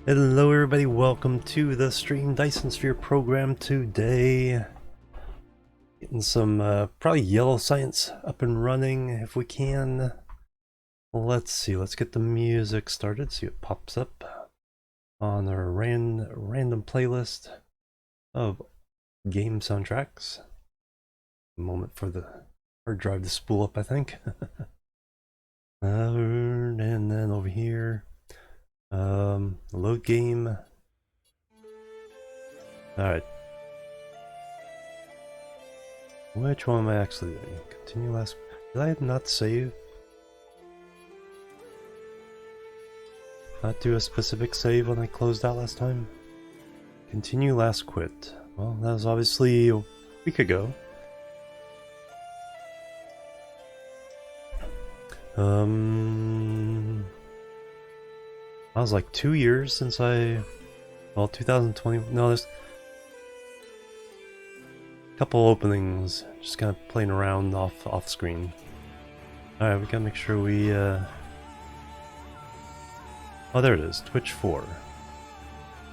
Hello everybody, welcome to the stream Dyson Sphere Program today. Getting some probably yellow science up and running if we can. Let's see, let's get the music started, see what pops up on our random playlist of game soundtracks. A moment for the hard drive to spool up, I think. And then over here, load game. Alright. Which one am I actually doing? Continue last... Did I not save? Not do a specific save when I closed out last time? Continue last quit. Well, that was obviously a week ago. That was like 2 years since well, 2020, no, there's a couple openings, just kind of playing around off screen. Alright, we gotta make sure we, oh, there it is, Twitch 4.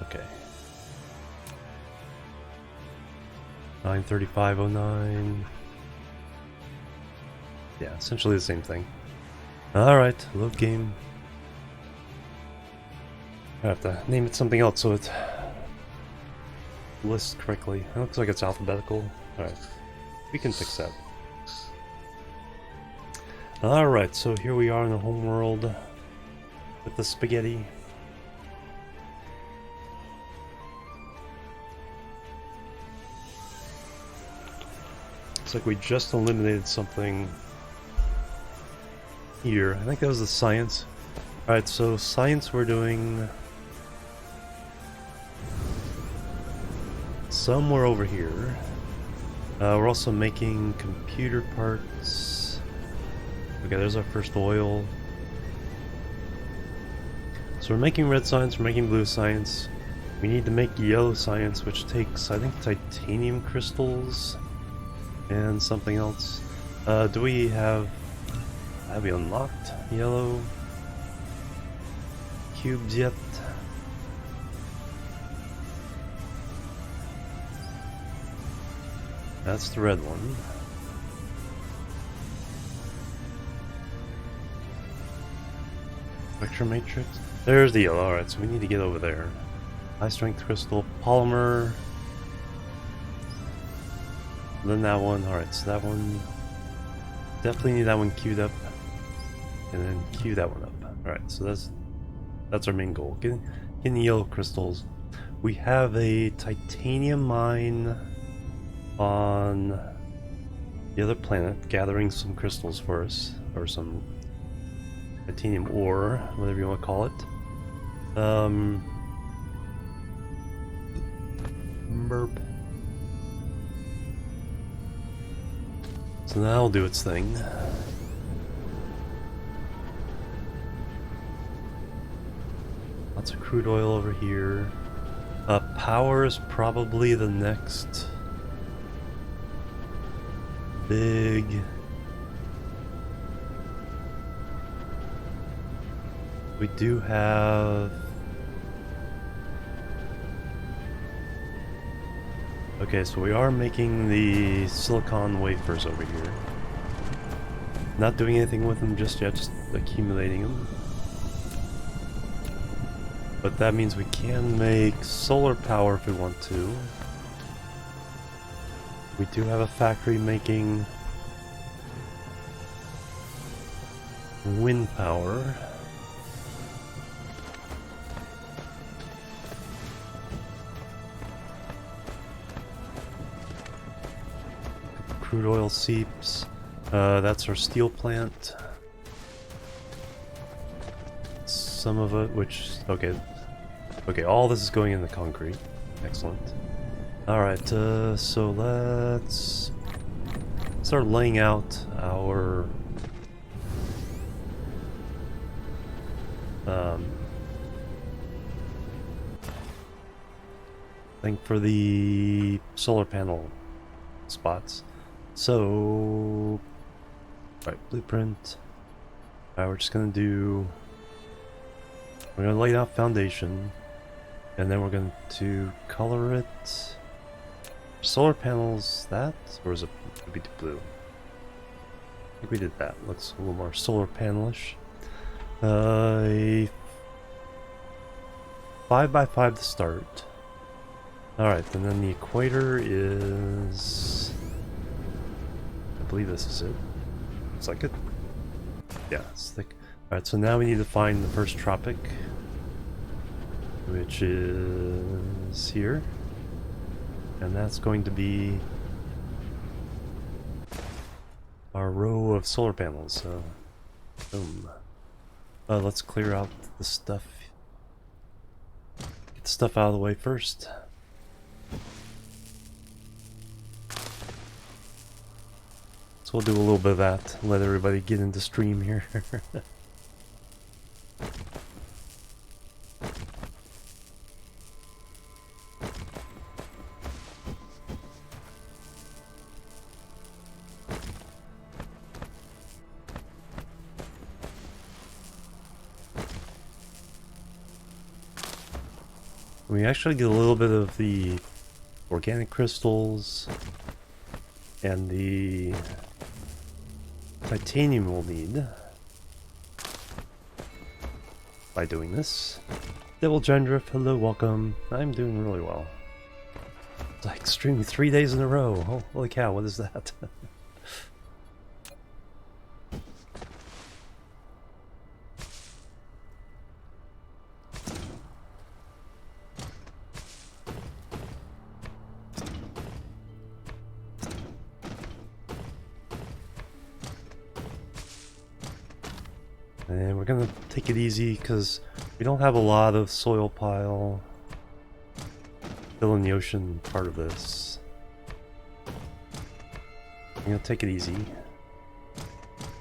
Okay. 9:35:09. Yeah, essentially the same thing. Alright, load game. I have to name it something else so it lists correctly. It looks like it's alphabetical. Alright, we can fix that. Alright, so here we are in the home world with the spaghetti. Looks like we just eliminated something here. I think that was the science. Alright, so science we're doing somewhere over here. We're also making computer parts. Okay, there's our first oil. So we're making red science, we're making blue science. We need to make yellow science, which takes, I think, titanium crystals and something else. Do we have we unlocked yellow cubes yet? That's the red one. Vector matrix. There's the yellow. Alright, so we need to get over there. High strength crystal, polymer. Then that one. Alright, so that one. Definitely need that one queued up. And then queue that one up. Alright, so that's our main goal. Getting the yellow crystals. We have a titanium mine on the other planet, gathering some crystals for us, or some titanium ore, whatever you want to call it. Burp. So that'll do its thing. Lots of crude oil over here. Power is probably the next big... We do have... Okay, so we are making the silicon wafers over here. Not doing anything with them just yet, just accumulating them. But that means we can make solar power if we want to. We do have a factory making wind power. Crude oil seeps. That's our steel plant. Some of it, which... Okay, all this is going in the concrete. Excellent. Alright, so let's start laying out our... thing for the solar panel spots. So... Right, blueprint. Alright, we're just gonna do... We're gonna lay out foundation. And then we're going to color it. Solar panels, that? Or is it maybe blue? I think we did that. Looks a little more solar panelish. A 5x5 to start. Alright, and then the equator is... I believe this is it. Looks like it. Yeah, it's thick. Alright, so now we need to find the first tropic, which is here. And that's going to be our row of solar panels. So, boom. Let's clear out the stuff. Get the stuff out of the way first. So we'll do a little bit of that. Let everybody get into stream here. We actually get a little bit of the organic crystals and the titanium we'll need by doing this. Devil Gendriff, hello, welcome. I'm doing really well. It's like streaming 3 days in a row. Oh, holy cow, what is that? And we're gonna take it easy because we don't have a lot of soil pile still in the ocean part of this. I'm gonna take it easy.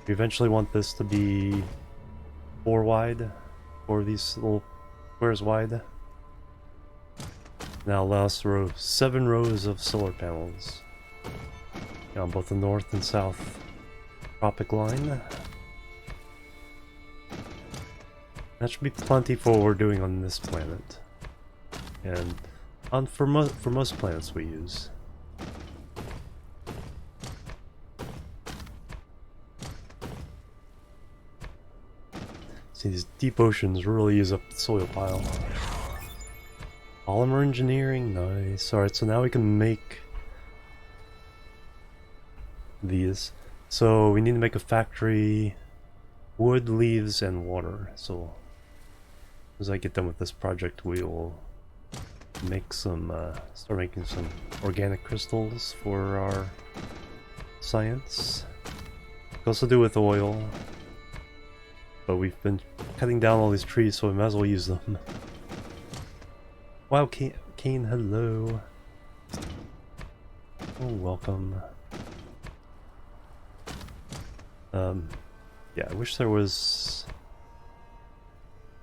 We eventually want this to be 4 wide, 4 of these little squares wide. Now allow us to row 7 rows of solar panels on both the north and south tropic line. That should be plenty for what we're doing on this planet, and for most planets we use. See, these deep oceans really use up the soil pile. Polymer engineering, nice. Alright, so now we can make these. So we need to make a factory, wood, leaves, and water. So as I get done with this project, we will make some, start making some organic crystals for our science. We can also do with oil, but we've been cutting down all these trees, so we might as well use them. Wow, Kane, hello. Oh, welcome. Yeah, I wish there was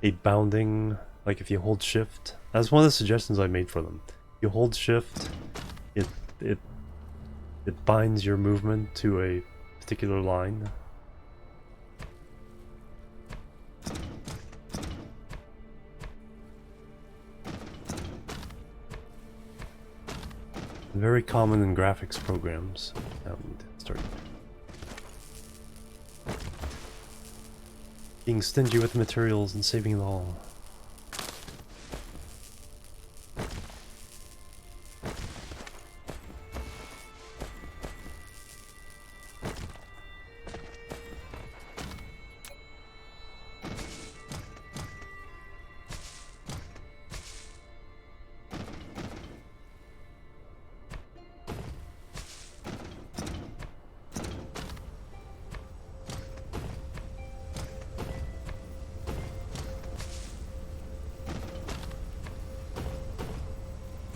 a bounding, like if you hold shift. That's one of the suggestions I made for them. You hold shift, it binds your movement to a particular line. Very common in graphics programs. Now we need to start being stingy with materials and saving it all.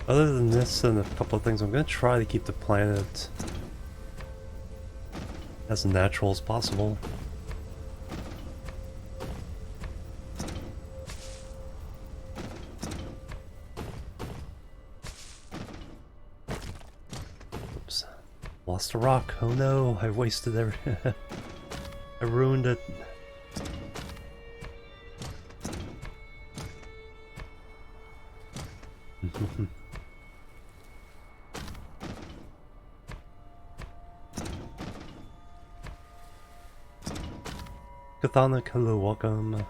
Other than this and a couple of things, I'm going to try to keep the planet as natural as possible. Oops. Lost a rock. Oh no, I wasted every... I ruined it. Kathana, hello, welcome.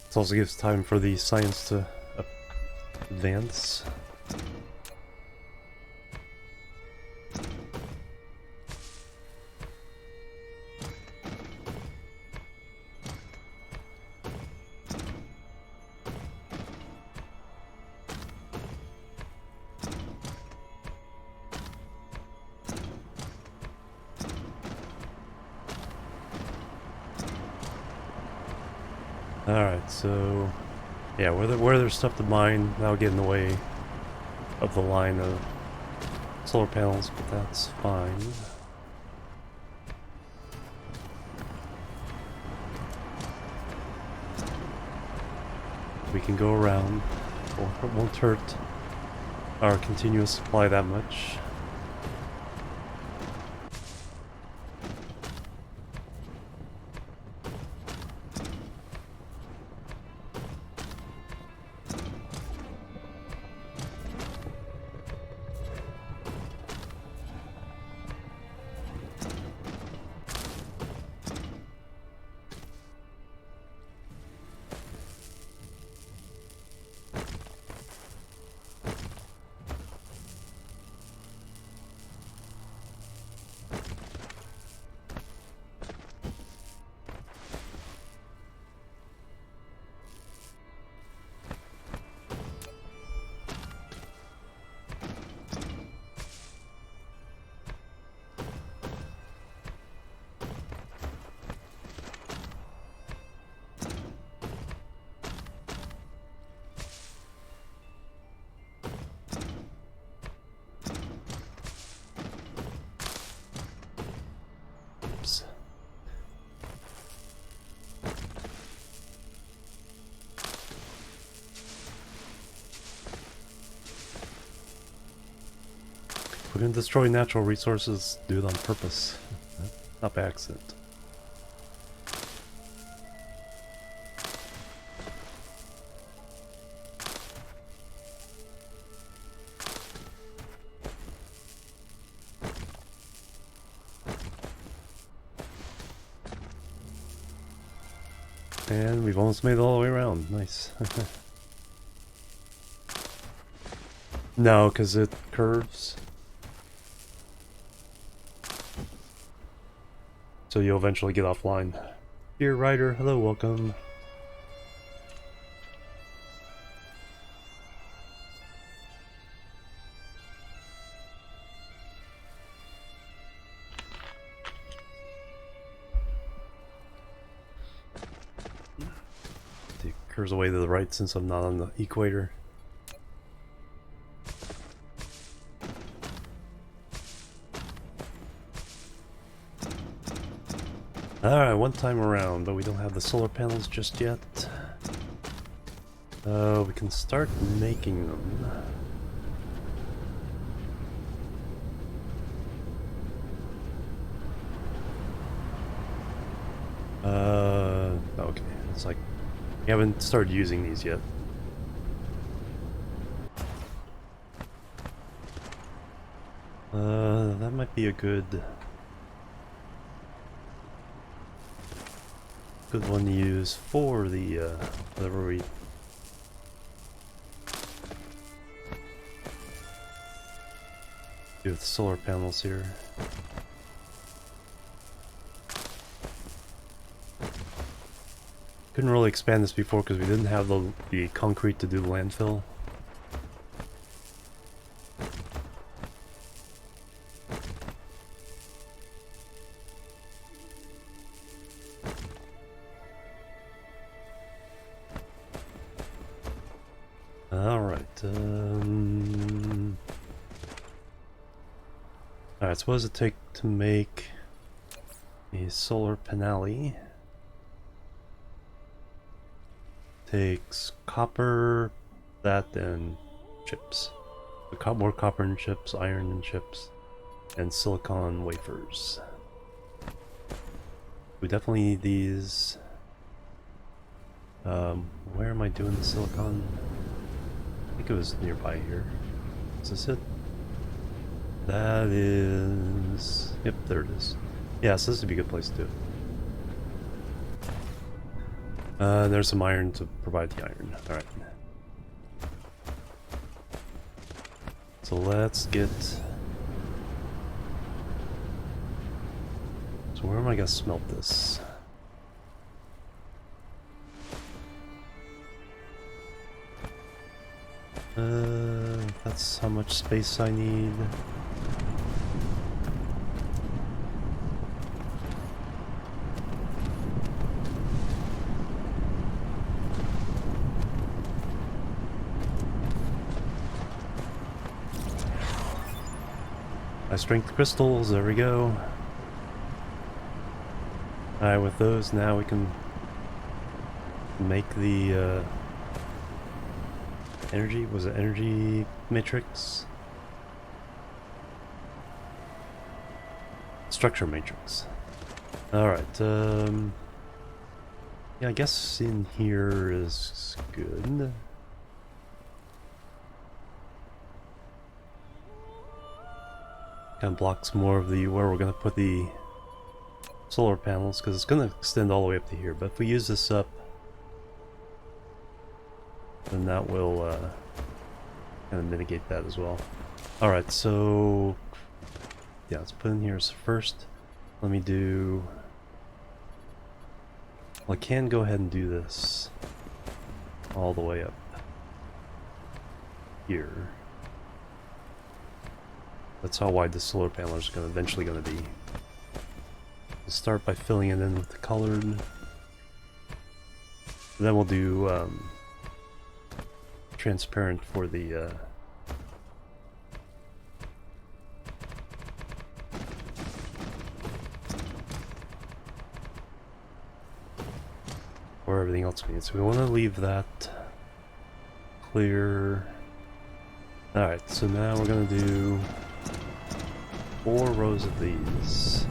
This also gives time for the science to advance. Alright, so yeah, where there's stuff to mine, that'll get in the way of the line of solar panels, but that's fine. We can go around, it won't hurt our continuous supply that much. We're gonna destroy natural resources, do it on purpose, not by accident. And we've almost made it all the way around. Nice. No, because it curves. So you'll eventually get offline. Dear Ryder, hello, welcome. curves away to the right since I'm not on the equator. Alright, one time around, but we don't have the solar panels just yet. We can start making them. Okay, it's like we haven't started using these yet. That might be a good one to use for the whatever we do with the solar panels here. Couldn't really expand this before because we didn't have the concrete to do the landfill. Alright, alright, so what does it take to make a solar panel? Takes copper, that, and chips. More copper and chips, iron and chips, and silicon wafers. We definitely need these. Where am I doing the silicon? I think it was nearby here. Is this it? That is... Yep, there it is. Yeah, so this would be a good place to do it. There's some iron to provide the iron. Alright. So let's get... So where am I gonna smelt this? That's how much space I need. High strength crystals, there we go. Alright, with those now we can make the energy, was it energy matrix? Structure matrix. Alright, yeah, I guess in here is good. Kind of blocks more of the where we're going to put the solar panels, because it's going to extend all the way up to here. But if we use this up, then that will kind of mitigate that as well. Alright, so yeah, let's put in here. So first, let me do... Well, I can go ahead and do this all the way up here. That's how wide the solar panel is eventually going to be. We'll start by filling it in with the colored. Then we'll do transparent for the or everything else we need. So we want to leave that clear. Alright, so now we're going to do 4 rows of these.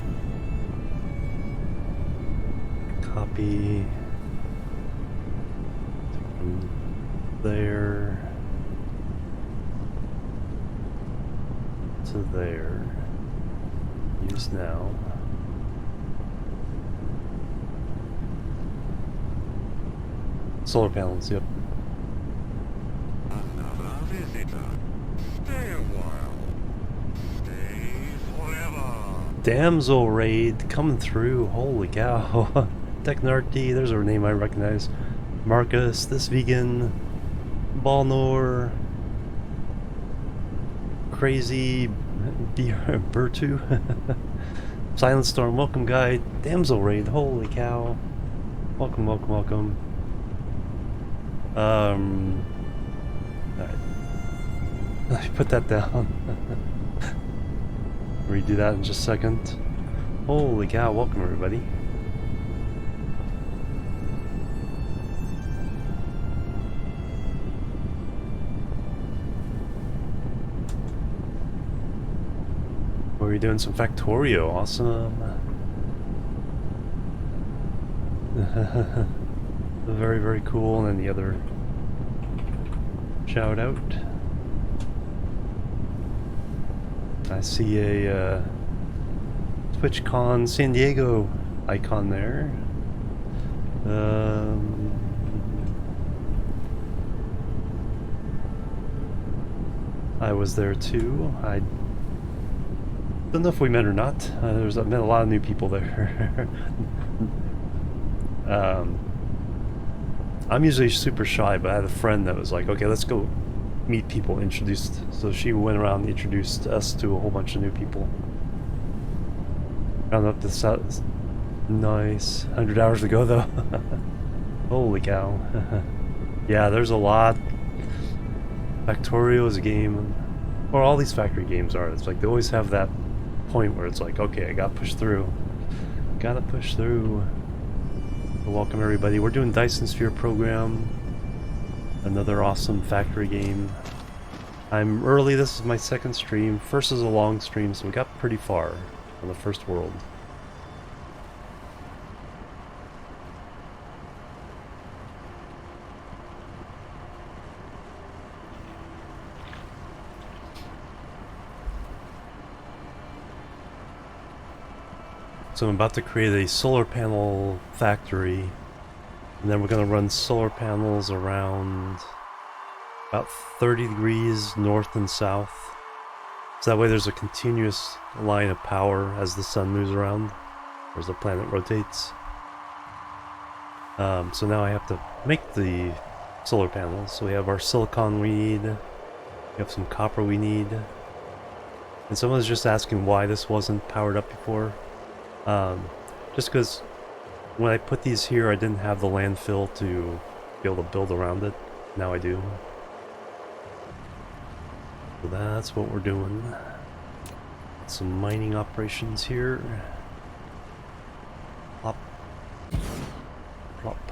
Copy from there to there. Use now. Solar panels, yep. Another visitor. Stay a while. Stay forever. Damsel Raid coming through, holy cow. Technarty, there's a name I recognize. Marcus, this vegan, Balnor, Crazy, Bertu, Silent Storm, welcome guy, Damsel Raid, holy cow. Welcome, welcome, welcome. Alright. Let me put that down. Redo that in just a second. Holy cow, welcome everybody. We're doing some Factorio, awesome. Very, very cool. And then the other shout out. I see a TwitchCon San Diego icon there. I was there too. I don't know if we met or not. I met a lot of new people there. I'm usually super shy, but I had a friend that was like, okay, let's go meet people, introduced. So she went around and introduced us to a whole bunch of new people. I don't know if this is nice. 100 hours to go though. Holy cow. Yeah, there's a lot. Factorio is a game, or all these factory games are. It's like they always have that point where it's like, okay, I gotta push through. Gotta push through. Welcome everybody. We're doing Dyson Sphere Program. Another awesome factory game. I'm early, this is my second stream. First is a long stream, so we got pretty far on the first world. So I'm about to create a solar panel factory, and then we're going to run solar panels around about 30 degrees north and south. So that way there's a continuous line of power as the sun moves around, or as the planet rotates. So now I have to make the solar panels. So we have our silicon we need, we have some copper we need. And someone's just asking why this wasn't powered up before. Just because when I put these here, I didn't have the landfill to be able to build around it. Now I do. So that's what we're doing. Some mining operations here. Plop. Plop.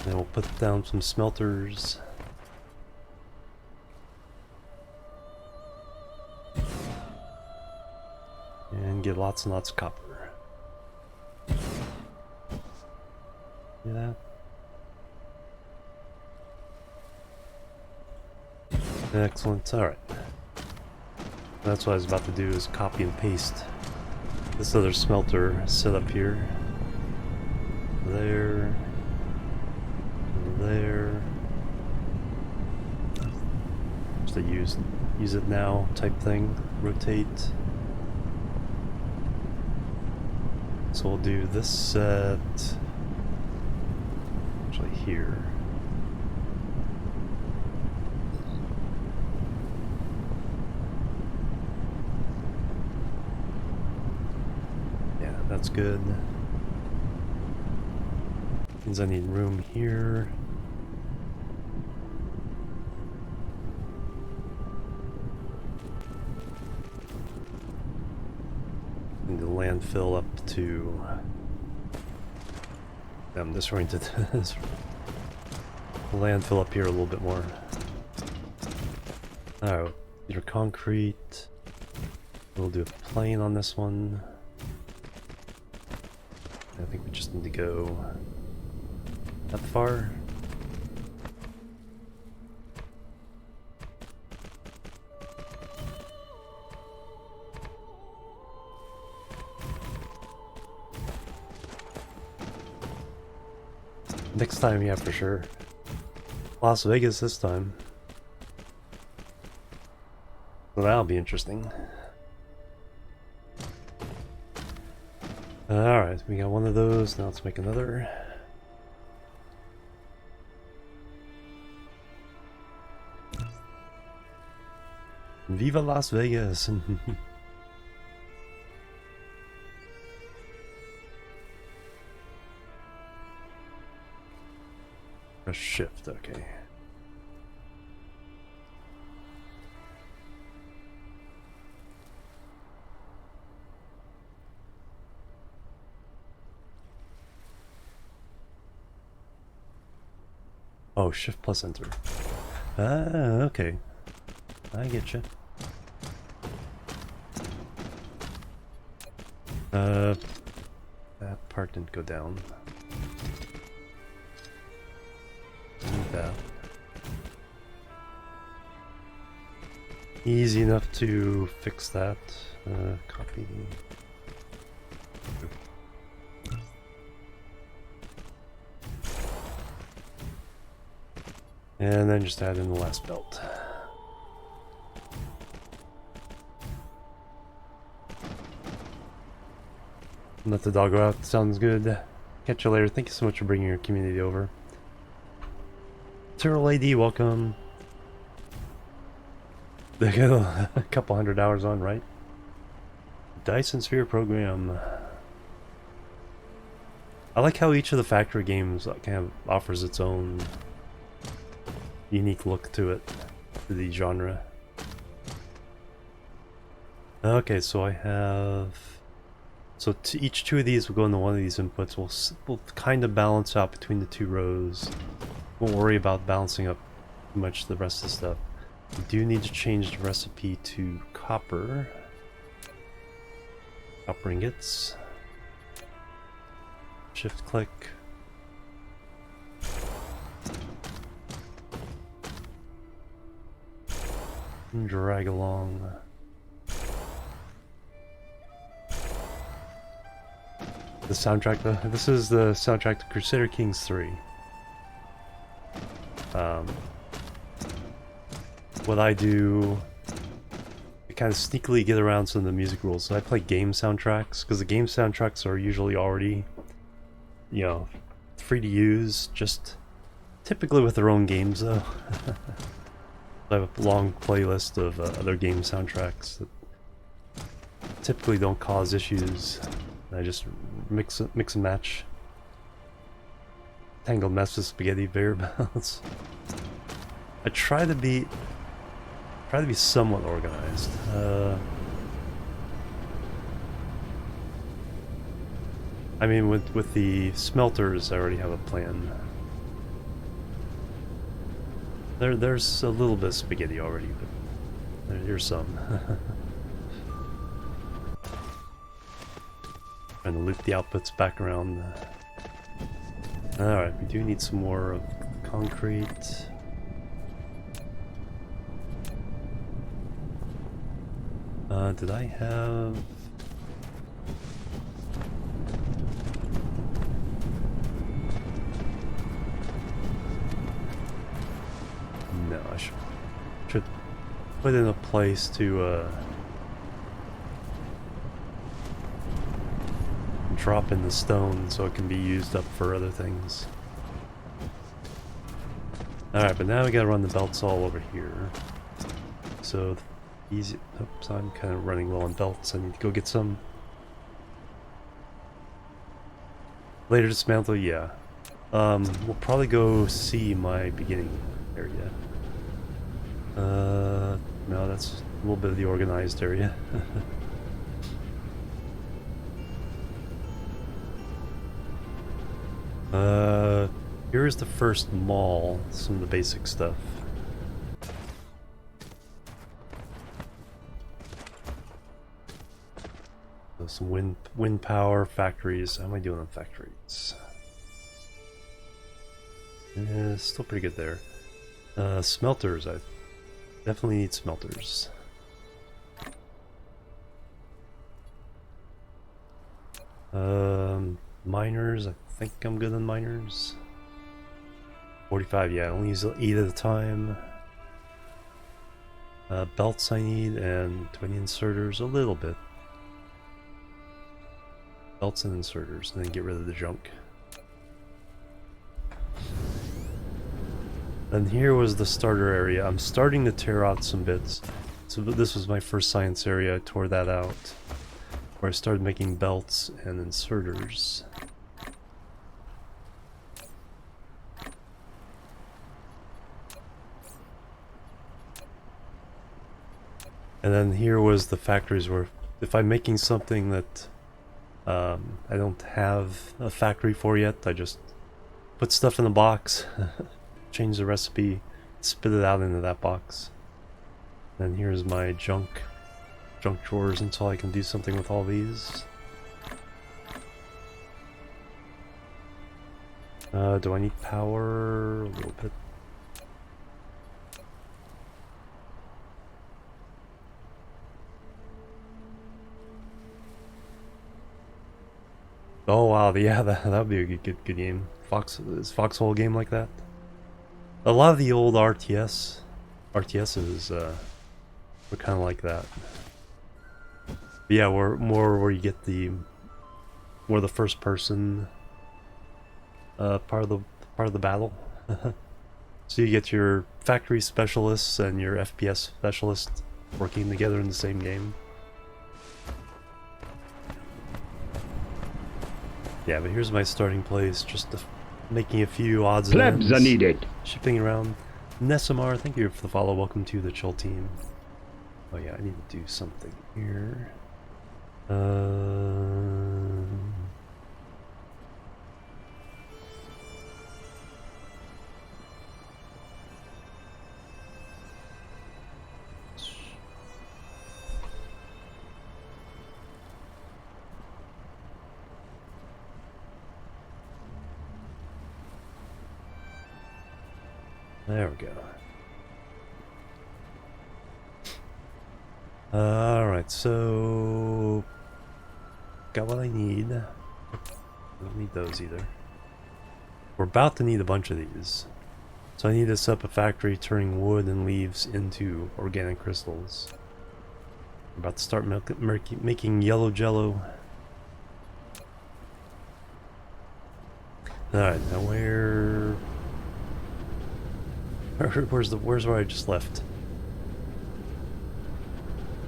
And we'll put down some smelters. And get lots and lots of copper. See that? Excellent. Alright. That's what I was about to do, is copy and paste this other smelter set up here. There. There. Just a use it now type thing. Rotate. So we'll do this set actually here. Yeah, that's good. Means I need room here. Need the landfill up to... I'm disoriented. The landfill up here a little bit more. Alright, your concrete. We'll do a plane on this one. I think we just need to go that far. Next time, yeah, for sure. Las Vegas this time. So that'll be interesting. Alright, we got one of those. Now let's make another. Viva Las Vegas! Shift, okay. Oh, Shift plus Enter. Ah, okay. I get you. That part didn't go down. Need that. Easy enough to fix that. Copy. And then just add in the last belt. Let the dog go out. Sounds good. Catch you later. Thank you so much for bringing your community over. Turtle AD, welcome. They got a couple hundred hours on, right? Dyson Sphere Program. I like how each of the Factory games kind of offers its own unique look to it, to the genre. Okay, so I have... So to each two of these will go into one of these inputs. We'll kind of balance out between the two rows. Won't worry about balancing up too much the rest of the stuff. We do need to change the recipe to copper. Copper ingots. Shift click. And drag along. The soundtrack, this is the soundtrack to Crusader Kings 3. What I do, I kind of sneakily get around some of the music rules. So I play game soundtracks, because the game soundtracks are usually already, you know, free to use, just typically with their own games though. I have a long playlist of other game soundtracks that typically don't cause issues. I just mix and match. Tangled mess with spaghetti variables. I try to be somewhat organized. I mean, with the smelters, I already have a plan. There's a little bit of spaghetti already, but here's some. Trying to loop the outputs back around. Alright, we do need some more of concrete. Did I have... No, I should put in a place to drop in the stone so it can be used up for other things. Alright, but now we gotta run the belts all over here. So easy. Oops, I'm kind of running low on belts. I need to go get some. Later dismantle, yeah. We'll probably go see my beginning area. No, that's a little bit of the organized area. Here's the first mall, some of the basic stuff. So some wind power factories. How am I doing on factories? Yeah, still pretty good there. Smelters, I definitely need smelters. Miners, I think I'm good on miners. 45, yeah, I only use 8 at a time. Belts I need, and do I need inserters? A little bit. Belts and inserters, and then get rid of the junk. And here was the starter area. I'm starting to tear out some bits. So this was my first science area. I tore that out, where I started making belts and inserters. And then here was the factories where if I'm making something that I don't have a factory for yet, I just put stuff in a box, change the recipe, spit it out into that box. And here's my junk drawers until I can do something with all these. Do I need power? A little bit. Oh wow, yeah, that would be a good game. Is Foxhole a game like that? A lot of the old RTSs were kind of like that. But yeah, we're more where you get the first person part of the battle. So you get your factory specialists and your FPS specialists working together in the same game. Yeah, but here's my starting place, just making a few odds and ends. Plebs are needed. Shipping around. Nesimar, thank you for the follow. Welcome to the chill team. Oh yeah, I need to do something here. There we go. Alright, so got what I need. Don't need those either. We're about to need a bunch of these. So I need to set up a factory turning wood and leaves into organic crystals. I'm about to start making yellow jello. Alright, now where's where I just left?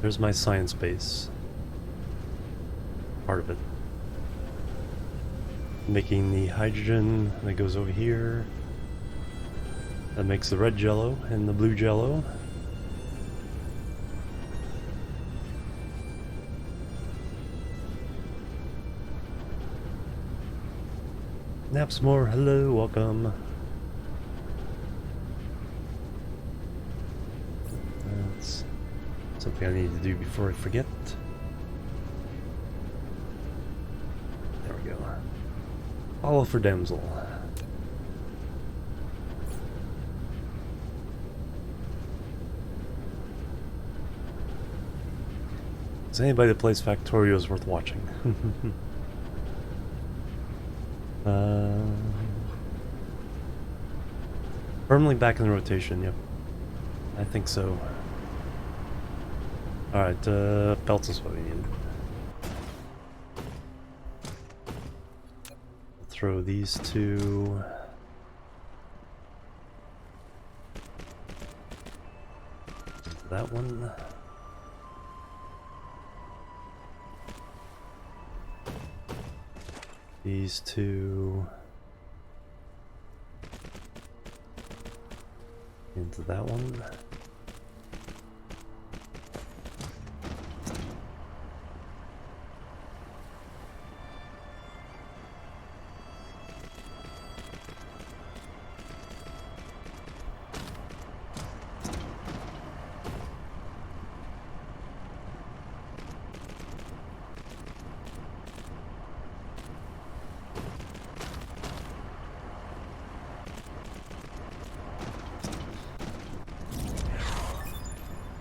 There's my science base. Part of it. Making the hydrogen that goes over here. That makes the red jello and the blue jello. Napsmore, hello, welcome. That's something I need to do before I forget. There we go. Follow for damsel. Is anybody that plays Factorio is worth watching. Firmly back in the rotation, yep. I think so. Alright, belts is what we need. Throw these two. Into that one. These two. Into that one.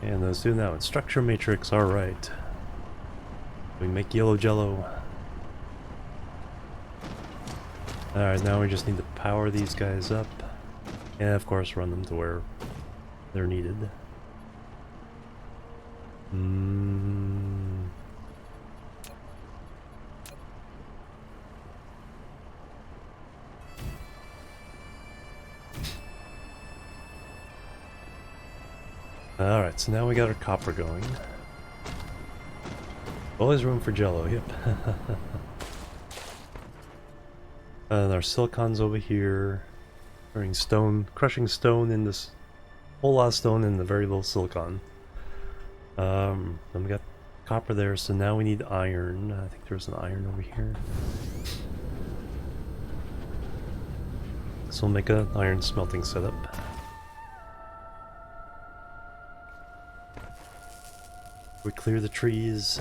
And let's do that one. Structure matrix, alright. We make yellow jello. Alright, now we just need to power these guys up. And of course run them to where they're needed. Alright, so now we got our copper going. Always room for jello, yep. And our silicon's over here. Crushing stone in this whole lot of stone and the very little silicon. Then we got copper there, so now we need iron. I think there's an iron over here. So we'll make an iron smelting setup. We clear the trees.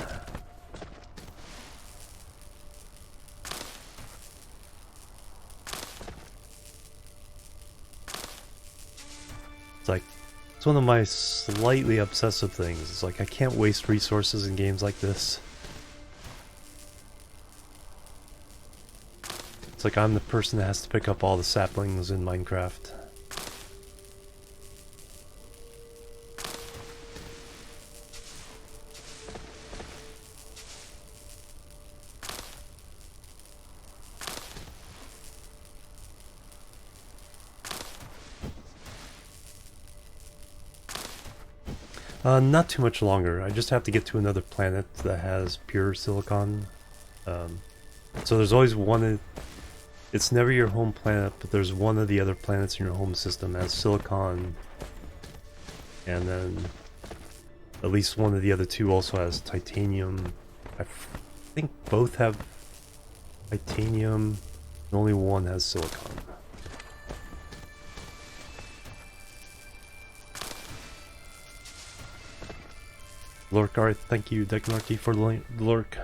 It's one of my slightly obsessive things. It's like I can't waste resources in games like this. It's like I'm the person that has to pick up all the saplings in Minecraft. Not too much longer. I just have to get to another planet that has pure silicon. So there's always one... It's never your home planet, but there's one of the other planets in your home system that has silicon. And then at least one of the other two also has titanium. I think both have titanium, and only one has silicon. Lork, thank you, Decknarty, for the lurk.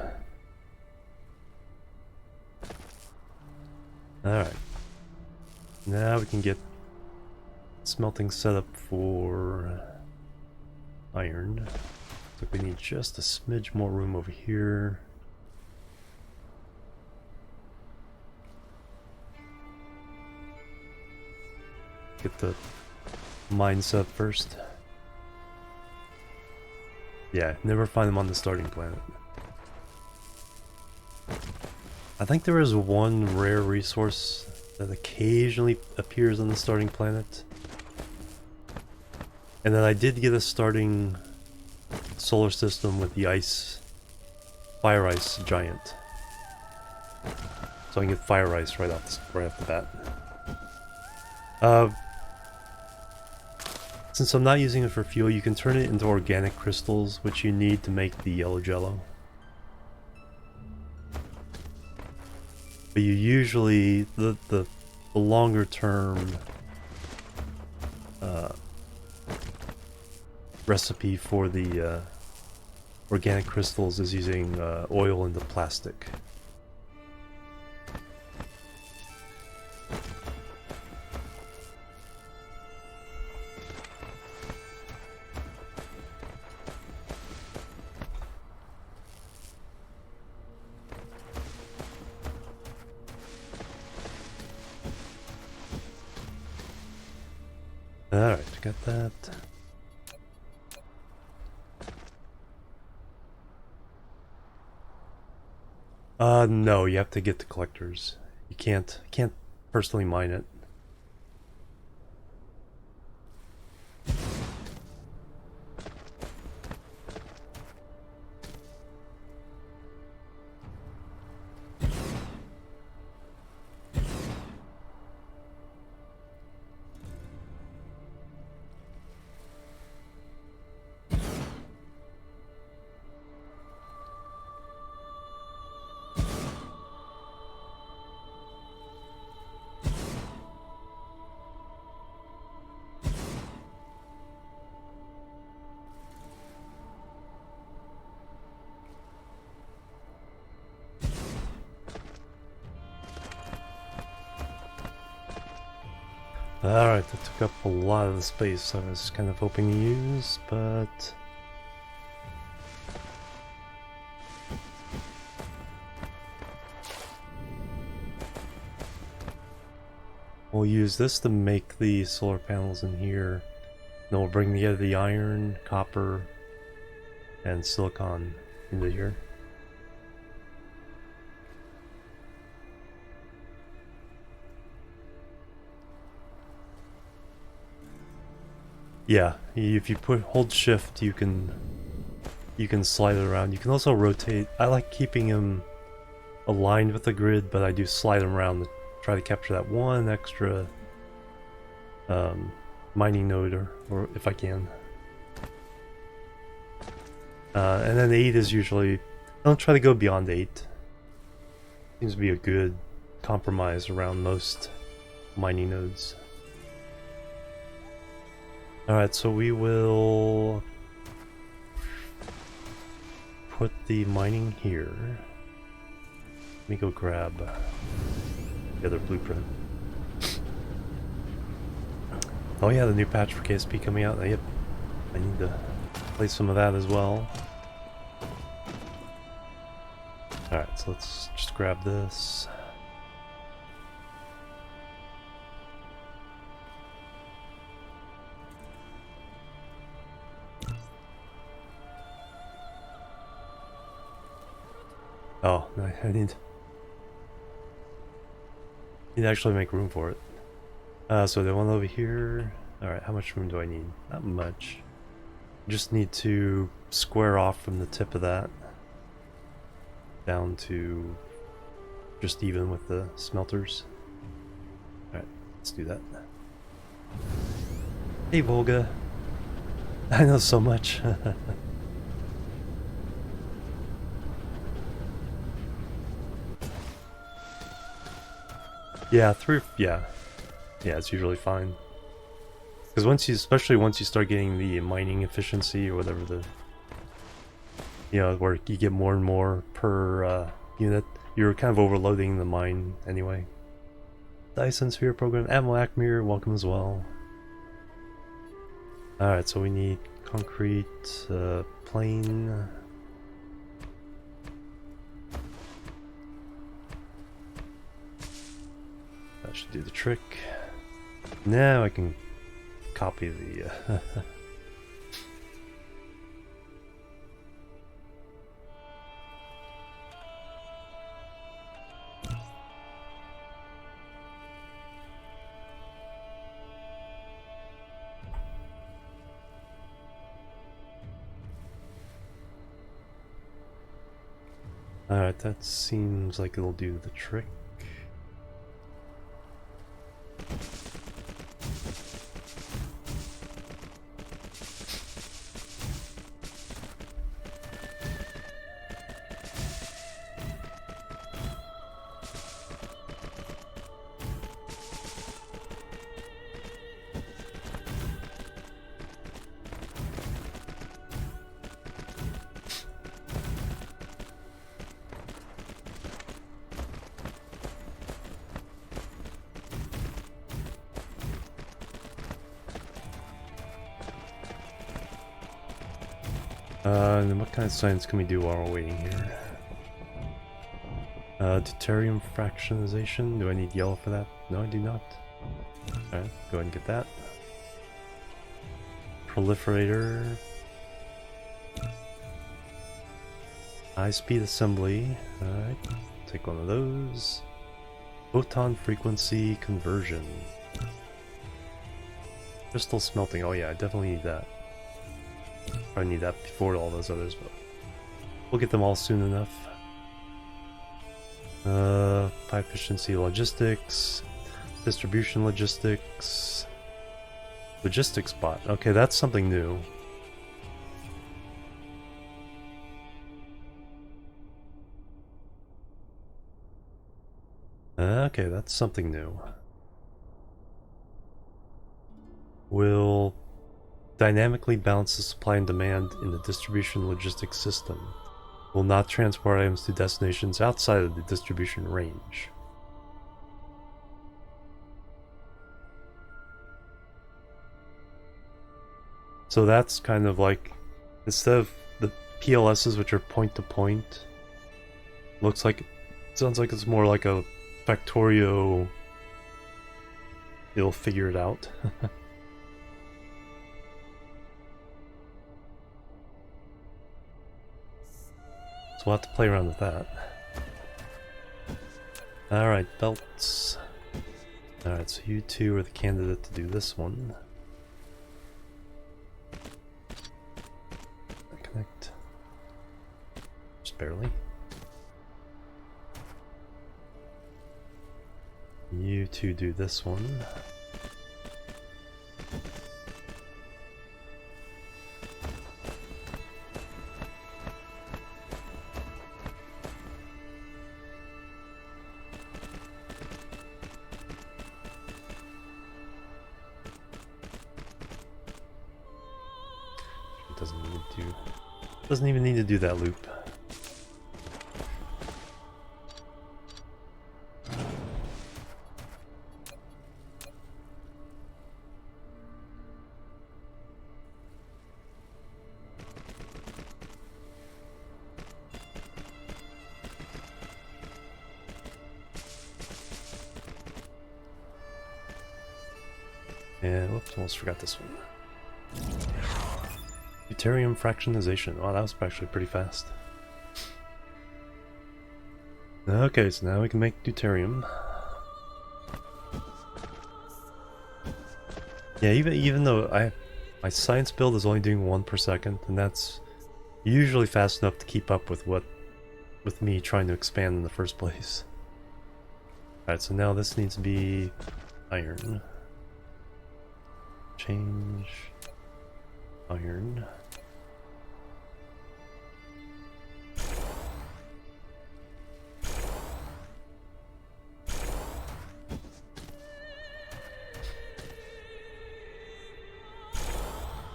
Alright. Now we can get smelting set up for iron. So we need just a smidge more room over here. Get the mine set first. Yeah, never find them on the starting planet. I think there is one rare resource that occasionally appears on the starting planet. And then I did get a starting solar system with the fire ice giant. So I can get fire ice right off the bat. Since I'm not using it for fuel, you can turn it into organic crystals, which you need to make the yellow jello. But you usually, the longer term recipe for the organic crystals is using oil into plastic. Alright, got that. No, you have to get the collectors. You can't personally mine it. Alright, that took up a lot of the space I was kind of hoping to use, but... we'll use this to make the solar panels in here. Then we'll bring together the iron, copper, and silicon into here. Yeah, if you hold shift, you can slide it around. You can also rotate. I like keeping him aligned with the grid, but I do slide him around to try to capture that one extra mining node, or if I can. And then 8 is usually... Don't try to go beyond 8. Seems to be a good compromise around most mining nodes. Alright, so we will put the mining here. Let me go grab the other blueprint. Oh yeah, the new patch for KSP coming out. Yep, I need to play some of that as well. Alright, so let's just grab this. Oh, no, I need to actually make room for it. So the one over here. Alright, how much room do I need? Not much. Just need to square off from the tip of that down to just even with the smelters. Alright, let's do that. Hey Volga. I know so much. Yeah, yeah, it's usually fine. Because especially once you start getting the mining efficiency or whatever where you get more and more per unit, you're kind of overloading the mine anyway. Dyson Sphere Program, Admiral Acmir, welcome as well. Alright, so we need concrete, plain. That should do the trick. Now I can copy the... Alright, that seems like it'll do the trick. And then what kind of science can we do while we're waiting here? Deuterium fractionization. Do I need yellow for that? No, I do not. Alright, go ahead and get that. Proliferator. High-speed assembly. Alright, take one of those. Photon frequency conversion. Crystal smelting. Oh yeah, I definitely need that. I need that before all those others, but we'll get them all soon enough. High efficiency logistics, distribution logistics, logistics bot. Okay, that's something new. Okay, that's something new. Will dynamically balance the supply and demand in the distribution logistics system. Will not transport items to destinations outside of the distribution range. So that's kind of like, instead of the PLSs, which are point to point, sounds like it's more like a Factorio. It'll figure it out. So we'll have to play around with that. Alright, belts. Alright, so you two are the candidate to do this one. Connect. Just barely. You two do this one. doesn't even need to do that loop. And whoops, almost forgot this one. Deuterium fractionization. Wow, that was actually pretty fast. Okay, so now we can make deuterium. Yeah, even though my science build is only doing 1 per second, and that's usually fast enough to keep up with me trying to expand in the first place. Alright, so now this needs to be iron. Change iron.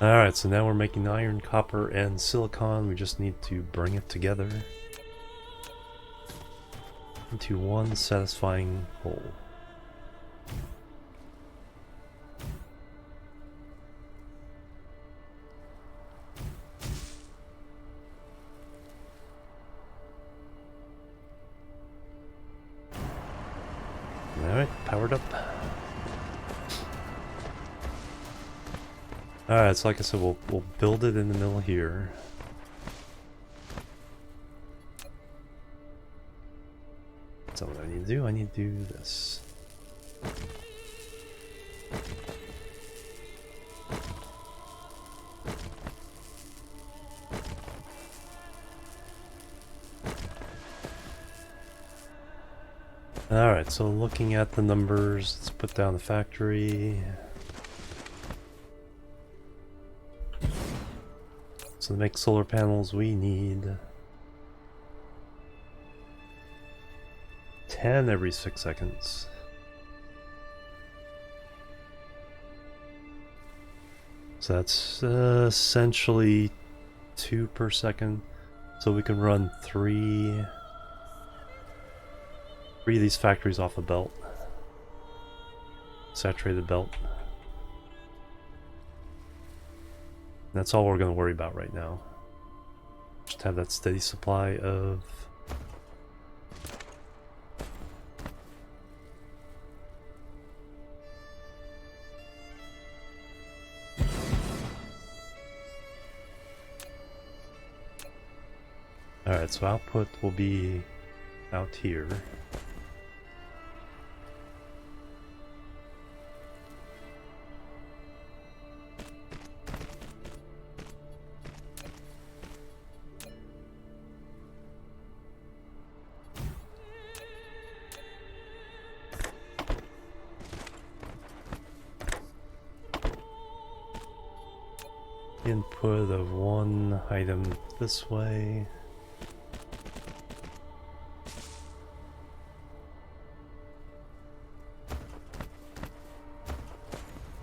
Alright, so now we're making iron, copper, and silicon. We just need to bring it together into one satisfying whole. Alright, powered up. Alright, so like I said, we'll build it in the middle here. So what I need to do, I need to do this. Alright, so looking at the numbers, let's put down the factory. So to make solar panels, we need 10 every 6 seconds. So that's essentially 2 per second. So we can run three of these factories off a belt. Saturated belt. And that's all we're going to worry about right now. Just have that steady supply of Alright, so output will be out here. Input of one item this way.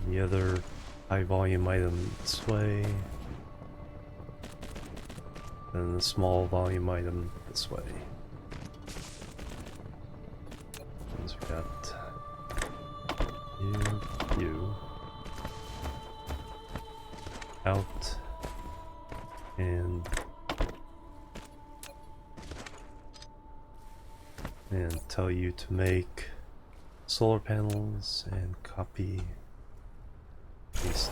The other high volume item this way. And the small volume item this way. So we got you. Out and tell you to make solar panels and copy paste.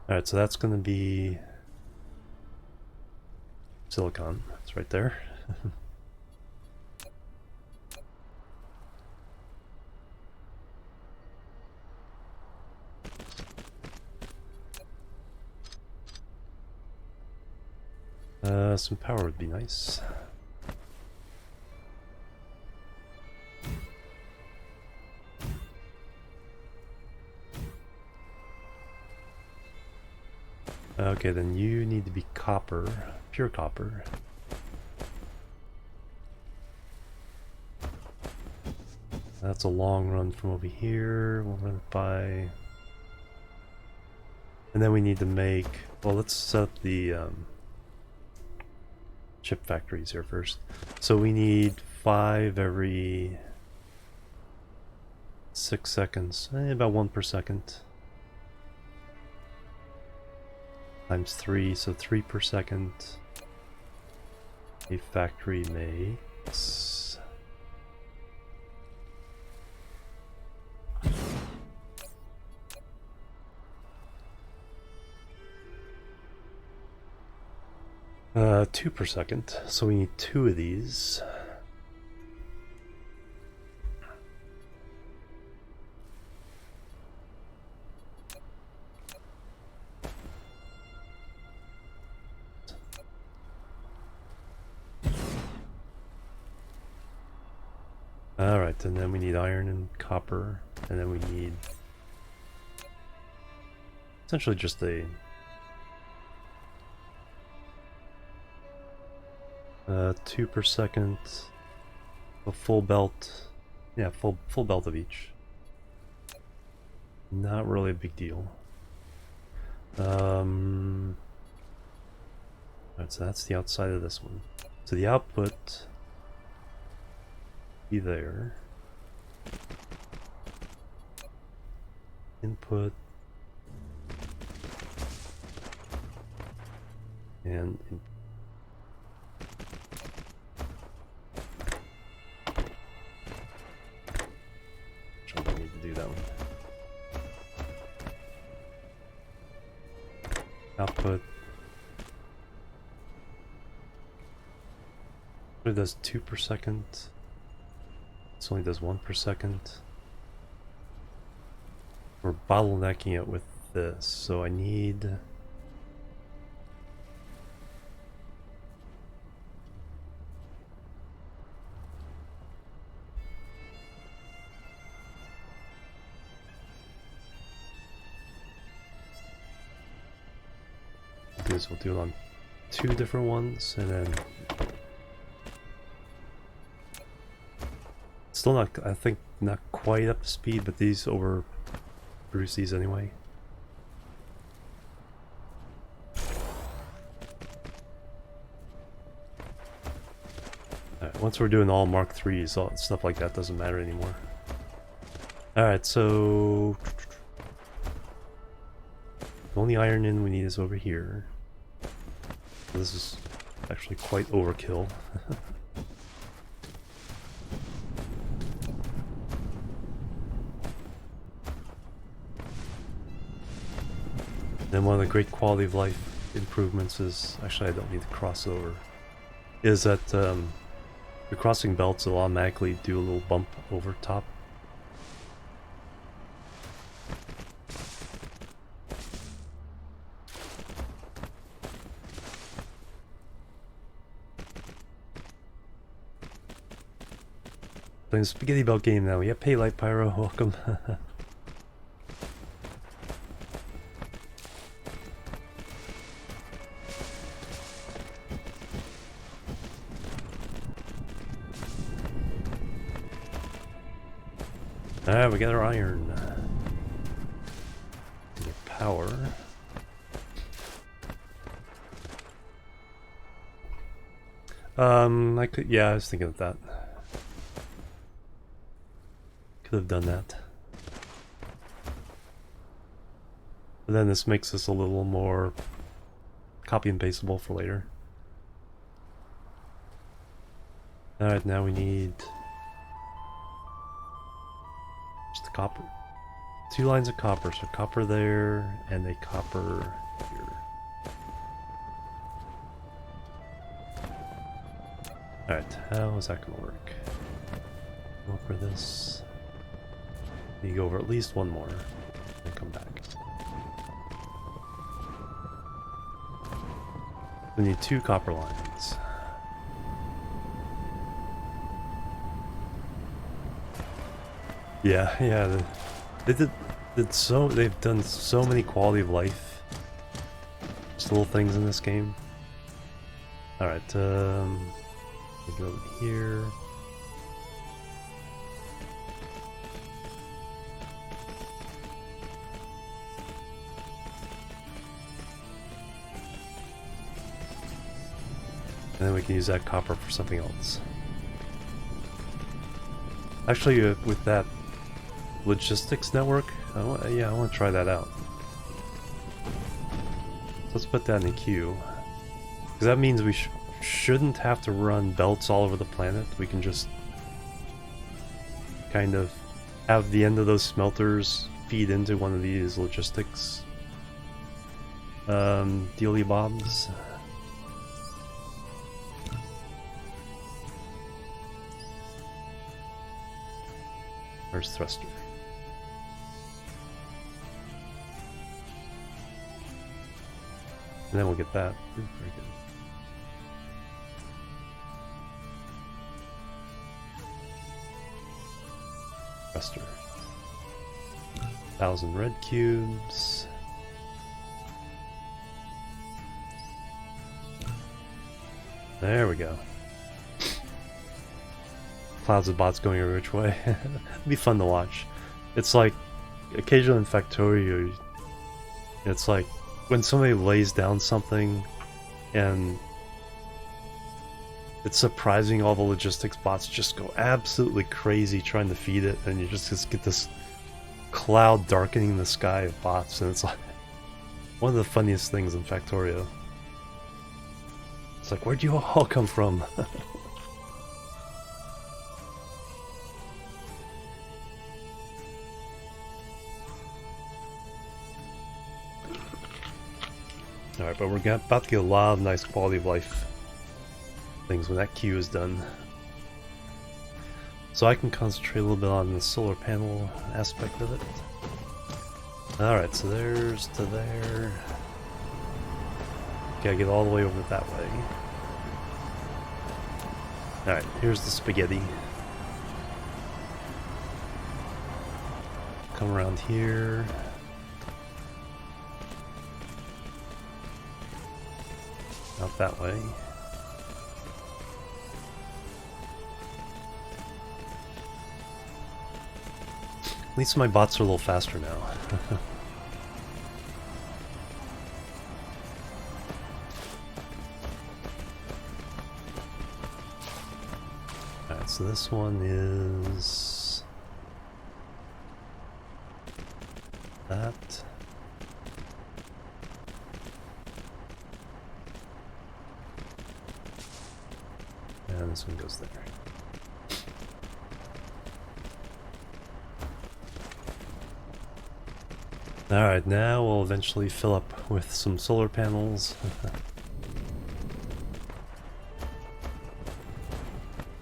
Alright, so that's going to be silicon. It's right there. Some power would be nice. Okay, then you need to be copper, pure copper. That's a long run from over here. We'll run it by And then we need to make, well, let's set up the chip factories here first. So we need 5 every 6 seconds, about 1 per second. Times 3, so 3 per second. A factory makes... Uh, 2 per second, so we need 2 of these. Alright, and then we need iron and copper, and then we need essentially just a 2 per second, a full belt, yeah, full belt of each. Not really a big deal. Alright, so that's the outside of this one. So the output be there. Input and I don't need to do that one. Output. It does 2 per second. This only does 1 per second. We're bottlenecking it with this, so I need... We'll do it on 2 different ones, and then still not, I think, not quite up to speed, but these overproduce these anyway. Alright, once we're doing all Mark IIIs, all stuff like that doesn't matter anymore. Alright, so the only iron in we need is over here. This is actually quite overkill. Then one of the great quality of life improvements is, actually I don't need to cross over, is that the crossing belts will automatically do a little bump over top. Playing Spaghetti Belt game now. Yeah, Pay Light Pyro, welcome. Alright, we got our iron. Our power. I could, yeah, I was thinking of that. Could have done that. But then this makes this a little more copy and pasteable for later. Alright, now we need just the copper. 2 lines of copper, so copper there and a copper here. Alright, how is that gonna work? Go for this. You go over at least 1 more, and come back. We need 2 copper lines. Yeah, they've done so many quality of life, just little things in this game. All right, we go here. And then we can use that copper for something else. Actually, with that logistics network, I want to try that out. So let's put that in a queue. Because that means we shouldn't have to run belts all over the planet. We can just kind of have the end of those smelters feed into one of these logistics dealy bobs. Where's thruster? And then we'll get that. Ooh, very good. Thruster. 1,000 red cubes. There we go. Clouds of bots going every which way. It'd be fun to watch. It's like occasionally in Factorio, it's like when somebody lays down something and it's surprising, all the logistics bots just go absolutely crazy trying to feed it, and you just get this cloud darkening the sky of bots, and it's like one of the funniest things in Factorio. It's like, where'd you all come from? Alright, but we're about to get a lot of nice quality of life things when that queue is done. So I can concentrate a little bit on the solar panel aspect of it. Alright, so there's to there. Gotta get all the way over that way. Alright, here's the spaghetti. Come around here. Out that way. At least my bots are a little faster now. Alright, so this one is that. And this one goes there. Alright, now we'll eventually fill up with some solar panels.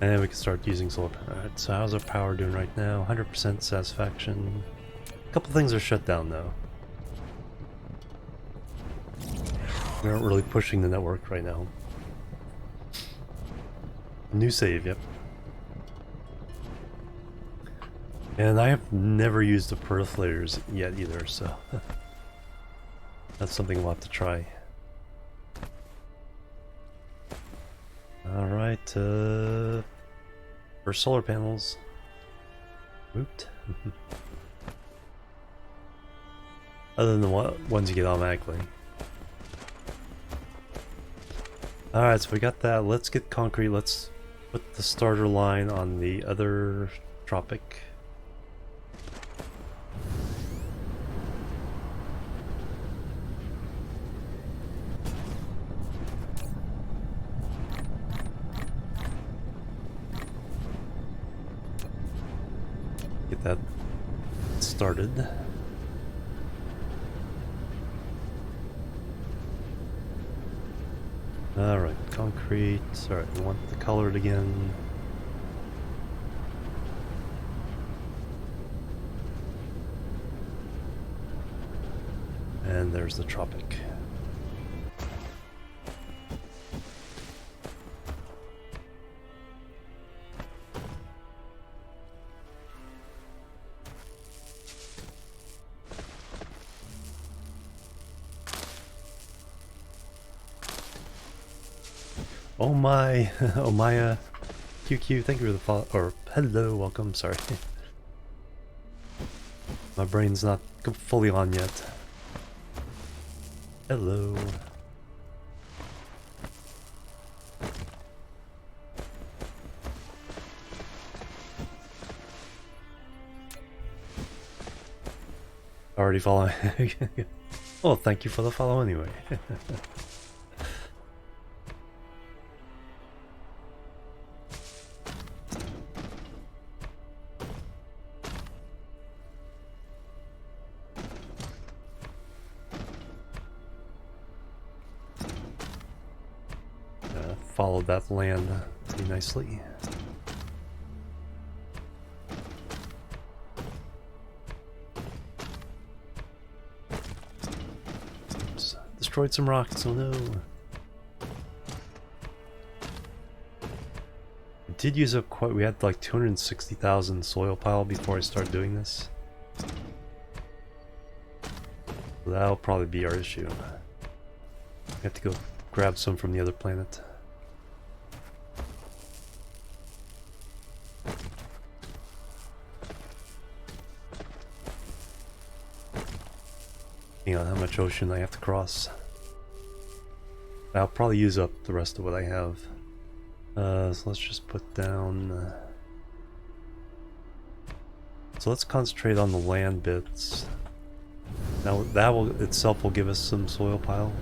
And then we can start using solar. Alright, so how's our power doing right now? 100% satisfaction. A couple things are shut down though. We aren't really pushing the network right now. New save, yep. And I have never used the perforators yet either, so that's something we'll have to try. Alright, for solar panels. Ooped. Other than the ones you get automatically. Alright, so we got that. Let's get concrete. Let's put the starter line on the other tropic. Get that started. Alright, concrete. Alright, we want the colored again. And there's the tropic. Oh my, oh Maya, QQ, thank you for the follow, or hello, welcome, sorry. My brain's not fully on yet. already following. Well, thank you for the follow anyway. Followed that land pretty nicely. Oops, destroyed some rockets, oh no. I did use up quite, we had like 260,000 soil pile before I started doing this. So that'll probably be our issue. I have to go grab some from the other planet. On how much ocean I have to cross. I'll probably use up the rest of what I have. So let's just put down... so let's concentrate on the land bits. Now that will itself will give us some soil pile.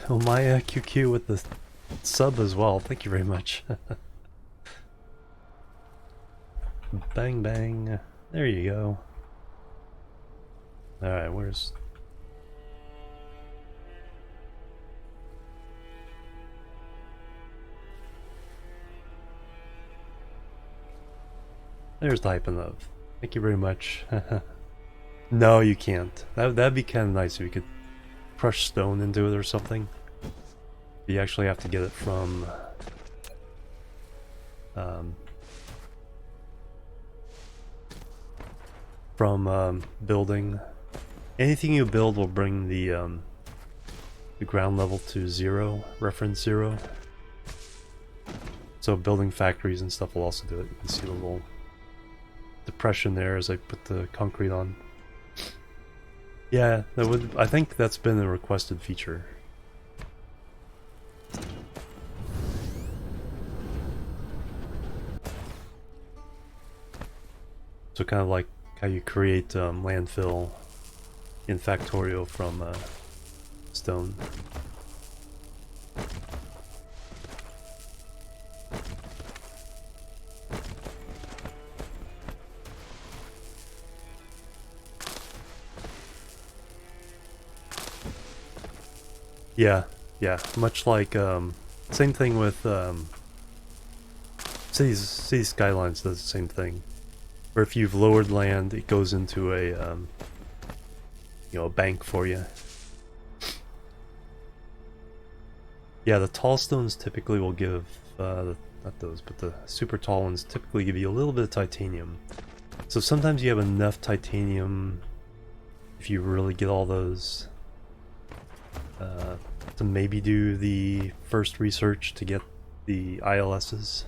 Oh my QQ with the sub as well. Thank you very much. Bang bang. There you go. Alright, where's... there's the Hyphenov. Thank you very much. No, you can't. That'd be kind of nice if you could crush stone into it or something. You actually have to get it from building. Anything you build will bring the ground level to 0, reference 0. So building factories and stuff will also do it. You can see the little depression there as I put the concrete on. Yeah, that would. I think that's been a requested feature. So kind of like how you create landfill in Factorio from stone. Yeah, much like, same thing with, Cities Skylines does the same thing. Where if you've lowered land, it goes into a, you know, a bank for you. Yeah, the tall stones typically will give, not those, but the super tall ones typically give you a little bit of titanium. So sometimes you have enough titanium, if you really get all those, to maybe do the first research to get the ILSs.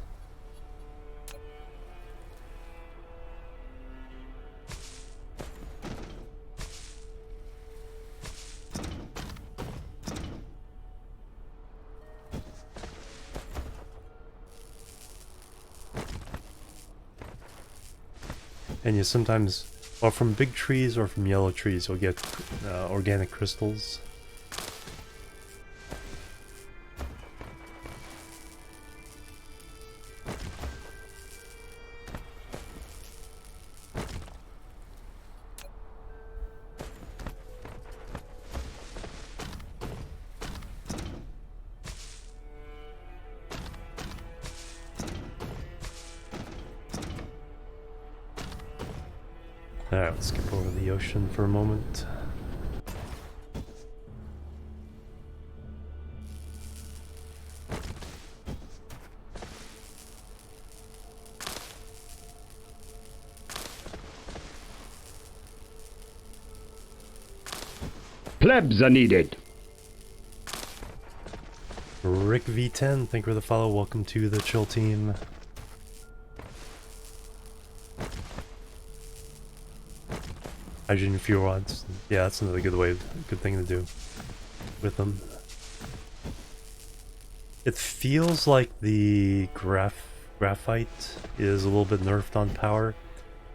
And you sometimes, well, from big trees or from yellow trees, you'll get organic crystals. Alright, let's skip over the ocean for a moment. Plebs are needed. Rick V10, thank you for the follow. Welcome to the chill team. Hydrogen fuel rods. Yeah, that's another good thing to do with them. It feels like the graphite is a little bit nerfed on power.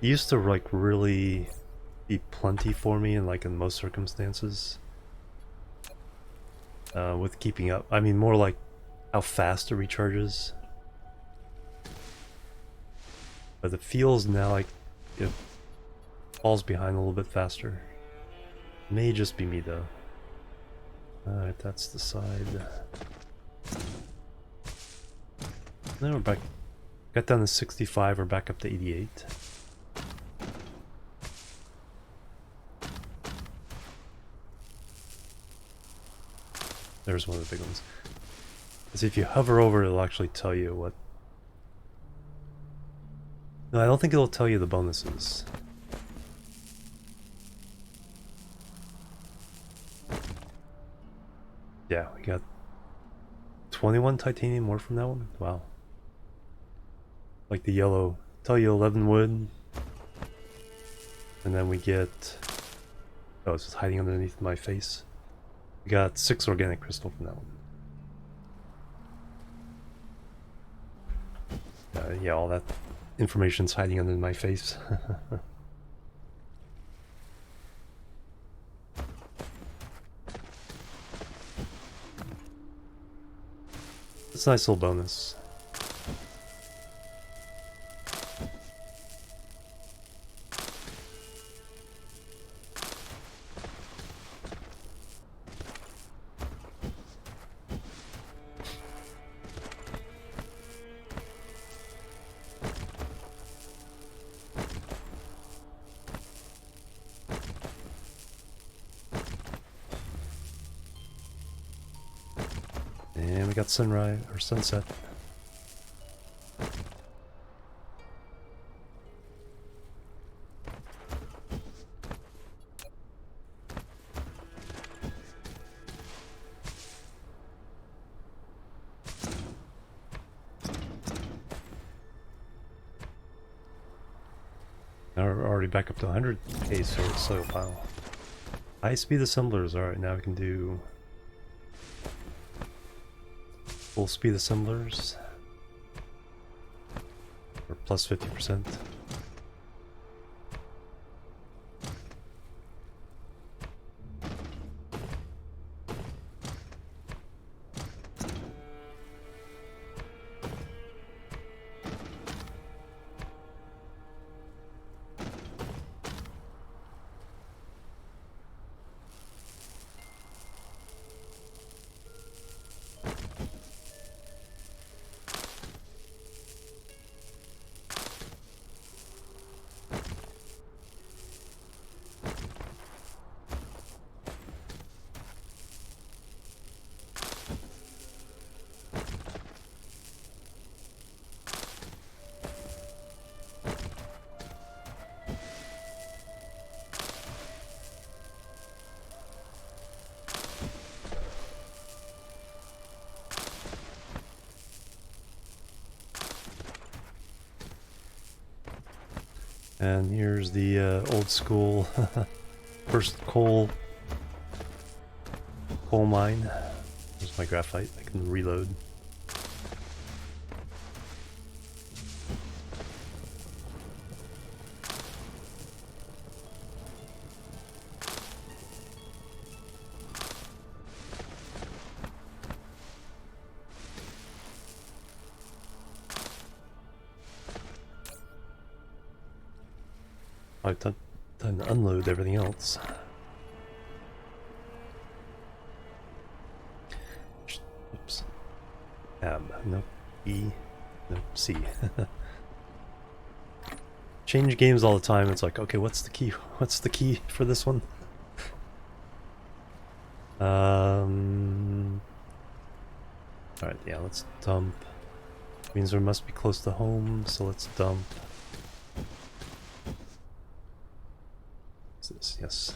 It used to like really be plenty for me in most circumstances. With keeping up. I mean, more like how fast it recharges. But it feels now like it falls behind a little bit faster. May just be me though. Alright, that's the side. Then we're back. Got down to 65, we're back up to 88. There's one of the big ones. Because if you hover over, it'll actually tell you what... No, I don't think it'll tell you the bonuses. Yeah, we got 21 titanium more from that one. Wow. Like the yellow, tell you 11 wood. And then we get... Oh, it's just hiding underneath my face. We got 6 organic crystal from that one. Yeah, all that information's hiding under my face. It's a nice little bonus. And we got sunrise or sunset. Now we're already back up to 100k soil pile. High speed assemblers. Alright, now we can do full speed assemblers. Or plus 50%. And here's the old school first coal mine. There's my graphite. I can reload. I've time to unload everything else. Oops. Tab. Nope. E. Nope. C. change games all the time. It's like, okay, what's the key? What's the key for this one? Alright, yeah, let's dump. Means we must be close to home, so let's dump. What's this? Yes.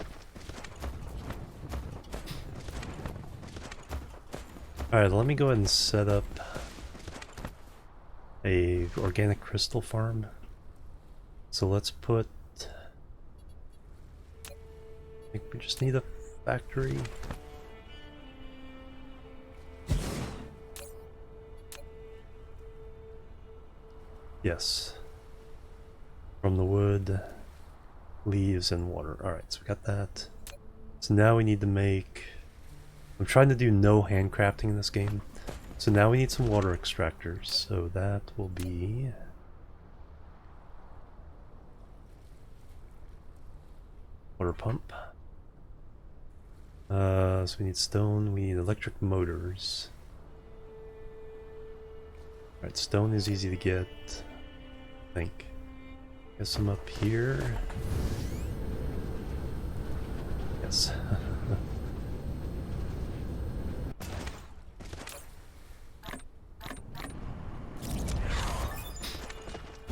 Alright, let me go ahead and set up a organic crystal farm. So let's put... I think we just need a factory. Yes. From the wood, leaves, and water. Alright, so we got that. So now we need to make... I'm trying to do no handcrafting in this game. So now we need some water extractors. So that will be... water pump. So we need stone, we need electric motors. Alright, stone is easy to get, I think. Get some up here. Yes.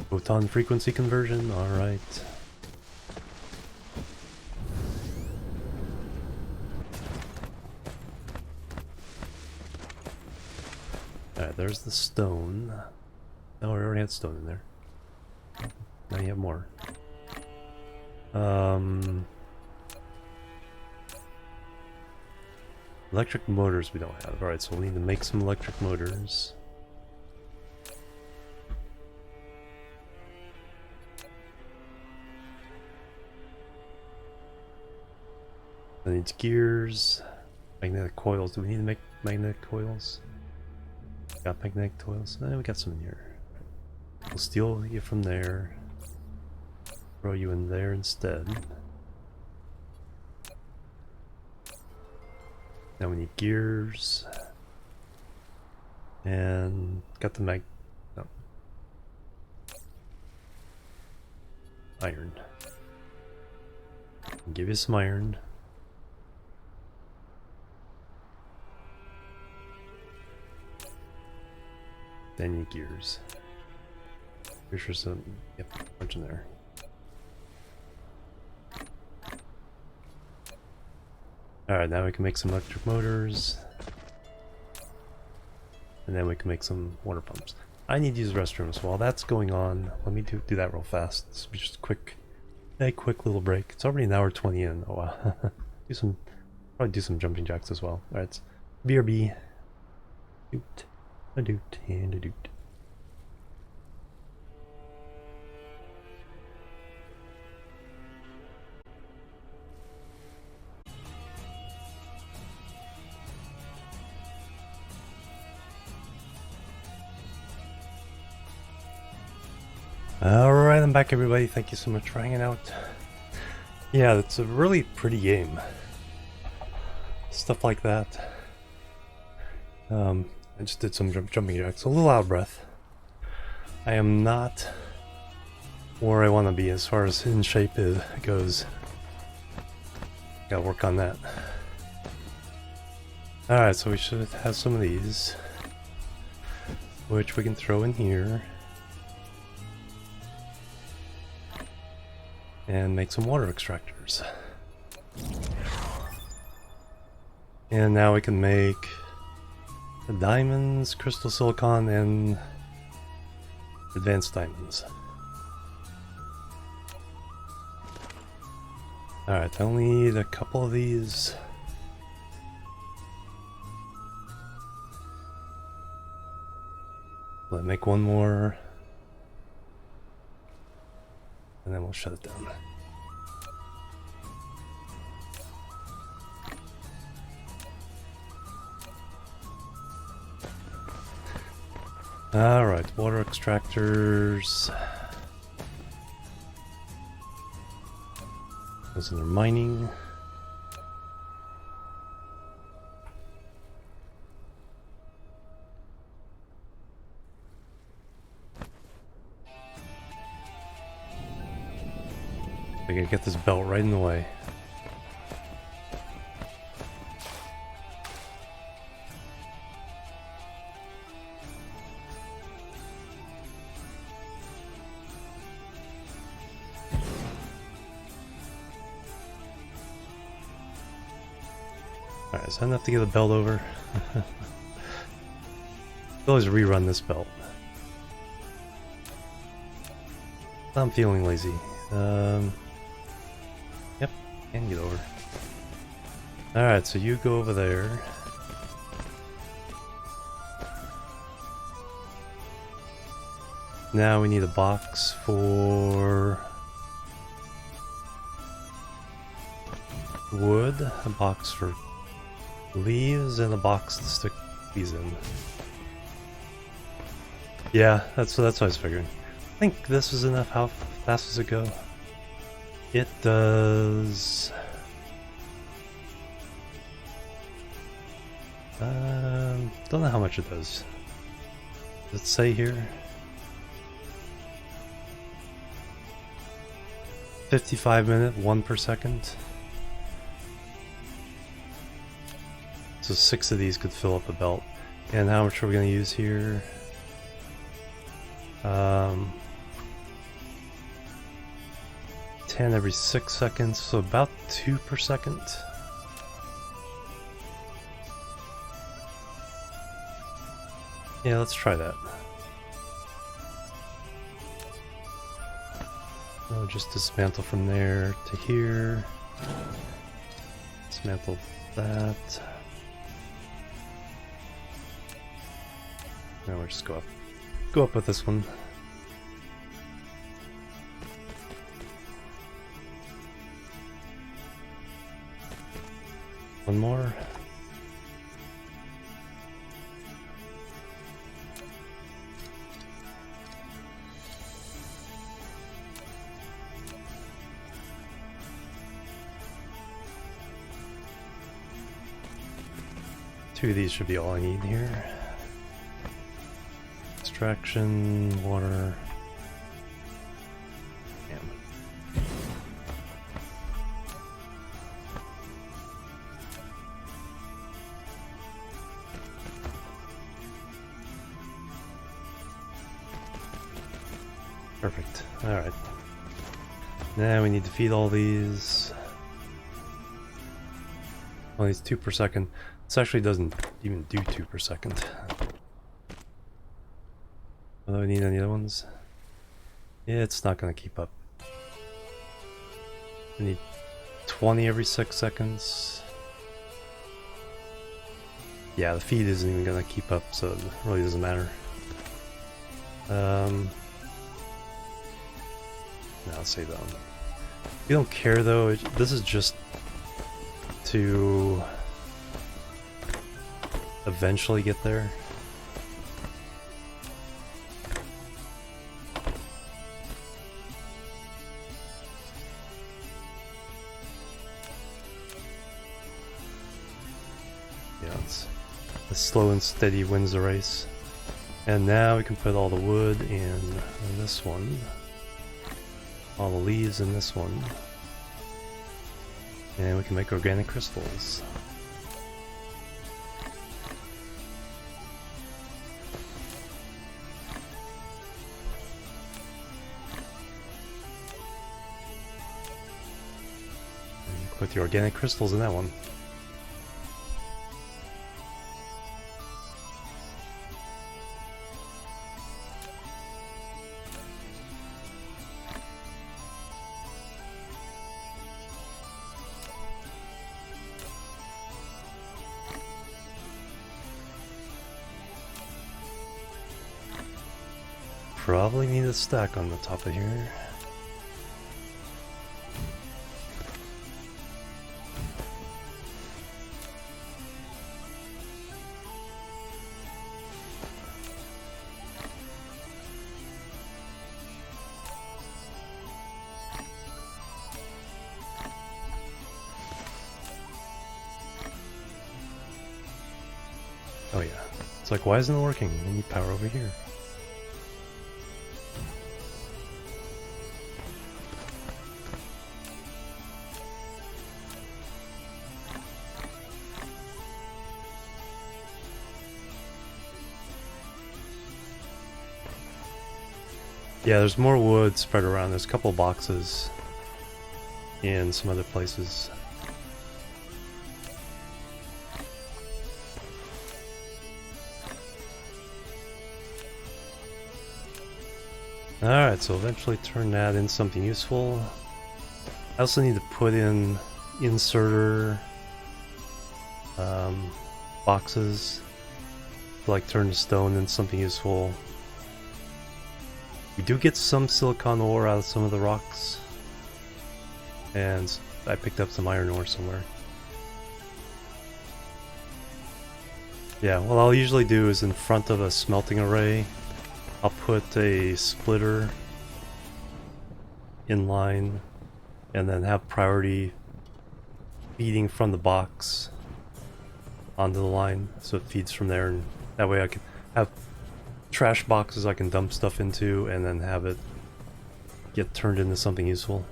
Photon frequency conversion, alright. Alright, there's the stone. Oh, we already had stone in there. Now you have more. Electric motors we don't have. Alright, so we'll need to make some electric motors. That needs gears. Magnetic coils. Do we need to make magnetic coils? Got magnetic coils? We got some in here. We'll steal you from there. Throw you in there instead. Now we need gears. And got the no. Iron. I'll give you some iron. Then you need gears. Pretty sure some, yep, a bunch in there. Alright, now we can make some electric motors. And then we can make some water pumps. I need to use restrooms. While that's going on, let me do that real fast. This will be just a quick little break. It's already an hour 20 in. Oh wow. Probably do some jumping jacks as well. Alright, it's BRB. Doot. A doot and a doot. Alright, I'm back everybody. Thank you so much for hanging out. Yeah, it's a really pretty game. Stuff like that. I just did some jumping jacks. A little out of breath. I am not where I want to be as far as in shape goes. Gotta work on that. Alright, so we should have some of these, which we can throw in here. And make some water extractors. And now we can make the diamonds, crystal silicon, and advanced diamonds. Alright, I only need a couple of these. Let me make one more. And then we'll shut it down. Alright, water extractors. Those are mining. I can get this belt right in the way. Alright, so enough to get the belt over. Always rerun this belt. I'm feeling lazy. Yep, can get over. Alright, so you go over there. Now we need a box for wood, a box for leaves, and a box to stick these in. Yeah, that's what I was figuring. I think this was enough. How fast does it go? It does... don't know how much it does. Does it say here? 55 minute, 1 per second. So 6 of these could fill up a belt. And how much are we going to use here? 10 every 6 seconds, so about 2 per second. Yeah, let's try that. I'll just dismantle from there to here. Dismantle that. Now we'll just go up. Go up with this one. One more. Two of these should be all I need here. Extraction, water. Damn. Perfect. Alright. Now we need to feed all these. All these 2 per second. This actually doesn't even do 2 per second. Do I need any other ones? Yeah, it's not going to keep up. I need 20 every 6 seconds. Yeah, the feed isn't even going to keep up, so it really doesn't matter. No, I'll save that one. You don't care though, this is just to eventually get there. Yeah, it's the slow and steady wins the race. And now we can put all the wood in this one. All the leaves in this one. And we can make organic crystals. And put the organic crystals in that one. Probably need a stack on the top of here. Oh yeah. It's like, why isn't it working? We need power over here. Yeah, there's more wood spread around. There's a couple boxes in some other places. Alright, so eventually turn that into something useful. I also need to put in inserter boxes to like turn the stone into something useful. We do get some silicon ore out of some of the rocks, and I picked up some iron ore somewhere. Yeah, what I'll usually do is in front of a smelting array, I'll put a splitter in line and then have priority feeding from the box onto the line, so it feeds from there, and that way I can have trash boxes I can dump stuff into and then have it get turned into something useful.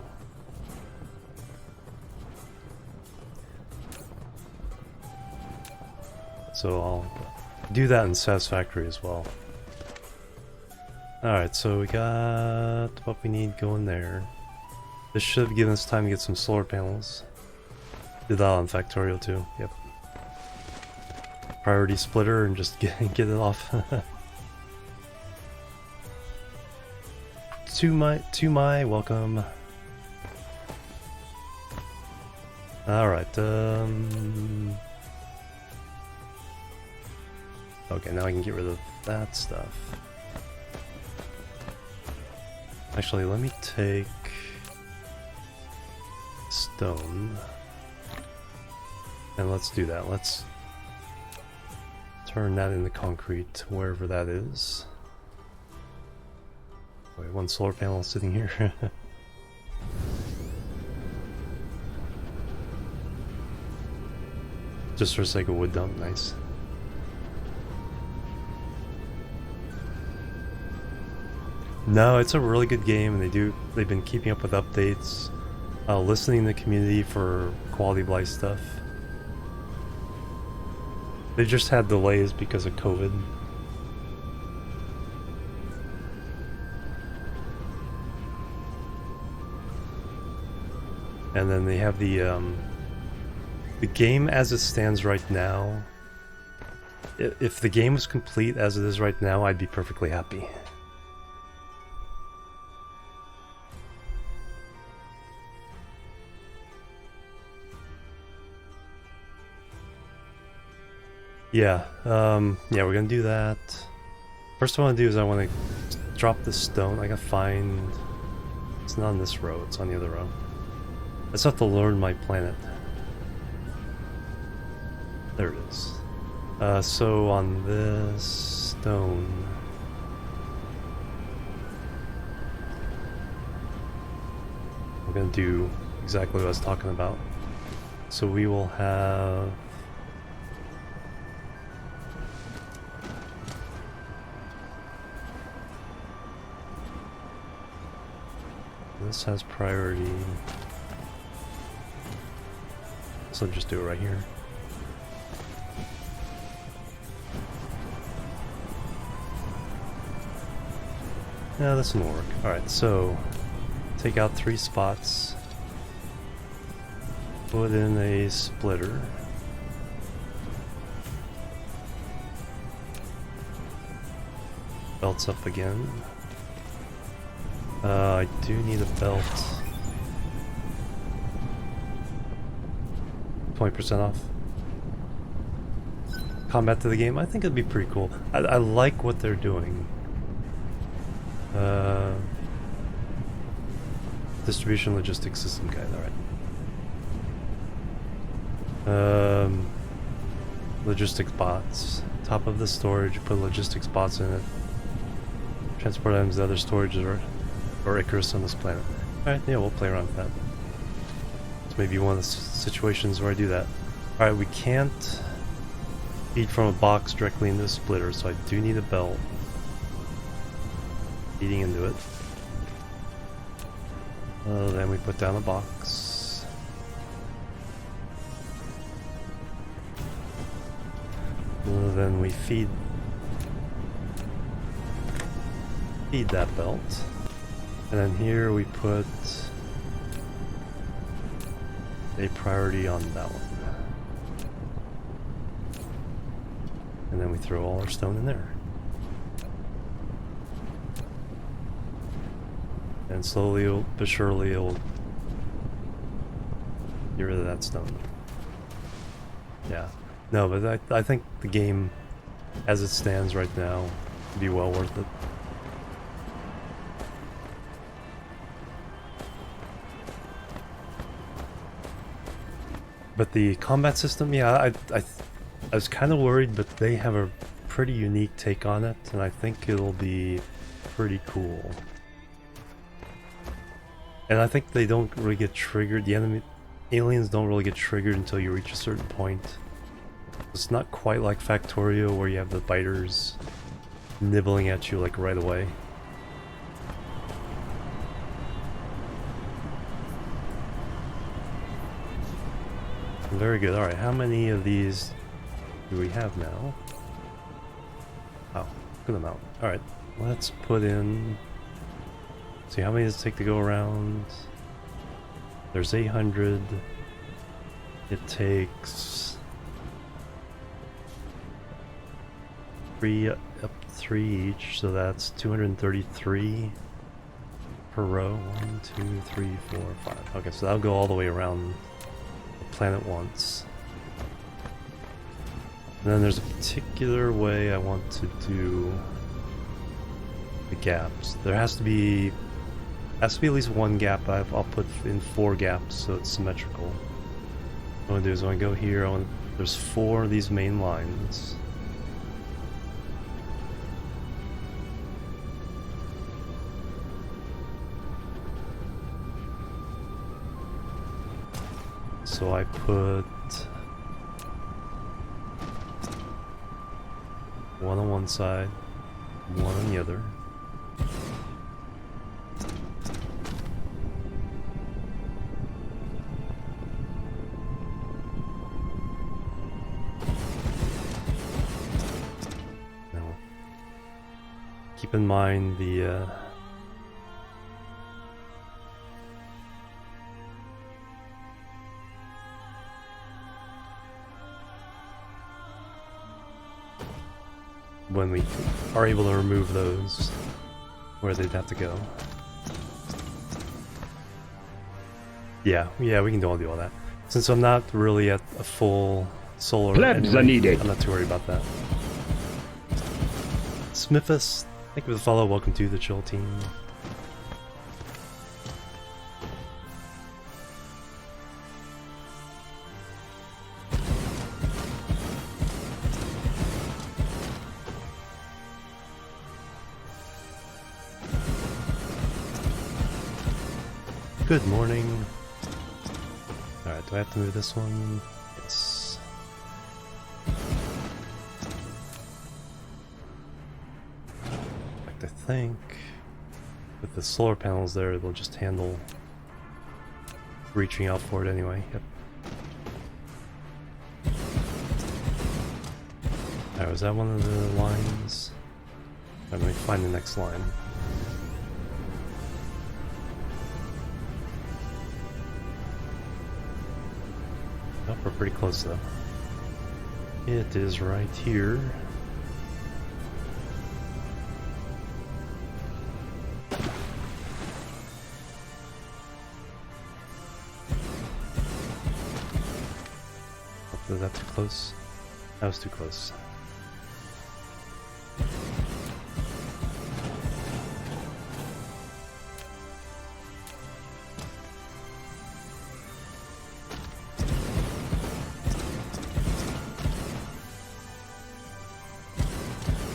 So I'll do that in Satisfactory as well. Alright, so we got what we need going there. This should have given us time to get some solar panels. Did that on Factorio too, yep. Priority splitter and just get it off. To my welcome. Alright, okay, now I can get rid of that stuff. Actually, let me take stone. And let's do that. Let's turn that into concrete, wherever that is. Wait, one solar panel sitting here. Just for the sake of wood dump, nice. No, it's a really good game, and they've been keeping up with updates, listening to the community for quality of life stuff. They just had delays because of COVID. And then they have the game as it stands right now. If the game was complete as it is right now, I'd be perfectly happy. Yeah, yeah, we're gonna do that. First thing I want to do is I want to drop this stone. I gotta find... It's not on this row, it's on the other row. I just have to learn my planet. There it is. So on this stone... we're gonna do exactly what I was talking about. So we will have... This has priority, so just do it right here. Yeah, this will work. Alright, so take out 3 spots, put in a splitter, belts up again. I do need a belt. 20% off. Combat to the game. I think it'd be pretty cool. I like what they're doing. Distribution logistics system guide. Alright. Logistics bots. Top of the storage. Put logistics bots in it. Transport items to other storages or Icarus on this planet. Alright, yeah, we'll play around with that. It's maybe one of the situations where I do that. Alright, we can't feed from a box directly into a splitter, so I do need a belt. Feeding into it. Then we put down a box. Then we feed that belt. And then here we put a priority on that one. And then we throw all our stone in there. And slowly but surely it'll get rid of that stone. Yeah. No, but I think the game, as it stands right now, would be well worth it. But the combat system, yeah, I was kind of worried, but they have a pretty unique take on it, and I think it'll be pretty cool. And I think they don't really get triggered, the aliens don't really get triggered until you reach a certain point. It's not quite like Factorio where you have the biters nibbling at you like right away. Very good. Alright, how many of these do we have now? Oh, good amount. Alright, let's put in... See, how many does it take to go around? There's 800. It takes... 3 each, so that's 233 per row. 1, 2, 3, 4, 5. Okay, so that'll go all the way around the planet once. And then there's a particular way I want to do the gaps. There has to be at least one gap. I'll put in 4 gaps so it's symmetrical. What I want to do is when I go here, there's 4 of these main lines. So I put 1 on one side, 1 on the other. Now, keep in mind the when we are able to remove those, where they'd have to go. Yeah, we can do all that. Since I'm not really at a full solar Plebs are needed. I'm not too worried about that. Smithus, thank you for the follow. Welcome to the Chill Team. Good morning. Alright, do I have to move this one? Yes. In fact, I think with the solar panels there, they'll just handle reaching out for it anyway. Yep. Alright, was that one of the lines? Let me find the next line. Oh, we're pretty close though. It is right here. Oh, was that too close? That was too close.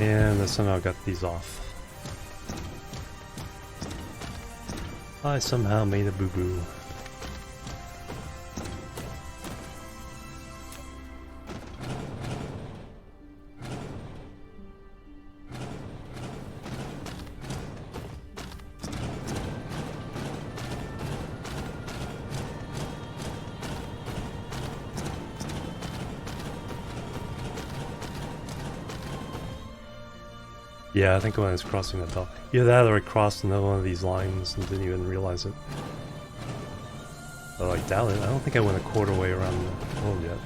And I somehow got these off. I somehow made a boo-boo. Yeah, I think when I was crossing that belt. Either that or I crossed another one of these lines and didn't even realize it. But I doubt it. I don't think I went a quarter way around the world yet.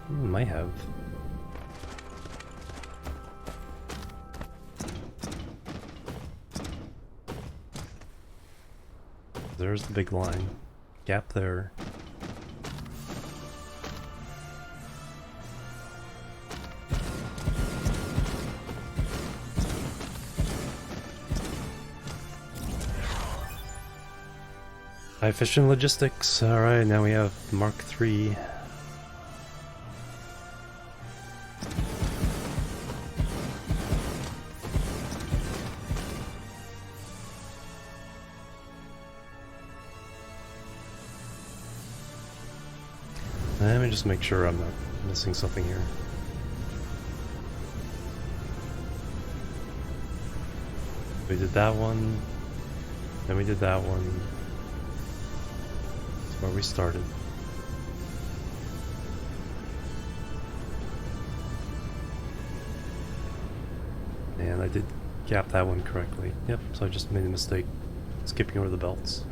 Might have. There's the big line. Gap there. High efficient logistics. Alright, now we have Mark III. Let me just make sure I'm not missing something here. We did that one, then we did that one. That's where we started. And I did gap that one correctly. Yep, so I just made a mistake skipping over the belts.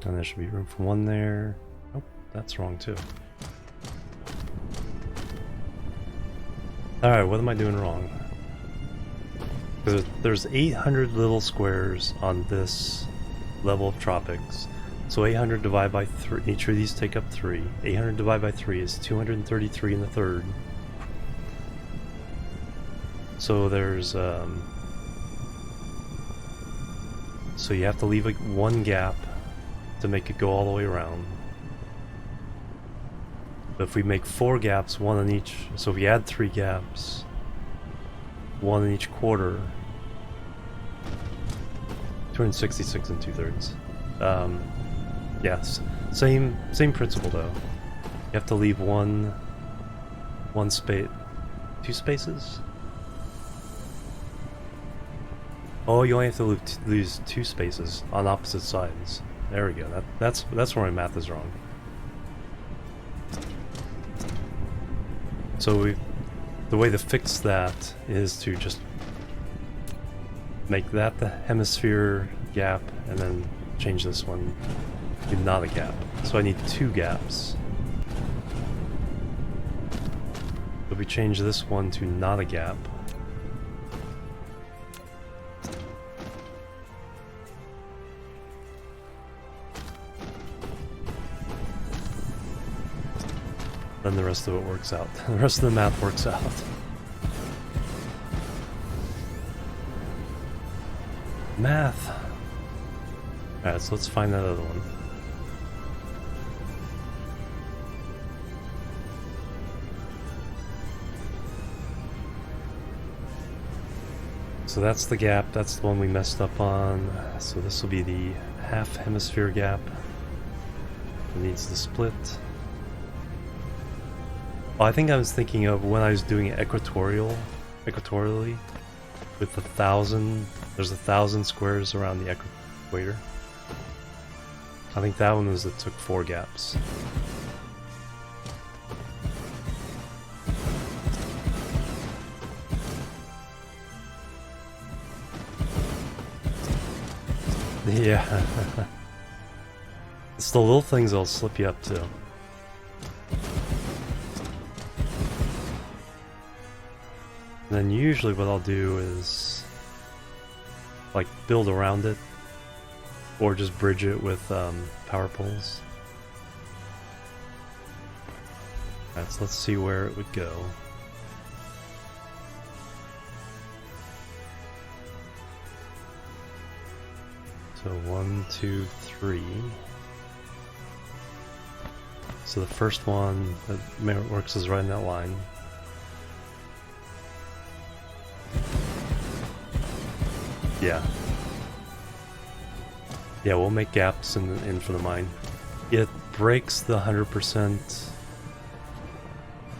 And there should be room for one there. Oh, that's wrong too. Alright, what am I doing wrong? Because there's 800 little squares on this level of tropics. So 800 divided by 3, each of these take up 3. 800 divided by 3 is 233 in the third. So there's, so you have to leave like one gap to make it go all the way around. But if we make 4 gaps, one in each, so if we add 3 gaps, one in each quarter, 266 and 2/3. Yes, same principle though. You have to leave one space, 2 spaces. Oh, you only have to lose 2 spaces on opposite sides. There we go. That's where my math is wrong. So the way to fix that is to just make that the hemisphere gap, and then change this one to not a gap. So I need 2 gaps. If we change this one to not a gap, then the rest of it works out. The rest of the math works out. Math! Alright, so let's find that other one. So that's the gap, that's the one we messed up on. So this will be the half hemisphere gap. It needs the split. Well, I think I was thinking of when I was doing it equatorially, with 1,000, there's 1,000 squares around the equator. I think that one was that took 4 gaps. Yeah. It's the little things that'll slip you up too. And then usually what I'll do is like build around it, or just bridge it with power poles. Alright, so let's see where it would go. So 1, 2, 3. So the first one that works is right in that line. Yeah. Yeah, we'll make gaps in for the mine. It breaks the 100%,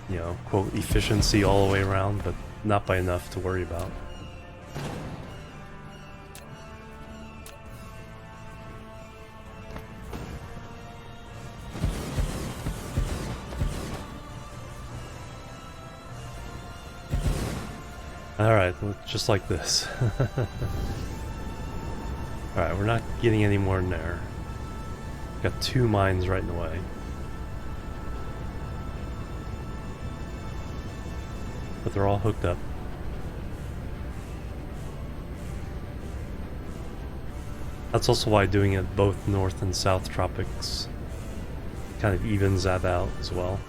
you know, quote, efficiency all the way around, but not by enough to worry about. Alright, just like this. Alright, we're not getting any more in there. Got 2 mines right in the way. But they're all hooked up. That's also why doing it both north and south tropics kind of evens that out as well.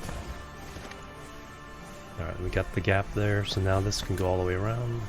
Alright, we got the gap there, so now this can go all the way around.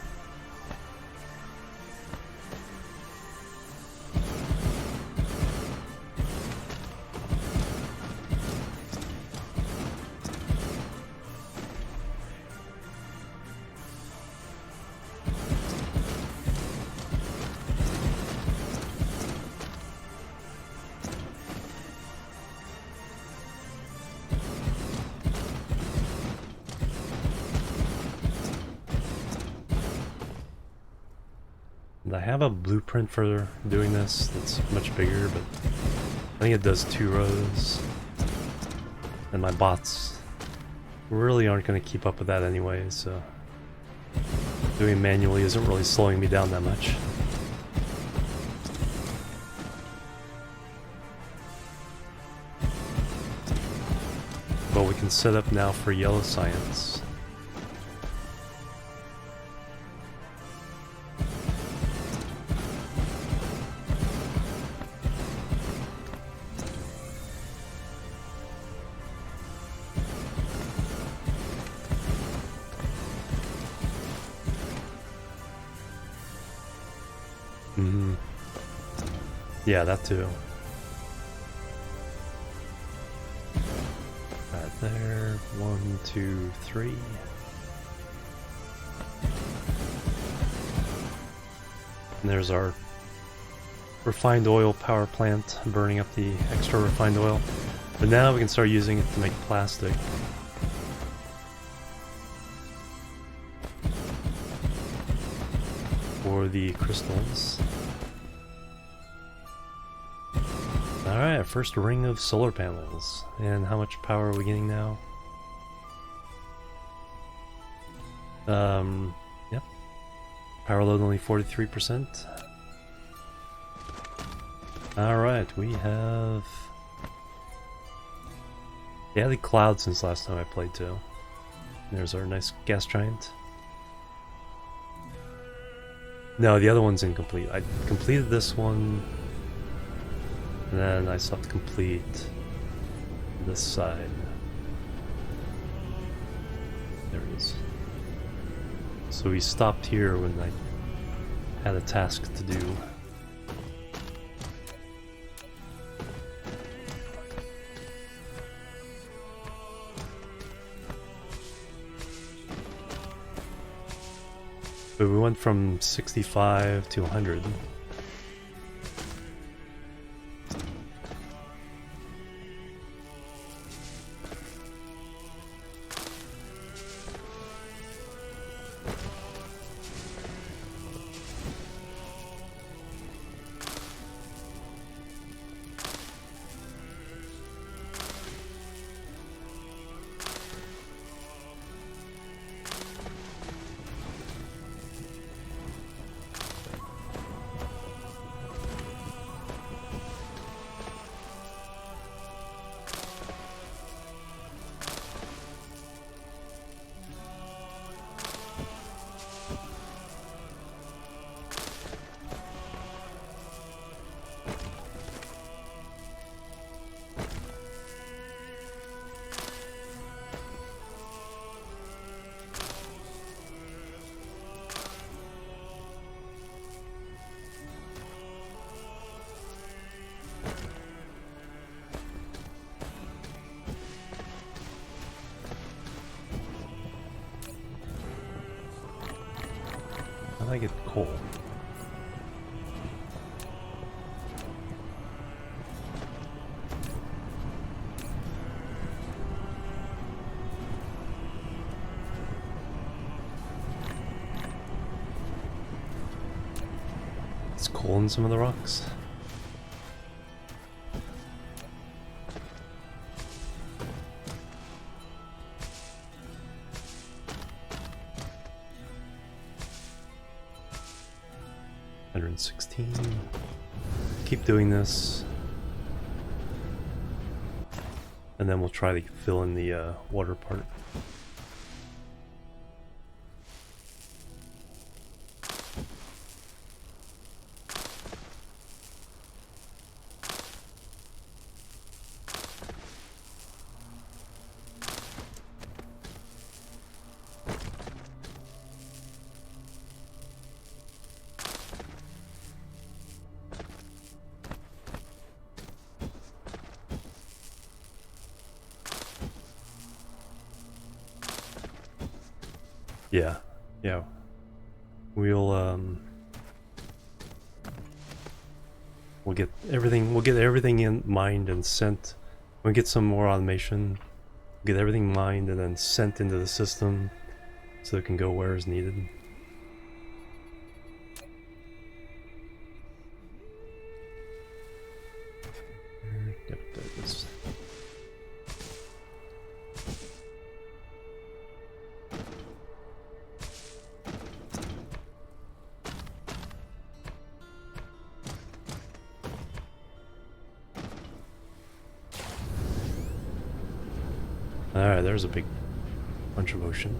And I have a blueprint for doing this that's much bigger, but I think it does 2 rows. And my bots really aren't going to keep up with that anyway, so doing it manually isn't really slowing me down that much. But we can set up now for yellow science. Yeah, that too. Right there. 1, 2, 3. And there's our refined oil power plant, burning up the extra refined oil. But now we can start using it to make plastic. For the crystals. Alright, first ring of solar panels. And how much power are we getting now? Yep. Power load only 43%. Alright, we have... Yeah, the cloud since last time I played too. There's our nice gas giant. No, the other one's incomplete. I completed this one, and then I still have to complete this side. There it is. So we stopped here when I had a task to do. But we went from 65 to 100. can I get coal? It's coal in some of the rocks. Keep doing this, and then we'll try to fill in the water part. Yeah. We'll get everything in mined and sent. We'll get some more automation. Get everything mined and then sent into the system so it can go where is needed. Yep, there it is. Alright, there's a big bunch of ocean.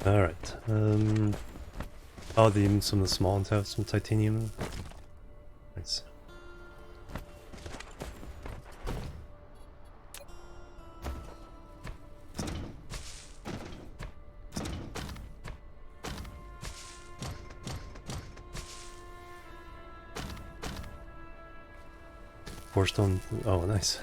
Alright, oh, even some of the small ones have some titanium. Nice. Core stone, oh nice.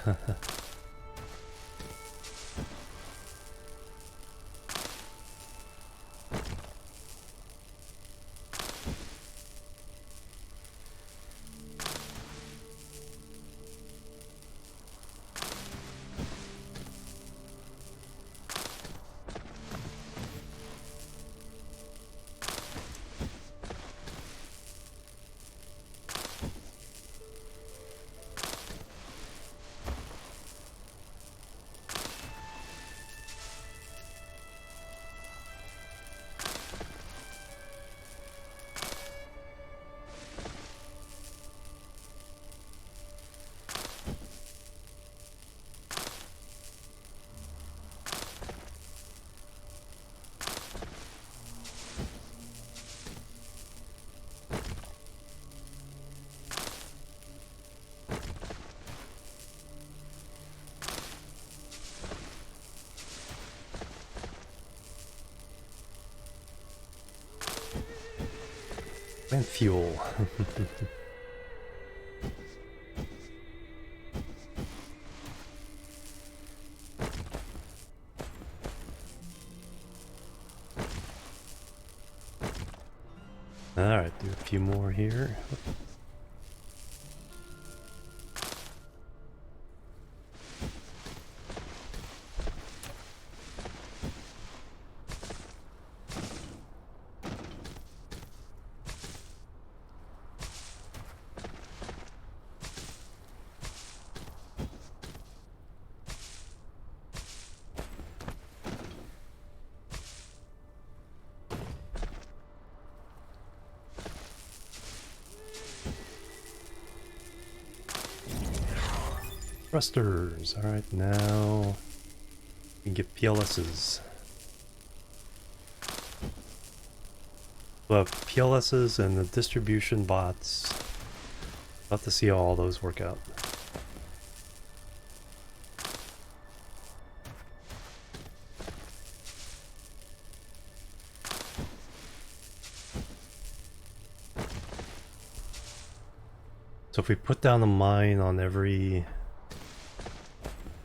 And fuel. Alright, do a few more here. Thrusters. Alright, now we can get PLSs. We'll have PLSs and the distribution bots. I'll have to see how all those work out. So if we put down a mine on every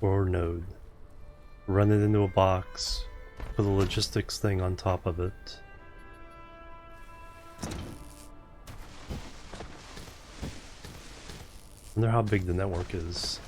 ore node, run it into a box, put a logistics thing on top of it. Wonder how big the network is.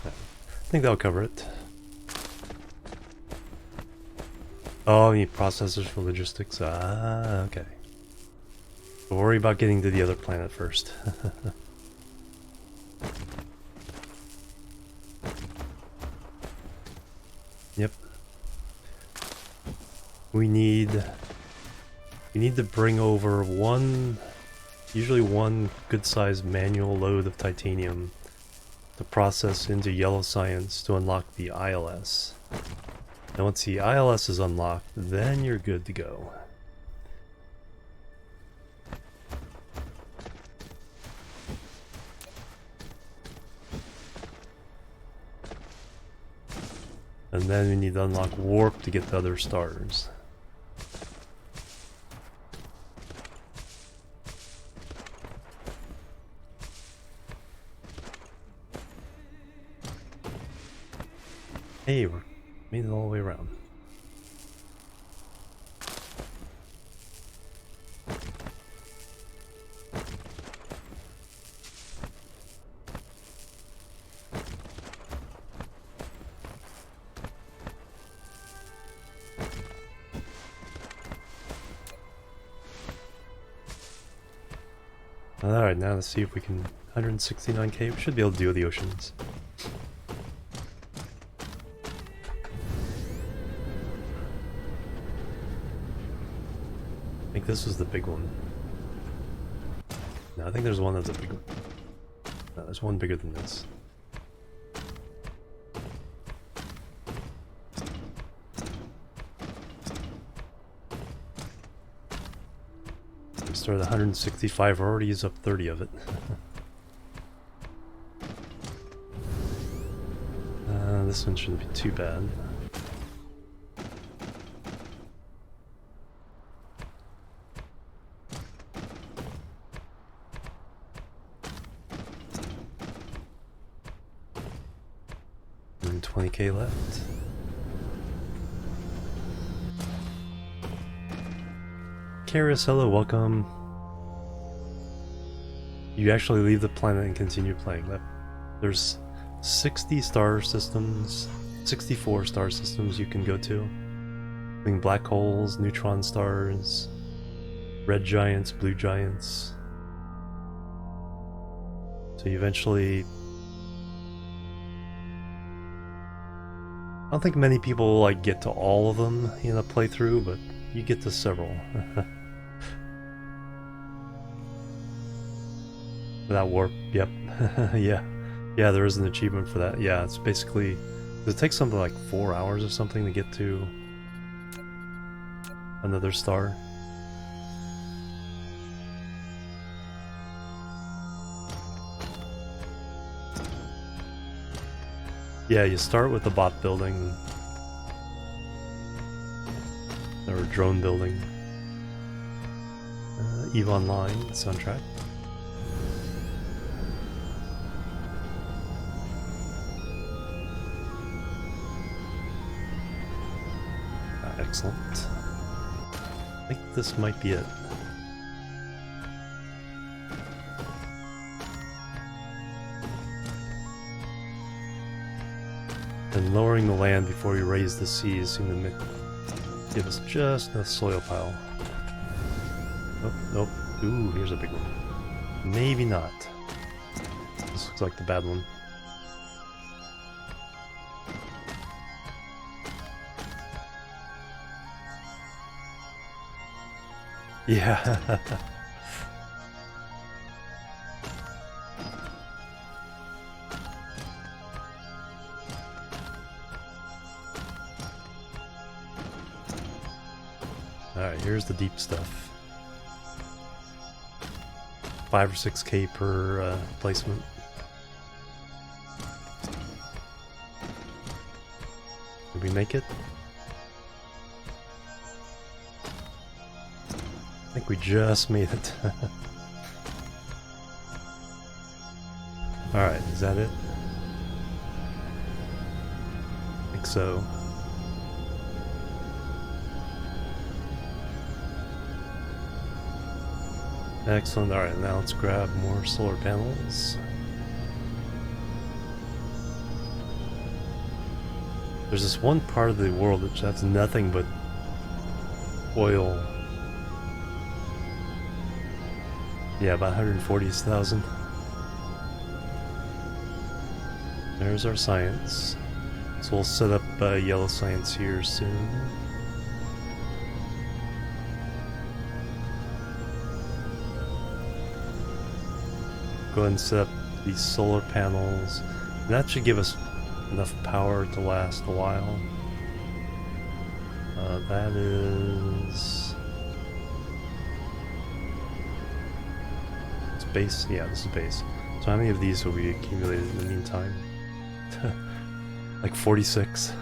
I think that'll cover it. Oh, you need processors for logistics. Ah, okay. But worry about getting to the other planet first. Yep. We need to bring over usually one good-sized manual load of titanium to process into yellow science to unlock the ILS. And once the ILS is unlocked, then you're good to go. And then we need to unlock warp to get to other stars. Hey, we made it all the way around. Alright, now let's see if we can... 169k, we should be able to deal with the oceans. I think this was the big one. No, I think there's one that's a big one. No, there's one bigger than this. We started 165, already used up 30 of it. This one shouldn't be too bad. And 20k left. Karis, hello, welcome. You actually leave the planet and continue playing. There's 60 star systems, 64 star systems you can go to, including black holes, neutron stars, red giants, blue giants. So you eventually... I don't think many people like get to all of them in a playthrough, but you get to several. Without warp, yep. Yeah. Yeah, there is an achievement for that. Yeah, it's basically... It takes something like 4 hours or something to get to another star. Yeah, you start with the bot building. Or drone building. EVE Online soundtrack. Excellent. I think this might be it. And lowering the land before we raise the seas seem to give us just enough soil pile. Nope, nope. Ooh, here's a big one. Maybe not. This looks like the bad one. Yeah. Alright, here's the deep stuff. 5 or 6k per placement. Did we make it? I think we just made it. Alright, is that it? I think so. Excellent. Alright, now let's grab more solar panels. There's this one part of the world which has nothing but oil. Yeah, about 140,000. There's our science. So we'll set up yellow science here soon. Go ahead and set up these solar panels. And that should give us enough power to last a while. That is... It's base? Yeah, this is base. So how many of these will be accumulated in the meantime? Like 46.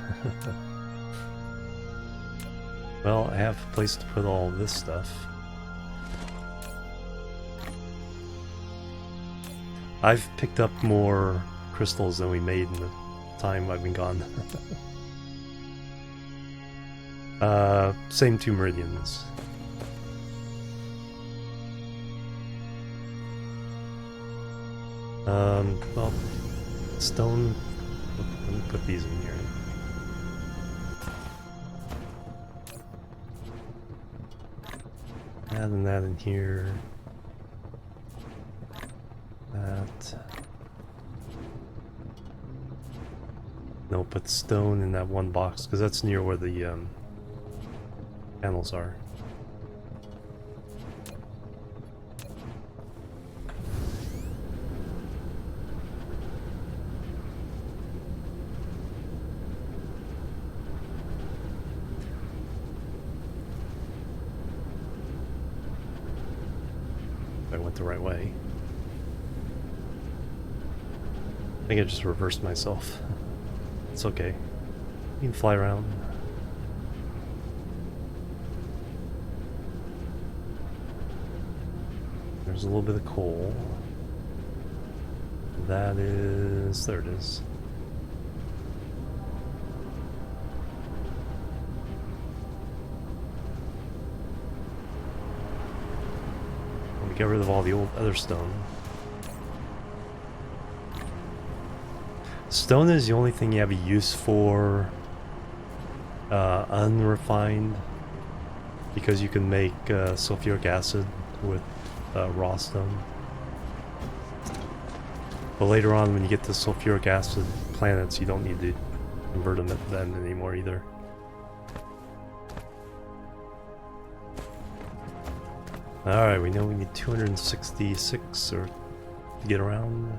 Well, I have a place to put all this stuff. I've picked up more crystals than we made in the time I've been gone. Same 2 meridians. Well, stone. Let me put these in here. Adding that in here. That. No, put stone in that one box because that's near where the panels are. I went the right way. I think I just reversed myself. It's okay. You can fly around. There's a little bit of coal. That is... there it is. Let me get rid of all the old other stone. Stone is the only thing you have a use for unrefined, because you can make sulfuric acid with raw stone. But later on, when you get to sulfuric acid planets, you don't need to convert them then anymore either. Alright, we know we need 266 or to get around.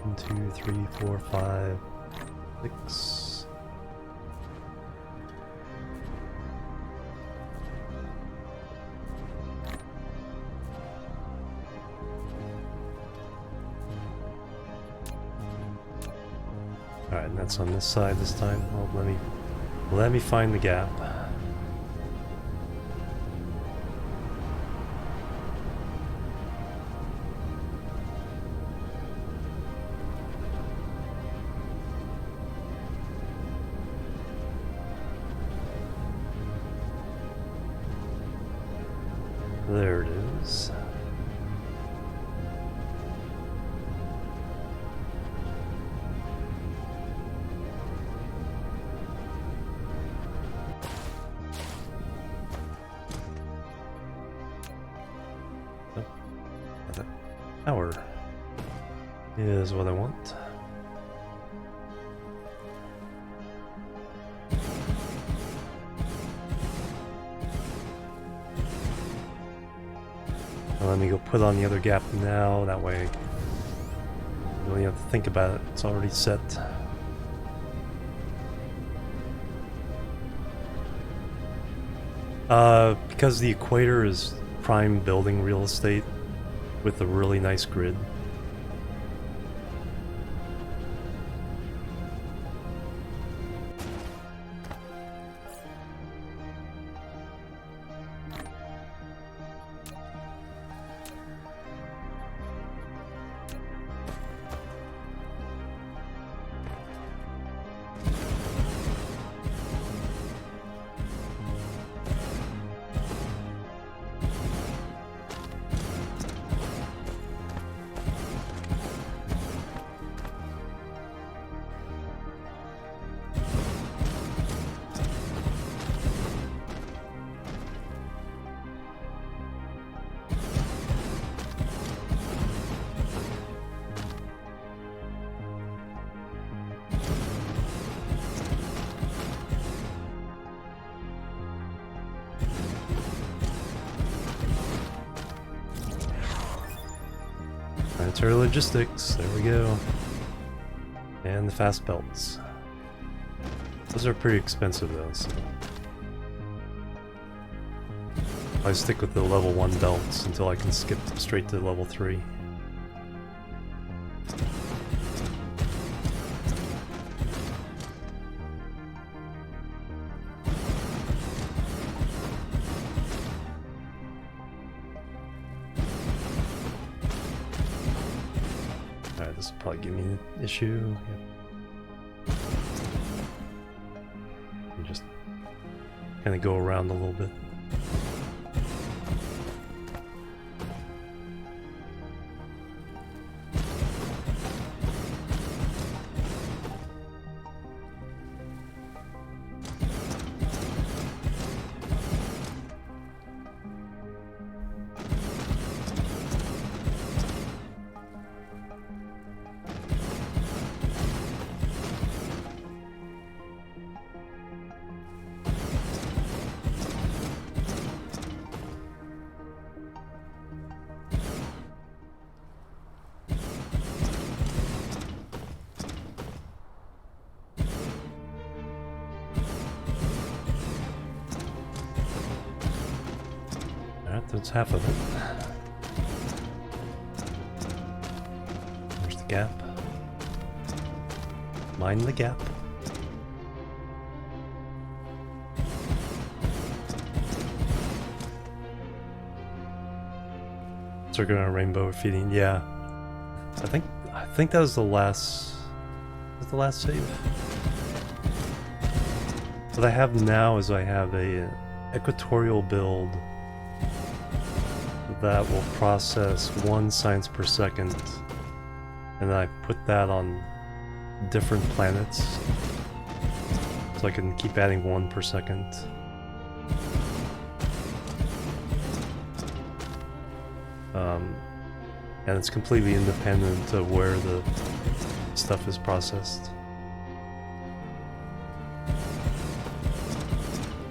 1, 2, 3, 4, 5, 6. Alright, and that's on this side this time. Well, let me find the gap. There it is. Power is what I want. Let me go put on the other gap now, that way you don't even have to think about it, it's already set. Because the equator is prime building real estate with a really nice grid. Interplanetary Logistics, there we go. And the fast belts. Those are pretty expensive though, so I stick with the level 1 belts until I can skip straight to level 3. Alright, this will probably give me an issue. Yep. And just kind of go around a little bit. That's half of it. There's the gap. Mind the gap. Circular rainbow feeding, yeah. I think that was the last. Was the last save? What I have now is I have a equatorial build that will process 1 science per second, and I put that on different planets so I can keep adding 1 per second. And it's completely independent of where the stuff is processed.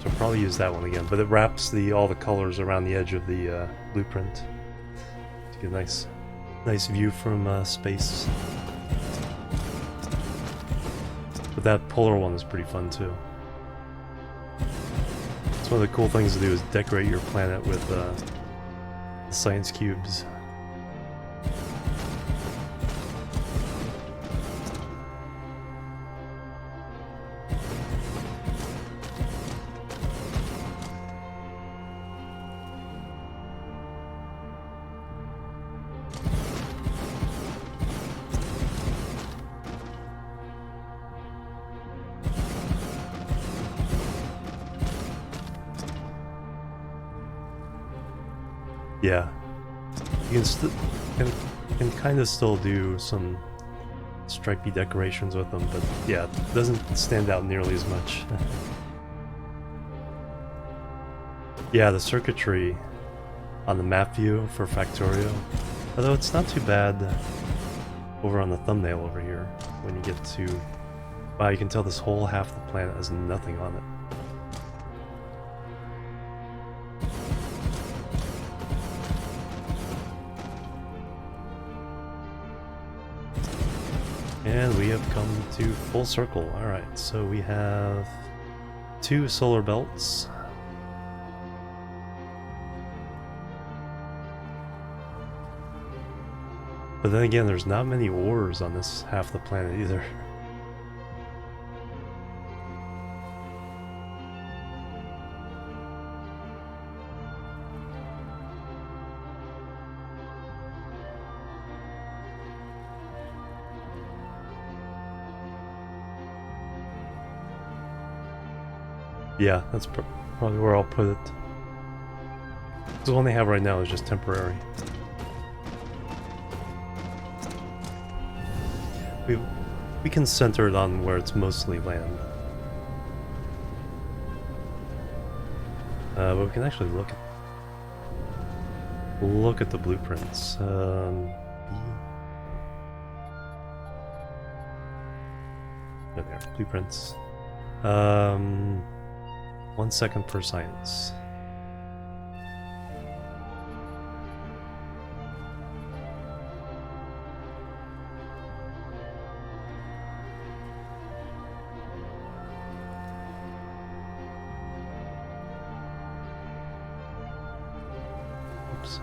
So I'll probably use that one again, but it wraps all the colors around the edge of the blueprint to get a nice view from space. But that polar one is pretty fun too. It's one of the cool things to do is decorate your planet with science cubes. Yeah, you can kind of still do some stripy decorations with them, but yeah, it doesn't stand out nearly as much. Yeah, the circuitry on the map view for Factorio, although it's not too bad over on the thumbnail over here when you get to... Wow, you can tell this whole half the planet has nothing on it. And we have come to full circle. Alright, so we have 2 solar belts. But then again, there's not many ores on this half of the planet either. Yeah, that's probably where I'll put it. The one they have right now is just temporary. We can center it on where it's mostly land. But we can actually look at the blueprints. There, blueprints. 1 second per science. Oops.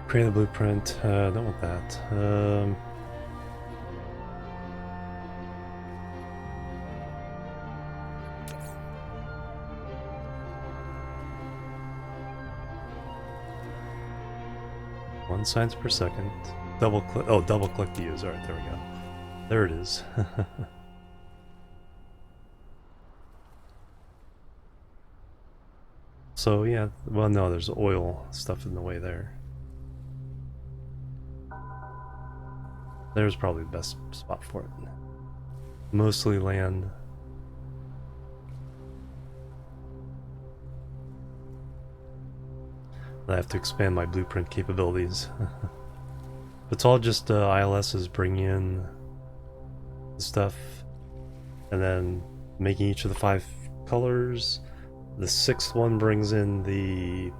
Create a blueprint. Don't want that. 1 science per second. Double click. Oh, double click to use. All right, there we go. There it is. So yeah, well, no, there's oil stuff in the way there. There's probably the best spot for it. Mostly land. I have to expand my blueprint capabilities. It's all just ILS is bringing in the stuff and then making each of the 5 colors. The 6th one brings in the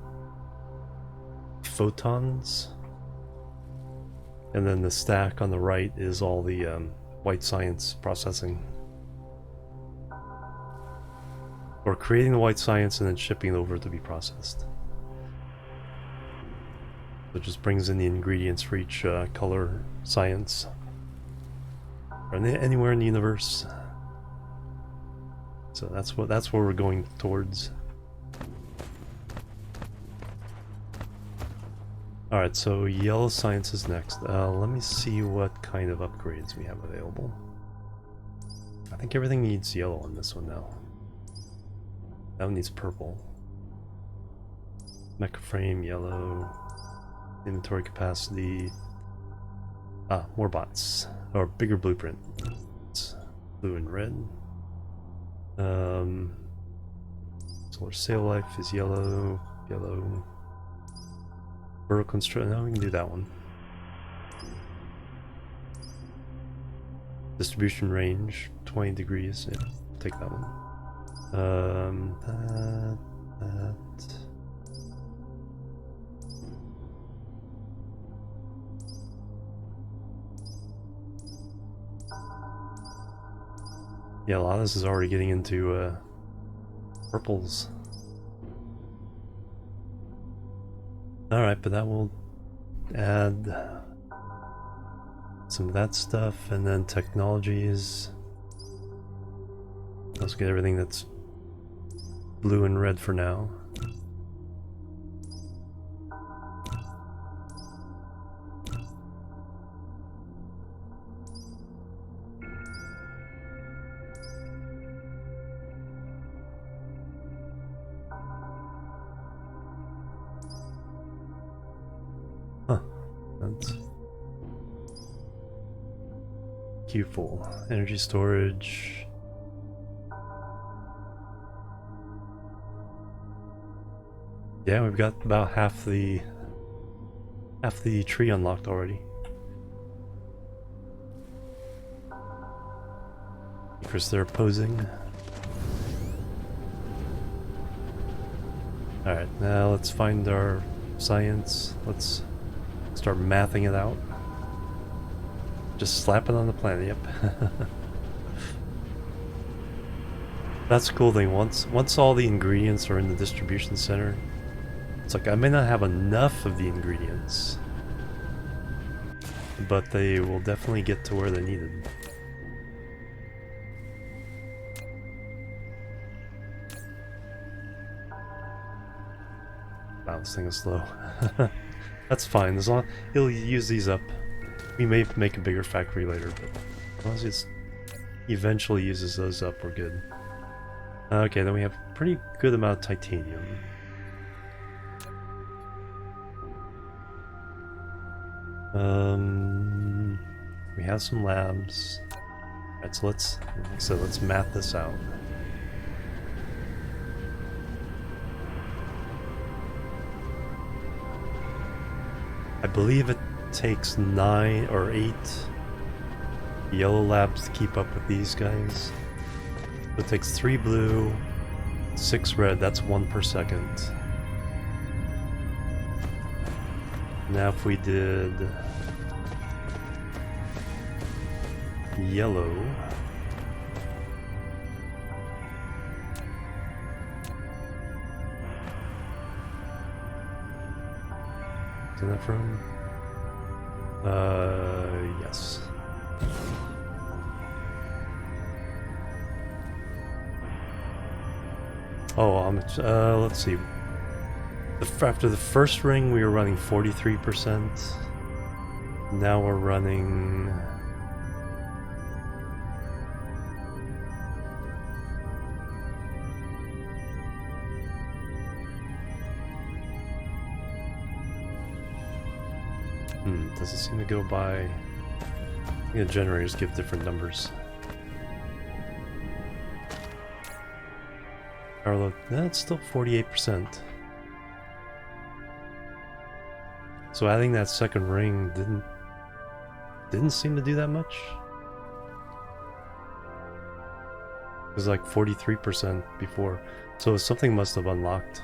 photons. And then the stack on the right is all the white science processing. Or creating the white science and then shipping it over to be processed. So it just brings in the ingredients for each color science. Or anywhere in the universe. So that's where we're going towards. Alright, so yellow science is next. Let me see what kind of upgrades we have available. I think everything needs yellow on this one now. That one needs purple. Mecha frame, yellow. Inventory capacity. Ah, more bots. Or bigger blueprint. It's blue and red. Solar sail life is yellow. Yellow. Vertical construct. No, we can do that one. Distribution range 20 degrees. Yeah, take that one. That. Yeah, a lot of this is already getting into purples. Alright, but that will add some of that stuff, and then technologies. Let's get everything that's blue and red for now. queue full. Energy storage. Yeah, we've got about half the tree unlocked already. Chris, they're posing. Alright, now let's find our science. Let's start mathing it out. Just slap it on the planet, yep. That's the cool thing. Once all the ingredients are in the distribution center, it's like I may not have enough of the ingredients, but they will definitely get to where they're needed. Wow, this thing is slow. That's fine, as long he'll use these up. We may make a bigger factory later, but as long as it eventually uses those up, we're good. Okay, then we have a pretty good amount of titanium. We have some labs. Alright, so let's, like I said, let's math this out. I believe it takes 9 or 8 yellow labs to keep up with these guys. So it takes 3 blue, 6 red, that's 1 per second. Now if we did yellow, is that from? Yes. Oh, let's see. After the first ring, we were running 43%. Now we're running... does it seem to go by... I think the generators give different numbers. Carlo, that's still 48%. So adding that second ring didn't seem to do that much. It was like 43% before, so something must have unlocked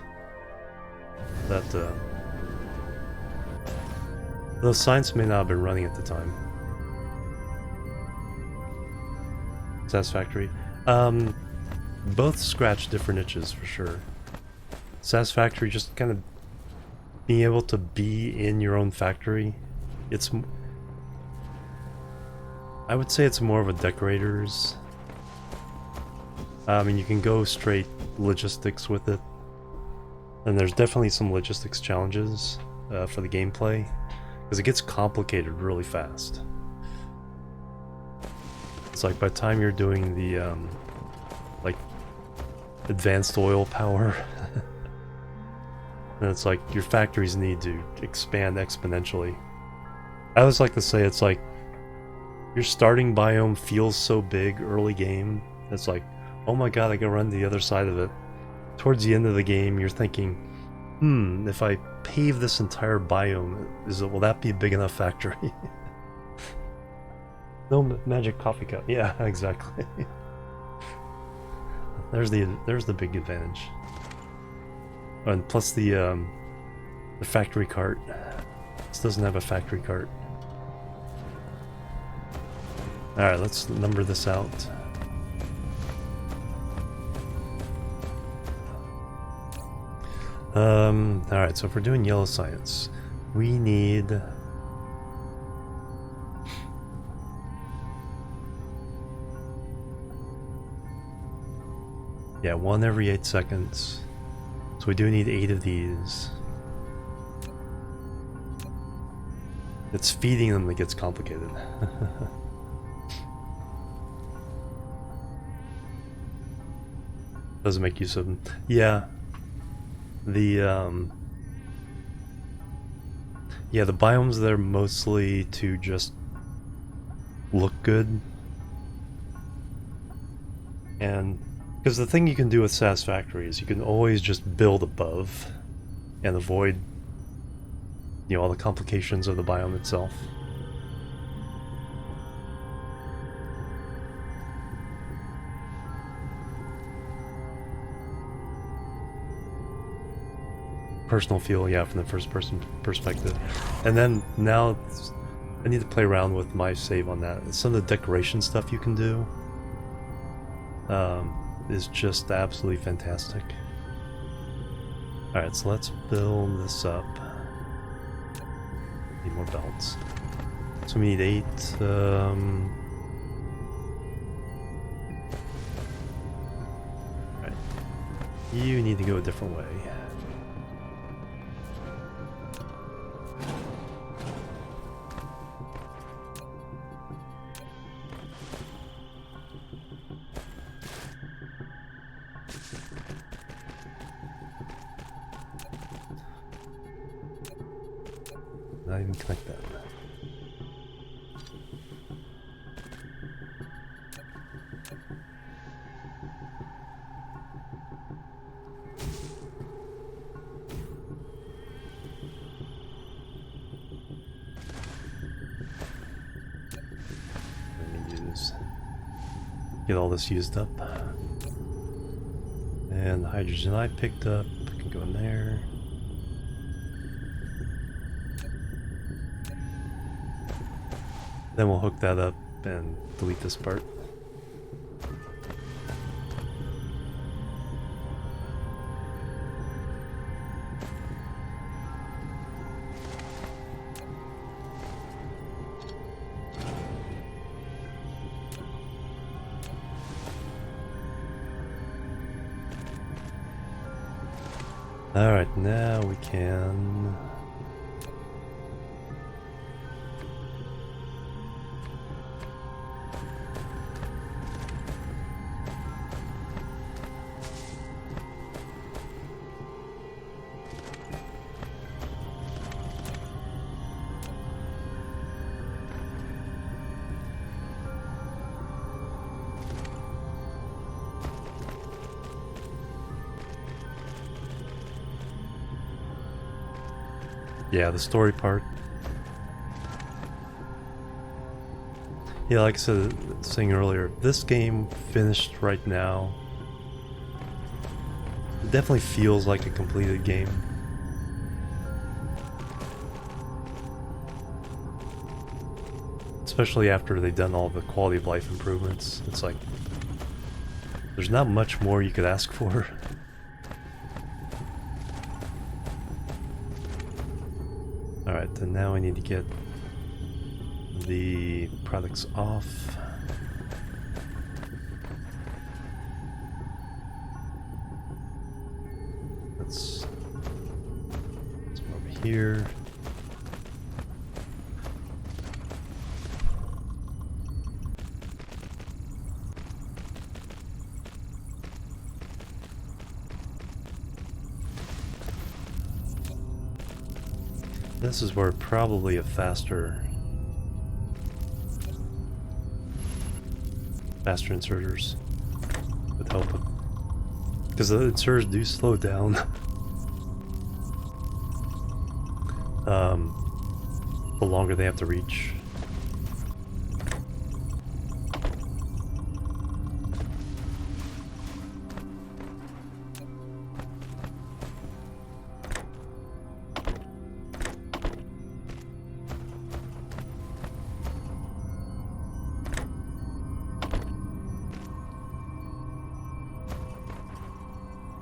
that. Those science may not have been running at the time. Satisfactory. Both scratch different itches for sure. Satisfactory, just kind of being able to be in your own factory. I would say it's more of a decorator's. I mean, you can go straight logistics with it, and there's definitely some logistics challenges for the gameplay, because it gets complicated really fast. It's like by the time you're doing the like advanced oil power, and it's like your factories need to expand exponentially. I always like to say it's like your starting biome feels so big early game. It's like, oh my god, I gotta run to the other side of it. Towards the end of the game, you're thinking, if I pave this entire biome, will that be a big enough factory? No magic coffee cup. Yeah, exactly. There's the big advantage. And plus the factory cart. This doesn't have a factory cart. Alright, let's number this out. Alright, so if we're doing yellow science, we need... yeah, 1 every 8 seconds. So we do need 8 of these. It's feeding them that gets complicated. Doesn't make use of them. Yeah. The biomes, they're mostly to just look good And because the thing you can do with Satisfactory is you can always just build above and avoid, you know, all the complications of the biome itself. Personal feel, yeah, from the first person perspective. And then now I need to play around with my save on that. Some of the decoration stuff you can do is just absolutely fantastic. Alright, so let's build this up. Need more belts. So we need 8. Alright. You need to go a different way. Not even connect that. Let me get all this used up. And the hydrogen I picked up can go in there. Then we'll hook that up and delete this part. Alright, now we can... yeah, the story part. Yeah, like I said, saying earlier, if this game finished right now, it definitely feels like a completed game. Especially after they've done all the quality of life improvements. It's like, there's not much more you could ask for. Alright, then now I need to get the products off. Let's come over here. This is where probably a faster inserters would help, because the inserters do slow down the longer they have to reach.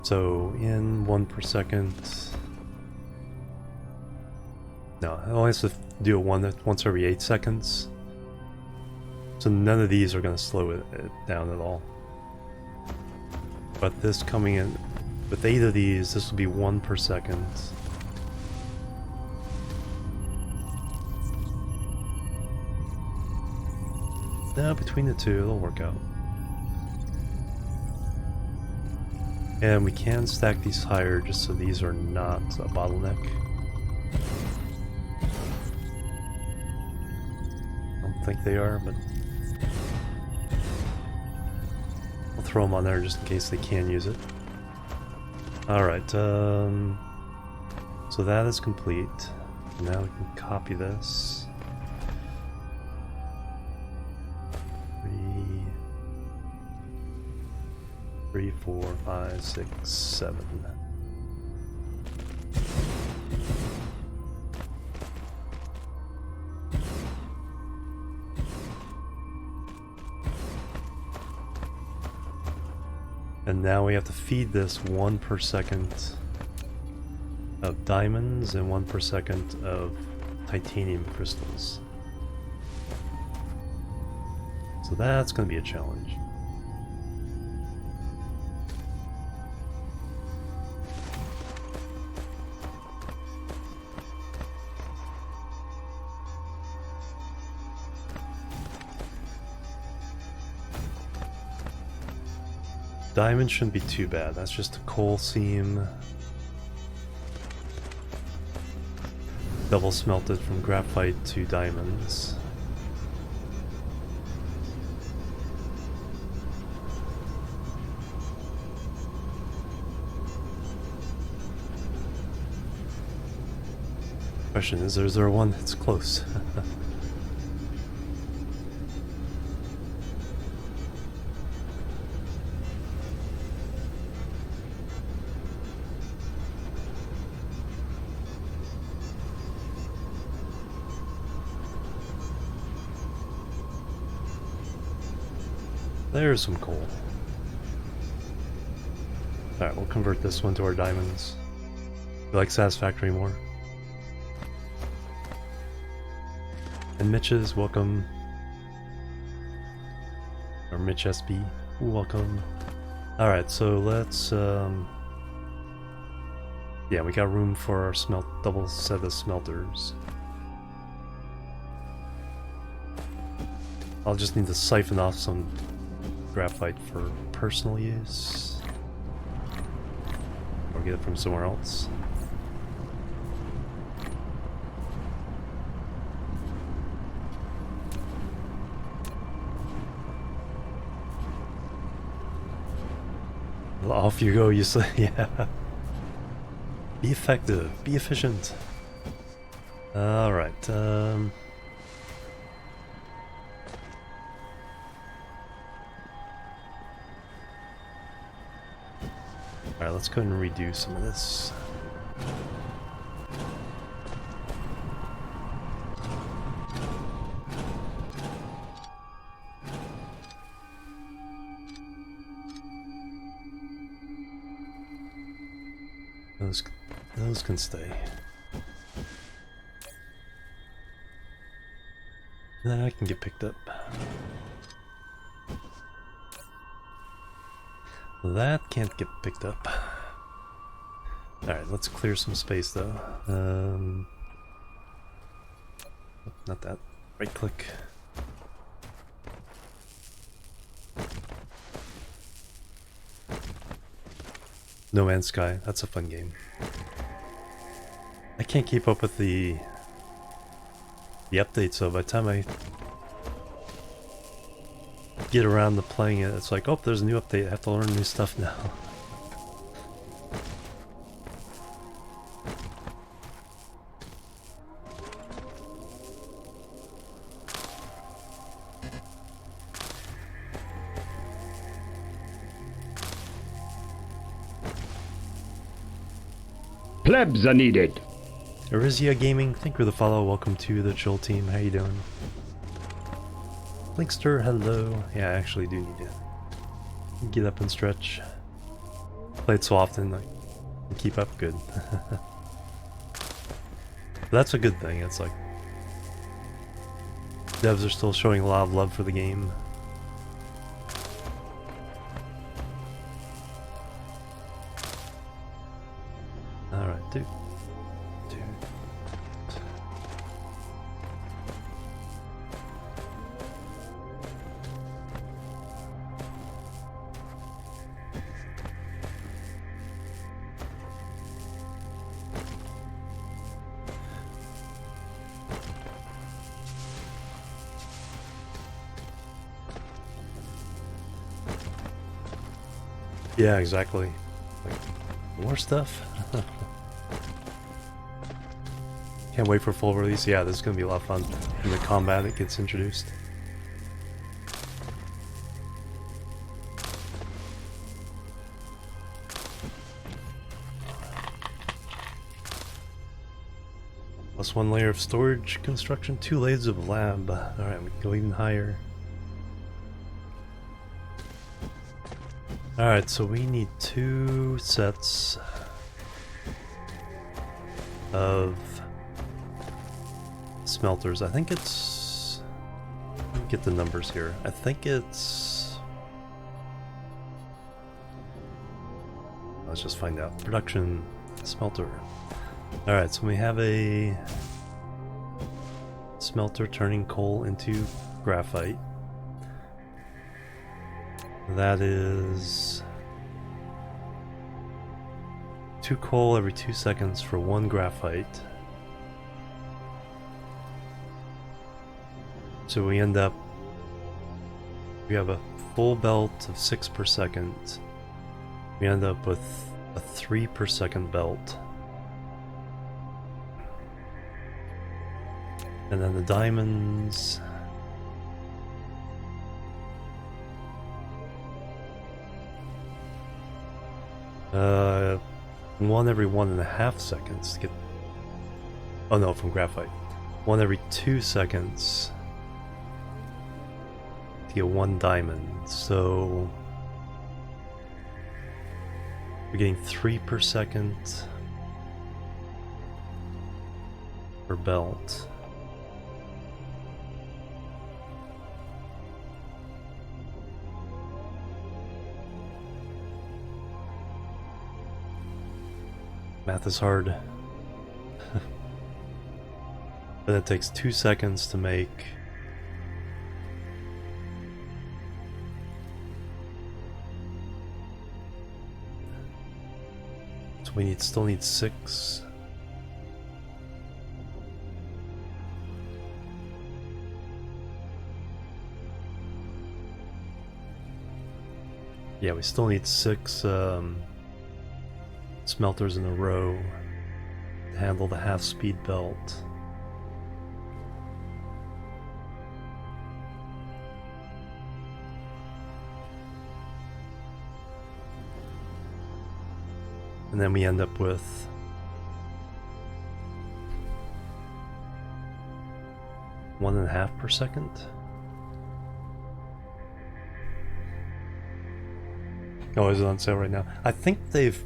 So in 1 per second. No, it only has to do it once every 8 seconds. So none of these are going to slow it down at all. But this coming in with 8 of these, this will be 1 per second. Now between the two, it'll work out. And we can stack these higher just so these are not a bottleneck. I don't think they are, but we'll throw them on there just in case they can use it. Alright, so that is complete. Now we can copy this. 3, 4, 5, 6, 7. And now we have to feed this 1 per second of diamonds and 1 per second of titanium crystals. So that's going to be a challenge. Diamond shouldn't be too bad. That's just a coal seam. Double smelted from graphite to diamonds. Question is there one that's close? There's some coal. Alright, we'll convert this one to our diamonds. We like Satisfactory more. And Mitch's, welcome. Or Mitch SB, welcome. Alright, so let's yeah, we got room for our double set of smelters. I'll just need to siphon off some graphite for personal use. Or get it from somewhere else. Off you go, you say, yeah. Be effective, be efficient. Alright, alright, let's go ahead and redo some of this. Those can stay. That can get picked up. That can't get picked up. Alright, let's clear some space though. Not that. Right click. No Man's Sky, that's a fun game. I can't keep up with the updates, so by the time I get around to playing it, it's like, oh, there's a new update, I have to learn new stuff now. Plebs are needed. Arisia Gaming, thank you for the follow. Welcome to the chill team. How you doing? Linkster, hello. Yeah, I actually do need to get up and stretch. Played so often, I can keep up good. That's a good thing. It's like devs are still showing a lot of love for the game. Alright, dude. Yeah, exactly. Like, more stuff. Can't wait for full release. Yeah, this is gonna be a lot of fun. And the combat that gets introduced. Plus 1 layer of storage construction, 2 layers of lab. Alright, we can go even higher. Alright, so we need 2 sets of smelters. I think it's... Let me get the numbers here. I think it's... Let's just find out. Production smelter. Alright, so we have a smelter turning coal into graphite. That is 2 coal every 2 seconds for 1 graphite. So we end up, we have a full belt of 6 per second. We end up with a 3 per second belt. And then the diamonds. One every 1.5 seconds to get. Oh no, from graphite. 1 every 2 seconds to get 1 diamond. So we're getting 3 per second per belt. Math is hard. But it takes 2 seconds to make so we still need 6. Yeah, we still need 6 smelters in a row to handle the half-speed belt. And then we end up with one and a half per second. Oh, is it on sale right now? I think they've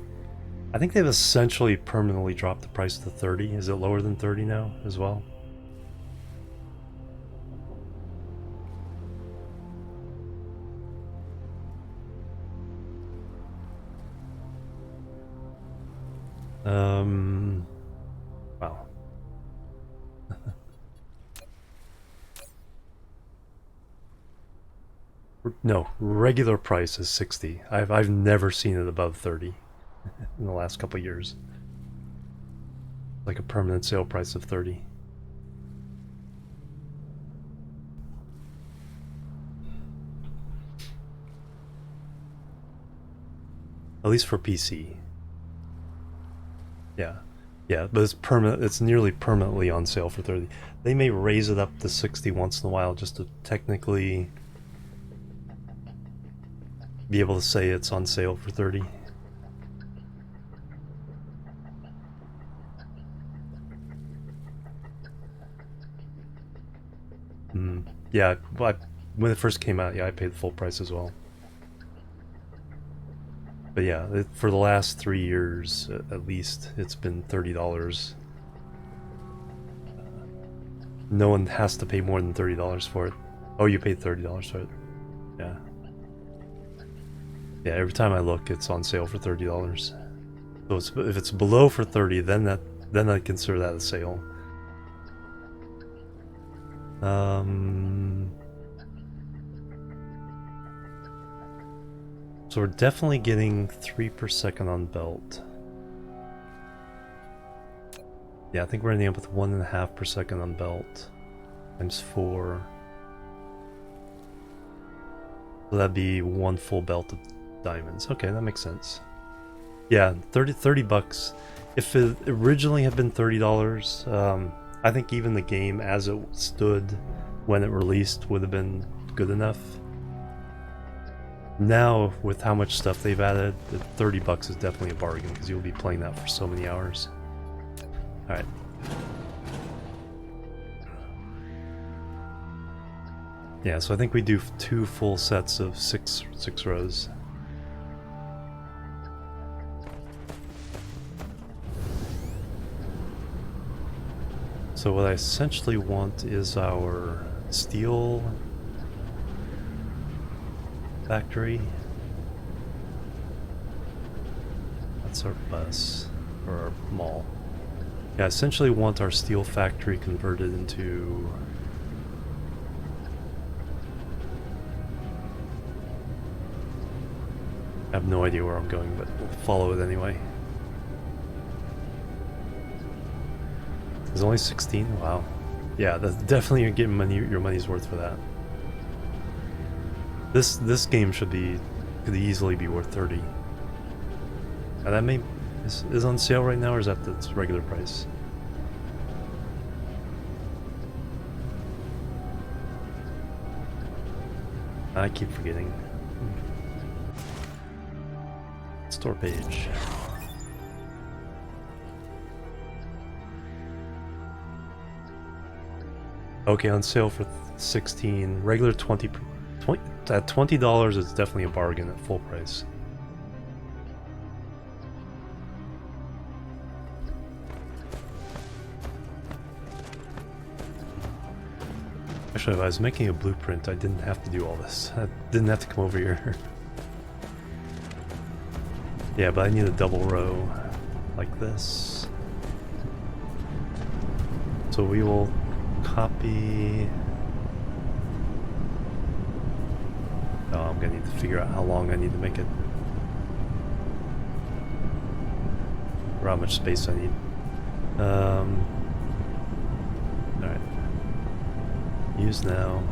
essentially permanently dropped the price to 30. Is it lower than 30 now as well? Wow. No, regular price is 60. I've never seen it above 30 in the last couple of years. Like a permanent sale price of 30. At least for PC. Yeah. Yeah, but it's permanent. It's nearly permanently on sale for 30. They may raise it up to 60 once in a while just to technically be able to say it's on sale for 30. Yeah, when it first came out, yeah, I paid the full price as well. But yeah, for the last 3 years, at least, it's been $30. No one has to pay more than $30 for it. Oh, you paid $30 for it. Yeah. Yeah, every time I look, it's on sale for $30. So if it's below for 30, then I consider that a sale. So we're definitely getting 3 per second on belt. Yeah, I think we're ending up with 1.5 per second on belt. Times 4. So that'd be 1 full belt diamonds. Okay, that makes sense. Yeah, 30 bucks. If it originally had been $30, I think even the game as it stood when it released would have been good enough. Now, with how much stuff they've added, the 30 bucks is definitely a bargain because you'll be playing that for so many hours. Alright. Yeah, so I think we do 2 full sets of six rows. So what I essentially want is our steel factory. That's our bus, or our mall. Yeah, I essentially want our steel factory converted into... I have no idea where I'm going, but we'll follow it anyway. There's only 16? Wow. Yeah, that's definitely you're getting your money's worth for that. This game could easily be worth 30. And that is on sale right now, or is that its regular price? I keep forgetting. Store page. Okay, on sale for 16. Regular 20 at $20, it's definitely a bargain at full price. Actually, if I was making a blueprint, I didn't have to do all this. I didn't have to come over here. Yeah, but I need a double row like this. So we will copy... Oh, I'm gonna need to figure out how long I need to make it. Or how much space I need. Alright. Use now.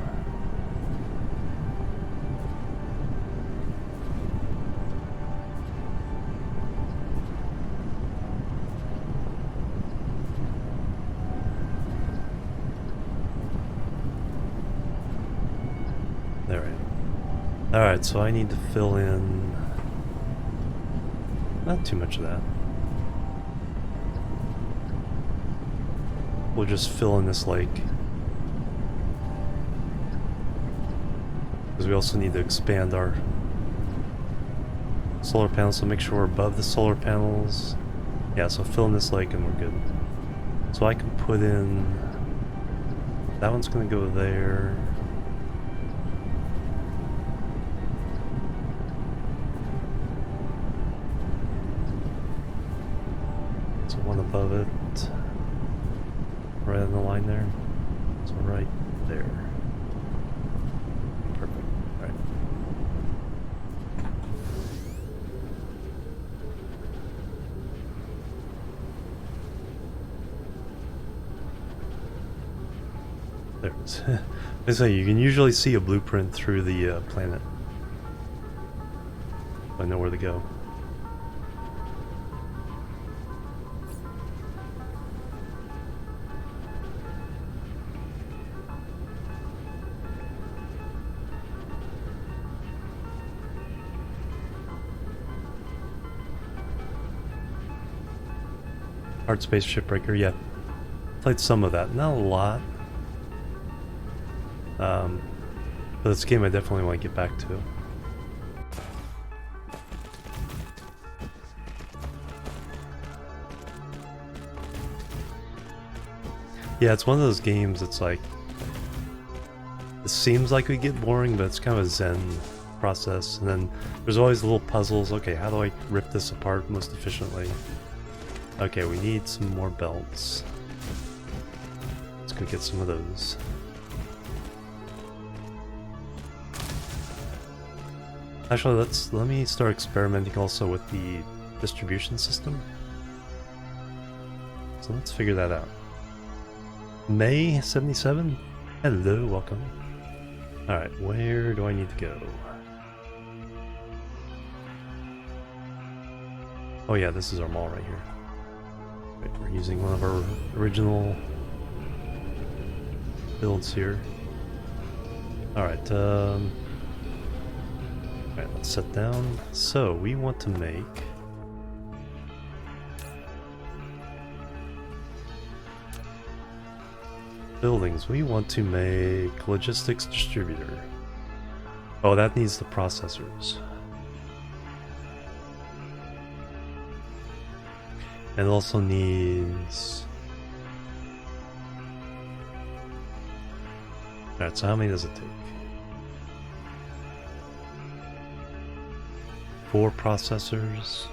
There we go. Alright, so I need to fill in... not too much of that. We'll just fill in this lake. Because we also need to expand our solar panels, so make sure we're above the solar panels. Yeah, so fill in this lake and we're good. So I can put in... that one's going to go there. So one above it. Right on the line there. So right there. Perfect. Alright. There it is. I say, you can usually see a blueprint through the planet. I know where to go. Hard Space Shipbreaker, yeah. Played some of that, not a lot. But it's a game I definitely want to get back to. Yeah, it's one of those games that's like... it seems like we get boring, but it's kind of a zen process. And then there's always little puzzles. Okay, how do I rip this apart most efficiently? Okay, we need some more belts. Let's go get some of those. Actually, let me start experimenting also with the distribution system. So let's figure that out. May 77? Hello, welcome. Alright, where do I need to go? Oh yeah, this is our mall right here. Right, we're using one of our original builds here. Alright, alright, let's set down. So, we want to make buildings. We want to make logistics distributor. Oh, that needs the processors. And it also needs... Alright, so how many does it take? 4 processors.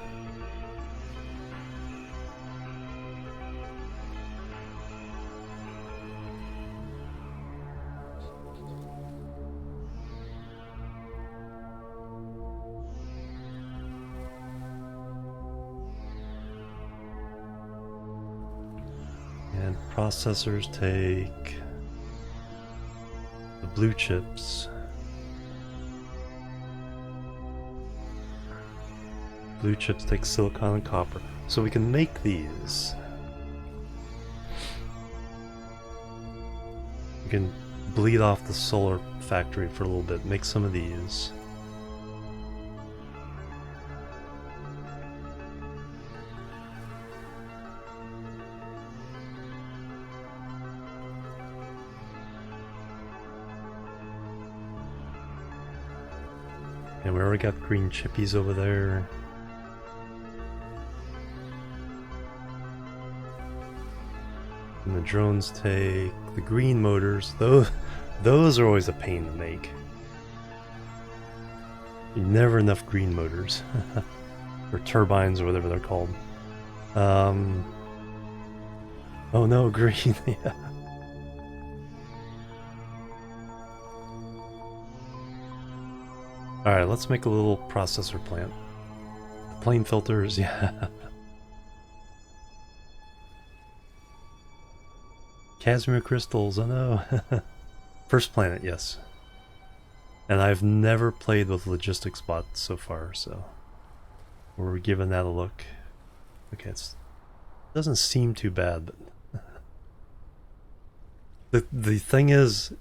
And processors take the blue chips. Blue chips take silicon and copper. So we can make these. We can bleed off the solar factory for a little bit, make some of these. And we already got green chippies over there. And the drones take the green motors. Those are always a pain to make. Never enough green motors. Or turbines or whatever they're called. Oh no, green, yeah. Alright, let's make a little processor plant. Plane filters, yeah. Casimir crystals, oh no. First planet, yes. And I've never played with logistics bots so far, so we're giving that a look. Okay, it doesn't seem too bad, but the thing is,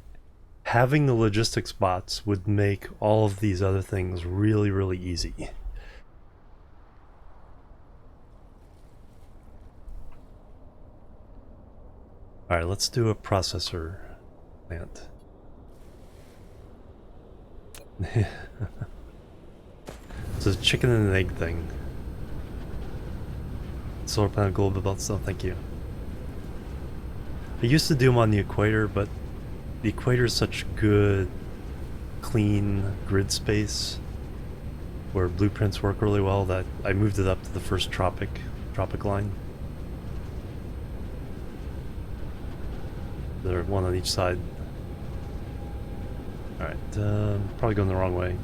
having the logistics bots would make all of these other things really, really easy. Alright, let's do a processor plant. It's a chicken and an egg thing. Solar panel global belt stuff, thank you. I used to do them on the equator, but the equator is such good, clean grid space where blueprints work really well that I moved it up to the first tropic line. There are one on each side. Alright, probably going the wrong way.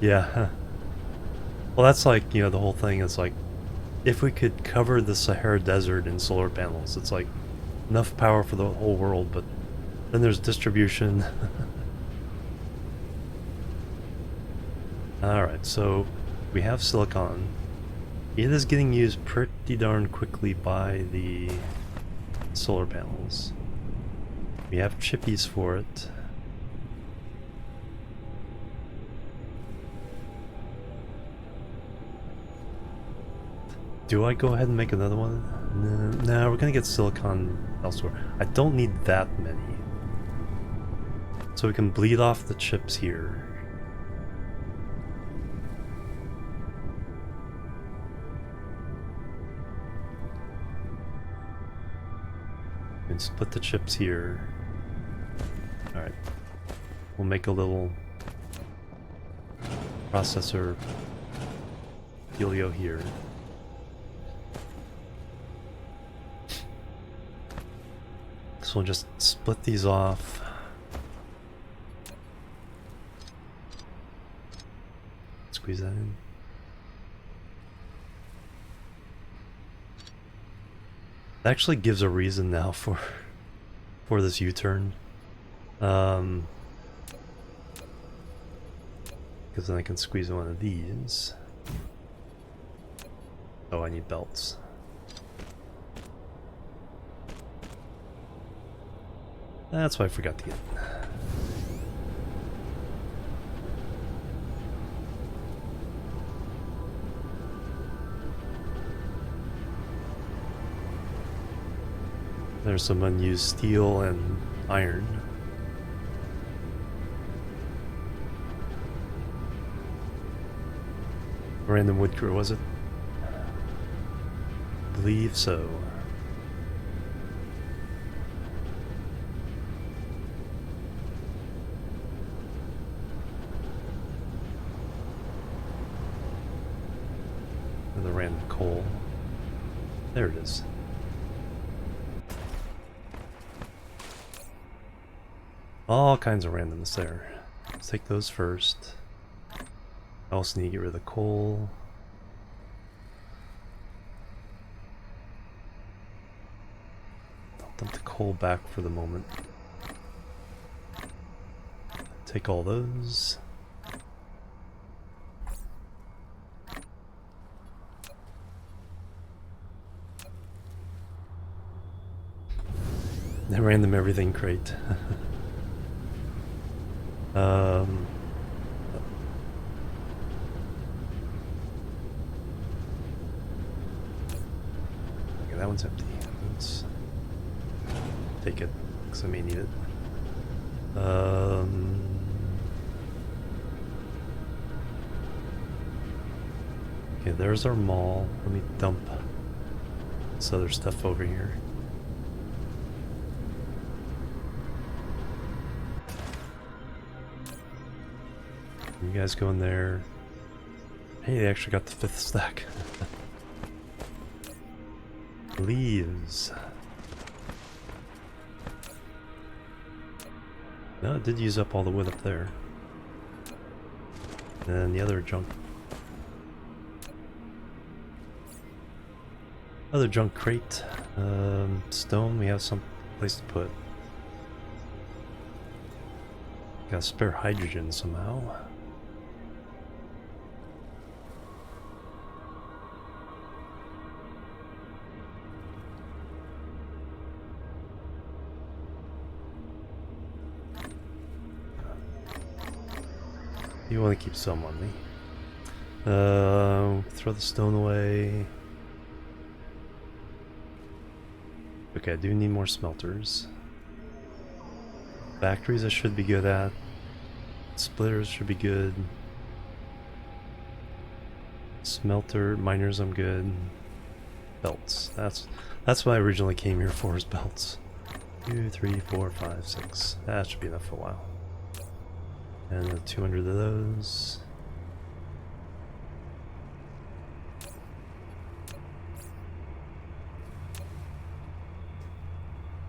Yeah. Well, that's like, you know, the whole thing is like, if we could cover the Sahara Desert in solar panels, it's like enough power for the whole world, but then there's distribution. Alright, so we have silicon. It is getting used pretty darn quickly by the solar panels. We have chippies for it. Do I go ahead and make another one? No, we're gonna get silicon elsewhere. I don't need that many. So we can bleed off the chips here. And split the chips here. Alright. We'll make a little processor dealio here. So we'll just split these off. Squeeze that in. It actually gives a reason now for this U-turn. Because then I can squeeze one of these. Oh, I need belts. That's what I forgot to get. There's some unused steel and iron. Random wood crew, was it? I believe so. And the random coal. There it is. All kinds of randomness there. Let's take those first. I also need to get rid of the coal. I'll dump the coal back for the moment. Take all those. The random everything crate. Okay, that one's empty. Let's take it, because I may need it. Okay, there's our mall. Let me dump this other stuff over here. You guys go in there. Hey, they actually got the 5th stack. Leaves. No, it did use up all the wood up there. And the other junk. Other junk crate. Stone, we have some place to put. Got spare hydrogen somehow. You want to keep some on me. Throw the stone away. Okay, I do need more smelters. Factories I should be good at. Splitters should be good. Smelter, miners I'm good. Belts. That's what I originally came here for, is belts. 2, 3, 4, 5, 6. That should be enough for a while. And 200 of those.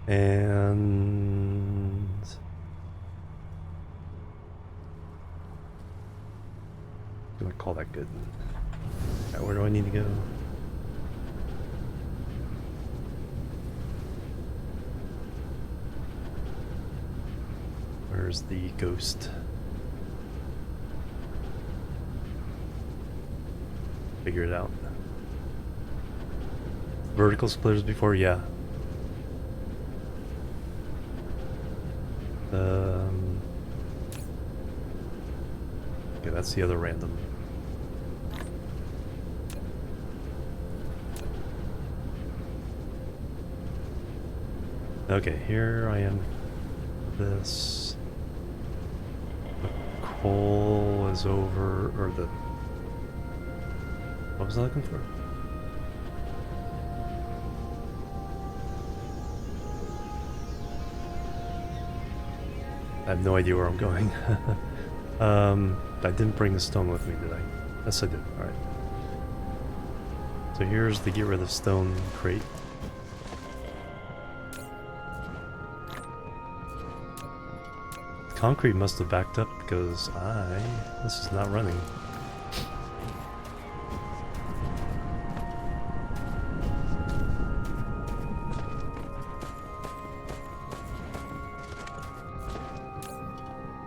And I'm gonna call that good. Right, where do I need to go? Where's the ghost? Figure it out. Vertical splitters before, yeah. Okay, that's the other random. Okay, here I am. This. The coal is over, or the. What was I looking for? I have no idea where I'm going. I didn't bring the stone with me, did I? Yes, I did. Alright. So here's the get rid of stone crate. Concrete must have backed up because this is not running.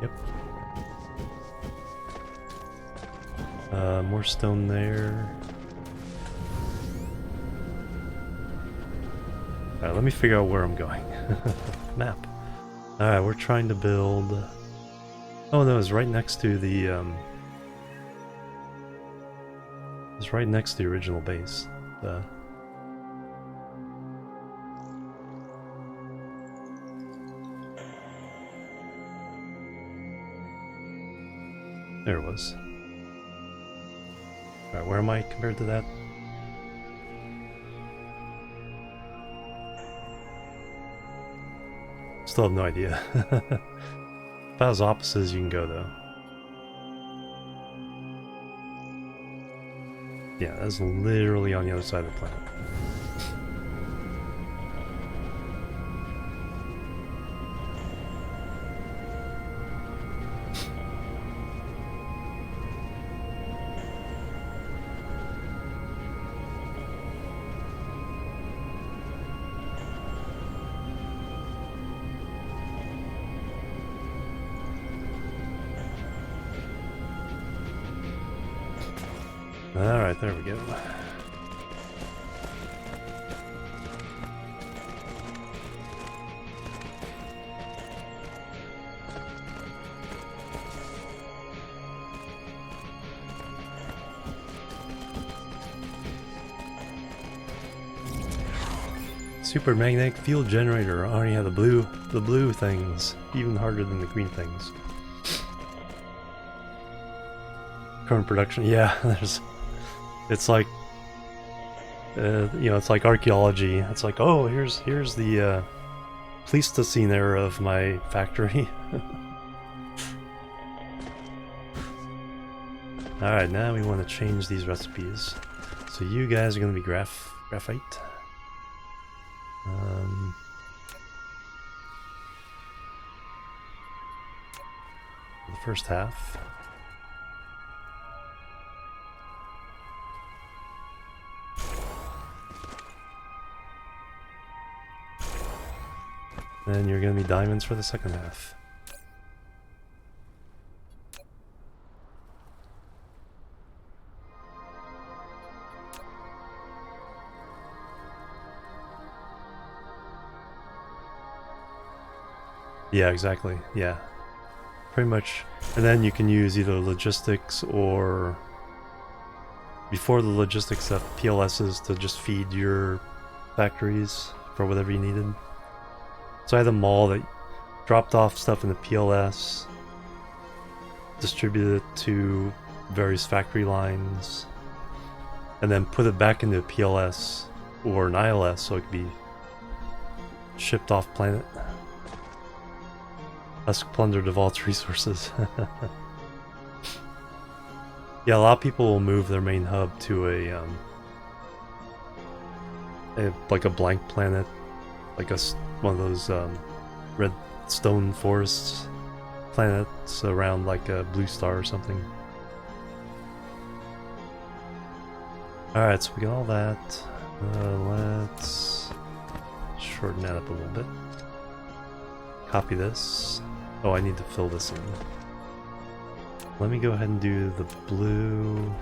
Yep. More stone there. Alright, let me figure out where I'm going. Map. Alright, we're trying to build... Oh no, it's right next to the, It's right next to the original base. There it was. Alright, where am I compared to that? Still have no idea. About as opposite as you can go, though. Yeah, that's literally on the other side of the planet. Alright, there we go. Super magnetic field generator. Oh yeah, the blue things. Even harder than the green things. Current production, yeah, there's... It's like, you know, it's like archaeology. It's like, oh, here's the Pleistocene era of my factory. Alright, now we want to change these recipes. So you guys are going to be graphite. The first half. Then you're going to be diamonds for the second half. Yeah, exactly. Yeah. Pretty much. And then you can use either logistics or... Before the logistics stuff, PLSs to just feed your factories for whatever you needed. So I had a mall that dropped off stuff in the PLS, distributed it to various factory lines, and then put it back into a PLS or an ILS so it could be shipped off planet. Thus plundered of all its resources. Yeah, a lot of people will move their main hub to a like a blank planet, like one of those redstone forests planets around like a blue star or something. Alright, so we got all that. Let's shorten that up a little bit. Copy this. Oh, I need to fill this in. Let me go ahead and do the blue.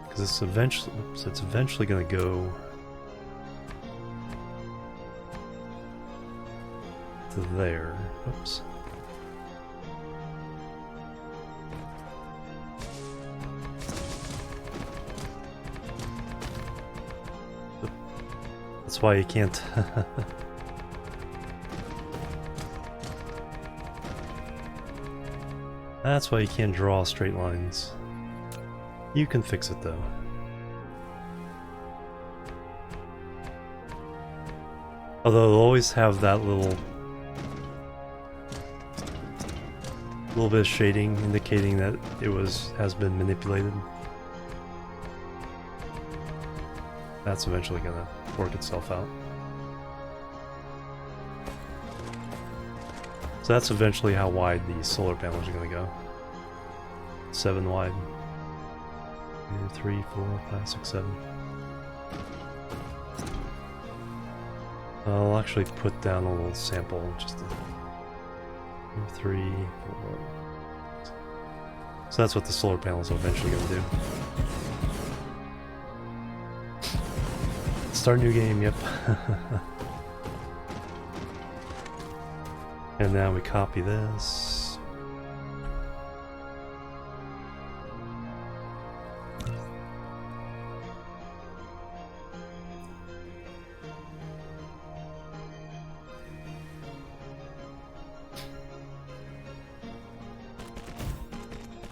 Because it's eventually going to go to there. Oops. That's why you can't. That's why you can't draw straight lines. You can fix it though. Although they'll always have that little bit of shading indicating that it has been manipulated. That's eventually gonna work itself out. So that's eventually how wide the solar panels are going to go. 7 wide. 2, 3, 4, 5, 6, 7. I'll actually put down a little sample, just to 2, 3, 4. So that's what the solar panels are eventually going to do. Start a new game, yep. And now we copy this.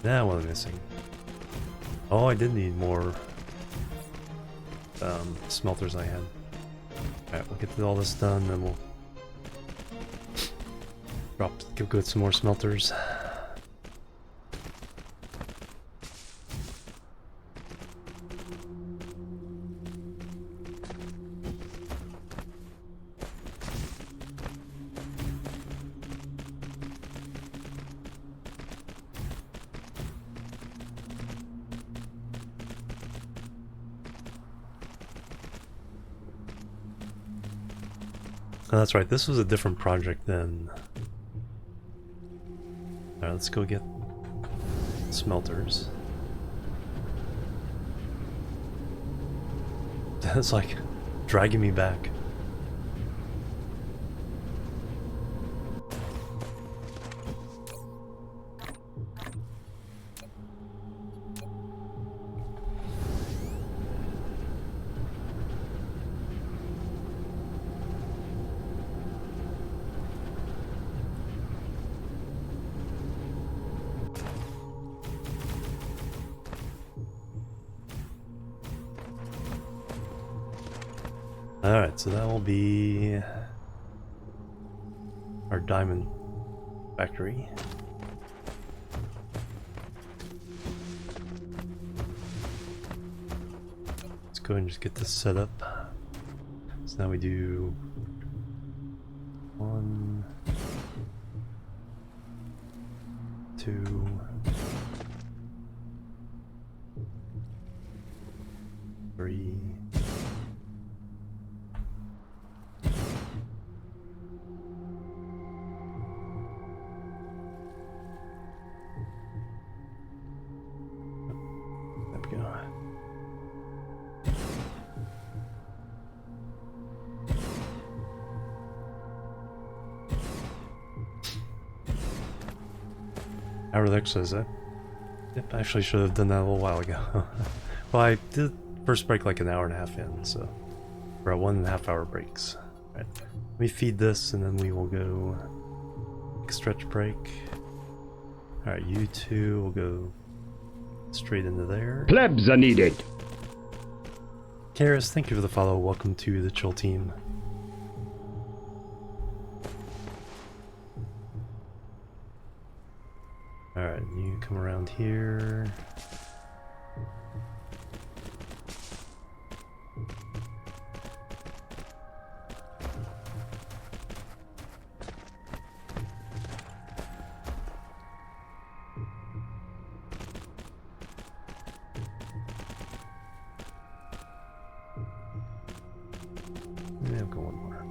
Now what am I missing? Oh, I did need more smelters I had. Alright, we'll get all this done, then we'll go some more smelters. Oh, that's right, this was a different project then. Alright, let's go get smelters. That's like dragging me back. Alright, so that will be our diamond factory. Let's go ahead and just get this set up. So now we do 1, 2, 3. Our says that. Yep, I actually should have done that a little while ago. Well, I did first break like an hour and a half in, so we're at 1.5 hour breaks. Right. Let me feed this and then we will go take a stretch break. Alright, you two will go straight into there. Plebs are needed. Karis, thank you for the follow. Welcome to the chill team. Alright, you come around here. Yeah, I'll go one more.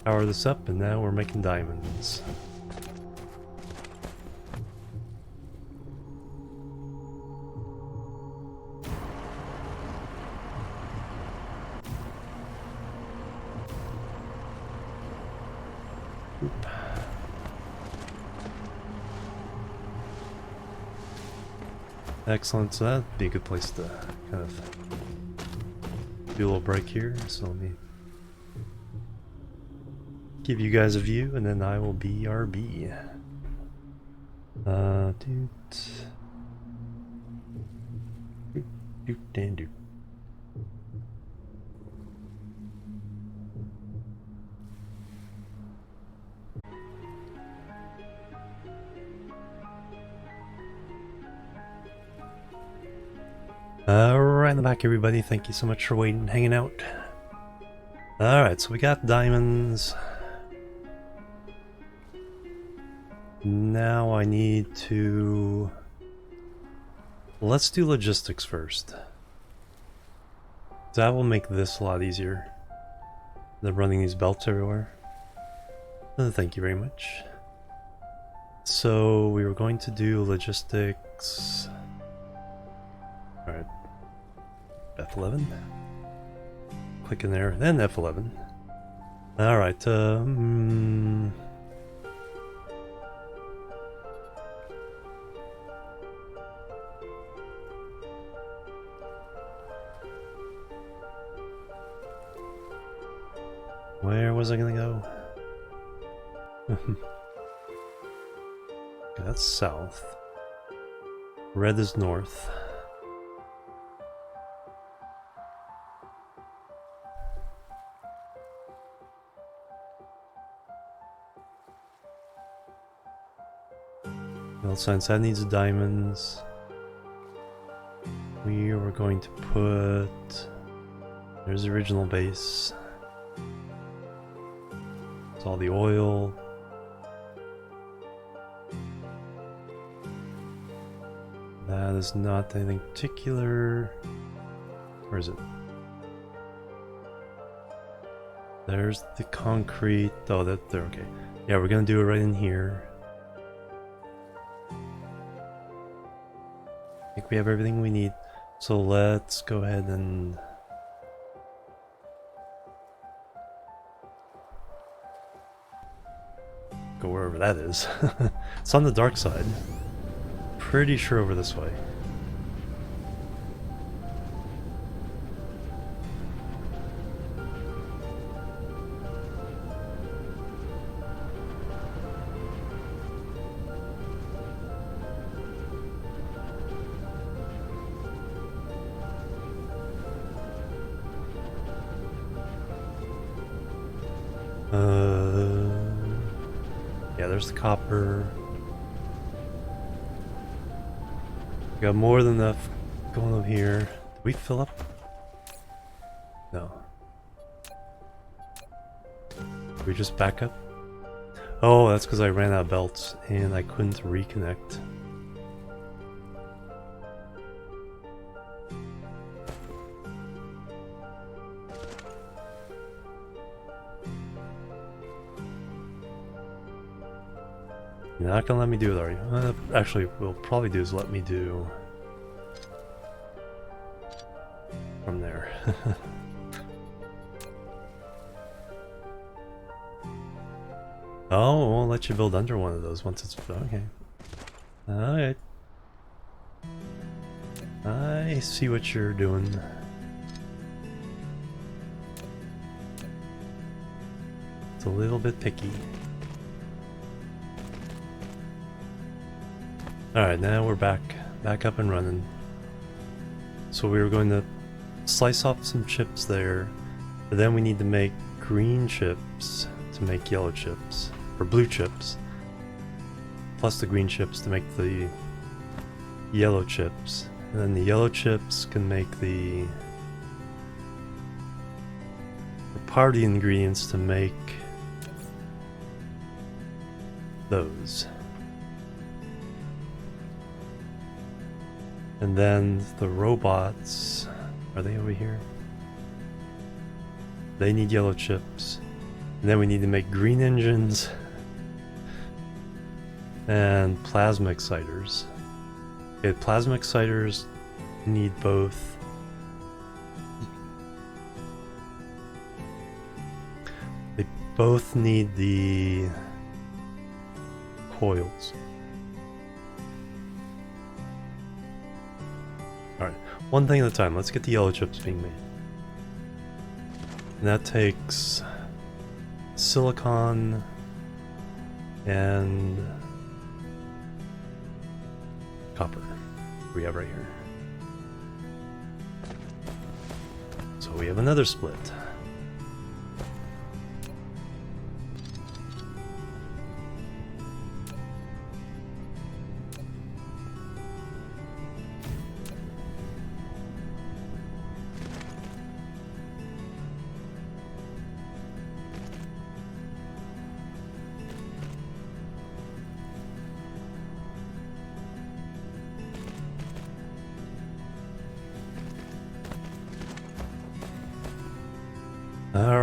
Power this up, and now we're making diamonds. Oop. Excellent, so that'd be a good place to kind of do a little break here. So let me give you guys a view, and then I will BRB. Doot. Right in the back, everybody. Thank you so much for waiting, hanging out. Alright, so we got diamonds. Now I need to... Let's do logistics first. That will make this a lot easier than running these belts everywhere. Thank you very much. So we were going to do logistics. Alright. F11. Click in there, then F11. Alright, where was I gonna go? Okay, that's south. Red is north. Well, since that needs diamonds, we were going to put... There's the original base. It's all the oil. That is not anything particular. Where is it? There's the concrete. Oh, that they're okay. Yeah, we're gonna do it right in here. I think we have everything we need. So let's go ahead and go wherever that is. It's on the dark side. Pretty sure over this way. Yeah, there's the copper. We got more than enough going over here. Did we fill up? No. Did we just back up? Oh, that's because I ran out of belts and I couldn't reconnect. You're not gonna let me do it, are you? Actually, what we'll probably do is let me do from there. Oh, it won't let you build under one of those once it's... okay. Alright. I see what you're doing. It's a little bit picky. Alright, now we're back up and running. So we were going to slice off some chips there, but then we need to make green chips to make yellow chips, or blue chips, plus the green chips to make the yellow chips, and then the yellow chips can make the part of the ingredients to make those. And then the robots, are they over here? They need yellow chips. And then we need to make green engines and plasma exciters. Okay, plasma exciters need both. They both need the coils. Alright, one thing at a time. Let's get the yellow chips being made. And that takes silicon and copper. We have right here. So we have another split.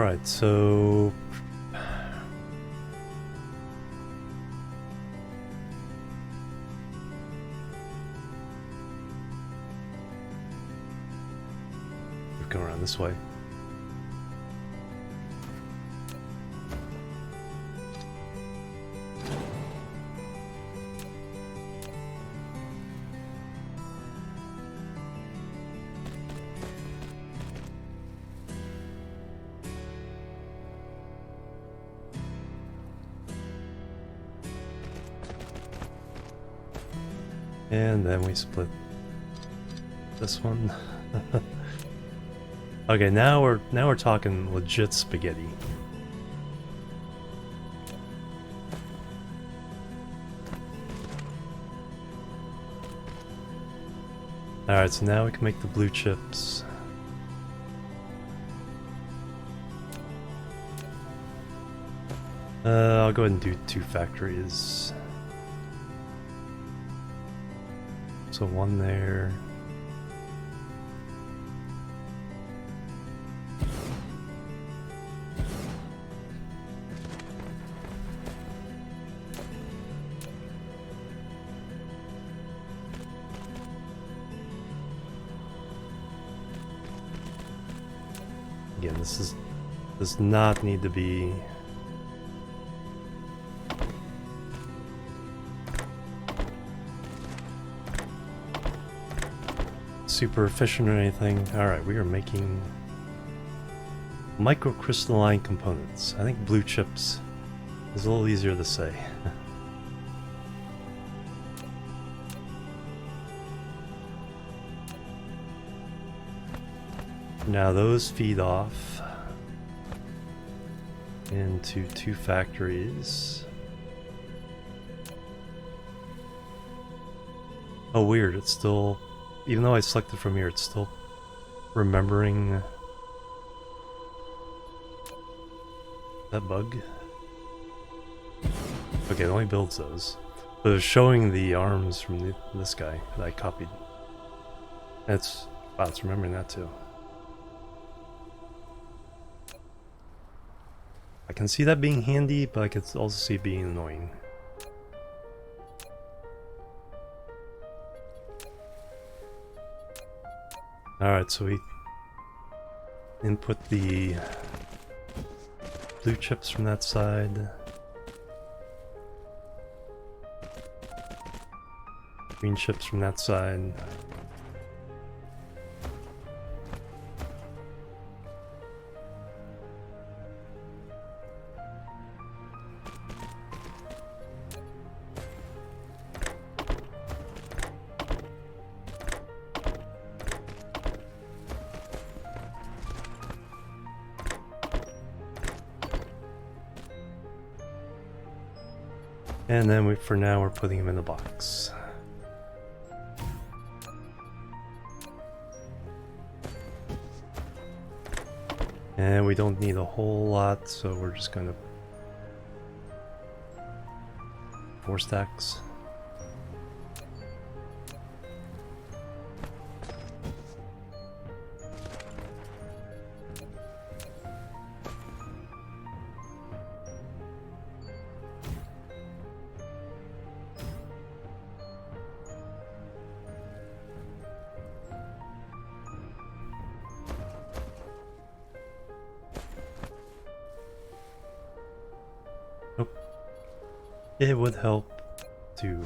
Alright, so... we're going around this way. And then we split this one. Okay, now we're talking legit spaghetti. Alright, so now we can make the blue chips. I'll go ahead and do 2 factories. So 1 there. Again, does not need to be super efficient or anything. Alright, we are making microcrystalline components. I think blue chips is a little easier to say. Now those feed off into 2 factories. Oh weird, it's still, even though I selected from here, it's still remembering that bug. Okay, it only builds those. But it's showing the arms from this guy that I copied. It's, wow, it's remembering that too. I can see that being handy, but I can also see it being annoying. Alright, so we input the blue chips from that side. Green chips from that side. And then for now we're putting them in the box. And we don't need a whole lot, so we're just gonna 4 stacks. It would help to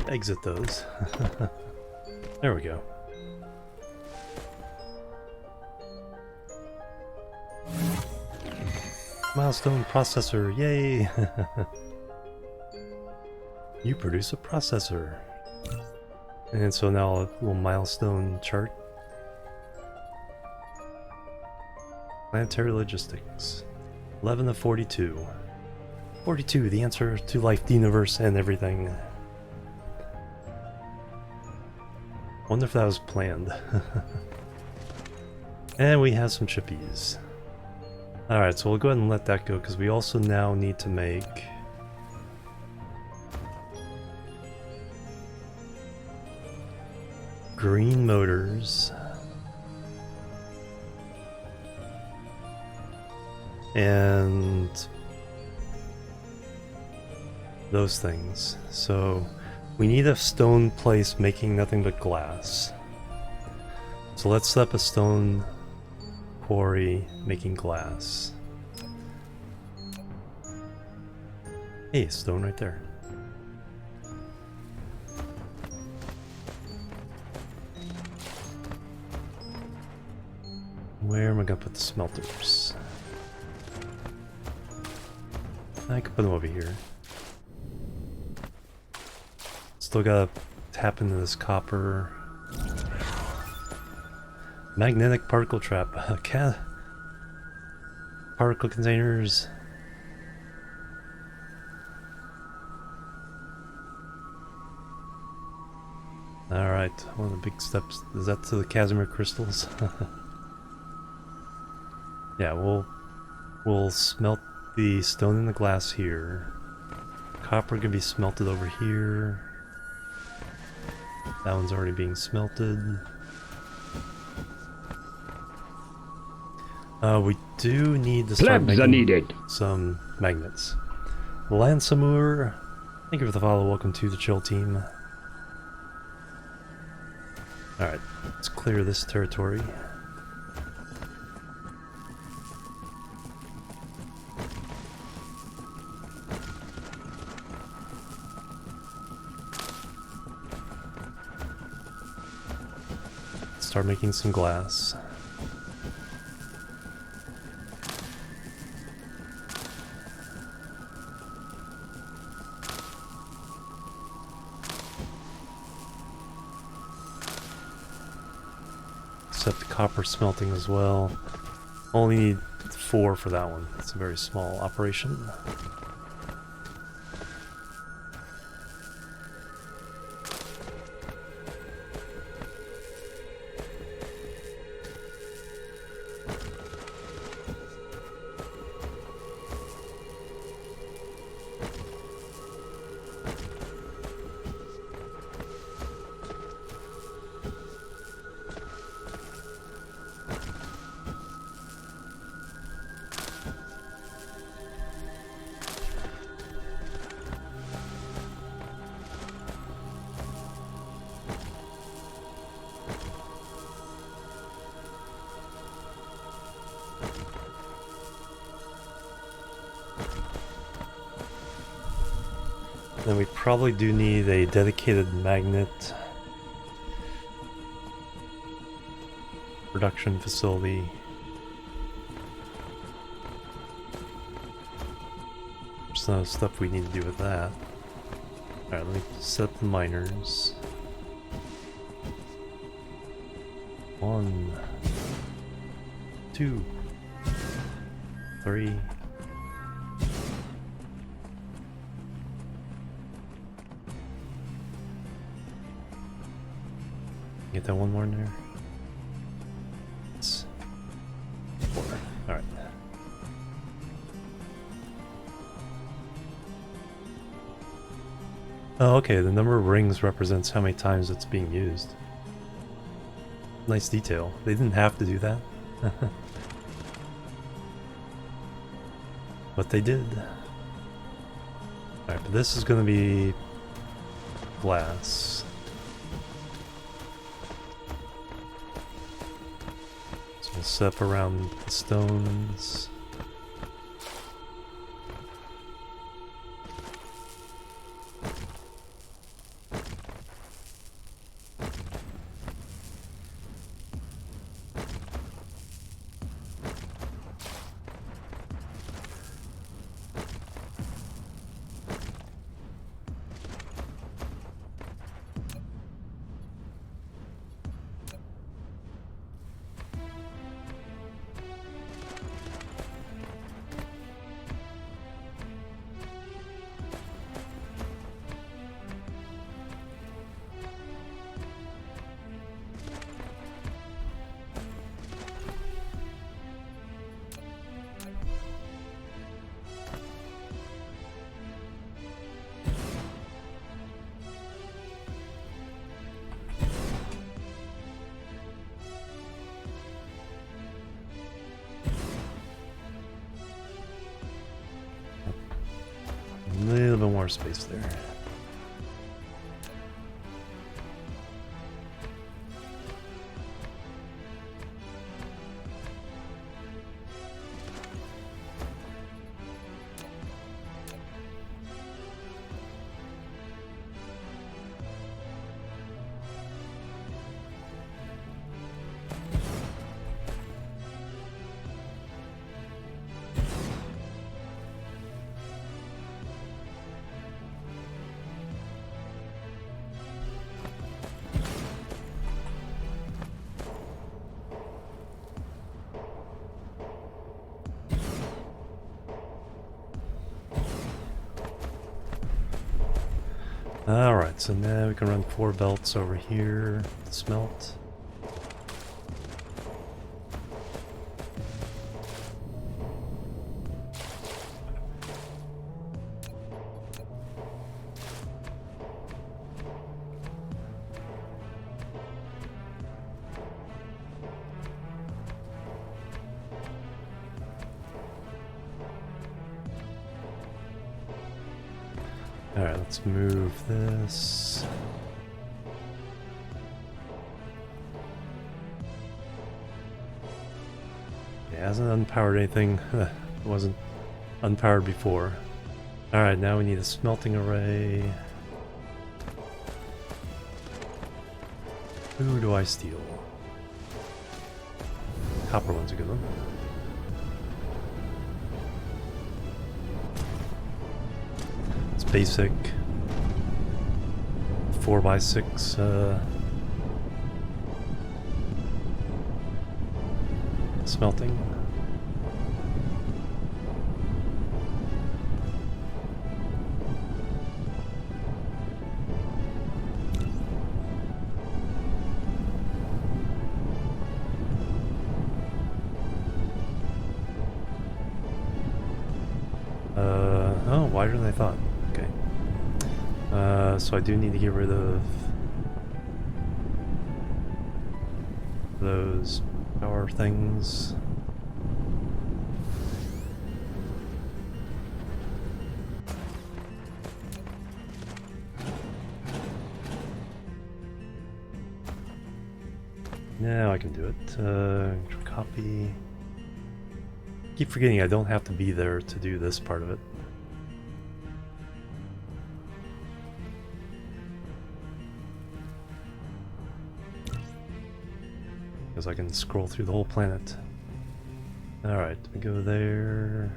exit those. There we go. Milestone processor, yay! You produce a processor. And so now a little milestone chart. Planetary Logistics. 11 of 42. 42, the answer to life, the universe, and everything. Wonder if that was planned. And we have some chippies. Alright, so we'll go ahead and let that go, because we also now need to make green motors. and those things. So we need a stone place making nothing but glass. So let's set up a stone quarry making glass. Hey, stone right there. Where am I gonna put the smelters? I could put them over here. Still gotta tap into this copper. Magnetic particle trap. Particle containers. Alright, one of the big steps. Is that to the Casimir crystals? Yeah, we'll smelt the stone and the glass here. Copper can be smelted over here. That one's already being smelted. We do need to start making some magnets. Lansamur, thank you for the follow. Welcome to the chill team. Alright, let's clear this territory. Start making some glass. Set the copper smelting as well. Only need 4 for that one. It's a very small operation. Then we probably do need a dedicated magnet production facility. There's some stuff we need to do with that. Alright, let me set the miners. 1, 2, 3. Get that one more in there. It's 4. Alright. Oh, okay, the number of rings represents how many times it's being used. Nice detail. They didn't have to do that. But they did. Alright, but this is gonna be glass. We'll set up around the stones. space there. Alright, so now we can run 4 belts over here to smelt. Alright, let's move this. Yeah, it hasn't unpowered anything. It wasn't unpowered before. Alright, now we need a smelting array. Who do I steal? Copper one's a good one. Basic 4x6 smelting. Oh, wider than I thought. Okay. So I do need to get rid of those power things. Now I can do it. Copy. Keep forgetting I don't have to be there to do this part of it. Because I can scroll through the whole planet. Alright, we go there.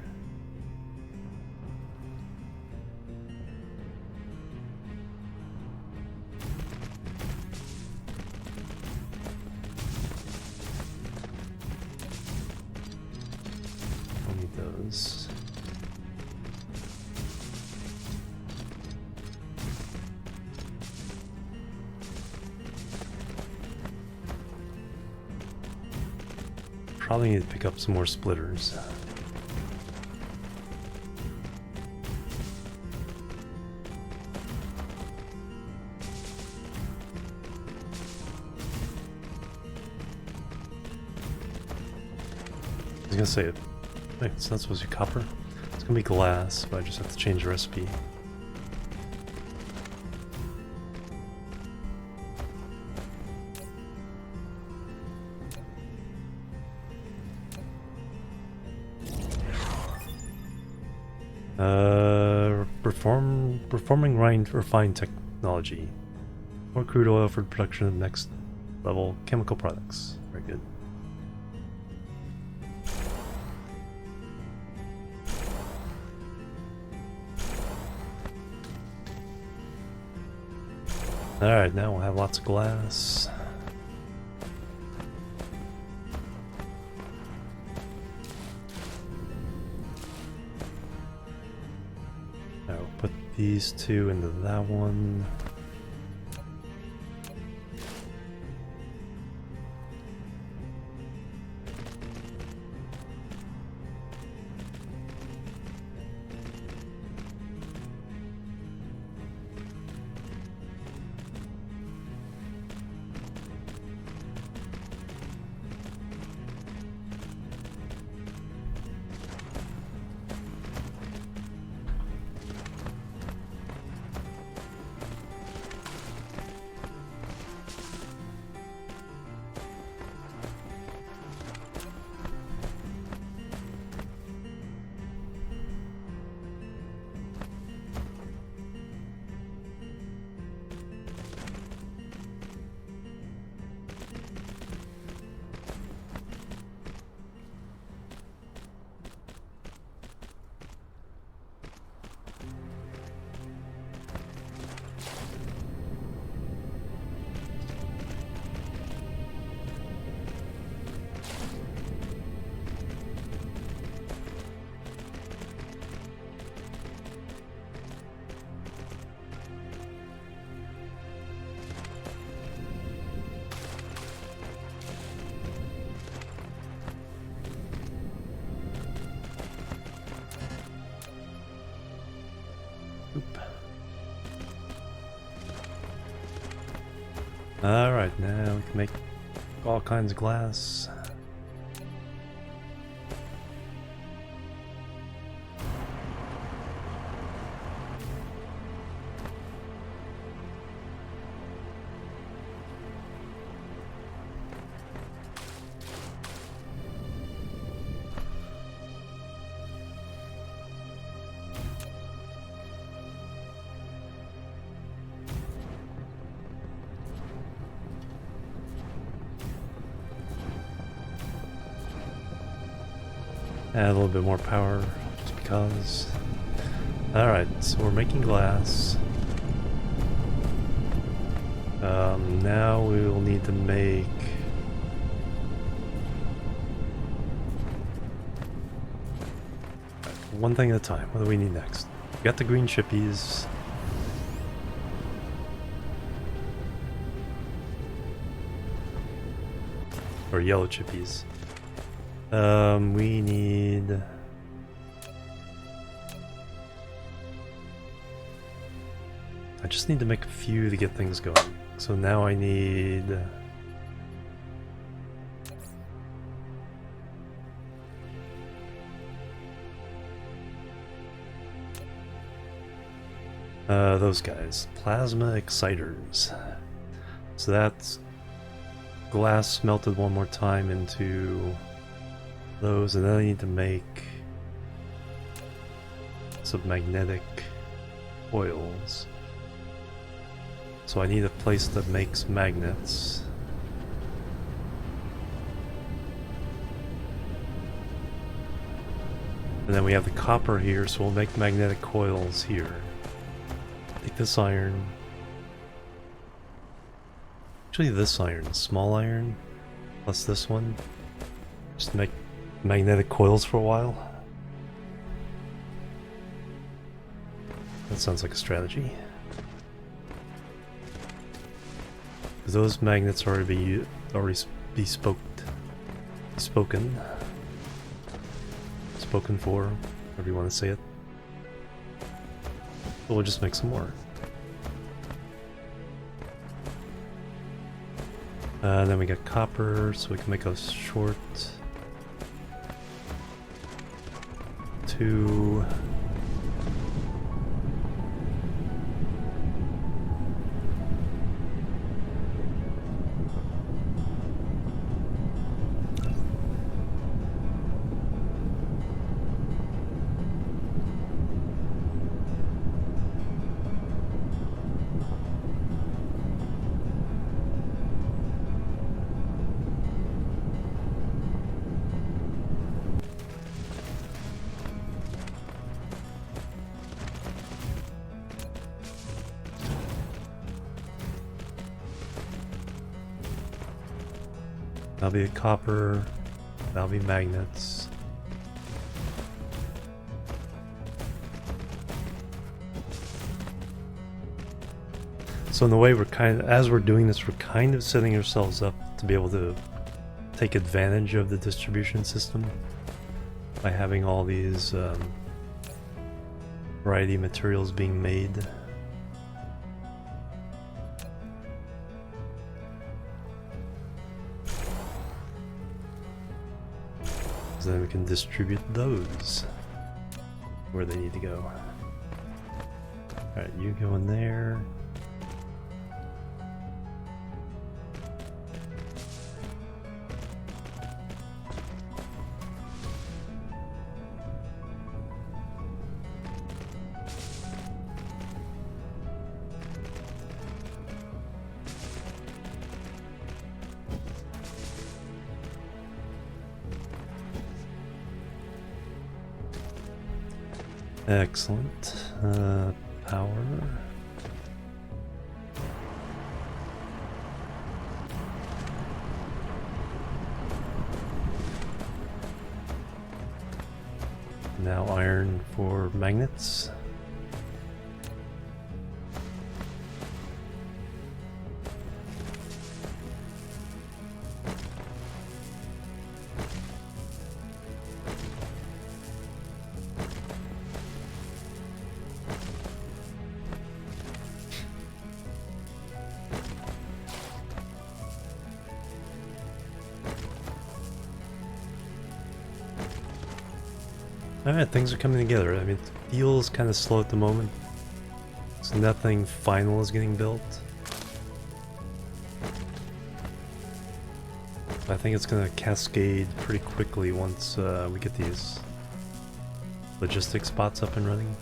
I'll need those. Probably need to pick up some more splitters. I was gonna say it. Wait, it's not supposed to be copper. It's gonna be glass, but I just have to change the recipe. Performing refined technology. More crude oil for the production of next level chemical products. Very good. Alright, now we'll have lots of glass. Now we'll put these two into that one. Alright, now we can make all kinds of glass. Add a little bit more power, just because. Alright, so we're making glass. Now we will need to make... one thing at a time. What do we need next? We got the green chippies. Or yellow chippies. We need... I just need to make a few to get things going. So now I need... those guys. Plasma exciters. So that's glass melted one more time into those, and then I need to make some magnetic coils. So I need a place that makes magnets. And then we have the copper here, so we'll make magnetic coils here. Take this iron. Actually this iron, small iron, plus this one. Just to make magnetic coils for a while. That sounds like a strategy. Because those magnets are already spoken for, however you want to say it. So we'll just make some more. And then we got copper, so we can make a short 2. That'll be copper, that'll be magnets. So in the way we're as we're doing this, we're kind of setting ourselves up to be able to take advantage of the distribution system by having all these variety of materials being made. Then we can distribute those where they need to go. Alright, you go in there. Excellent. Power. Now iron for magnets. Alright, things are coming together. I mean, it feels kind of slow at the moment. So nothing final is getting built. I think it's gonna cascade pretty quickly once we get these logistic spots up and running.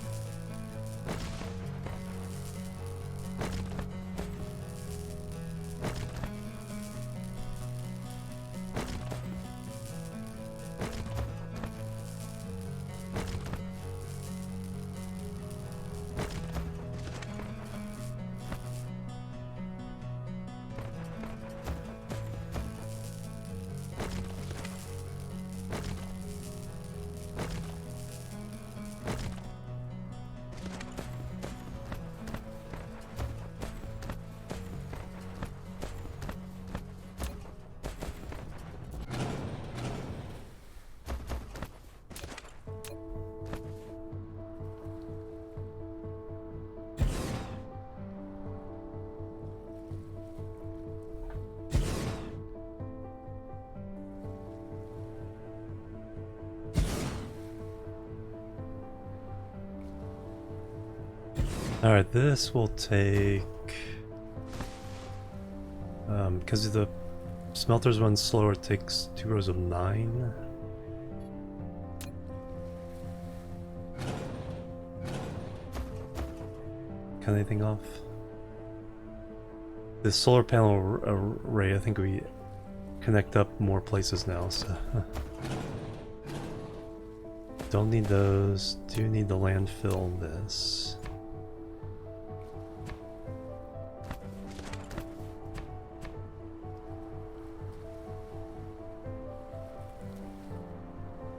Alright, this will take... because the smelters run slower, it takes 2 rows of 9. Cut anything off? The solar panel array, I think we connect up more places now, so... Don't need those. Do need the landfill this.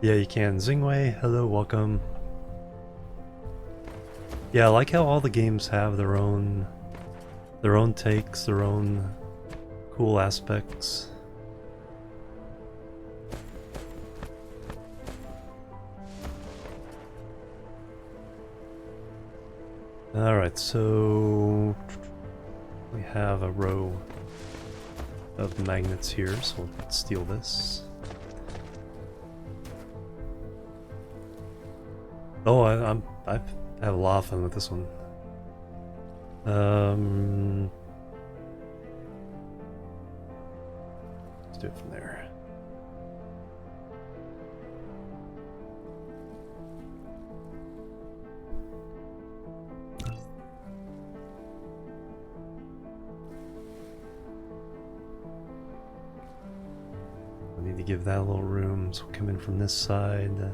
Yeah, you can. Zingwei, hello, welcome. Yeah, I like how all the games have their own takes, their own cool aspects. Alright, so we have a row of magnets here, so we'll steal this. Oh, I have a lot of fun with this one. Let's do it from there. I need to give that a little room, so we'll come in from this side.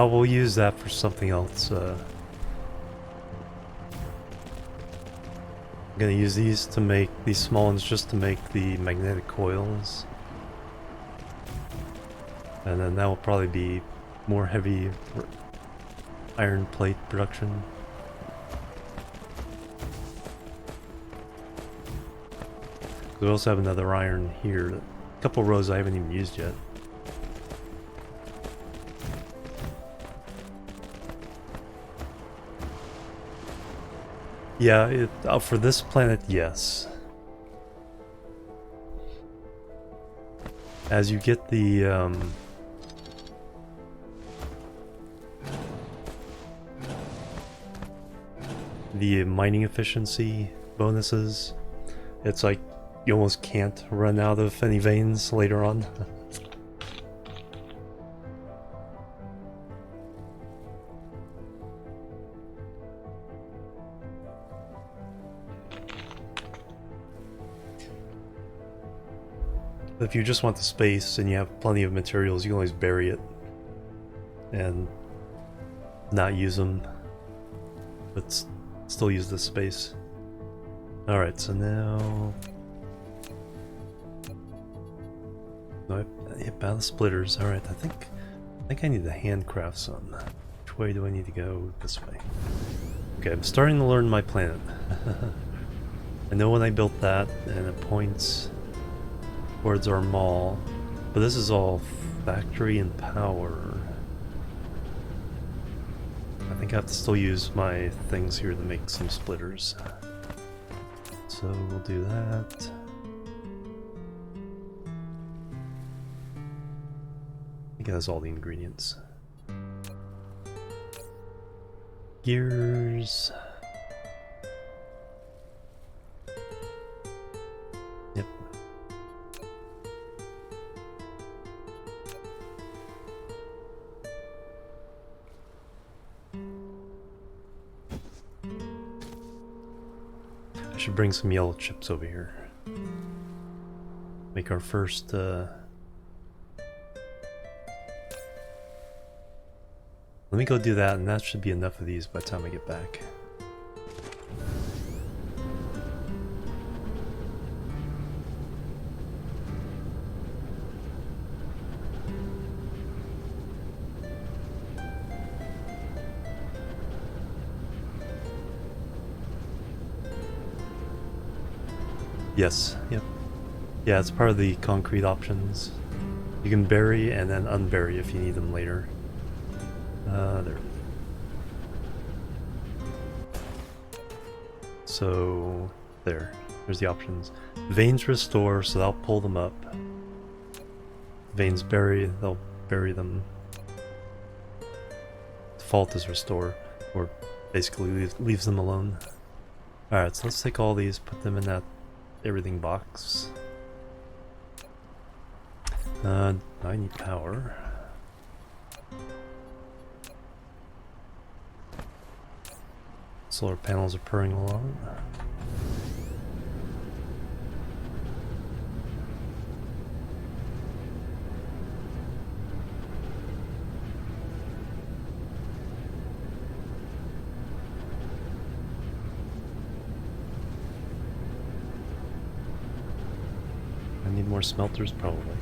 We'll use that for something else. I'm gonna use these to make these small ones just to make the magnetic coils, and then that will probably be more heavy iron plate production. We also have another iron here, a couple rows I haven't even used yet. Yeah, for this planet, yes. As you get the mining efficiency bonuses, it's like you almost can't run out of any veins later on. If you just want the space and you have plenty of materials, you can always bury it and not use them, but still use the space. Alright, so now... No, battle splitters. Alright, I think I need to handcraft some. Which way do I need to go? This way. Okay, I'm starting to learn my planet. I know when I built that, and it points towards our mall, but this is all factory and power. I think I have to still use my things here to make some splitters. So we'll do that. I think it has all the ingredients. Gears. Yep. I should bring some yellow chips over here. Make our first let me go do that, and that should be enough of these by the time I get back. Yes, yep. Yeah, it's part of the concrete options. You can bury and then unbury if you need them later. There. So, there's the options. Veins restore, so that'll pull them up. Veins bury, they'll bury them. Default is restore, or basically leaves them alone. Alright, so let's take all these, put them in that everything box. I need power. Solar panels are purring along. I need more smelters, probably.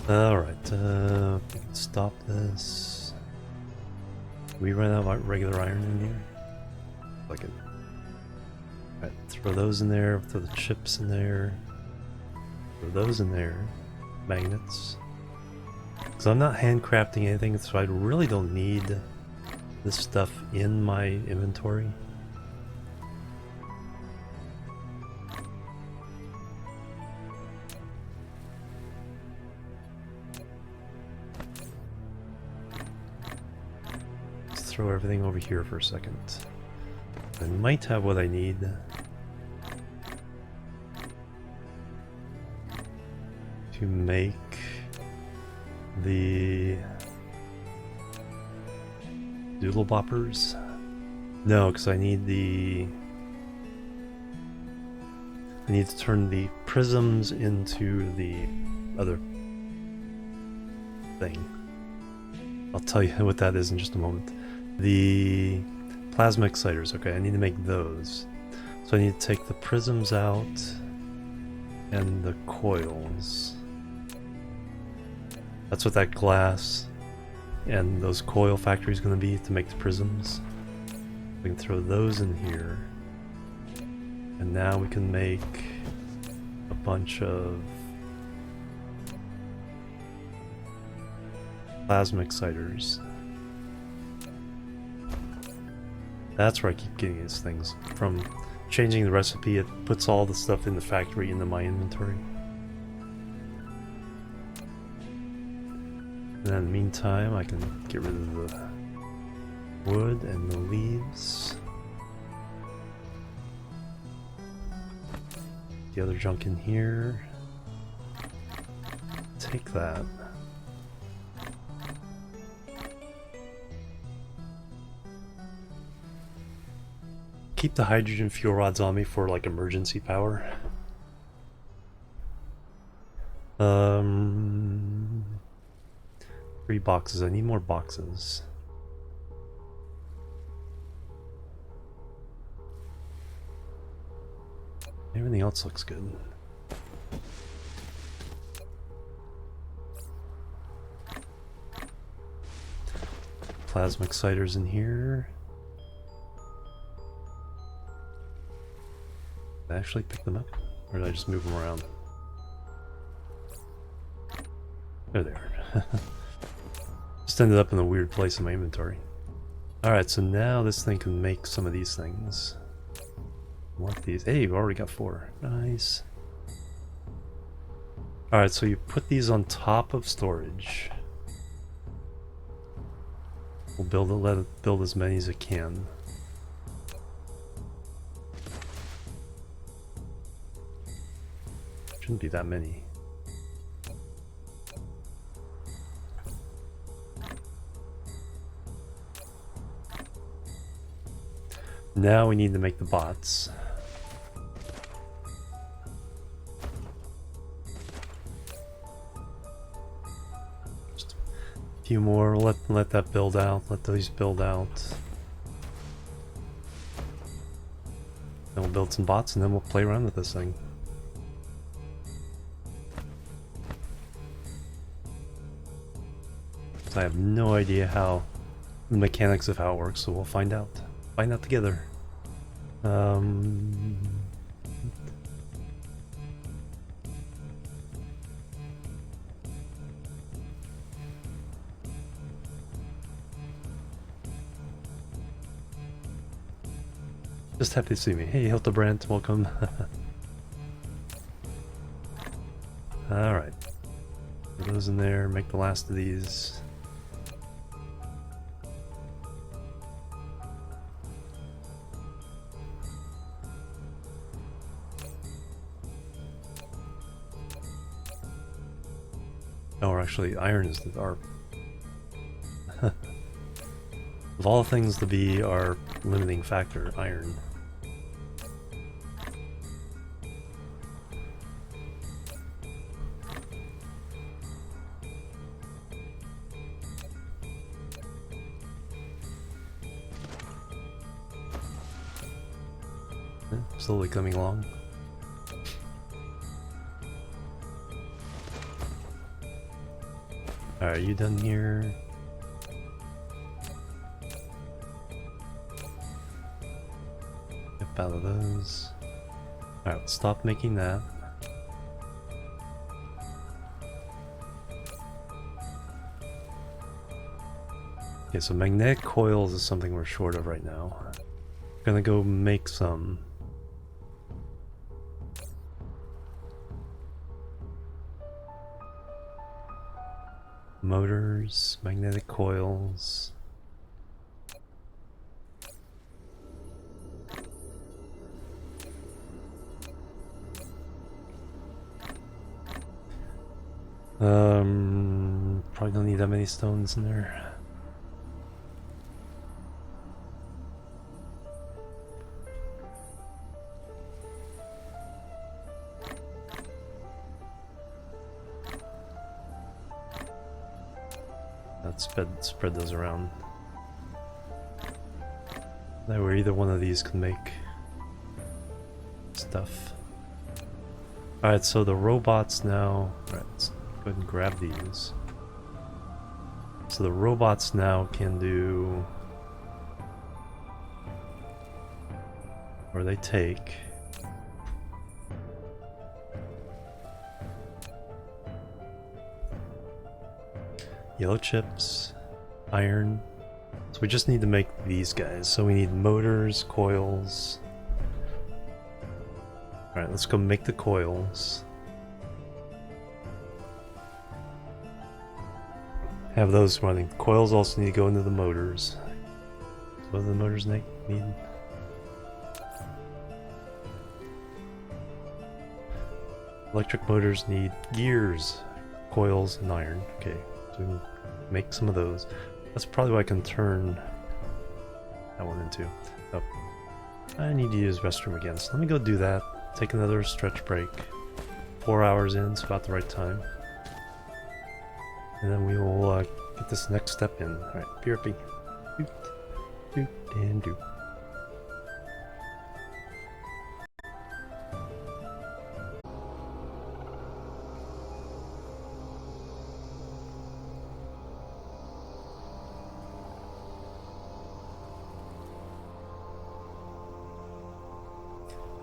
Alright, we can stop this. We run out of regular iron in here? Like it. Alright, throw those in there, throw the chips in there. Throw those in there. Magnets. Because I'm not handcrafting anything, so I really don't need this stuff in my inventory. Throw everything over here for a second. I might have what I need. To make the doodle boppers. No, because I need to turn the prisms into the other thing. I'll tell you what that is in just a moment. The plasma exciters, okay, I need to make those. So I need to take the prisms out and the coils. That's what that glass and those coil factory is going to be to make the prisms. We can throw those in here. And now we can make a bunch of plasma exciters. That's where I keep getting these things. From changing the recipe, it puts all the stuff in the factory into my inventory. And then in the meantime, I can get rid of the wood and the leaves. The other junk in here. Take that. Keep the hydrogen fuel rods on me for like emergency power. 3 boxes. I need more boxes. Everything else looks good. Plasma exciters in here. Did I actually pick them up? Or did I just move them around? There they are. Just ended up in a weird place in my inventory. Alright, so now this thing can make some of these things. I want these. Hey, we've already got 4. Nice. Alright, so you put these on top of storage. We'll build it, let it build as many as it can. Shouldn't be that many. Now we need to make the bots. Just a few more. Let that build out. Let those build out. Then we'll build some bots and then we'll play around with this thing. So I have no idea how the mechanics of how it works, so we'll find out. Find out together. Just happy to see me. Hey, Hildebrand, welcome. Alright. Put those in there, make the last of these. Or actually, iron is our... of all things to be our limiting factor, iron. Slowly coming along. Alright, are you done here? Get out of those. Alright, we'll stop making that. Okay, so magnetic coils is something we're short of right now. Gonna go make some. Motors, magnetic coils. Probably don't need that many stones in there. Spread those around. That way either one of these can make stuff. Alright, so the robots now... Alright, let's go ahead and grab these. So the robots now can do... Or they take... Yellow chips, iron. So we just need to make these guys. So we need motors, coils. Alright, let's go make the coils. Have those running. The coils also need to go into the motors. What do the motors need? Electric motors need gears, coils, and iron. Okay. So we can make some of those. That's probably what I can turn that one into. Oh, I need to use restroom again, so let me go do that. Take another stretch break. 4 hours in, it's about the right time. And then we will get this next step in. Alright, PRP. Doot, doot, and doot.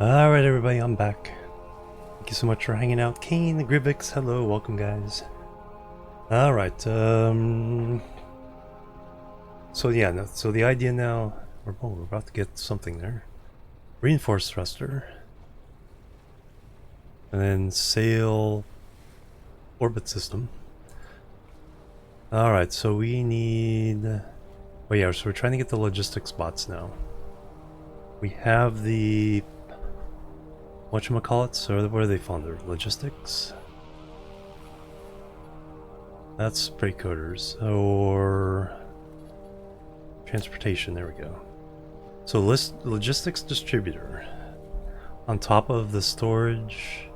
Alright everybody, I'm back. Thank you so much for hanging out. Kane, the Grivix, hello, welcome guys. Alright, so yeah, so the idea now, we're about to get something there. Reinforced thruster. And then sail orbit system. Alright, so we need... Oh yeah, so we're trying to get the logistics bots now. We have the... whatchamacallits, or what are they found there? Logistics? That's precoders, or... transportation, there we go. So logistics distributor. On top of the storage.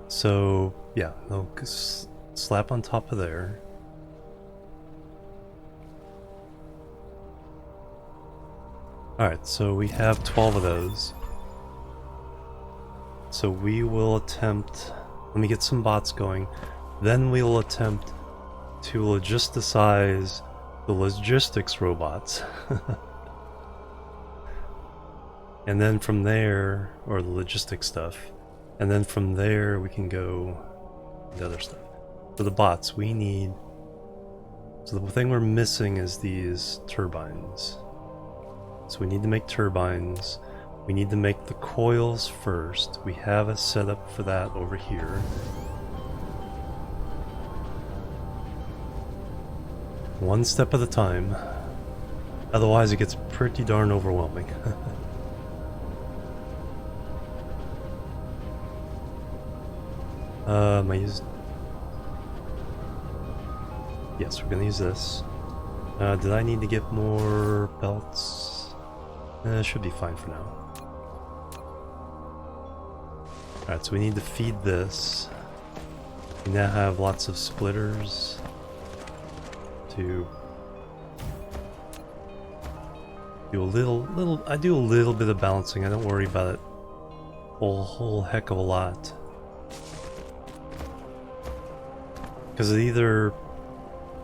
So, yeah, they'll slap on top of there. Alright, so we have 12 of those. So we will attempt, let me get some bots going, then we will attempt to logisticize the logistics robots. And then from there, or the logistics stuff, and then from there we can go the other stuff. For the bots, we need, so the thing we're missing is these turbines. So we need to make turbines. We need to make the coils first. We have a setup for that over here. One step at a time. Otherwise it gets pretty darn overwhelming. I used... Yes, we're gonna use this. Did I need to get more belts? Should be fine for now. Alright, so we need to feed this. We now have lots of splitters to do I do a little bit of balancing. I don't worry about it a whole heck of a lot. Because it either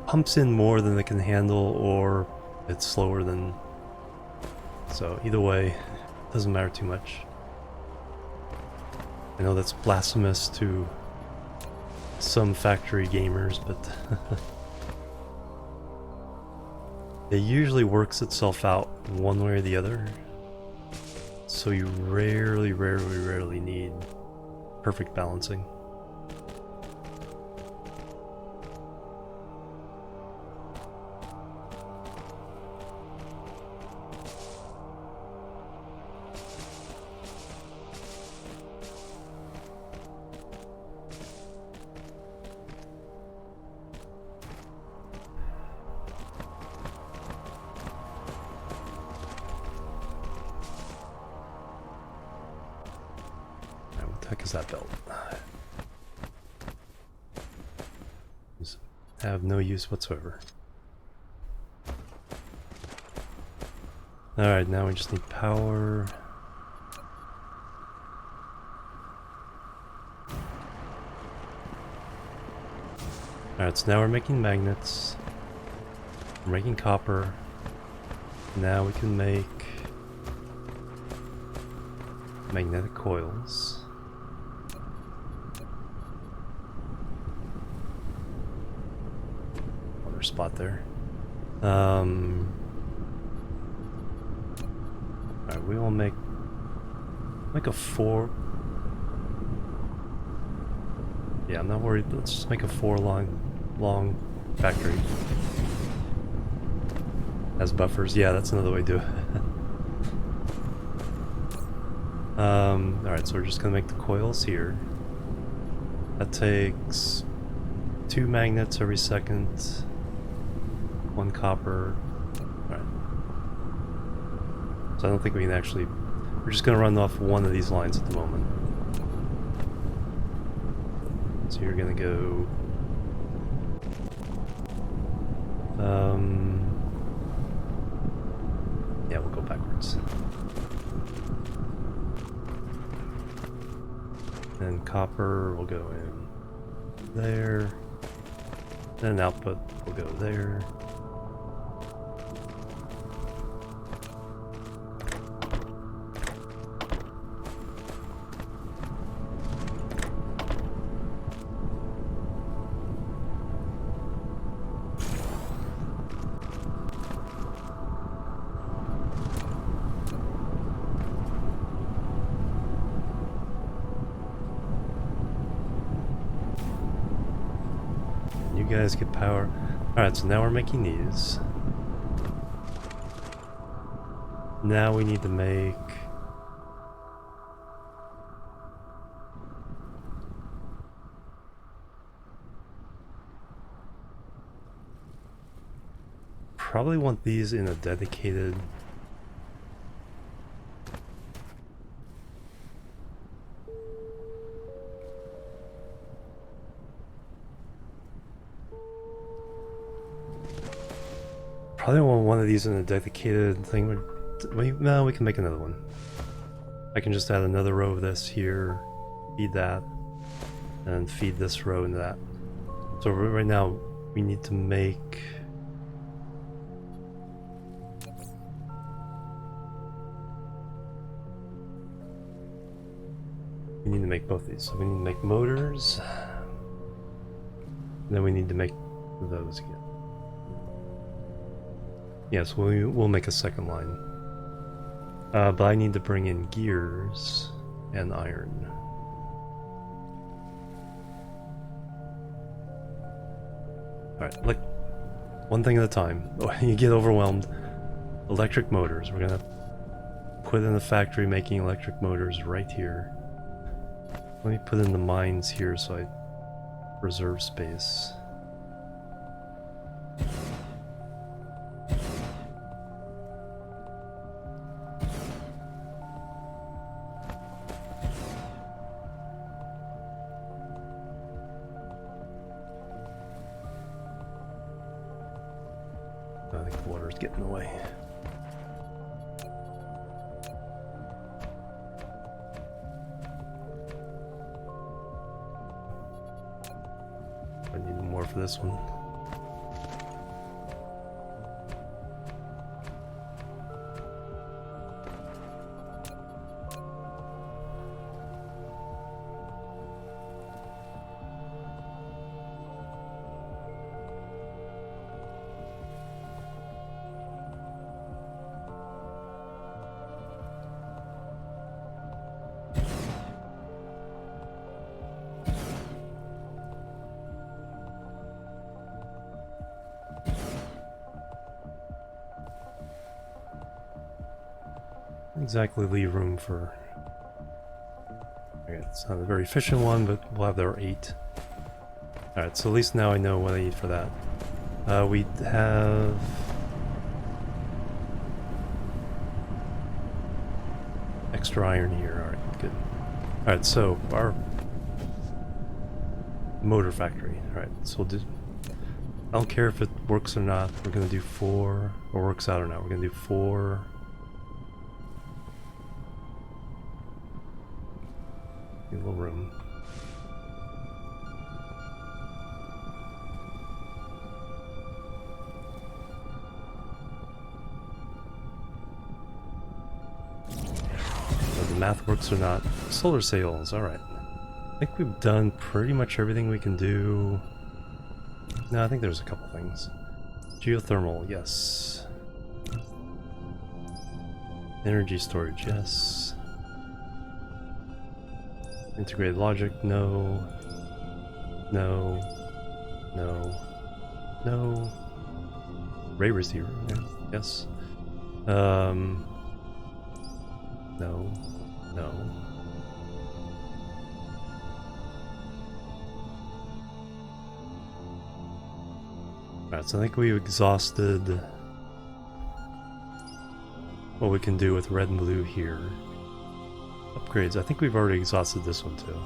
pumps in more than it can handle, or it's slower than... So either way, it doesn't matter too much. I know that's blasphemous to some factory gamers, but it usually works itself out one way or the other. So you rarely need perfect balancing. Is that belt? Just have no use whatsoever. Alright, now we just need power. Alright, so now we're making magnets. We're making copper. Now we can make magnetic coils. Spot there. Alright, we will make a 4. Yeah, I'm not worried. Let's just make a 4 long factory. As buffers. Yeah, that's another way to do it. Alright, so we're just gonna make the coils here. That takes 2 magnets every second. 1 copper. Alright. So I don't think we can actually... We're just going to run off one of these lines at the moment. So you're going to go... Yeah, we'll go backwards. Then copper will go in there. Then output will go there. guys get power. Alright, so now we're making these. Now we need to make... Probably want these in a dedicated... Probably want one of these in a dedicated thing. No, we can make another one. I can just add another row of this here, feed that, and feed this row into that. So right now we need to make... We need to make both these. So we need to make motors, and then we need to make those again. Yes, we'll make a second line. But I need to bring in gears and iron. Alright, like one thing at a time. You get overwhelmed. Electric motors. We're gonna put in the factory making electric motors right here. Let me put in the mines here so I reserve space. I think the water's getting in the way. I need more for this one. Exactly leave room for... Okay, it's not a very efficient one, but we'll have our 8. Alright, so at least now I know what I need for that. We have... extra iron here, alright, good. Alright, so our motor factory. Alright, so we'll do... I don't care if it works or not, we're gonna do 4, or works out or not, we're gonna do 4... A little room. Whether the math works or not. Solar sails, alright. I think we've done pretty much everything we can do. No, I think there's a couple things. Geothermal, yes. Energy storage, yes. Integrated logic, no. No. No. No. Ray receiver, yeah. Yes. No. No. Alright, so I think we've exhausted what we can do with red and blue here. Upgrades. I think we've already exhausted this one too.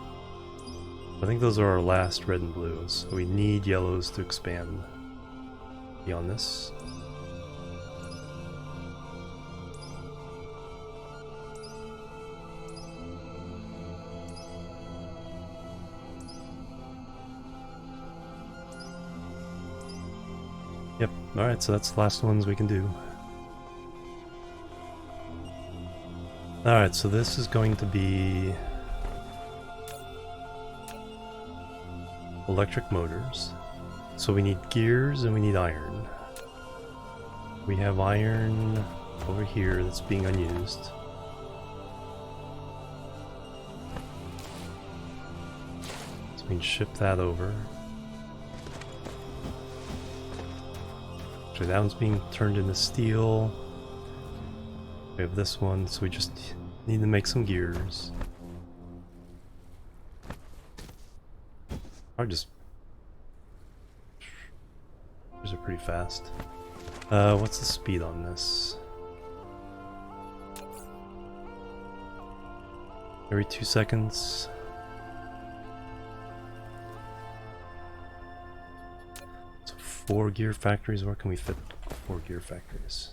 I think those are our last red and blues. We need yellows to expand beyond this. Yep, alright, so that's the last ones we can do. Alright, so this is going to be electric motors. So we need gears and we need iron. We have iron over here that's being unused. So we can ship that over. Actually, that one's being turned into steel. We have this one, so we just need to make some gears. Or just... These are pretty fast. What's the speed on this? Every 2 seconds. So 4 gear factories. Where can we fit 4 gear factories?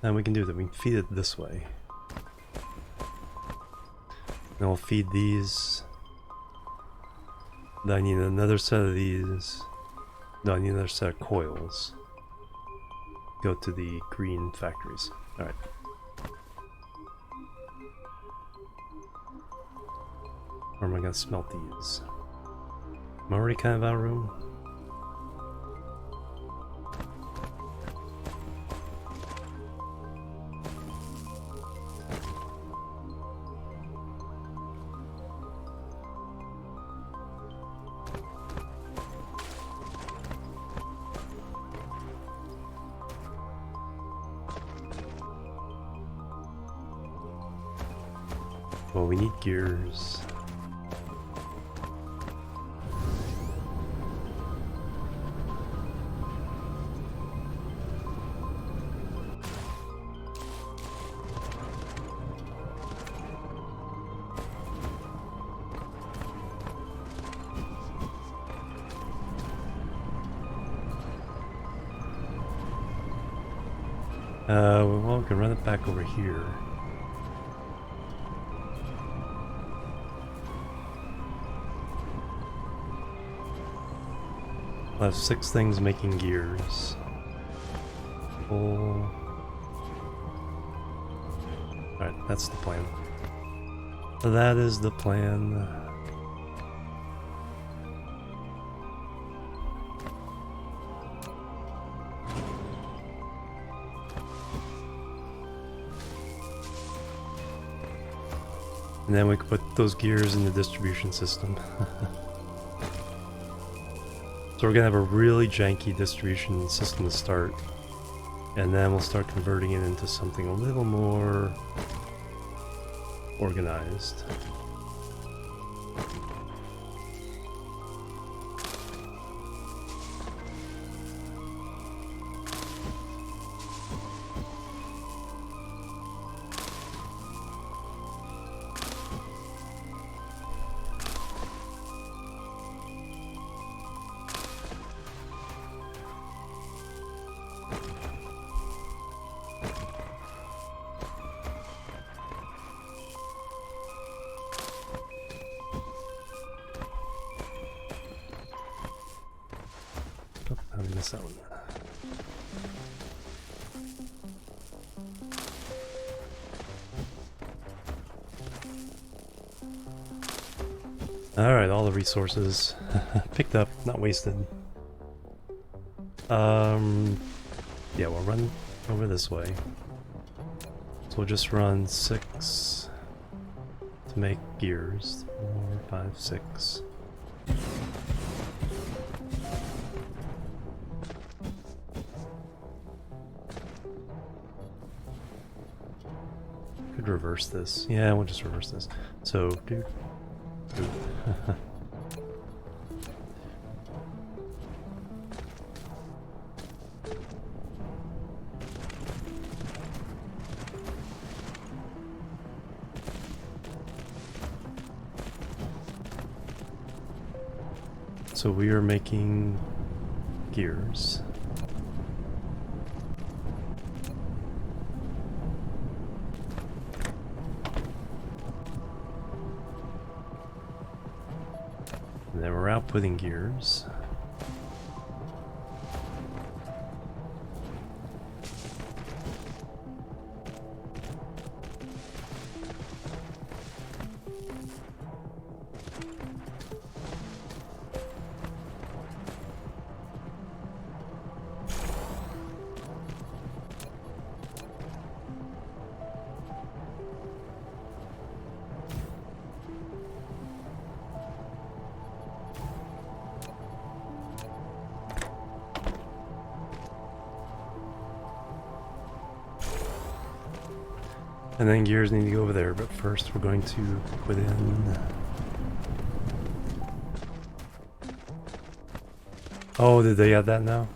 And we can do that. We can feed it this way. Then we'll feed these. Then I need another set of these. No, I need another set of coils. Go to the green factories. Alright. Where am I going to smelt these? I'm already kind of out of room. Well, we need gears. Well, we can run it back over here. We'll have 6 things making gears. Full. Alright, that's the plan. So that is the plan. And then we can put those gears in the distribution system. So we're gonna have a really janky distribution system to start, and then we'll start converting it into something a little more organized. I missed that one. Alright, all the resources picked up, not wasted. Yeah, we'll run over this way. So we'll just run 6 to make gears. 4, 5, 6. Could reverse this. Yeah, we'll just reverse this. So, dude. So we are making gears. And then we're outputting gears. And then gears need to go over there, but first we're going to put in... Oh, did they add that now?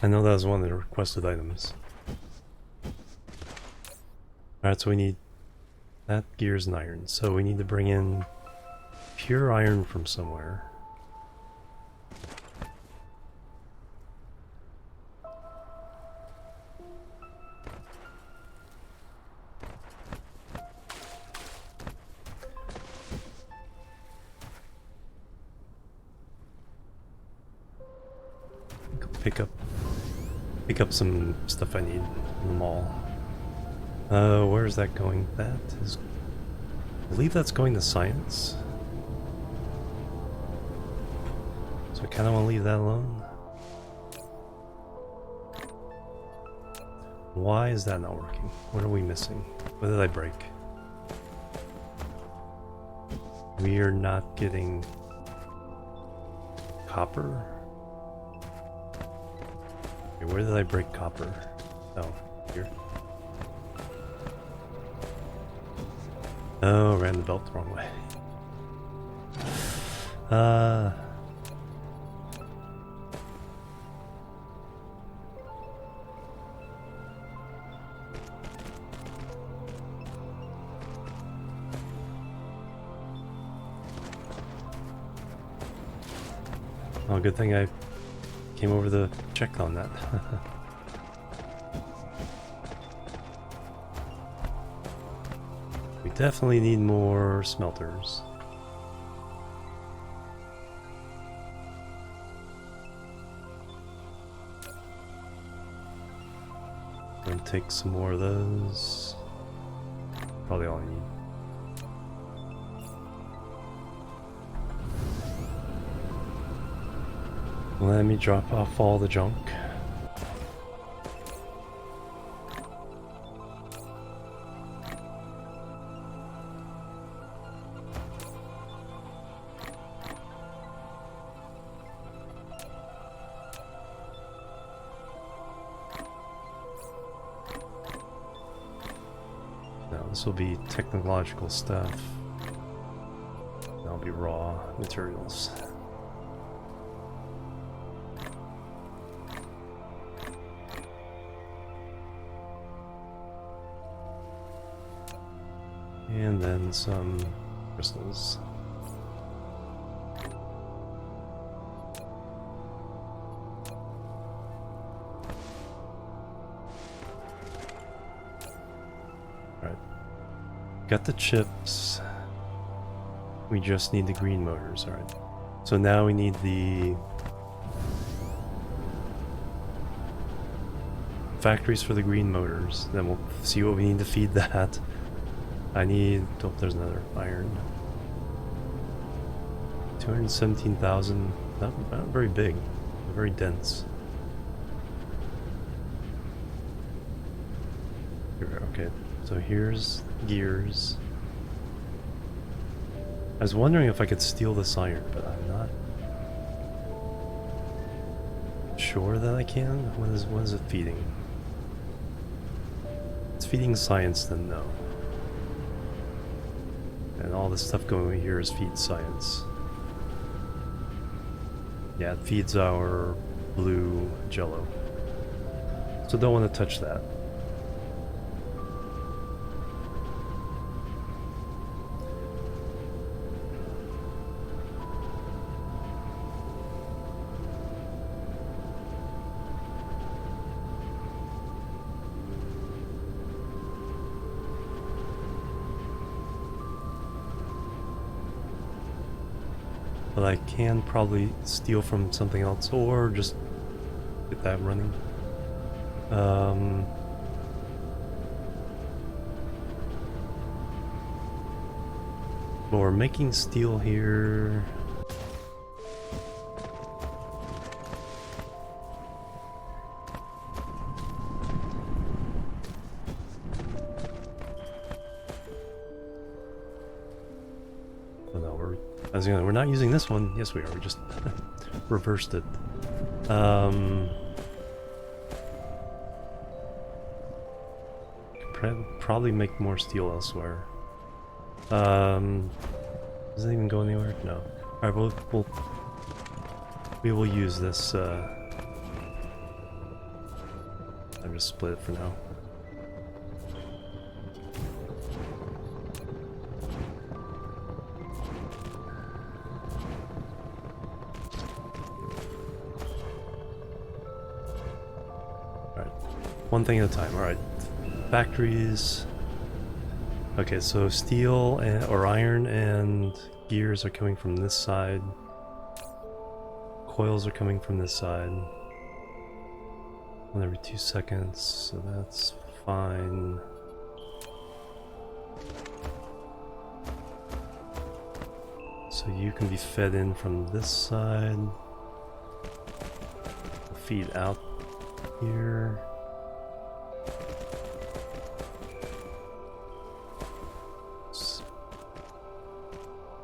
I know that was one of the requested items. Alright, so we need that gears and iron. So we need to bring in pure iron from somewhere. Pick up some stuff I need in the mall. Where is that going? That is... I believe that's going to science. So I kind of want to leave that alone. Why is that not working? What are we missing? What did I break? We are not getting copper. Okay, where did I break copper? Oh, here. Oh, ran the belt the wrong way. Oh, good thing I came over to check on that. We definitely need more smelters. I'm gonna take some more of those. Probably all I need. Let me drop off all the junk. Now this will be technological stuff. That'll be raw materials. And then some crystals. Alright. Got the chips. We just need the green motors, alright. So now we need the factories for the green motors. Then we'll see what we need to feed that. I need... oh, there's another iron. 217,000. Not very big. Very dense. Here, okay, so here's gears. I was wondering if I could steal this iron, but I'm not sure that I can. What is it feeding? It's feeding science, then no. And all this stuff going over here is feed science. Yeah, it feeds our blue jello. So don't want to touch that. But I can probably steal from something else or just get that running. But we're making steel here. We're not using this one. Yes, we are. We just reversed it. But probably make more steel elsewhere. Does it even go anywhere? No. Alright, we will use this, I'll just split it for now. Alright, one thing at a time. Alright, factories. Okay, so steel or iron and gears are coming from this side. Coils are coming from this side. 1 every 2 seconds, so that's fine. So you can be fed in from this side. Feed out here.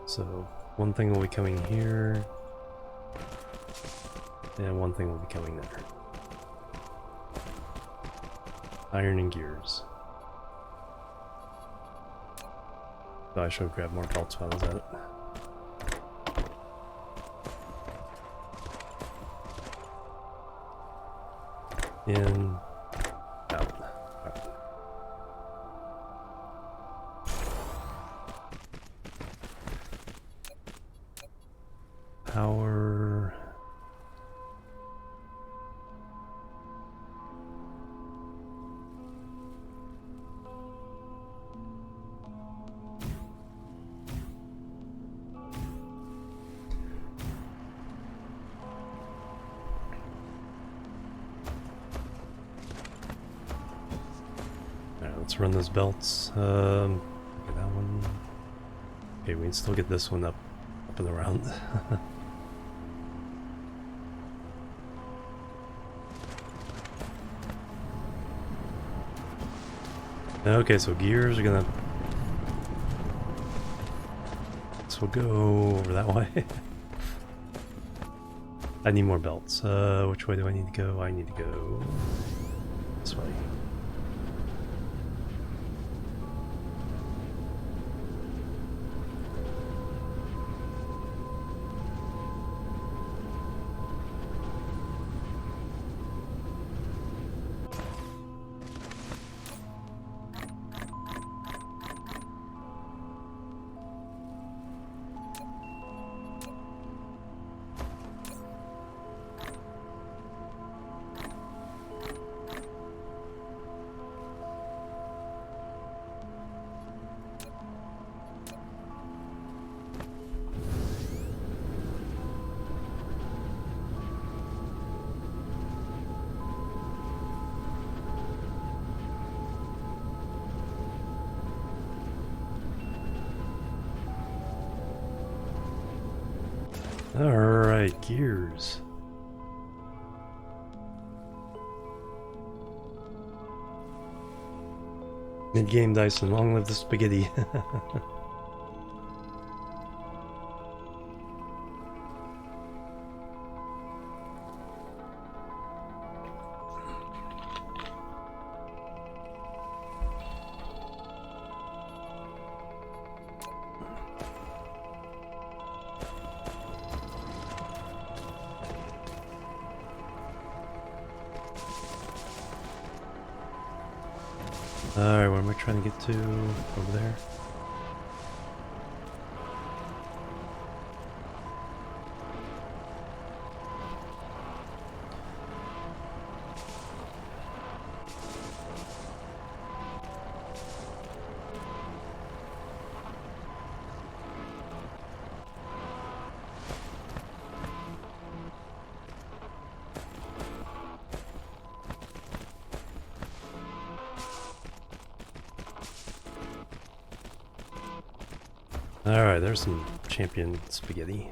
So one thing will be coming here, and one thing will be coming there. Iron and gears. So I should grab more belts while I was at it. In, out. Right. Power. Let's run those belts. Okay, that one. Okay, we can still get this one up and around. Okay, so gears are gonna. This will go over that way. I need more belts. Which way do I need to go? I need to go this way. Alright, gears. Mid-game Dyson, long live the spaghetti. Alright, where am I trying to get to? Over there? Alright, there's some champion spaghetti.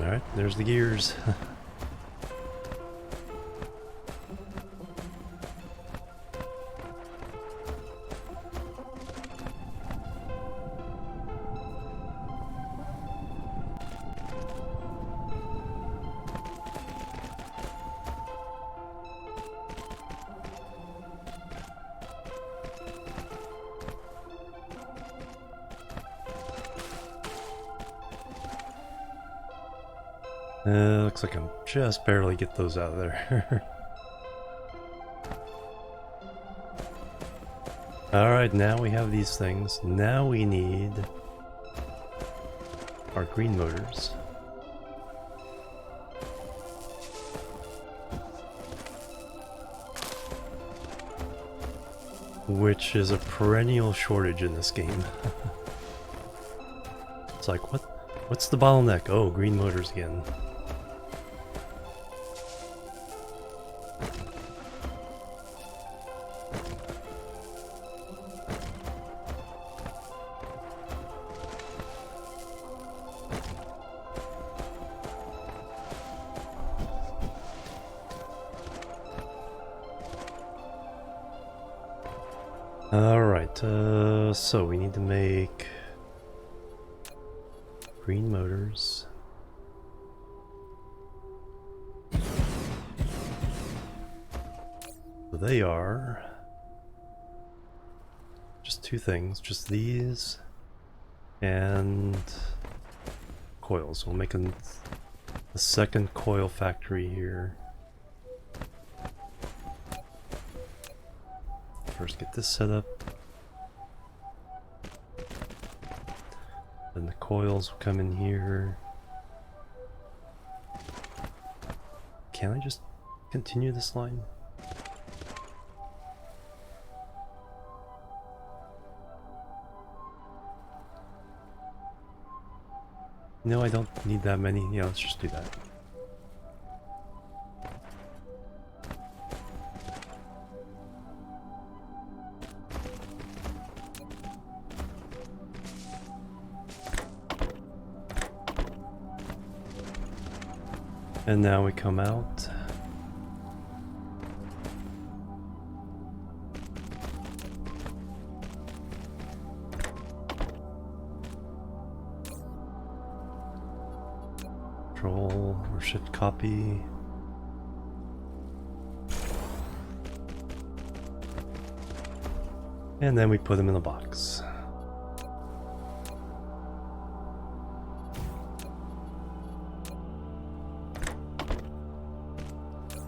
Alright, there's the gears. Looks like I'm just barely get those out of there. Alright, now we have these things. Now we need our green motors. Which is a perennial shortage in this game. It's like, what's the bottleneck? Oh, green motors again. Alright, so we need to make green motors. So they are just two things, just these and coils. We'll make a second coil factory here. First get this set up. Then the coils will come in here. Can I just continue this line? No, I don't need that many. Yeah, let's just do that. And now we come out. Control or shift copy. And then we put them in the box.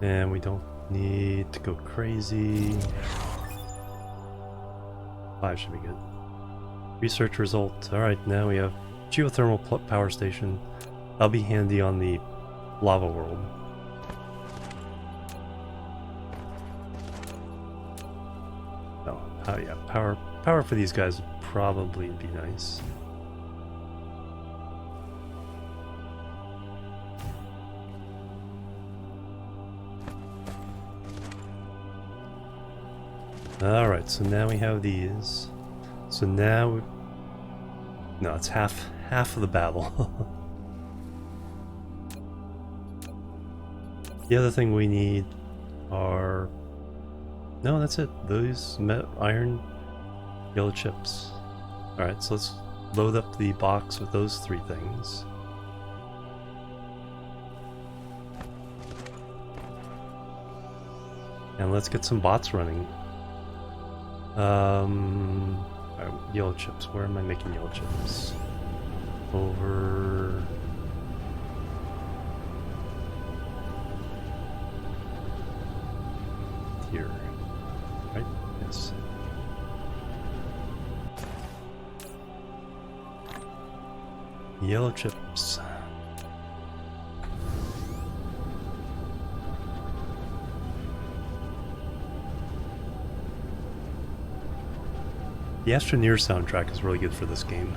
And we don't need to go crazy. 5 should be good. Research result. Alright, now we have geothermal power station. That'll be handy on the lava world. Oh yeah, power for these guys would probably be nice. Alright, so now we have these. So now... No, it's half of the battle. The other thing we need are... No, that's it. Those iron, yellow chips. Alright, so let's load up the box with those 3 things. And let's get some bots running. Alright, yellow chips. Where am I making yellow chips? Over... here. Right? Yes. Yellow chips. The Astroneer soundtrack is really good for this game.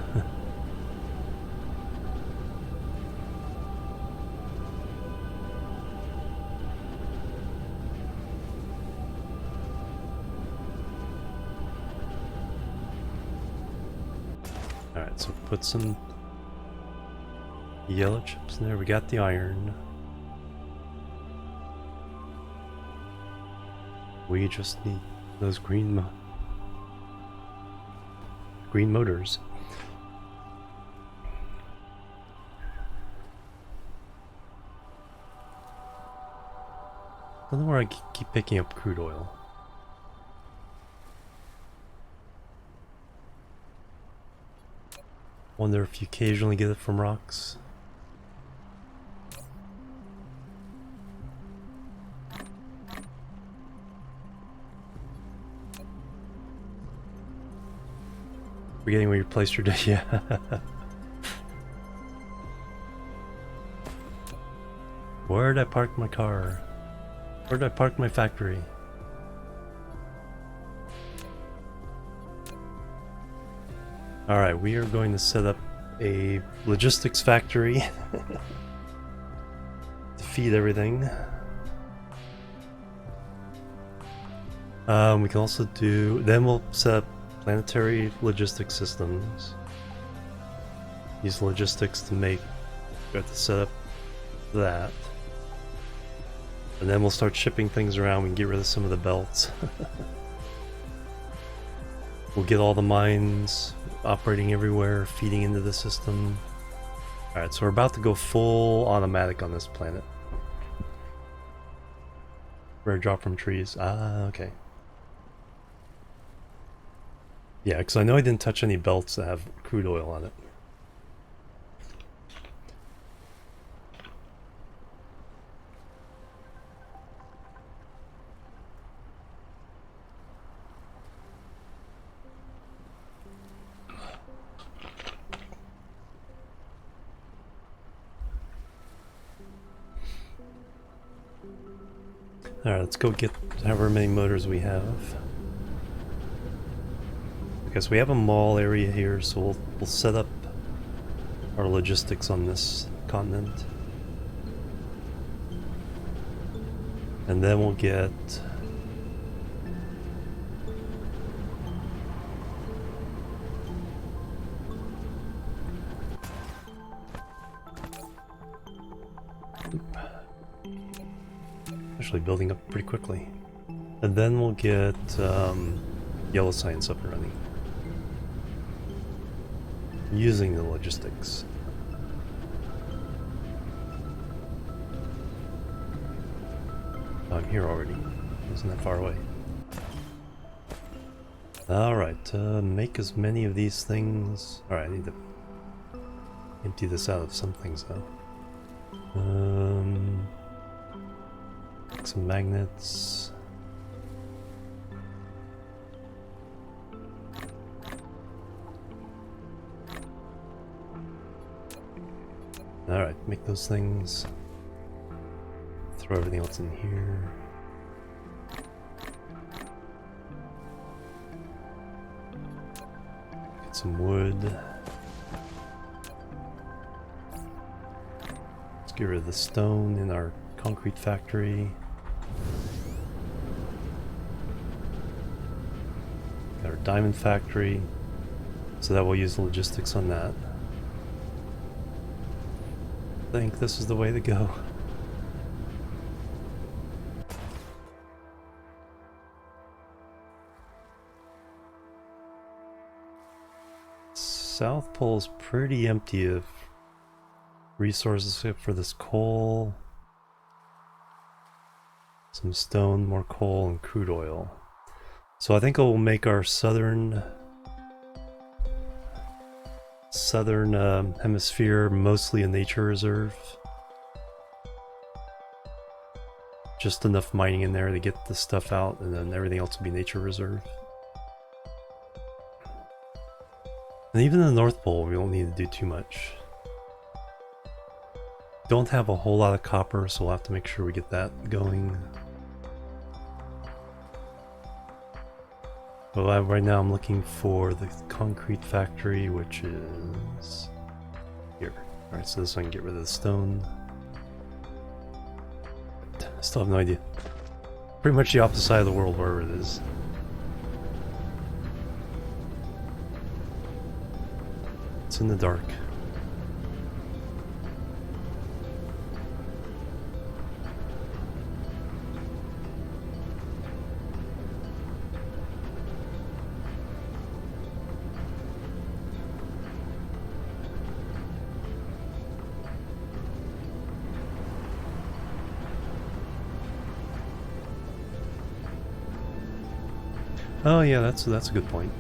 Alright, so put some yellow chips in there. We got the iron. We just need those green motors. I don't know where I keep picking up crude oil. Wonder if you occasionally get it from rocks. Forgetting where you placed your yeah. Where did I park my car? Where did I park my factory? Alright, we are going to set up a logistics factory to feed everything. We can also do, then we'll set up planetary logistic systems. Use logistics to make, we have to set up that. And then we'll start shipping things around. We can get rid of some of the belts. We'll get all the mines operating everywhere, feeding into the system. Alright, so we're about to go full automatic on this planet. Rare drop from trees. Ah, okay. Yeah, because I know I didn't touch any belts that have crude oil on it. Alright, let's go get however many motors we have. Okay, so we have a mall area here, so we'll set up our logistics on this continent. And then we'll get... actually building up pretty quickly. And then we'll get yellow science up and running. Using the logistics. Oh, I'm here already. Isn't that far away? Alright, make as many of these things. Alright, I need to empty this out of some things though. Some magnets. Alright, make those things. Throw everything else in here. Get some wood. Let's get rid of the stone in our concrete factory. Got our diamond factory, so that we'll use the logistics on that. I think this is the way to go. South Pole is pretty empty of resources except for this coal, some stone, more coal, and crude oil. So I think we'll make our southern hemisphere mostly a nature reserve. Just enough mining in there to get the stuff out, and then everything else will be nature reserve. And even in the North Pole, we don't need to do too much. Don't have a whole lot of copper, so we'll have to make sure we get that going. But right now I'm looking for the concrete factory, which is here. Alright, so this one I can get rid of the stone. I still have no idea. Pretty much the opposite side of the world, wherever it is. It's in the dark. Oh yeah, that's a good point.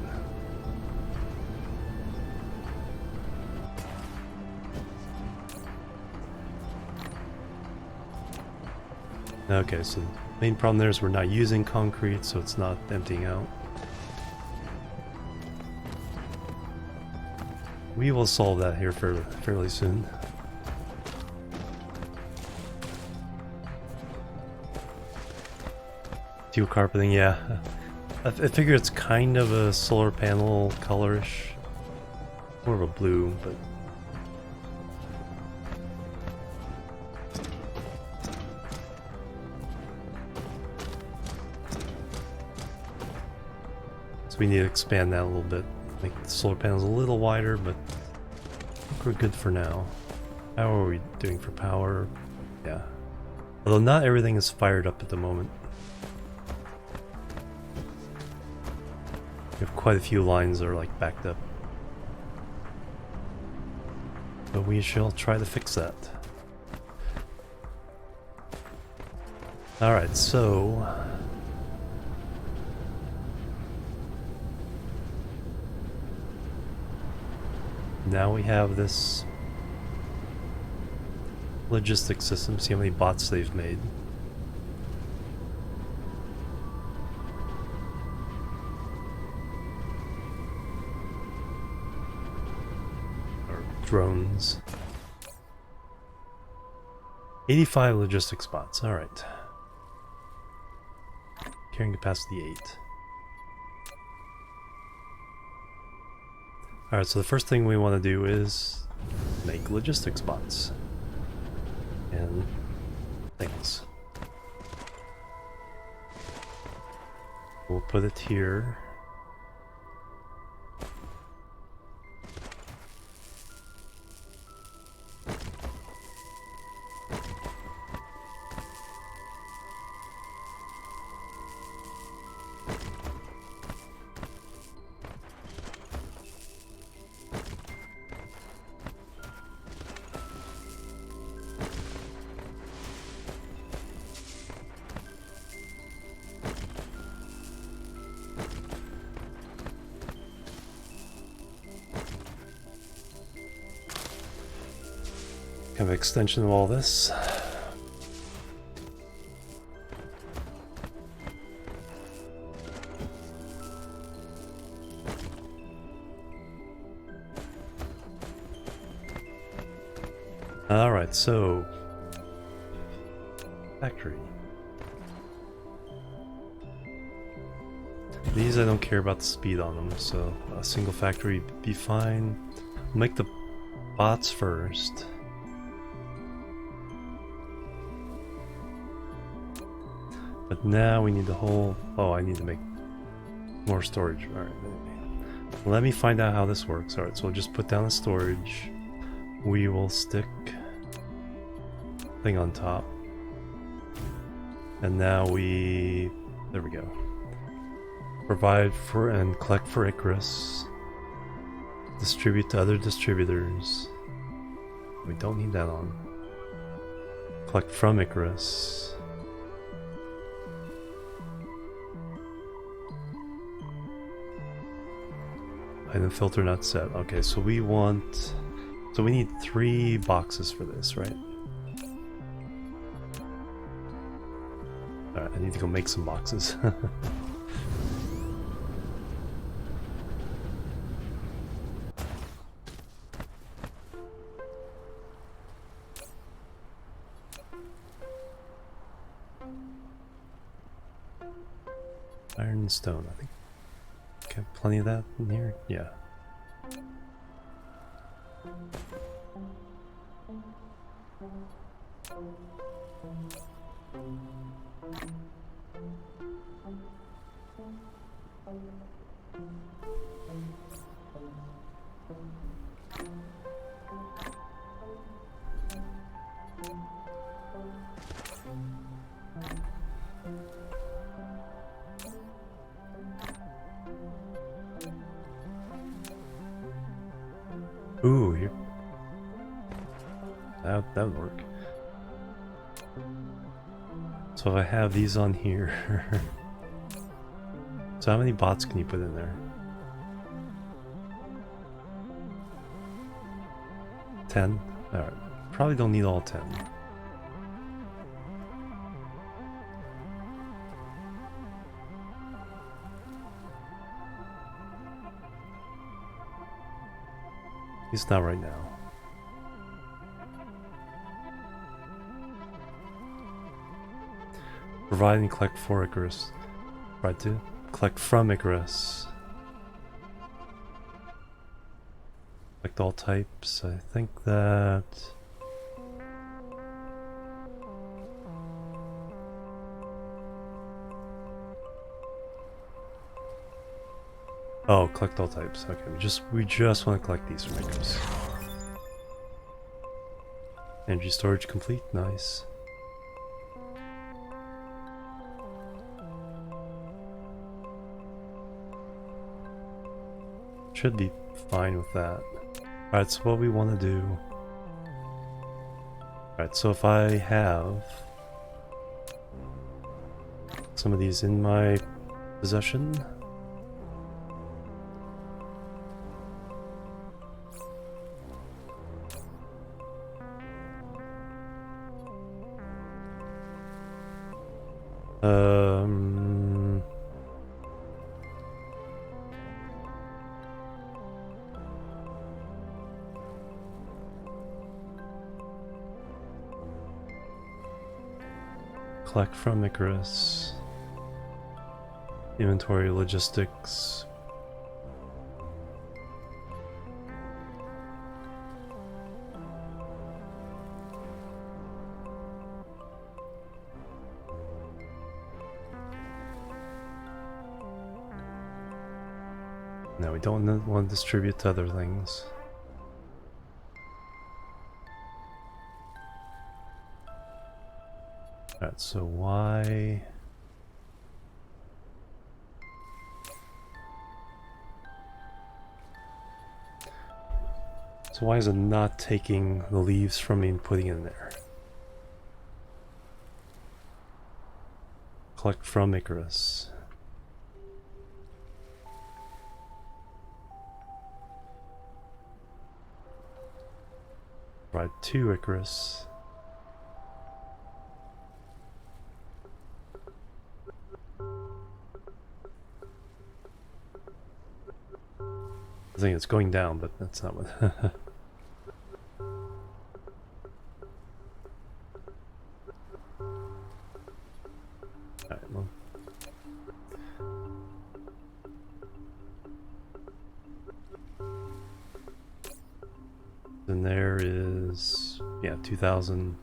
Okay, so the main problem there is we're not using concrete, so it's not emptying out. We will solve that here fairly soon. Teal carpeting, yeah. I figure it's kind of a solar panel colorish. More of a blue, but... So we need to expand that a little bit. Make the solar panels a little wider, but I think we're good for now. How are we doing for power? Yeah. Although not everything is fired up at the moment. We have quite a few lines that are like backed up. But we shall try to fix that. Alright, so... now we have this logistics system. See how many bots they've made. Or drones. 85 logistics bots. Alright. Carrying capacity 8. Alright, so the first thing we want to do is make logistics bots. And things. We'll put it here. Kind of extension of all this. Alright, so factory. These I don't care about the speed on them, so a single factory would be fine. We'll make the bots first. But now we need the whole... oh, I need to make more storage. Alright, let me find out how this works. Alright, so we'll just put down the storage. We will stick thing on top. And now we... there we go. Provide for and collect for Icarus. Distribute to other distributors. We don't need that on. Collect from Icarus. Item filter not set. Okay, so we want... so we need 3 boxes for this, right? Alright, I need to go make some boxes. Iron and stone, I think. Okay, plenty of that in here? Yeah. Ooh, here. That would work. So if I have these on here. So how many bots can you put in there? 10? Alright. Probably don't need all 10. least not right now. Provide and collect for Icarus. Try to collect from Icarus. Collect all types. I think that... Oh, collect all types. Okay, we just want to collect these from Icarus. Energy storage complete. Nice. Should be fine with that. Alright, so what we want to do... Alright, so if I have some of these in my possession... Collect from Icarus. Inventory logistics. No, we don't want to distribute to other things. Alright, so why... So why is it not taking the leaves from me and putting it in there? Collect from Icarus. Provide to Icarus. I think it's going down, but that's not what... Alright, well. Then there is... yeah, 2,000...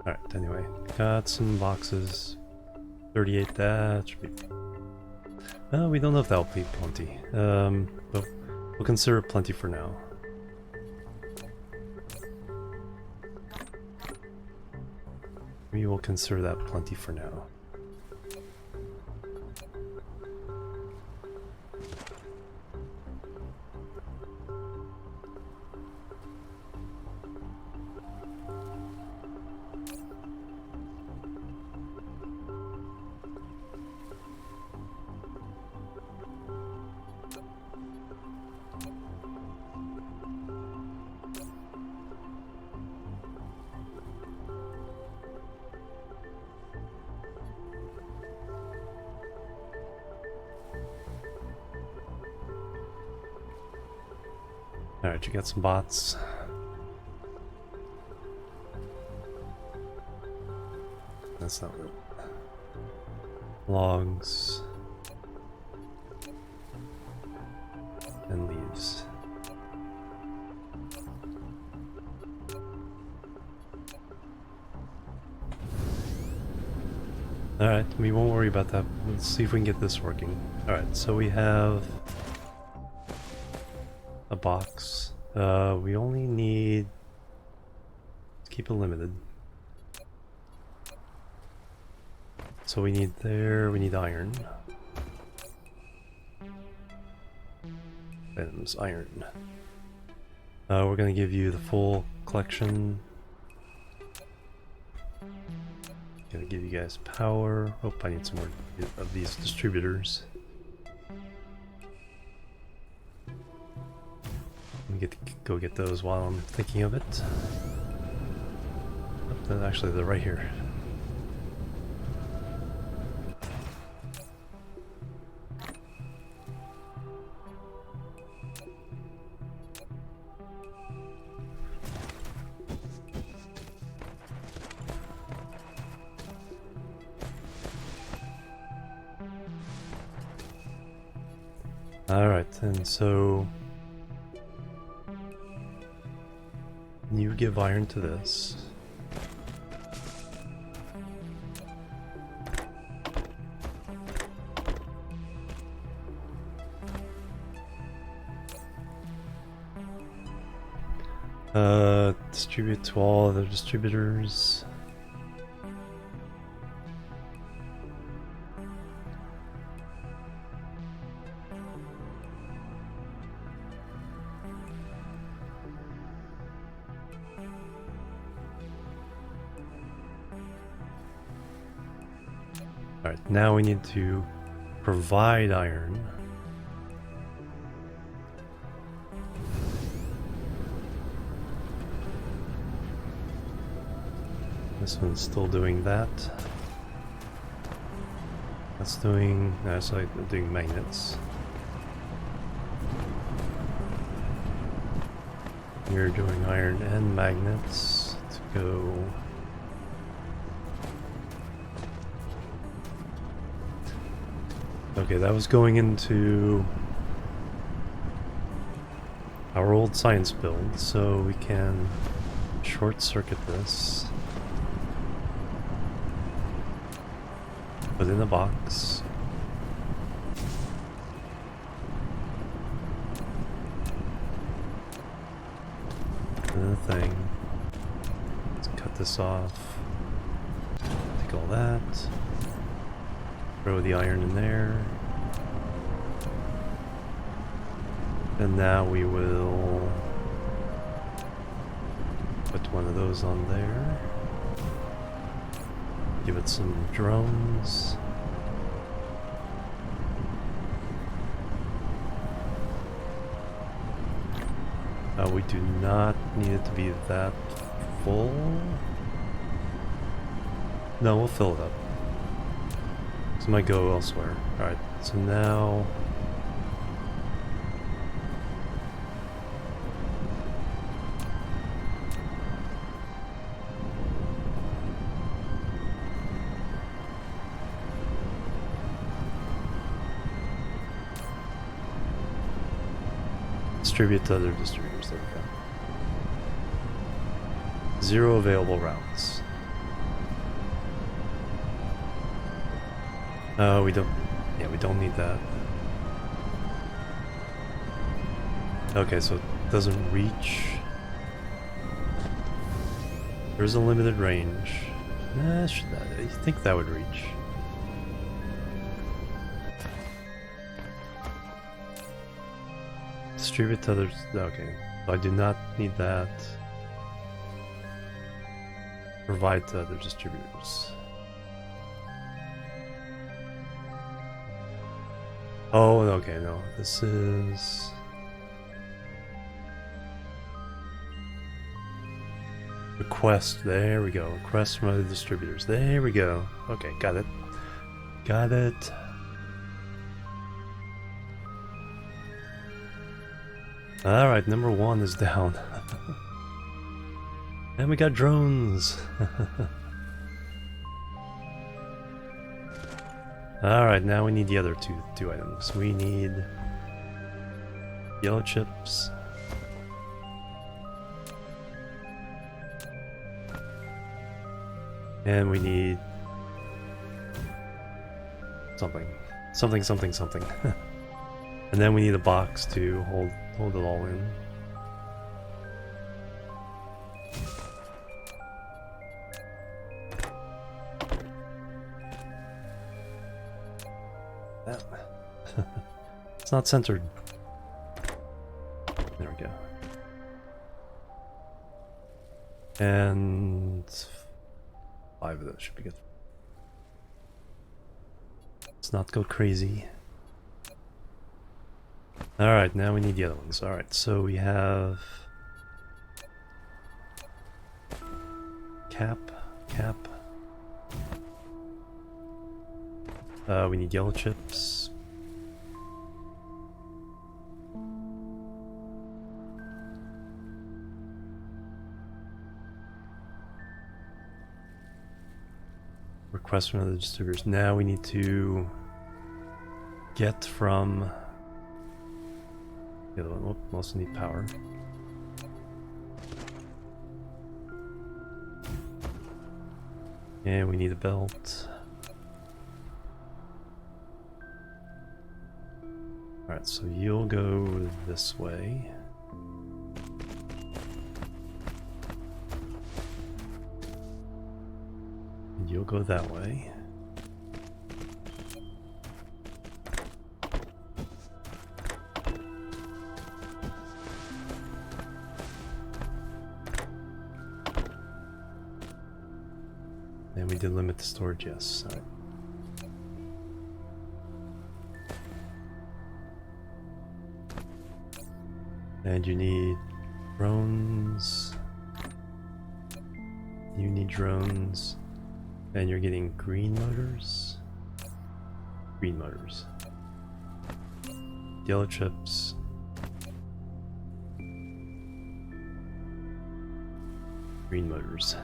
Alright, anyway, got some boxes. 38, that should be... we don't know if that'll be plenty. But we'll consider plenty for now. We will consider that plenty for now. Alright, you got some bots. That's not real. Logs. And leaves. Alright, we won't worry about that. Let's see if we can get this working. Alright, so we have a box. We only need... Let's keep it limited. So we need there, we need iron. Items, iron. We're gonna give you the full collection. Gonna give you guys power. Oh, I need some more of these distributors. Let me go get those while I'm thinking of it. Oh, actually, they're right here. Alright, and so you give iron to this. Distribute to all other distributors. Alright, now we need to provide iron. This one's still doing that. That's doing... that's like doing magnets. You're doing iron and magnets to go... Okay, that was going into our old science build, so we can short circuit this. Put in a box. And the thing. Let's cut this off. Take all that. Throw the iron in there. And now we will put one of those on there. Give it some drones. We do not need it to be that full. No, we'll fill it up. This might go elsewhere. Alright, so now... distribute to other distributors. There we go. 0 available routes. We don't... yeah, we don't need that. Okay, so it doesn't reach. There's a limited range. I think that would reach. Distribute to others. Okay, so I do not need that. Provide to other distributors. Oh, okay, no. This is... request. There we go. Request from other distributors. There we go. Okay, got it. Got it. Alright, number 1 is down. And we got drones. Alright, now we need the other two items. We need yellow chips. And we need something. Something. And then we need a box to hold it all in. It's not centered. There we go. And 5 of those should be good. Let's not go crazy. Alright, now we need the other ones. Alright, so we have cap. We need yellow chips. Request from other distributors. Now we need to get from the other one. Whoop, also need power. And we need a belt. Alright, so you'll go this way. And you'll go that way. And we did limit the storage, yes. Alright. And you need drones. You need drones. And you're getting green motors. Green motors. Yellow chips. Green motors.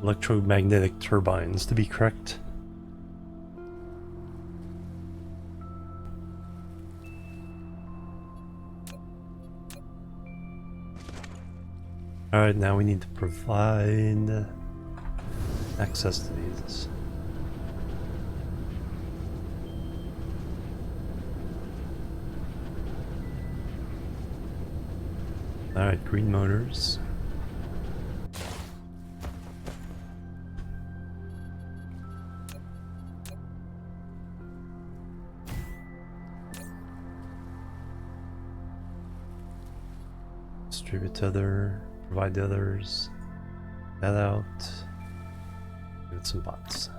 Electromagnetic turbines, to be correct. Alright, now we need to provide access to these. Alright, green motors. Distribute to other, provide the others, that out, give it some bots.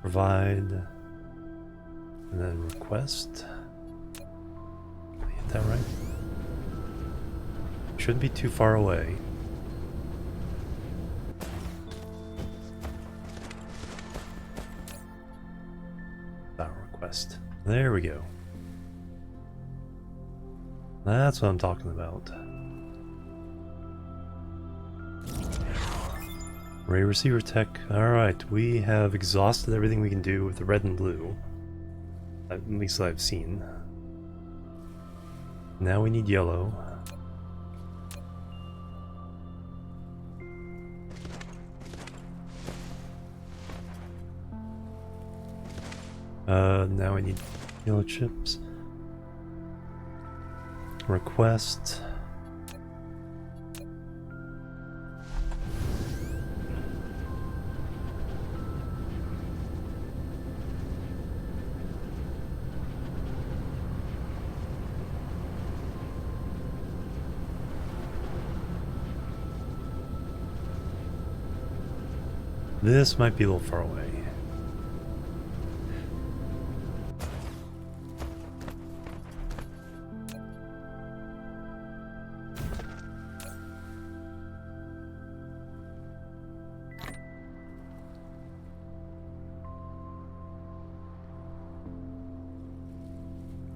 Provide, and then request. Did I hit that right? Shouldn't be too far away. There we go. That's what I'm talking about. Ray receiver tech. Alright, we have exhausted everything we can do with the red and blue. At least I've seen. Now we need yellow. Now I need yellow chips. Request. This might be a little far away.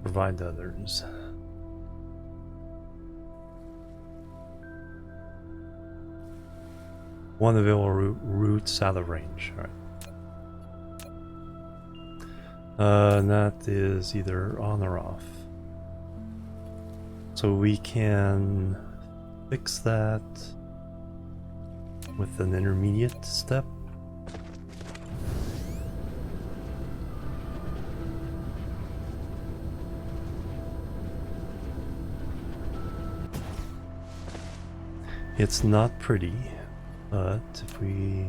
Provide to others. One available routes out of range. Alright. And that is either on or off. So we can fix that with an intermediate step. It's not pretty, but if we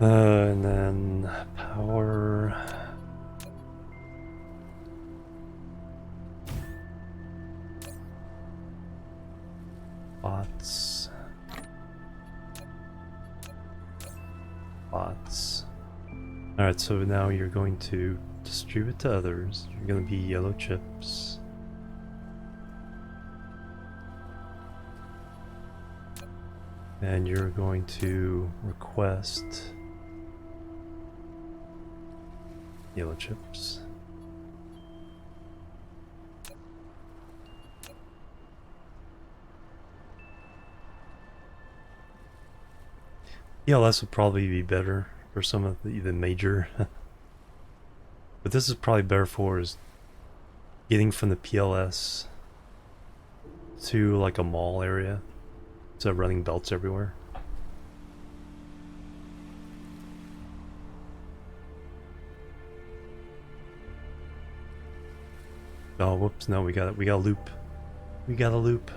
And then power. Bots. Bots. Alright, so now you're going to distribute to others. You're going to be yellow chips. And you're going to request yellow chips. ELS would probably be better for some of the major. But this is probably better for is getting from the PLS to like a mall area. So running belts everywhere. Oh, whoops! No, we got a loop. We got a loop.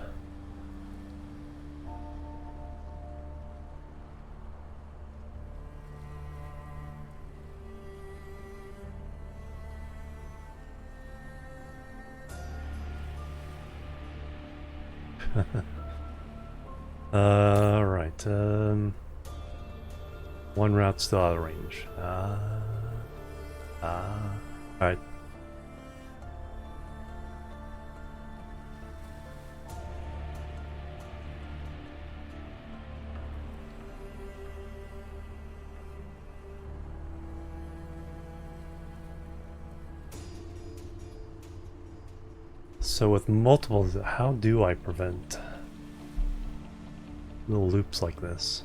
Right. One route's still out of range. Alright. So with multiple, how do I prevent little loops like this?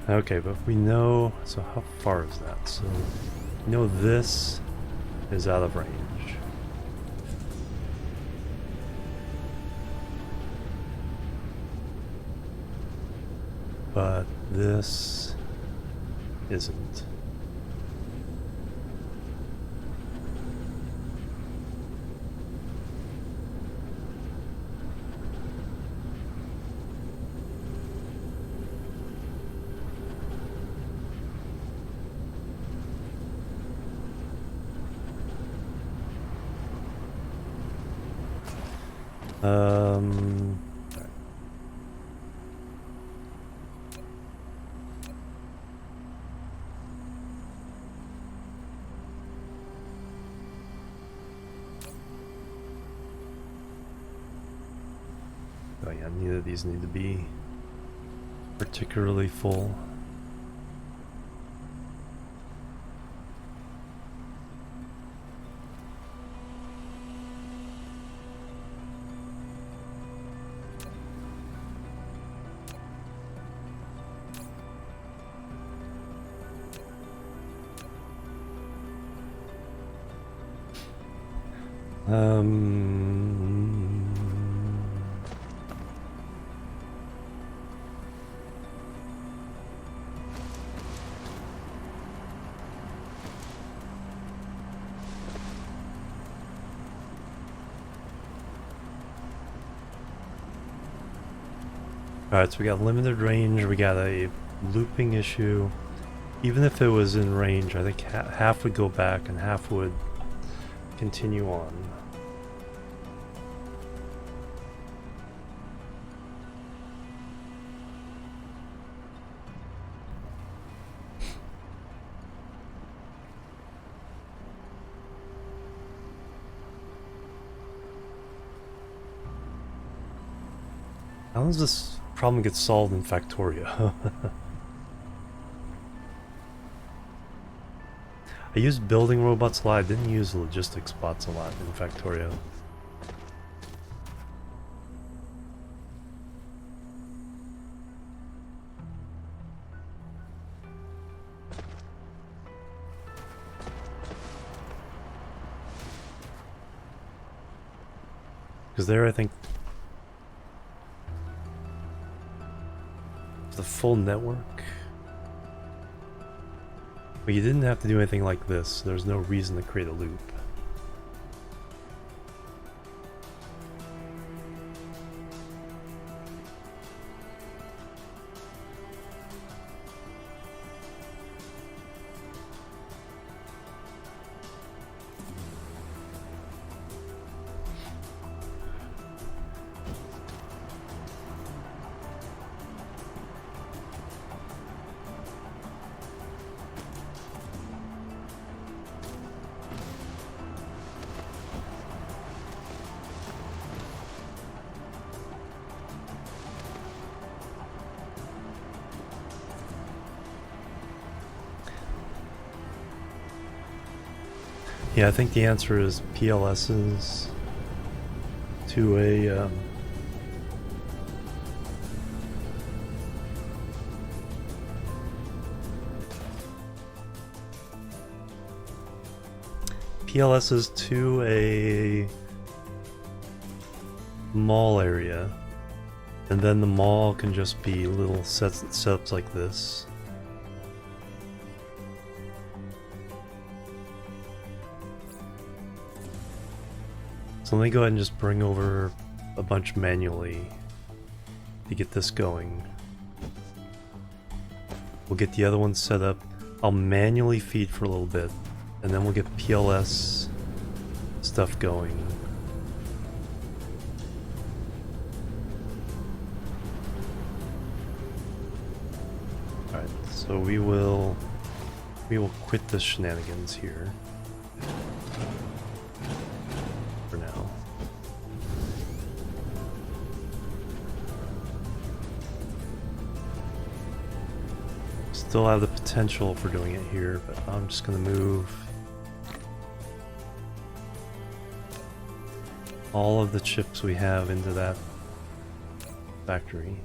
Okay, but we know, so how far is that? So we know this is out of range. But this isn't. Oh yeah, neither of these need to be particularly full. Alright, so we got limited range, we got a looping issue. Even if it was in range, I think half would go back and half would continue on. How does this problem get solved in Factorio? I used building robots a lot, I didn't use logistics bots a lot in Factorio. Because there, I think, the full network. But you didn't have to do anything like this. There's no reason to create a loop. Yeah, I think the answer is PLSs to a PLSs to a mall area, and then the mall can just be little setups like this. So let me go ahead and just bring over a bunch manually to get this going. We'll get the other one set up. I'll manually feed for a little bit, and then we'll get PLS stuff going. Alright, so we will quit the shenanigans here. For now. Still have the potential for doing it here, but I'm just gonna move all of the chips we have into that factory.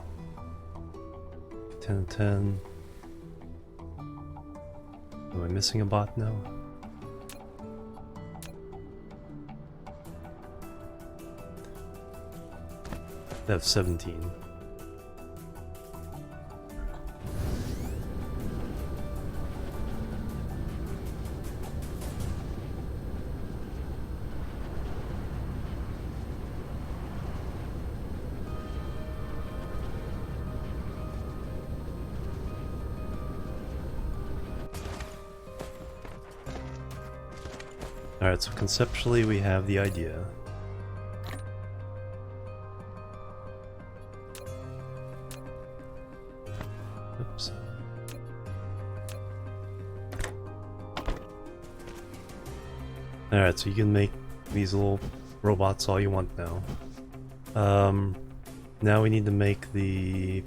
10 and 10. Am I missing a bot now? I have 17. Alright, so conceptually we have the idea. Oops. Alright, so you can make these little robots all you want now. Now we need to make the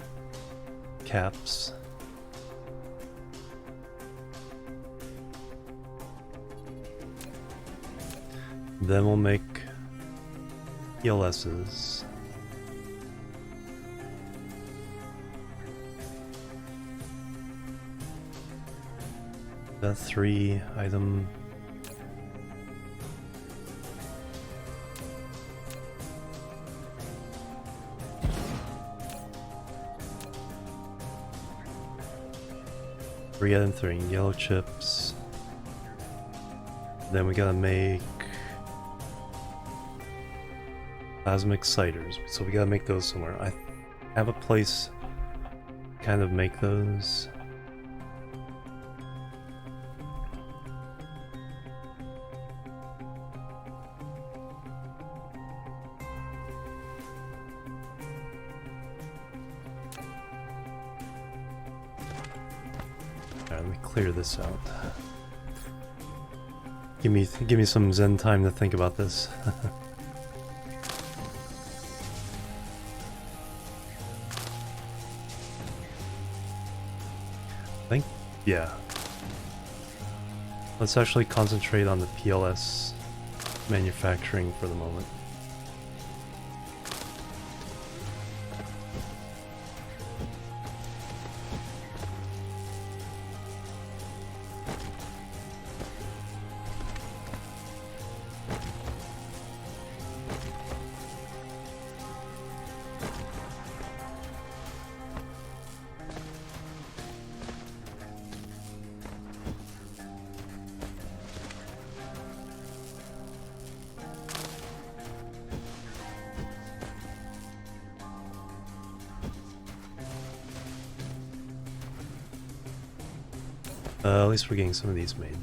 caps. Then we'll make PLSs. That 3 item. Three item 3 yellow chips. Then we gotta make plasma exciters, so we gotta make those somewhere. I have a place to kind of make those. Alright, let me clear this out. Give me some zen time to think about this. Yeah. Let's actually concentrate on the PLS manufacturing for the moment. At least we're getting some of these made.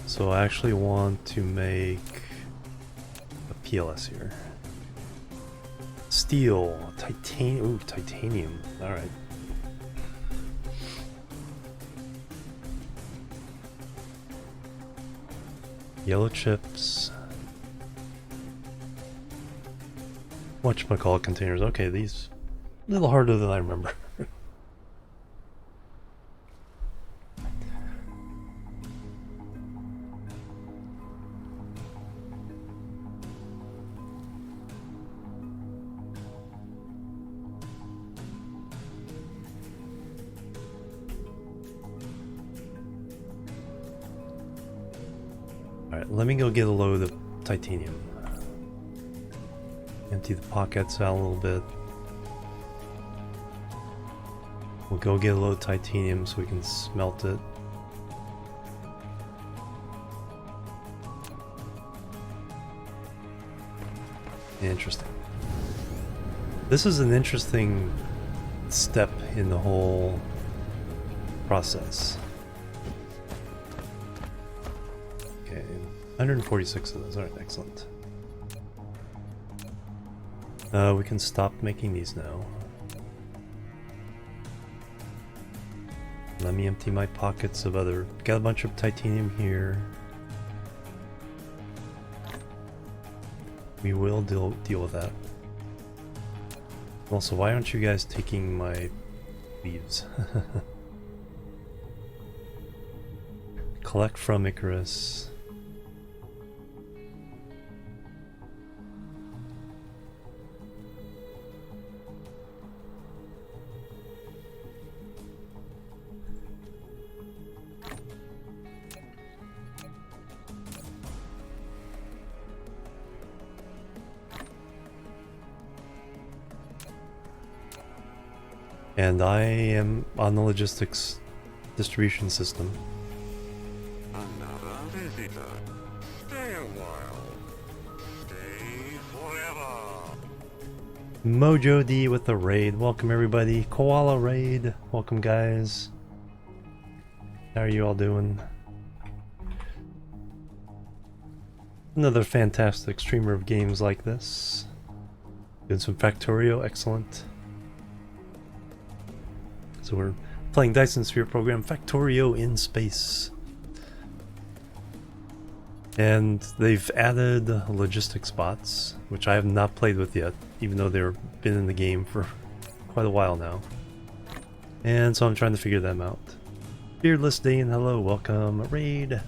So I actually want to make a PLS here. Steel, titanium. Ooh, titanium. All right. Yellow chips. Whatchamacallit containers. Okay, these a little harder than I remember. Alright, let me go get a load of titanium. Empty the pockets out a little bit. We'll go get a load of titanium so we can smelt it. Interesting. This is an interesting step in the whole process. Okay, 146 of those. Alright, excellent. We can stop making these now. Let me empty my pockets of other... Got a bunch of titanium here. We will deal with that. Also, why aren't you guys taking my leaves? Collect from Icarus. And I am on the logistics distribution system. Another visitor. Stay a while. Stay forever. Mojo D with the raid. Welcome everybody. Koala raid. Welcome guys. How are you all doing? Another fantastic streamer of games like this. Doing some Factorio. Excellent. So we're playing Dyson Sphere Program Factorio in space. And they've added logistics bots, which I have not played with yet, even though they've been in the game for quite a while now. And so I'm trying to figure them out. Beardless Dane, hello, welcome, raid.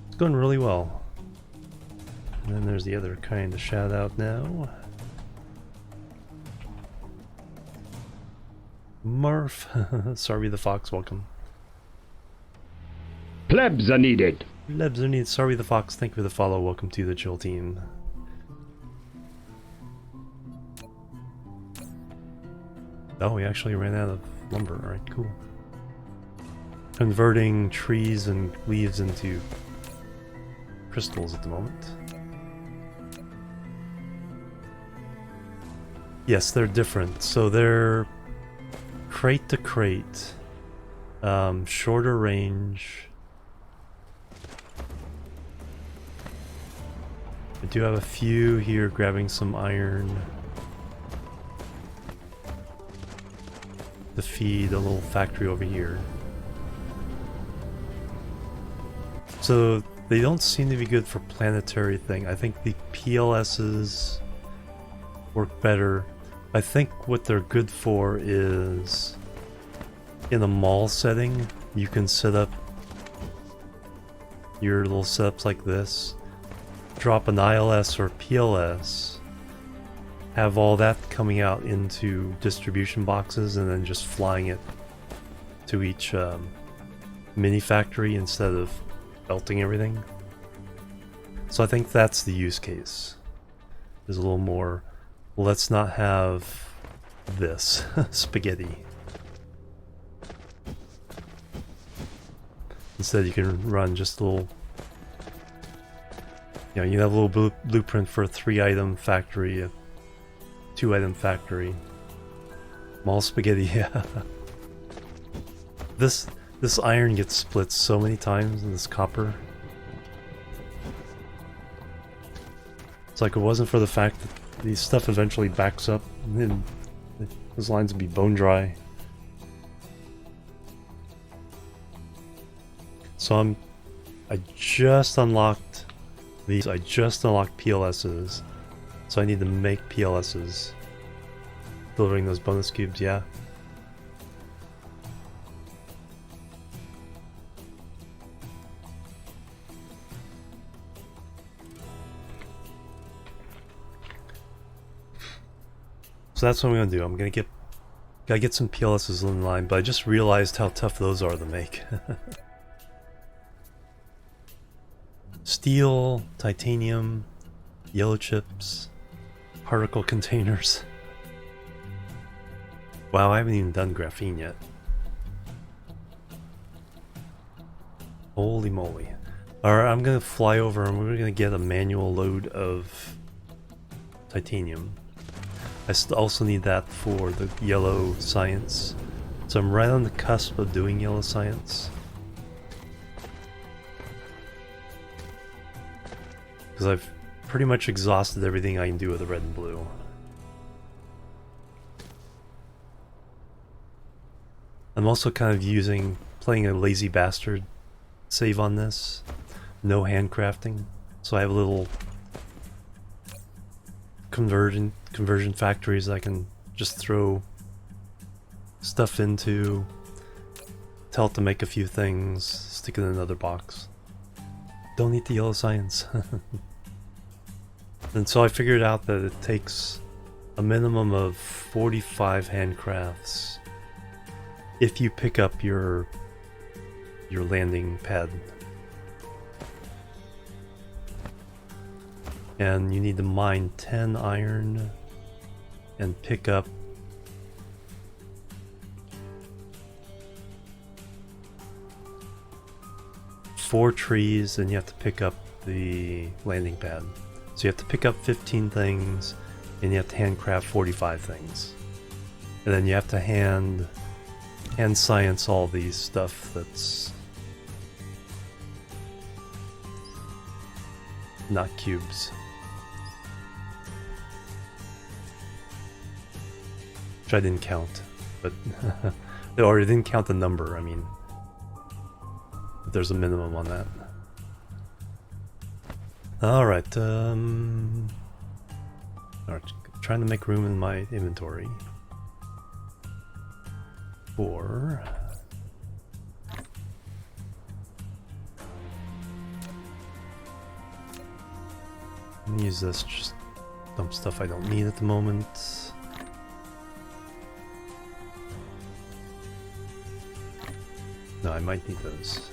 It's going really well. And then there's the other kind of shout out now. Murph, sorry the fox, welcome. Plebs are needed. Plebs are needed, sorry the fox, thank you for the follow, welcome to the chill team. Oh, we actually ran out of lumber, alright, cool. Converting trees and leaves into crystals at the moment. Yes, they're different, so they're crate to crate, shorter range. I do have a few here grabbing some iron to feed a little factory over here. So they don't seem to be good for planetary thing. I think the PLSs work better. I think what they're good for is in a mall setting, you can set up your little setups like this, drop an ILS or PLS, have all that coming out into distribution boxes and then just flying it to each mini factory instead of belting everything. So I think that's the use case. There's a little more, let's not have this spaghetti. Instead you can run just a little, you know, you have a little blueprint for a 3-item factory, a 2-item factory. Mall spaghetti, yeah. This iron gets split so many times in this copper. It's like it wasn't for the fact that these stuff eventually backs up, and then those lines would be bone dry. So I just unlocked these. I just unlocked PLSs. So I need to make PLSs. Delivering those bonus cubes, yeah. So that's what I'm gonna do. I'm gonna gotta get some PLSs in line, but I just realized how tough those are to make. Steel, titanium, yellow chips, particle containers. Wow, I haven't even done graphene yet. Holy moly. Alright, I'm gonna fly over and we're gonna get a manual load of titanium. I also need that for the yellow science. So I'm right on the cusp of doing yellow science. Because I've pretty much exhausted everything I can do with the red and blue. I'm also kind of playing a lazy bastard save on this. No handcrafting. So I have a little conversion factories I can just throw stuff into, tell it to make a few things, stick it in another box. Don't need the yellow science. And so I figured out that it takes a minimum of 45 handcrafts if you pick up your landing pad. And you need to mine 10 iron and pick up 4 trees, and you have to pick up the landing pad. So you have to pick up 15 things and you have to handcraft 45 things. And then you have to hand science all these stuff that's not cubes. Which I didn't count, but or it didn't count the number, I mean. But there's a minimum on that. Alright, trying to make room in my inventory for I'm gonna use this, just dump stuff I don't need at the moment. No, I might need those.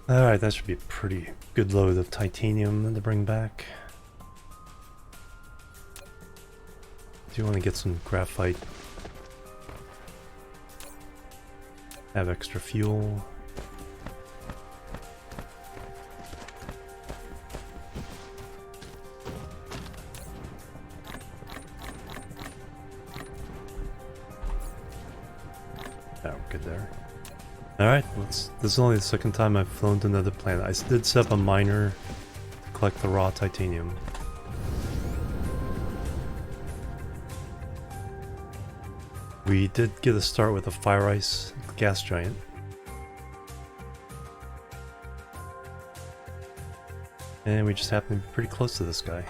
Alright, that should be a pretty good load of titanium to bring back. Do you want to get some graphite? Have extra fuel. Oh, good there. Alright, this is only the second time I've flown to another planet. I did set up a miner to collect the raw titanium. We did get a start with a fire ice gas giant. And we just happen to be pretty close to this guy.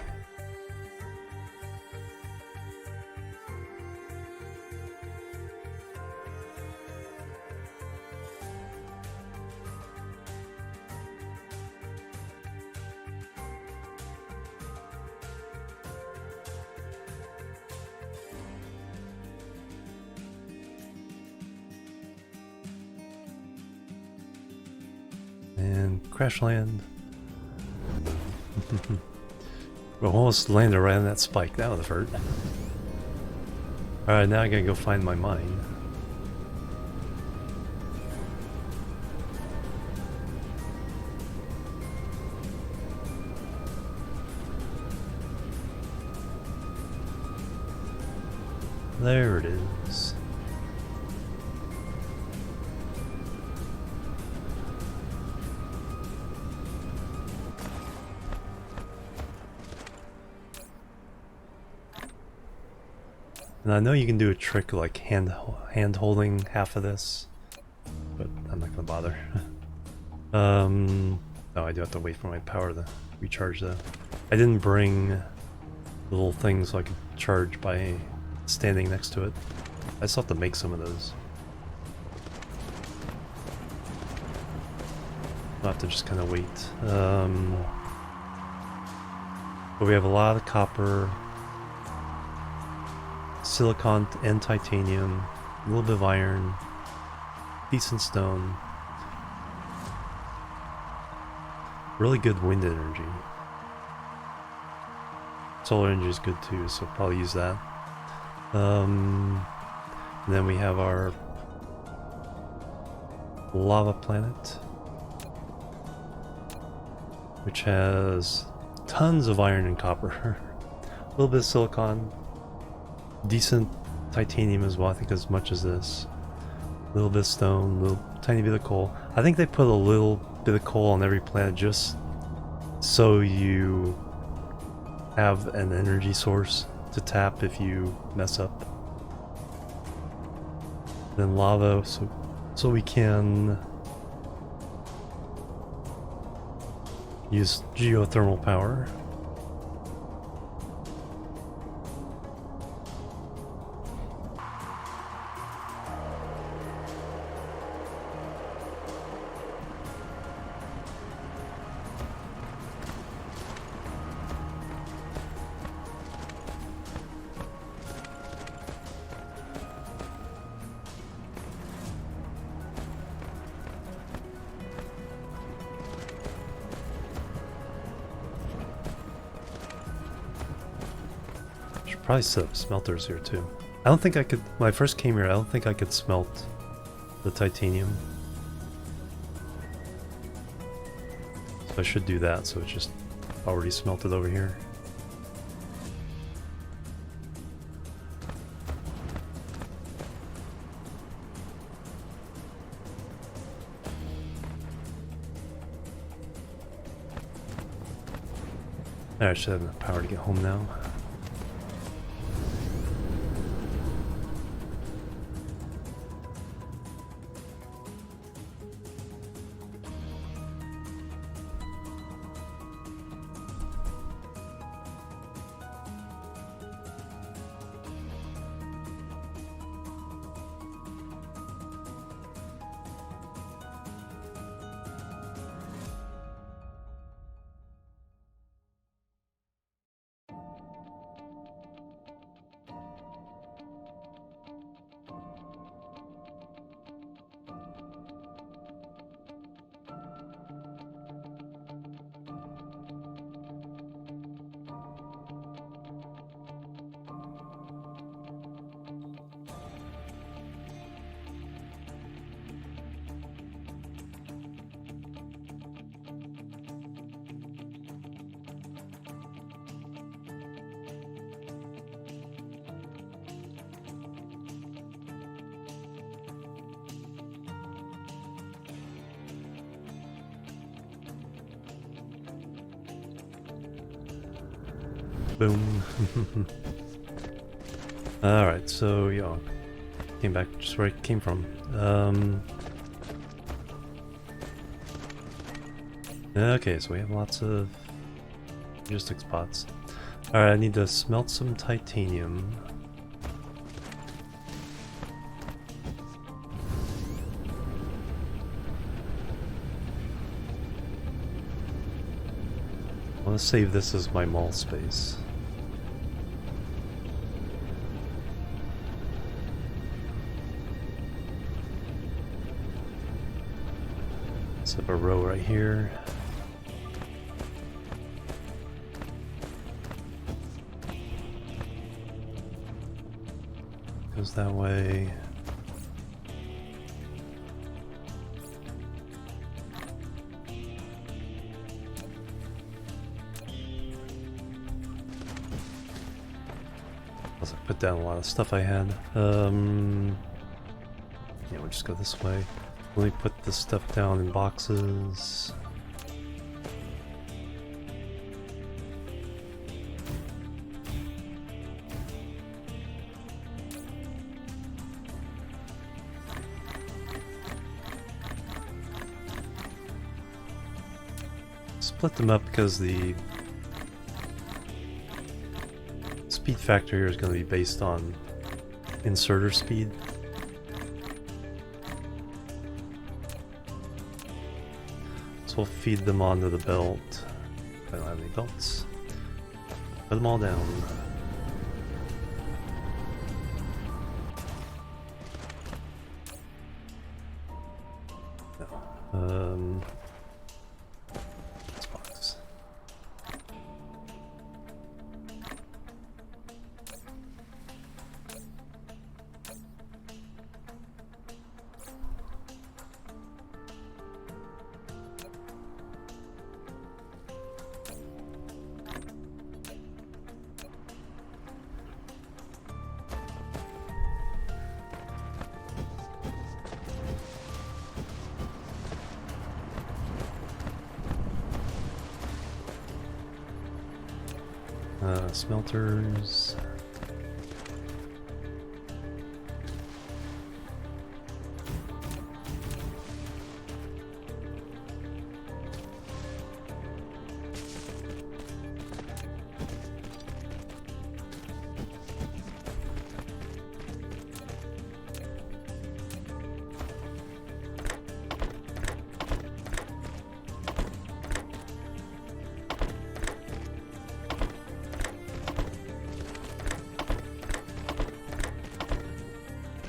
And crash land. We almost landed right on that spike. That would have hurt. Alright, now I gotta go find my mine. There it is. And I know you can do a trick like hand holding half of this, but I'm not gonna bother. No, I do have to wait for my power to recharge though. I didn't bring the little things so I could charge by standing next to it. I still have to make some of those. I'll have to just kind of wait. But we have a lot of copper, silicon and titanium, a little bit of iron, decent stone, really good wind energy. Solar energy is good too, so probably use that. And then we have our lava planet, which has tons of iron and copper, a little bit of silicon, decent titanium as well, I think as much as this, a little bit of stone, a little tiny bit of coal. I think they put a little bit of coal on every planet just so you have an energy source to tap if you mess up. Then lava, so we can use geothermal power. Probably set up smelters here too. I don't think I could, when I first came here, I don't think I could smelt the titanium. So I should do that, so it's just already smelted over here. I should have enough power to get home now. Boom. Alright, so yeah, came back just where I came from. Okay, so we have lots of logistic spots. Alright, I need to smelt some titanium. I want to save this as my mall space. Set up a row right here. Goes that way. Plus I put down a lot of stuff I had. Yeah, we'll just go this way. Let me put this stuff down in boxes. Split them up because the speed factor here is going to be based on inserter speed. So we'll feed them onto the belt. I don't have any belts. Put them all down. No. This box. Smelters.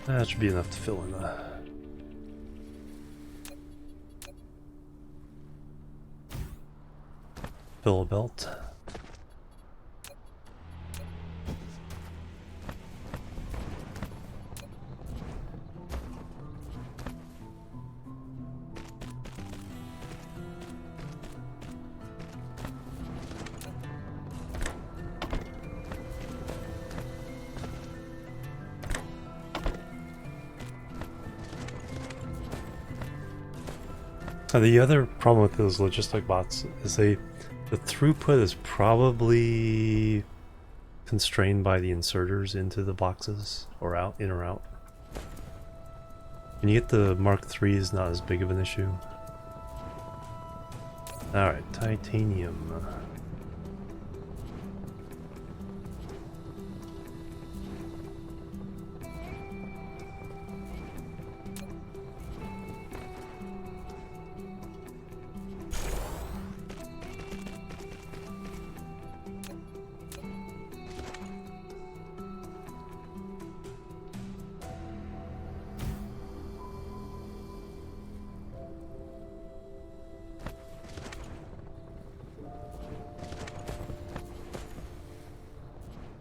That should be enough to fill in the fill a belt. The other problem with those logistic bots is the throughput is probably constrained by the inserters into the boxes or out, in or out. When you get the Mark III, is not as big of an issue. Alright, titanium.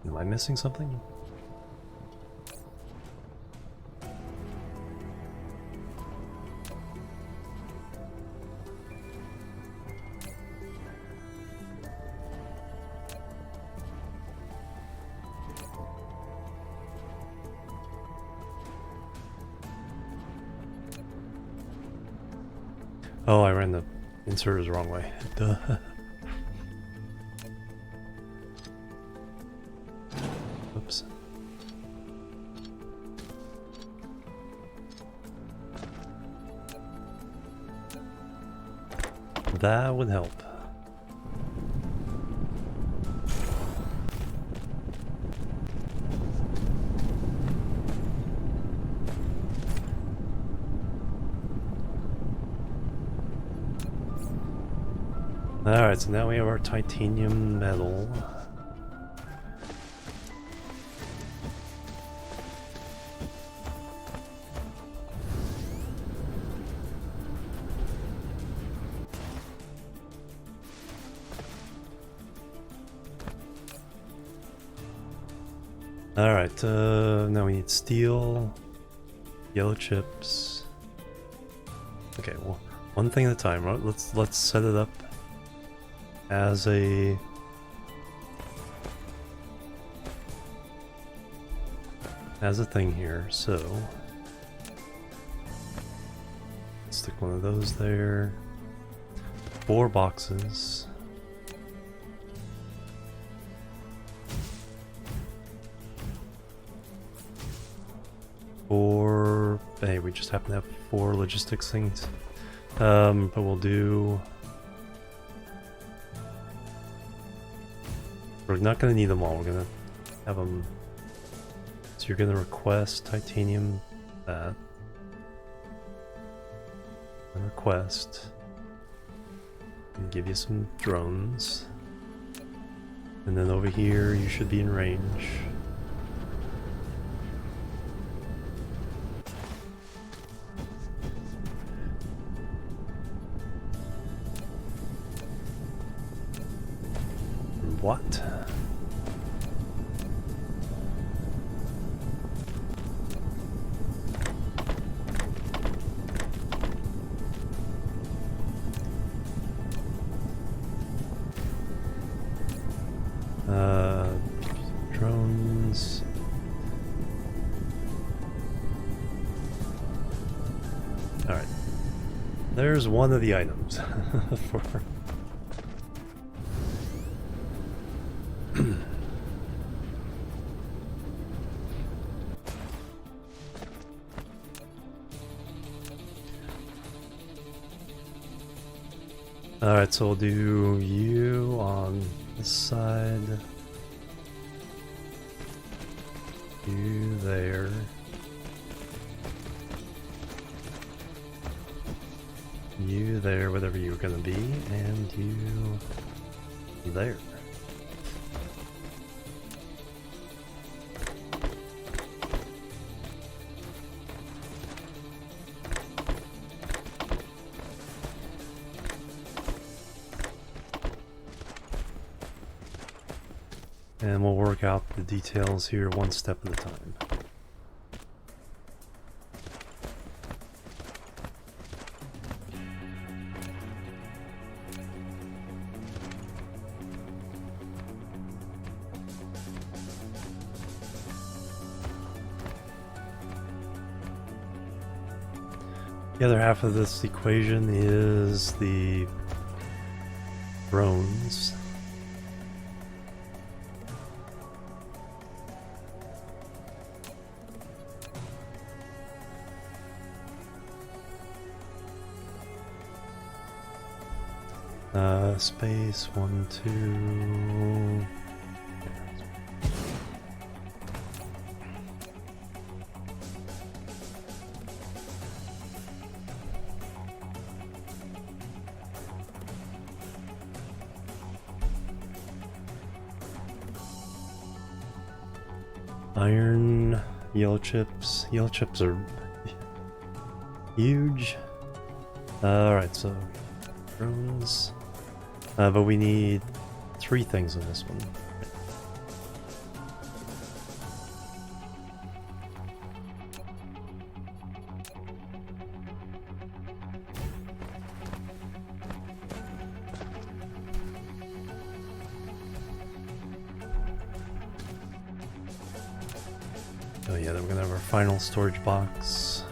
Am I missing something? Oh, I ran the inserters the wrong way. Duh. Oops. That would help. Alright, so now we have our titanium metal. Alright, now we need steel, yellow chips. Okay, well, one thing at a time, right? Let's set it up as a thing here. So stick one of those there. 4 boxes. Hey, we just happen to have 4 logistics things. But we'll do... We're not going to need them all. We're going to have them... So you're going to request titanium that. And request. And give you some drones. And then over here you should be in range. What? Drones. All right. There's one of the items for. Alright, so we'll do you on this side. You there. You there, whatever you're gonna be, and you there. And we'll work out the details here one step at a time. The other half of this equation is the drones. Space 1, 2. Iron, yellow chips. Yellow chips are huge. Alright, so drones. But we need 3 things in this one. Oh yeah, then we're gonna have our final storage box.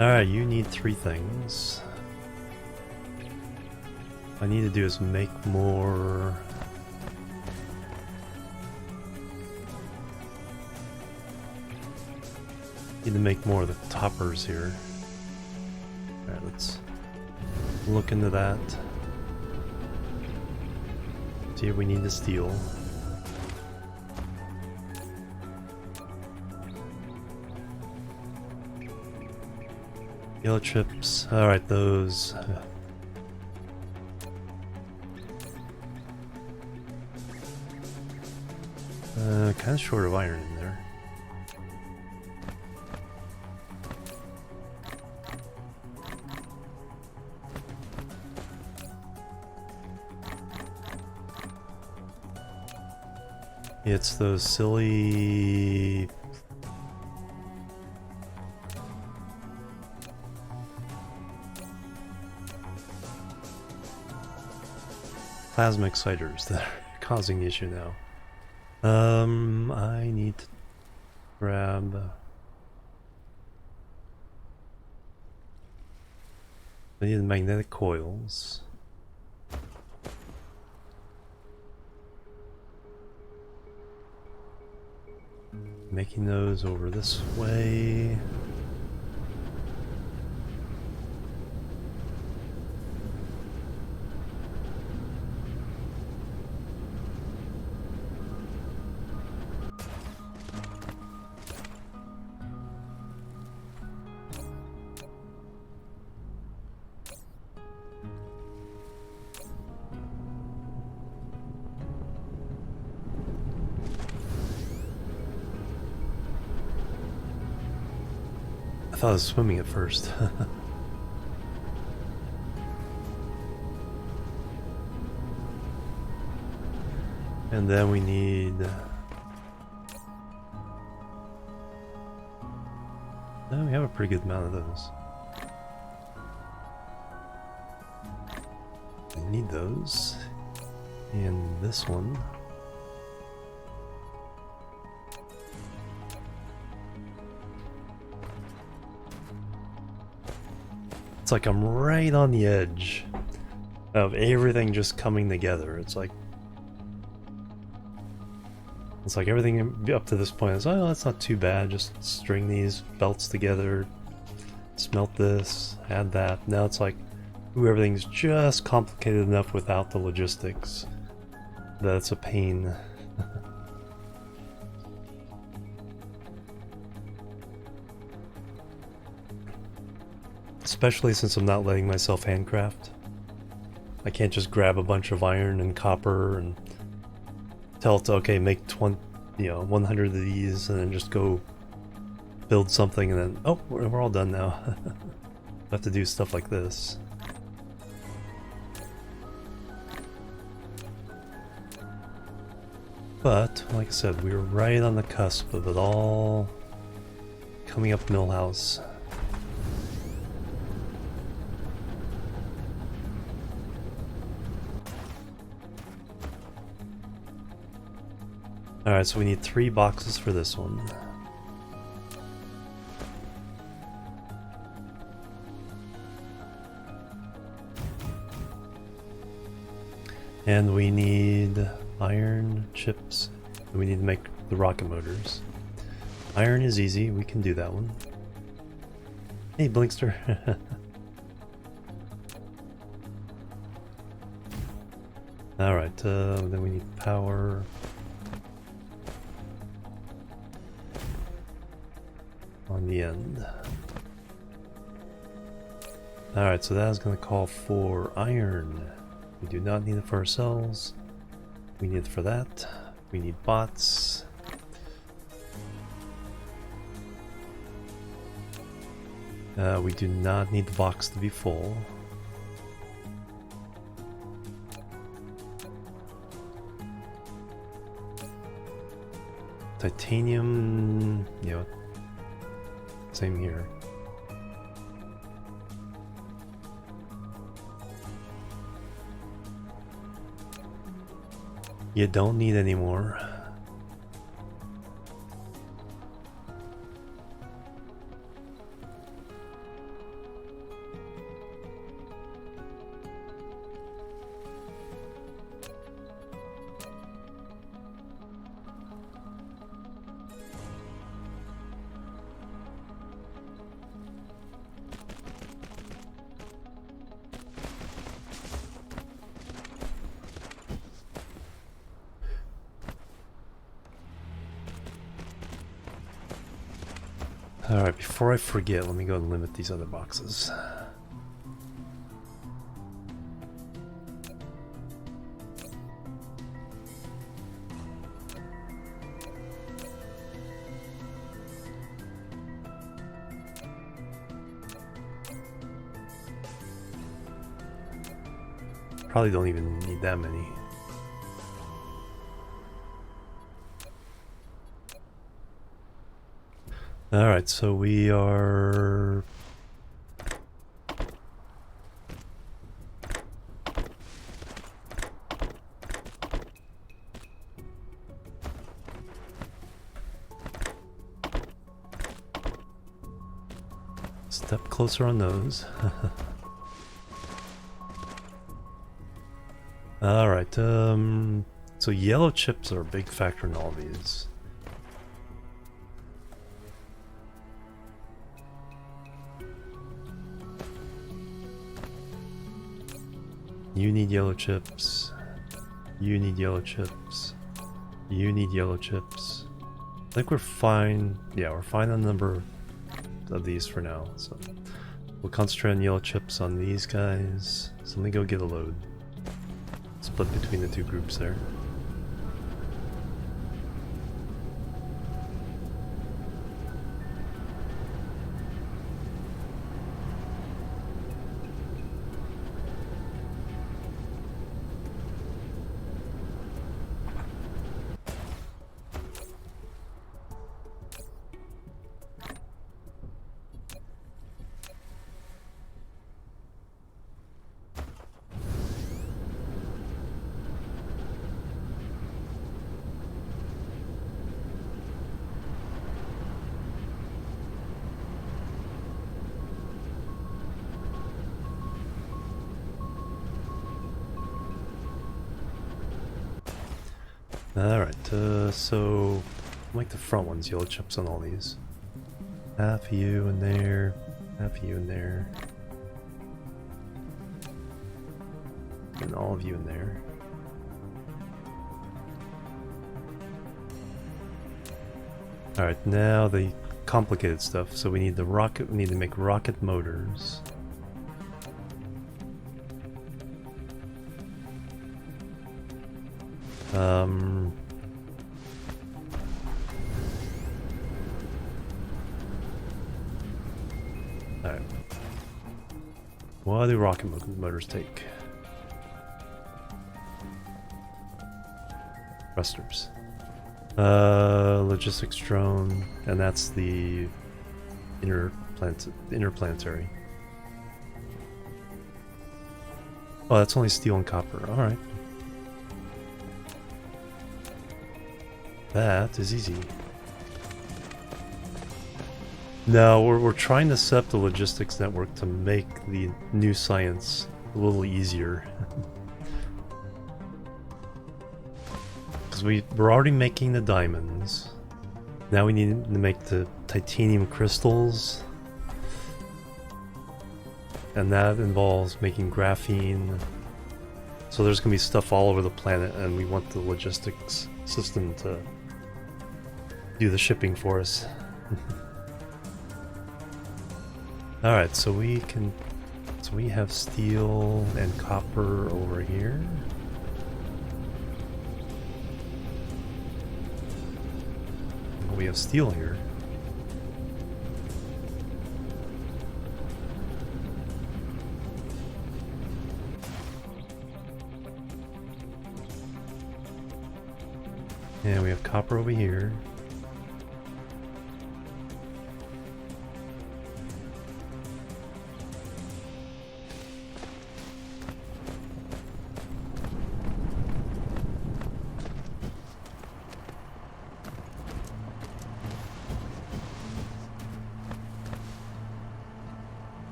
Alright, you need 3 things. What I need to do is make more... Need to make more of the toppers here. Alright, let's look into that. See if we need the steel. Yellow chips. Alright, those. Kind of short of iron in there. It's those silly... plasma exciters that are causing the issue now. I need to grab... I need the magnetic coils. Making those over this way. I thought I was swimming at first. And then we need... oh, we have a pretty good amount of those. I need those. And this one. It's like I'm right on the edge of everything just coming together. It's like everything up to this point is, oh, that's not too bad. Just string these belts together, smelt this, add that. Now it's like, ooh, everything's just complicated enough without the logistics that it's a pain. Especially since I'm not letting myself handcraft. I can't just grab a bunch of iron and copper and tell it to, okay, make 100 of these, and then just go build something, and then, oh, we're all done now. I have to do stuff like this. But, like I said, we were right on the cusp of it all coming up Millhouse. Alright, so we need 3 boxes for this one. And we need iron chips. And we need to make the rocket motors. Iron is easy, we can do that one. Hey, Blinkster. Alright, then we need power. On the end. Alright, so that is going to call for iron. We do not need it for ourselves. We need it for that. We need bots. We do not need the box to be full. Titanium, you know, same here. You don't need any more. Alright, before I forget, let me go and limit these other boxes. Probably don't even need that many. Alright, so we are... step closer on those. Alright, so yellow chips are a big factor in all these. You need yellow chips. You need yellow chips. You need yellow chips. I think we're fine. Yeah, we're fine on the number of these for now. So we'll concentrate on yellow chips on these guys. So let me go get a load. Split between the two groups there. Alright, so like the front ones, yellow chips on all these. Half you in there, half you in there. And all of you in there. Alright, now the complicated stuff. So we need the rocket, we need to make rocket motors. Alright. What do rocket motors take? Thrusters. Logistics drone, and that's the interplanetary. Oh, that's only steel and copper. Alright. That is easy. No, we're trying to set up the logistics network to make the new science a little easier. Because we're already making the diamonds. Now we need to make the titanium crystals. And that involves making graphene. So there's going to be stuff all over the planet, and we want the logistics system to do the shipping for us. Alright, so we have steel and copper over here. We have steel here. And we have copper over here.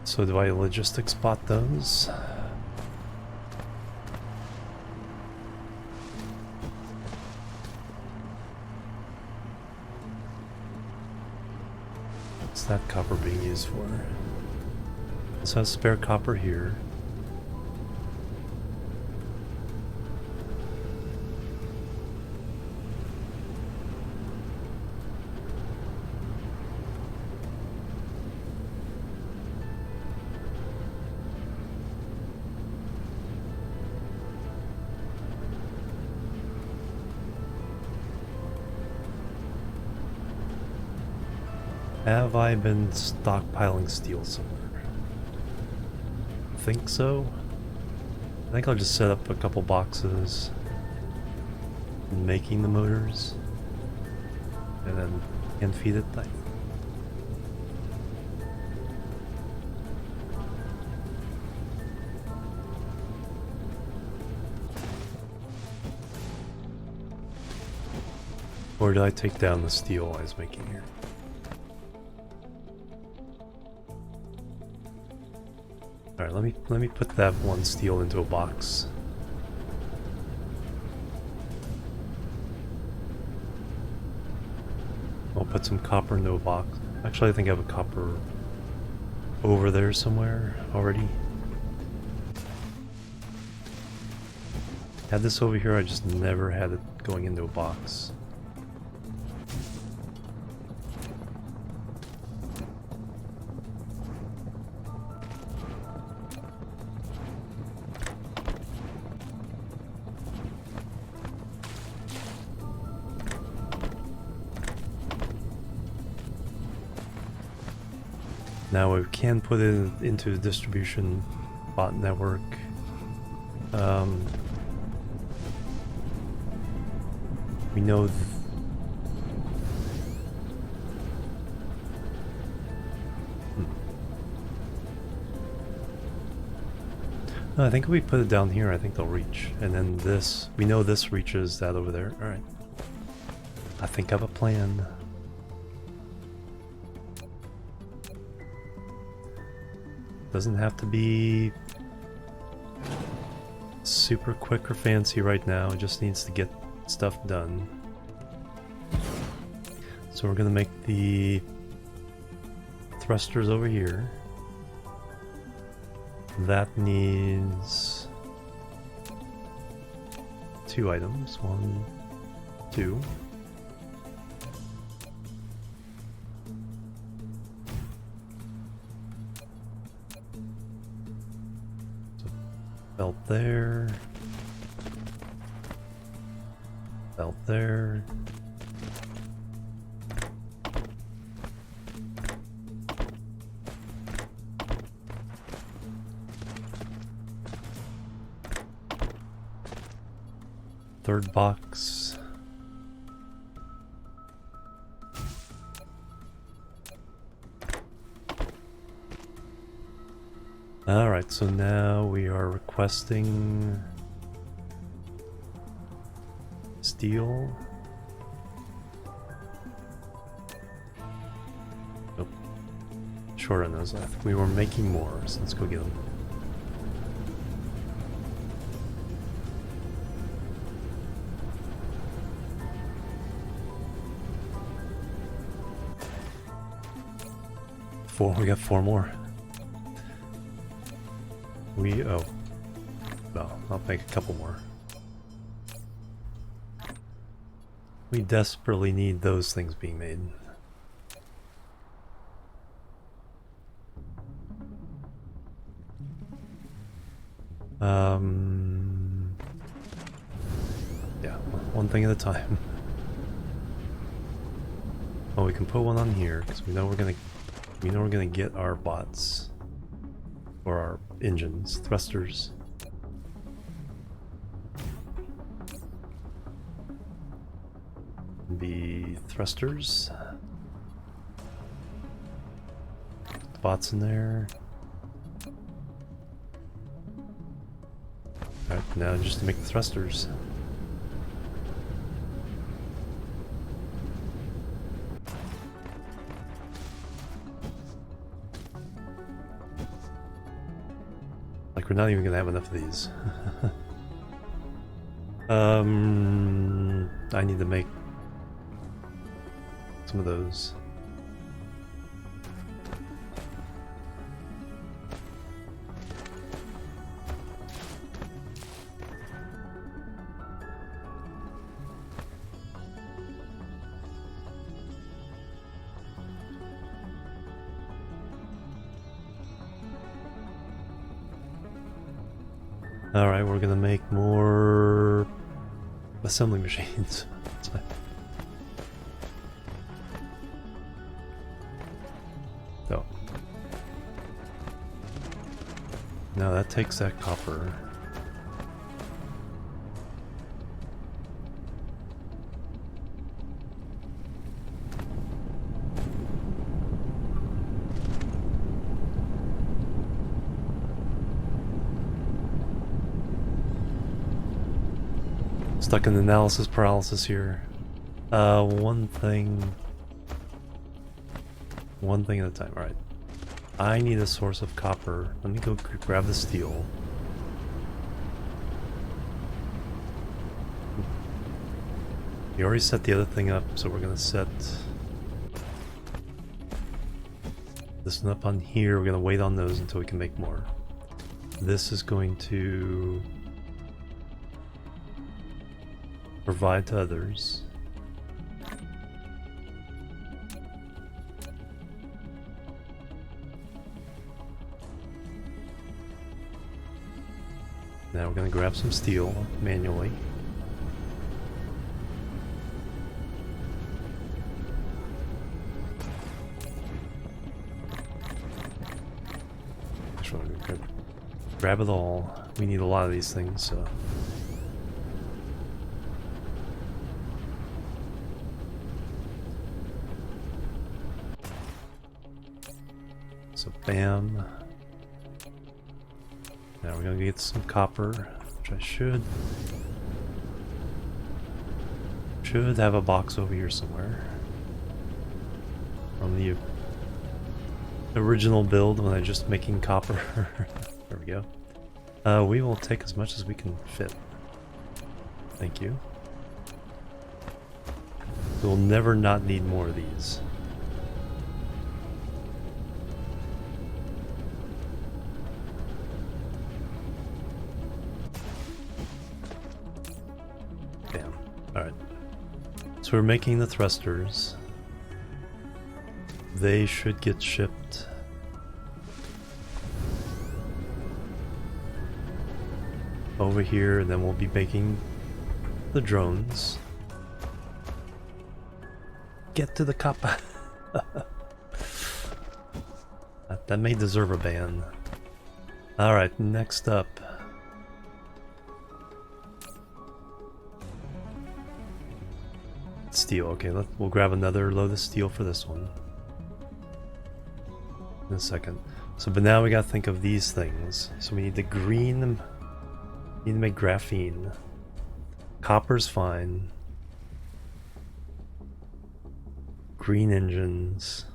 So do I logistics spot those? What's that copper being used for? Let's have spare copper here. Have I been stockpiling steel somewhere? I think so. I think I'll just set up a couple boxes making the motors. and then hand feed it. Or did I take down the steel I was making here? Alright, let me put that one steel into a box. I'll put some copper into a box. Actually, I think I have a copper over there somewhere already. Had this over here, I just never had it going into a box. Now we can put it into the distribution bot network. We know No, I think if we put it down here, I think they'll reach. And then this, we know this reaches that over there. Alright. I think I have a plan. Doesn't have to be super quick or fancy right now, it just needs to get stuff done. So we're gonna make the thrusters over here. That needs 2 items. 1, 2. Belt there. Belt there. Third box. Alright, so now we are requesting steel. Nope. Short on those. I think we were making more, so let's go get them. We got 4 more. Oh. No, I'll make a couple more. We desperately need those things being made. Yeah, one thing at a time. Well, we can put one on here because we know we're gonna get our bots or our engines, thrusters. Be thrusters. Bots in there. Alright, now just to make the thrusters. Like, we're not even gonna have enough of these. I need to make some of those. Alright, we're gonna make more assembly machines. So. Now that takes that copper. Stuck in analysis paralysis here. One thing at a time. Alright. I need a source of copper. Let me go grab the steel. We already set the other thing up, so we're gonna set this one up on here. We're gonna wait on those until we can make more. This is going to provide to others. Now we're going to grab some steel manually. Actually, I'm going to grab it all. We need a lot of these things, so. So bam. Now we're gonna get some copper, which I should have a box over here somewhere from the original build when I just making copper. There we go. We will take as much as we can fit. Thank you. We'll never not need more of these. Alright, so we're making the thrusters. They should get shipped. Over here, and then we'll be making the drones. Get to the copper. That may deserve a ban. Alright, next up. Steel. Okay, we'll grab another load of steel for this one in a second. So, but now we gotta think of these things. So we need the green. Need to make graphene. Copper's fine. Green engines,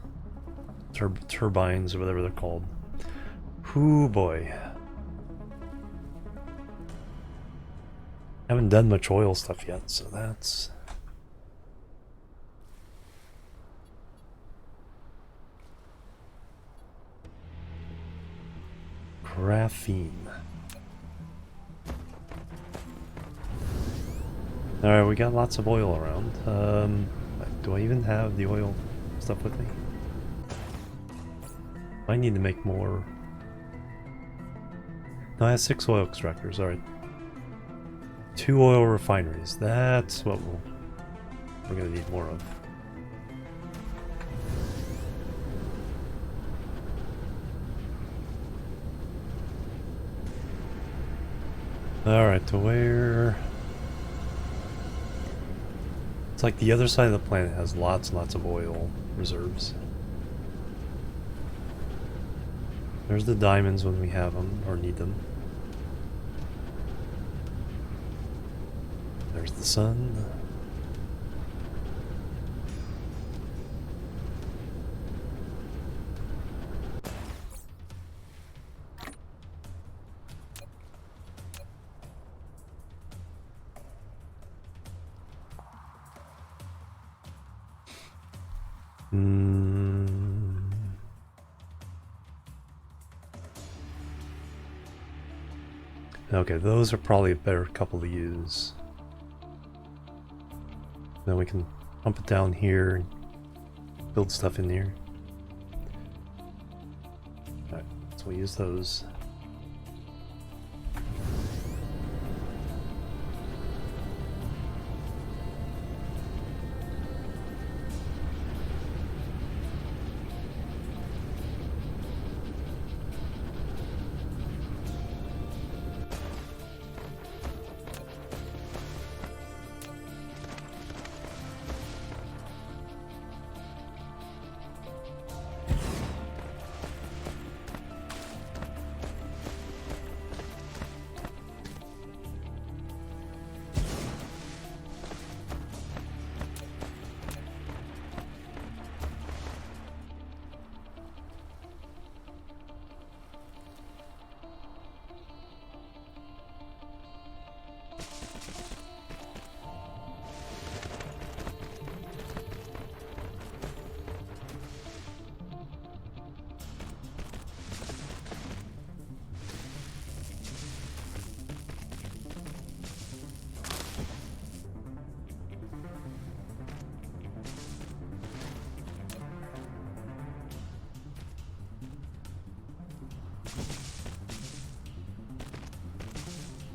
turbines, or whatever they're called. Hoo boy. Haven't done much oil stuff yet, so that's. Graphene. Alright, we got lots of oil around. Do I even have the oil stuff with me? I need to make more. No, I have 6 oil extractors, alright. 2 oil refineries. That's what we're gonna need more of. Alright, to where? It's like the other side of the planet has lots and lots of oil reserves. There's the diamonds when we have them, or need them. There's the sun. Okay, those are probably a better couple to use. Then we can pump it down here and build stuff in here. Alright, so we'll use those.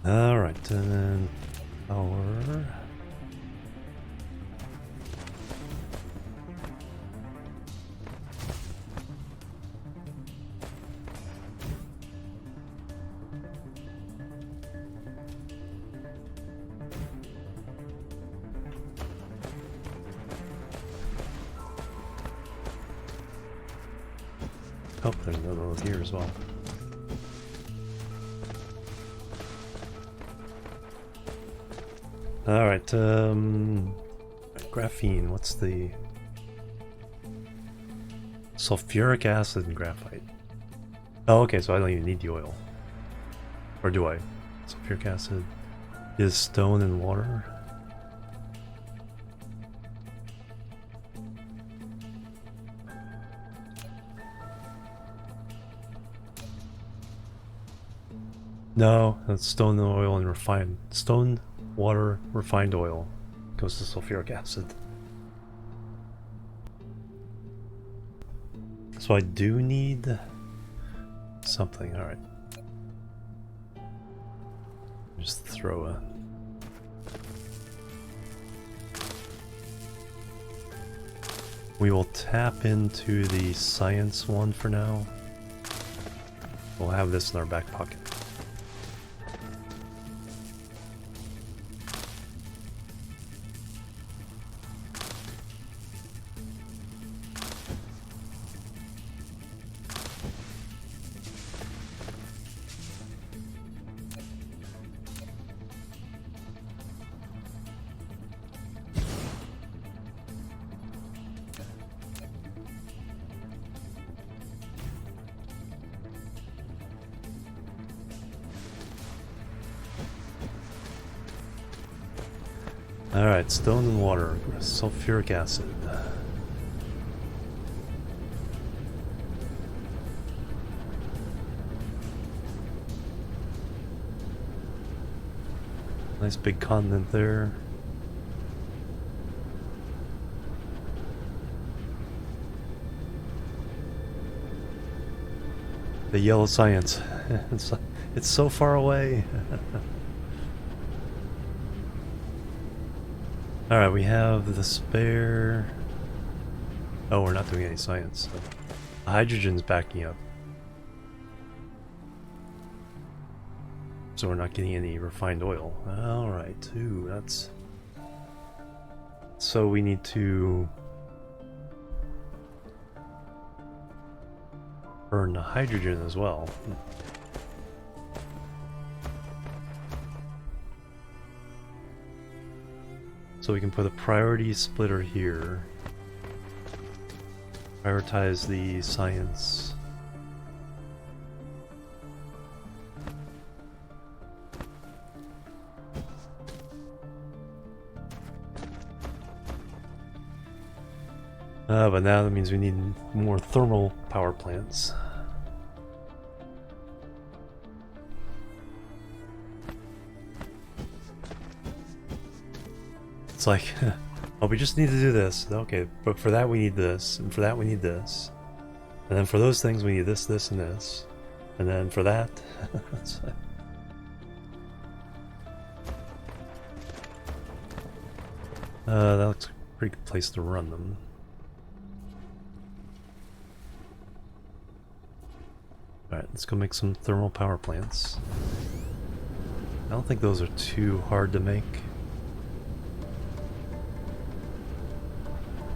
Alright, and then power. Oh, there's another one here as well. Alright, graphene, what's the... Sulfuric acid and graphite. Oh, okay, so I don't even need the oil. Or do I? Sulfuric acid is stone and water. No, that's stone and oil and refined. Stone, water, refined oil goes to sulfuric acid. So I do need something, alright. Just throw a... We will tap into the science one for now. We'll have this in our back pocket. Alright, stone and water, sulfuric acid. Nice big continent there. The yellow science. It's so far away. Alright, we have the spare... Oh, we're not doing any science. So. The hydrogen's backing up. So we're not getting any refined oil. Alright, ooh, that's... So we need to... burn the hydrogen as well. So we can put a priority splitter here. Prioritize the science. But now that means we need more thermal power plants. It's like, oh, we just need to do this. Okay, but for that we need this, and for that we need this. And then for those things we need this, this, and this. And then for that... that looks like a pretty good place to run them. Alright, let's go make some thermal power plants. I don't think those are too hard to make.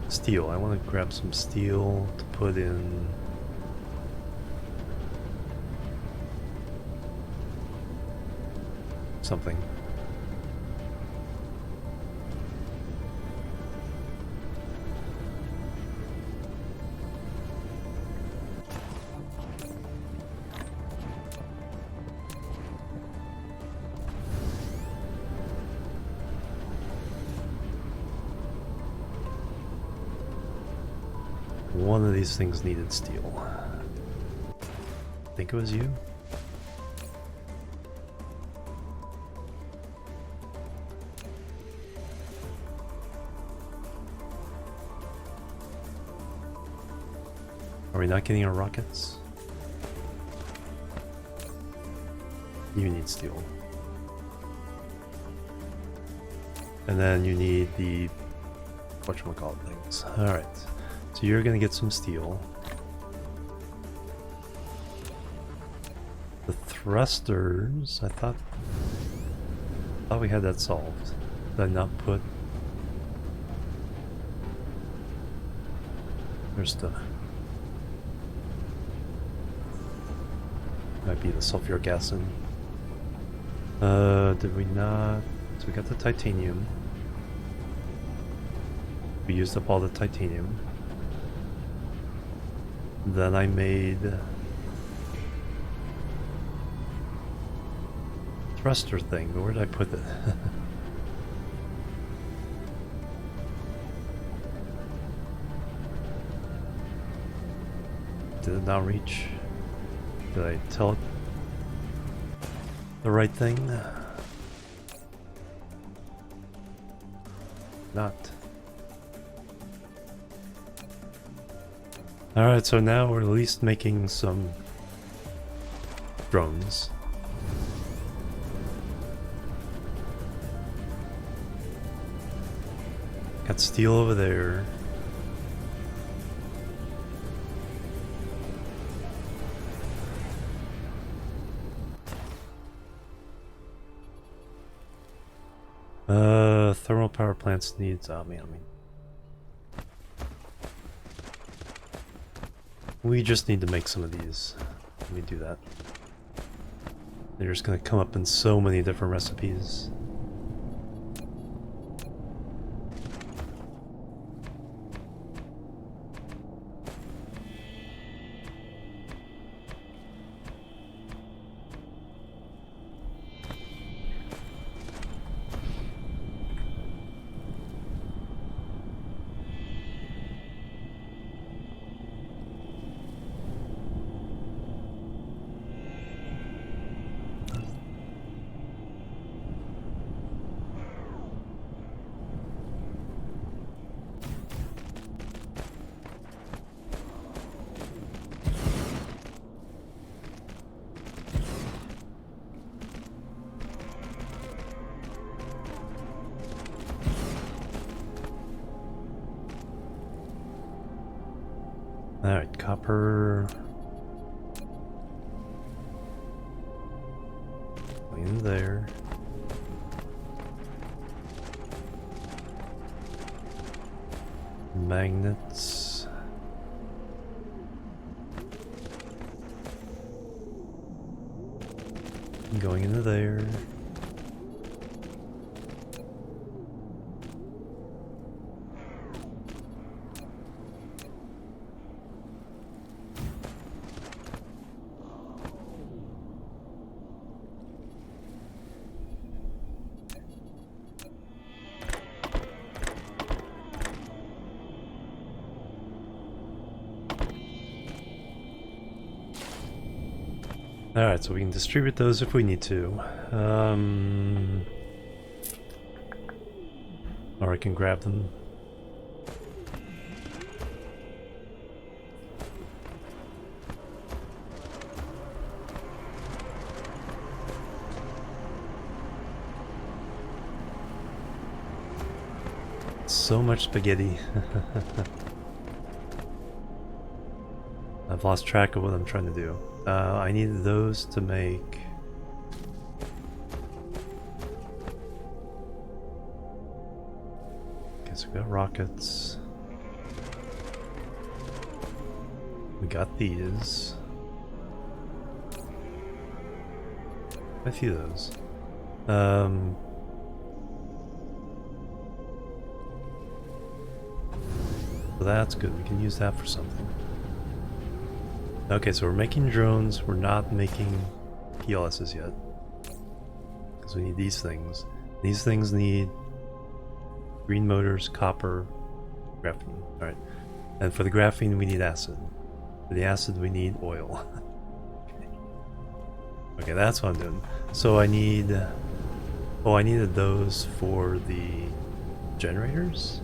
Steel. I want to grab some steel to put in... something. One of these things needed steel. I think it was you? Are we not getting our rockets? You need steel. And then you need the whatchamacallit things. Alright. So you're gonna get some steel. The thrusters, I thought we had that solved. Did I not put... There's the... Might be the sulfuric acid. Did we not... So we got the titanium. We used up all the titanium. Then I made... thruster thing, but where did I put it? Did it not reach? Did I tell it the right thing? Not. Alright, so now we're at least making some drones. Got steel over there. Thermal power plants needs... Oh man, we just need to make some of these. Let me do that. They're just gonna come up in so many different recipes. Alright, copper. In there. Magnets. Going into there. Alright, so we can distribute those if we need to. Or I can grab them. So much spaghetti. I've lost track of what I'm trying to do. I needed those to make... Okay, so we got rockets. We got these. A few of those. So that's good, we can use that for something. Okay, so we're making drones, we're not making PLSs yet. Because we need these things. These things need green motors, copper, graphene. Alright. And for the graphene we need acid. For the acid we need oil. Okay, that's what I'm doing. So I need... Oh, I needed those for the generators?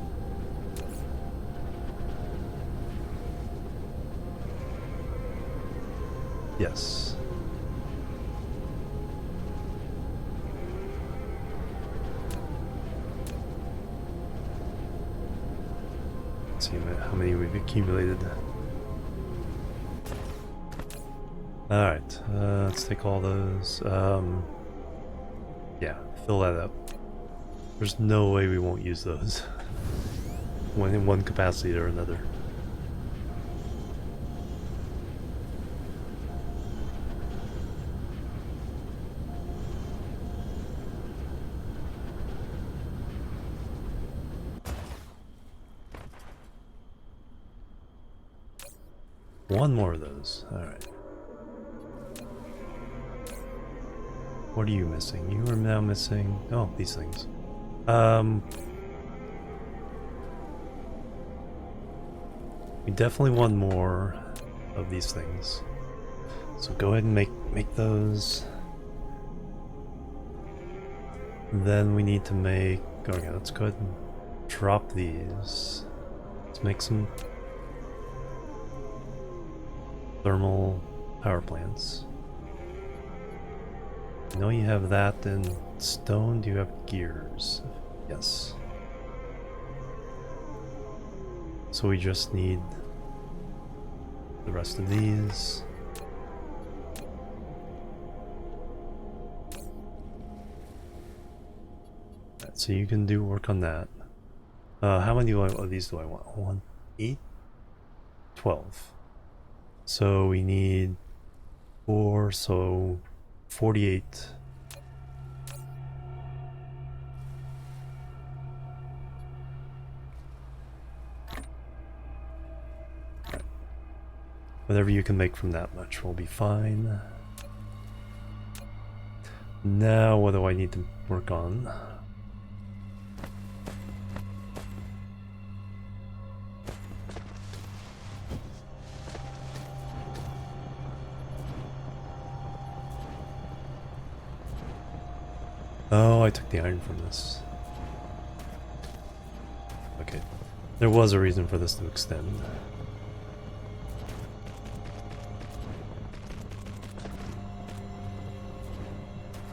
Yes. many we've accumulated. Alright, let's take all those. Yeah, fill that up. There's no way we won't use those. One in one capacity or another. One more of those. Alright. What are you missing? You are now missing... Oh, these things. We definitely want more of these things. So go ahead and make those. Then we need to make... Okay, let's go ahead and drop these. Let's make some thermal power plants. I know you have that in stone. Do you have gears? Yes. So we just need the rest of these. Right, so you can do work on that. How many of these do I want? 1, 8, 12. So we need 4, so 48. Right. Whatever you can make from that much will be fine. Now what do I need to work on? Oh, I took the iron from this. Okay. There was a reason for this to extend.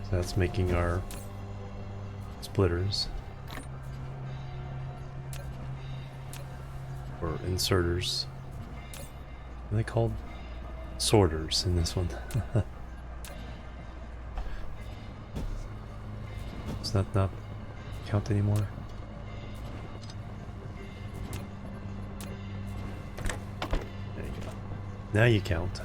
So that's making our splitters. Or inserters. What are they called? Sorters in this one. Does that not count anymore? There you go. Now you count.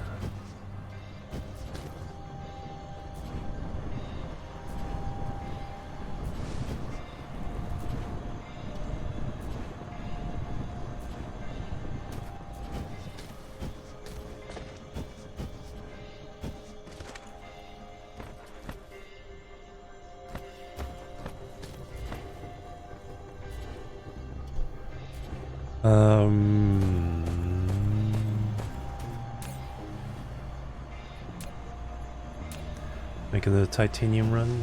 Making the titanium run.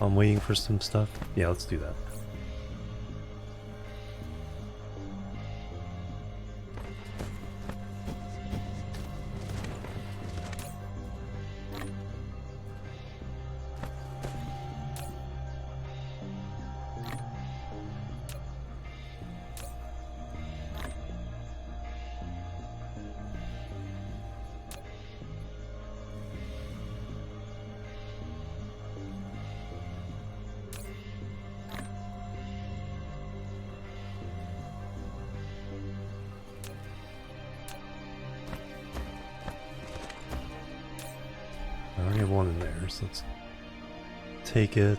I'm waiting for some stuff. Yeah, let's do that. I already have one in there, so let's take it.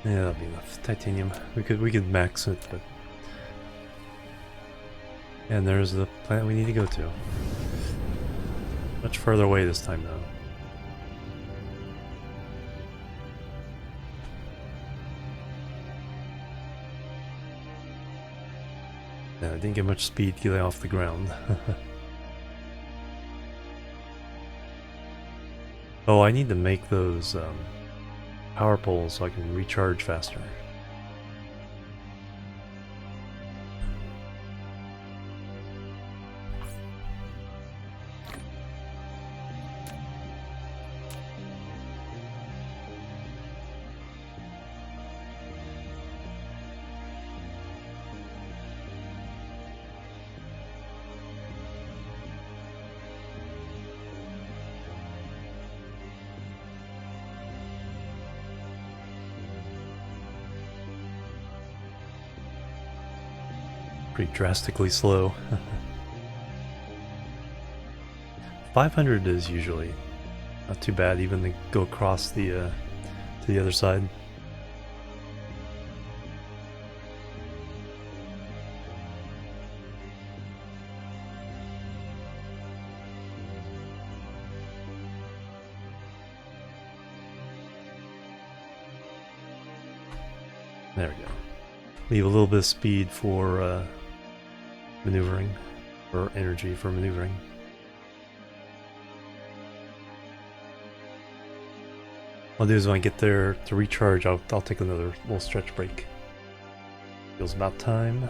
Yeah, that'll be enough. Titanium. We could max it, but and there's the planet we need to go to. Much further away this time though. Yeah, I didn't get much speed getting off the ground. Oh, I need to make those power poles so I can recharge faster. Pretty drastically slow. 500 is usually not too bad, even to go across the to the other side. There we go. Leave a little bit of speed for maneuvering, or energy for maneuvering. What I'll do is when I get there to recharge, I'll take another little stretch break. Feels about time.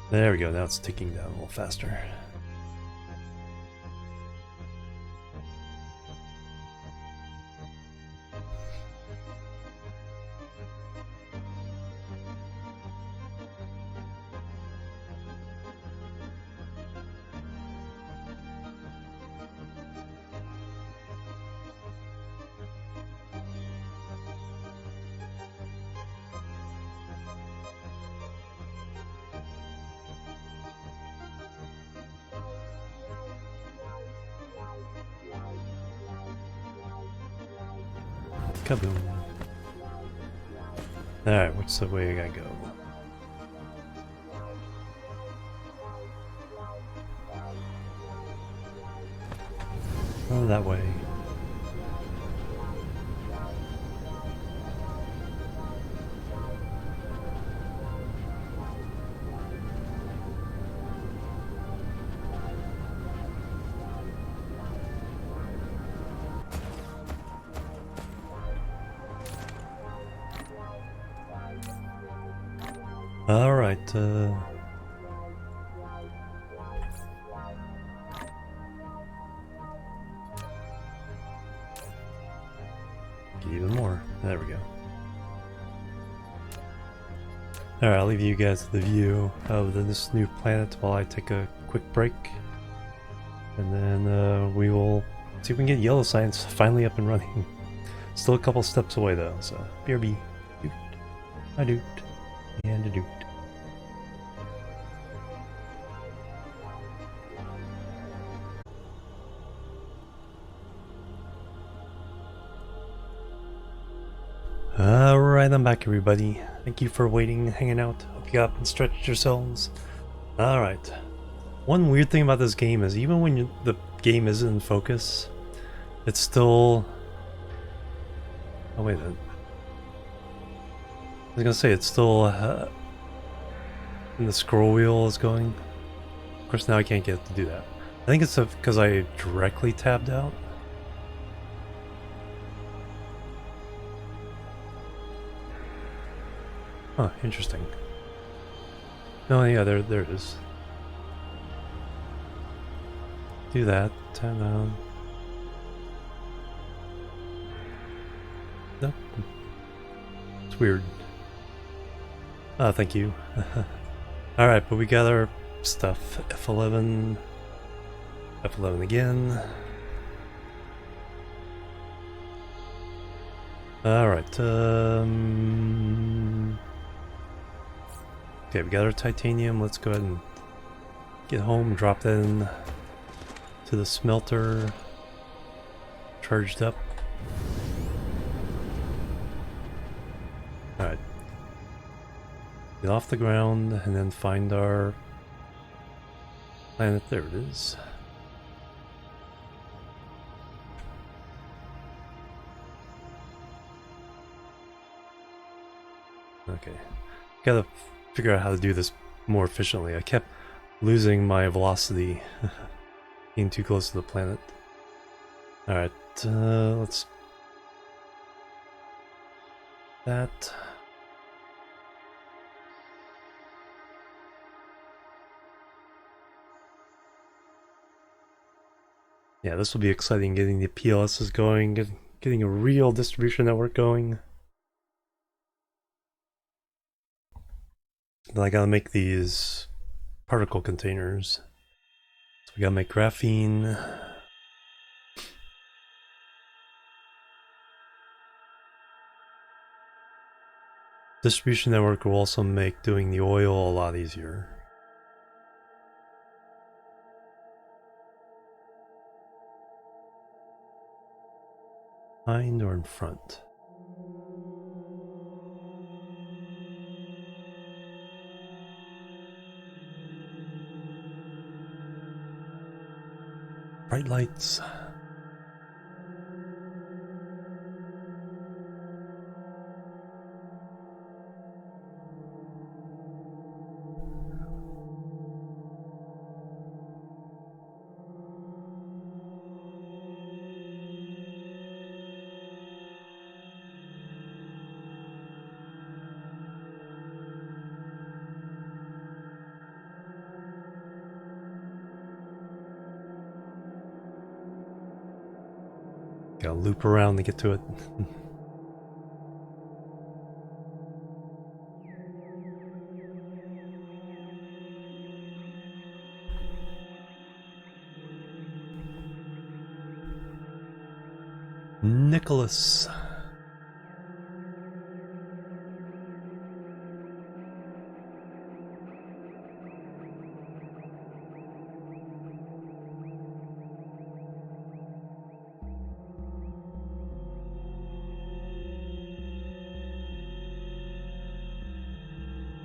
There we go, now it's ticking down a little faster. Kaboom. Alright, what's the way I gotta go? Oh, that way. Alright, get even more. There we go. Alright, I'll leave you guys with the view of this new planet while I take a quick break. And then we will see if we can get yellow science finally up and running. Still a couple steps away though, so BRB. Doot. I doot. And a doot. Alright, I'm back everybody. Thank you for waiting, hanging out. Hope you got up and stretched yourselves. Alright. One weird thing about this game is even when the game isn't in focus, it's still... Oh wait a minute. I was gonna say it's still... and the scroll wheel is going. Of course now I can't get to do that. I think it's because I directly tabbed out. Huh, interesting. No, yeah, there it is. Do that, turn down. Nope. It's weird. Oh, thank you. Alright, but we got our stuff. F11. F11 again. Alright, okay, we got our titanium. Let's go ahead and get home, drop that in to the smelter. Charged up. Get off the ground and then find our planet. There it is. Okay. Gotta figure out how to do this more efficiently. I kept losing my velocity being too close to the planet. Alright, let's... that... Yeah, this will be exciting, getting the PLSs going, getting a real distribution network going. Then I gotta make these particle containers. So we gotta make graphene. Distribution network will also make doing the oil a lot easier. Behind or in front? Bright lights. Gotta loop around to get to it. Nicholas.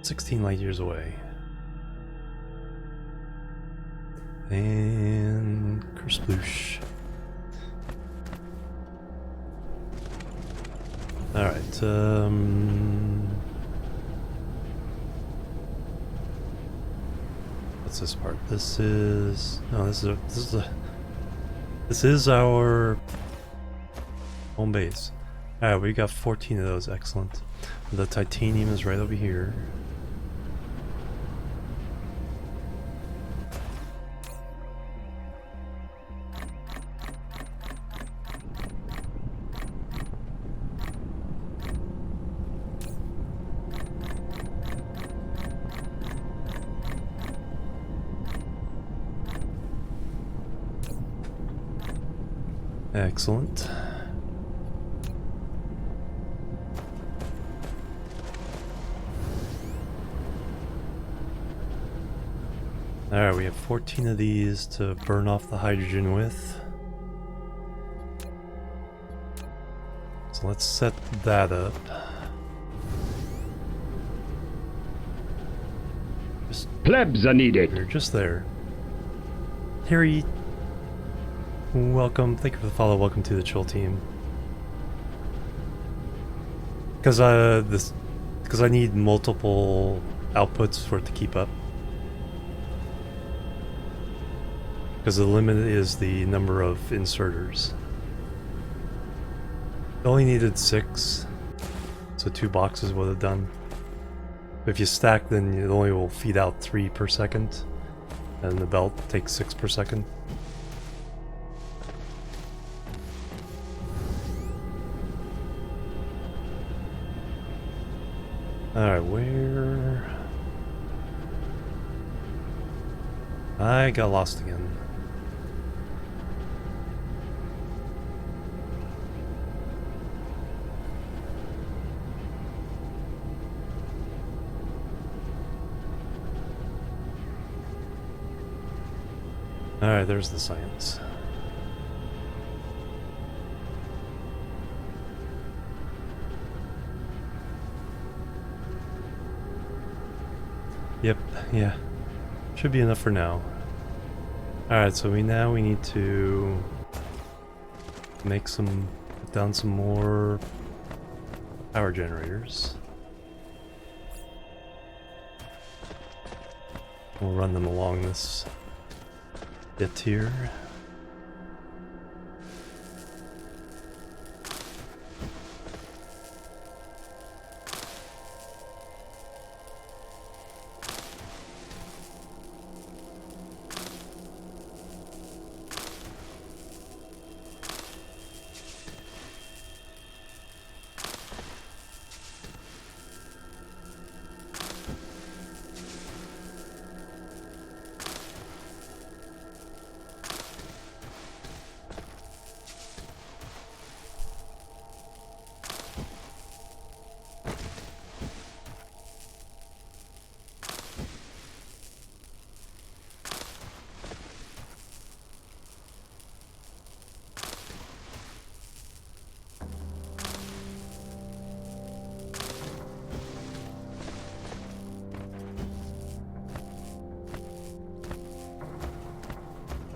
"16 light years away." And kersploosh. Alright, what's this part? This is... no, this is our home base. Alright, we got 14 of those, excellent. The titanium is right over here. Excellent. Alright, we have 14 of these to burn off the hydrogen with. So let's set that up. Plebs are needed. You're just there. Harry, welcome. Thank you for the follow. Welcome to the chill team. Because I need multiple outputs for it to keep up. Because the limit is the number of inserters. It only needed 6, so 2 boxes would have done. But if you stack, then it only will feed out 3 per second, and the belt takes 6 per second. Alright, where... I got lost again. Alright, there's the science. Yep, yeah. Should be enough for now. Alright, so we need to make put down some more power generators. We'll run them along this bit here.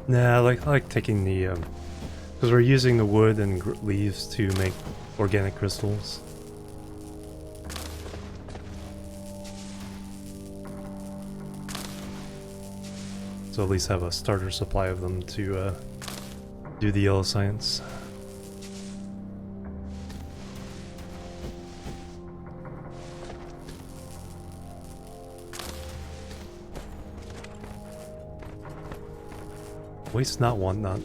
Nah, I like taking the, because we're using the wood and leaves to make organic crystals. So at least have a starter supply of them to do the yellow science. Waste not, want not.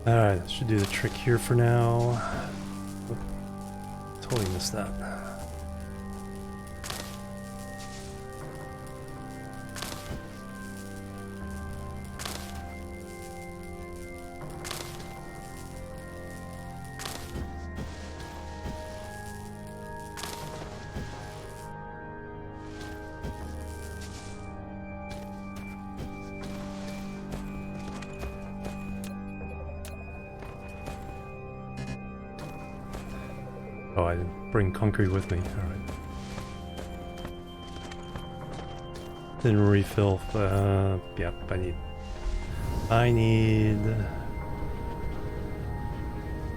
Alright, that should do the trick here for now. Oop, totally missed that. Oh, I didn't bring concrete with me. Alright. Didn't refill. Yep, I need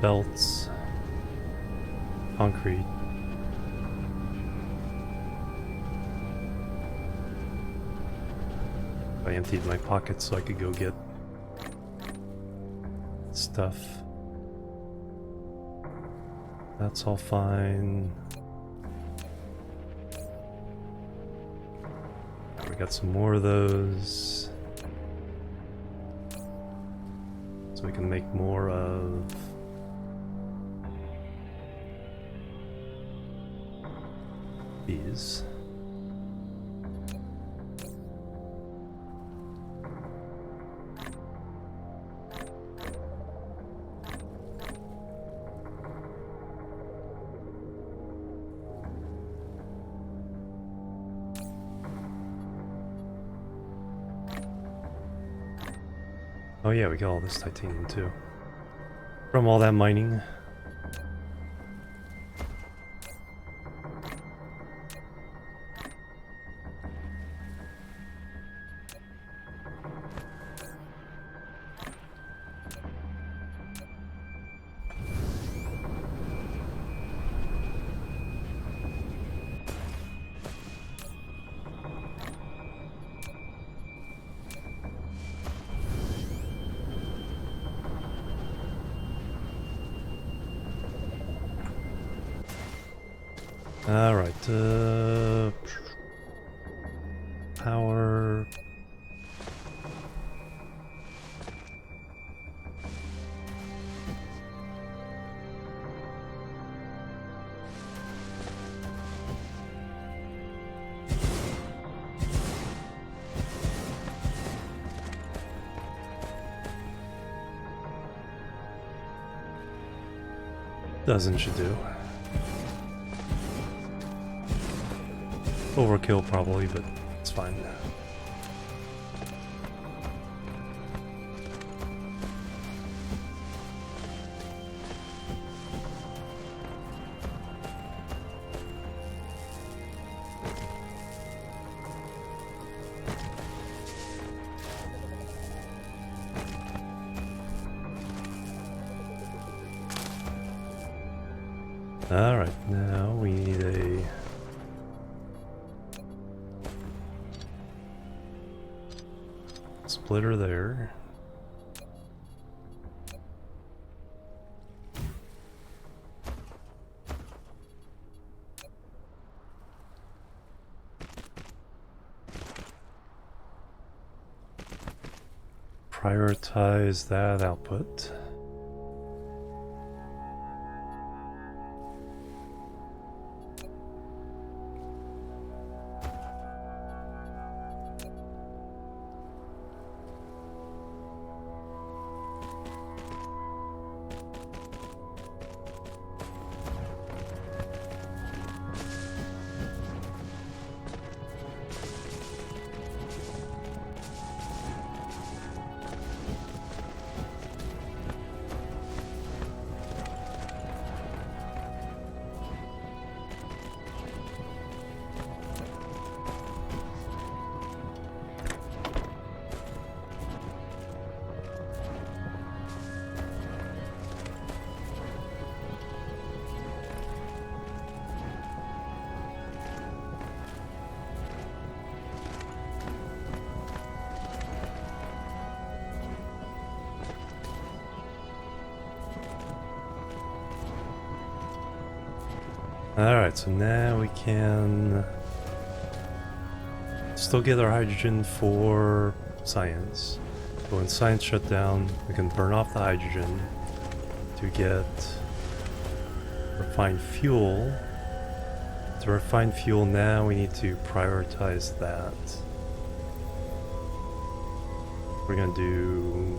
belts, concrete. I emptied my pockets so I could go get stuff. That's all fine. We got some more of those. So we can make more of these. Oh yeah, we got all this titanium too. From all that mining. Alright, power. Dozen should do. Overkill probably, but it's fine. Alright, now we need a splitter there. Prioritize that output. Alright, so now we can still get our hydrogen for science. But when science shut down, we can burn off the hydrogen to get refined fuel. To refine fuel now, we need to prioritize that. We're gonna do...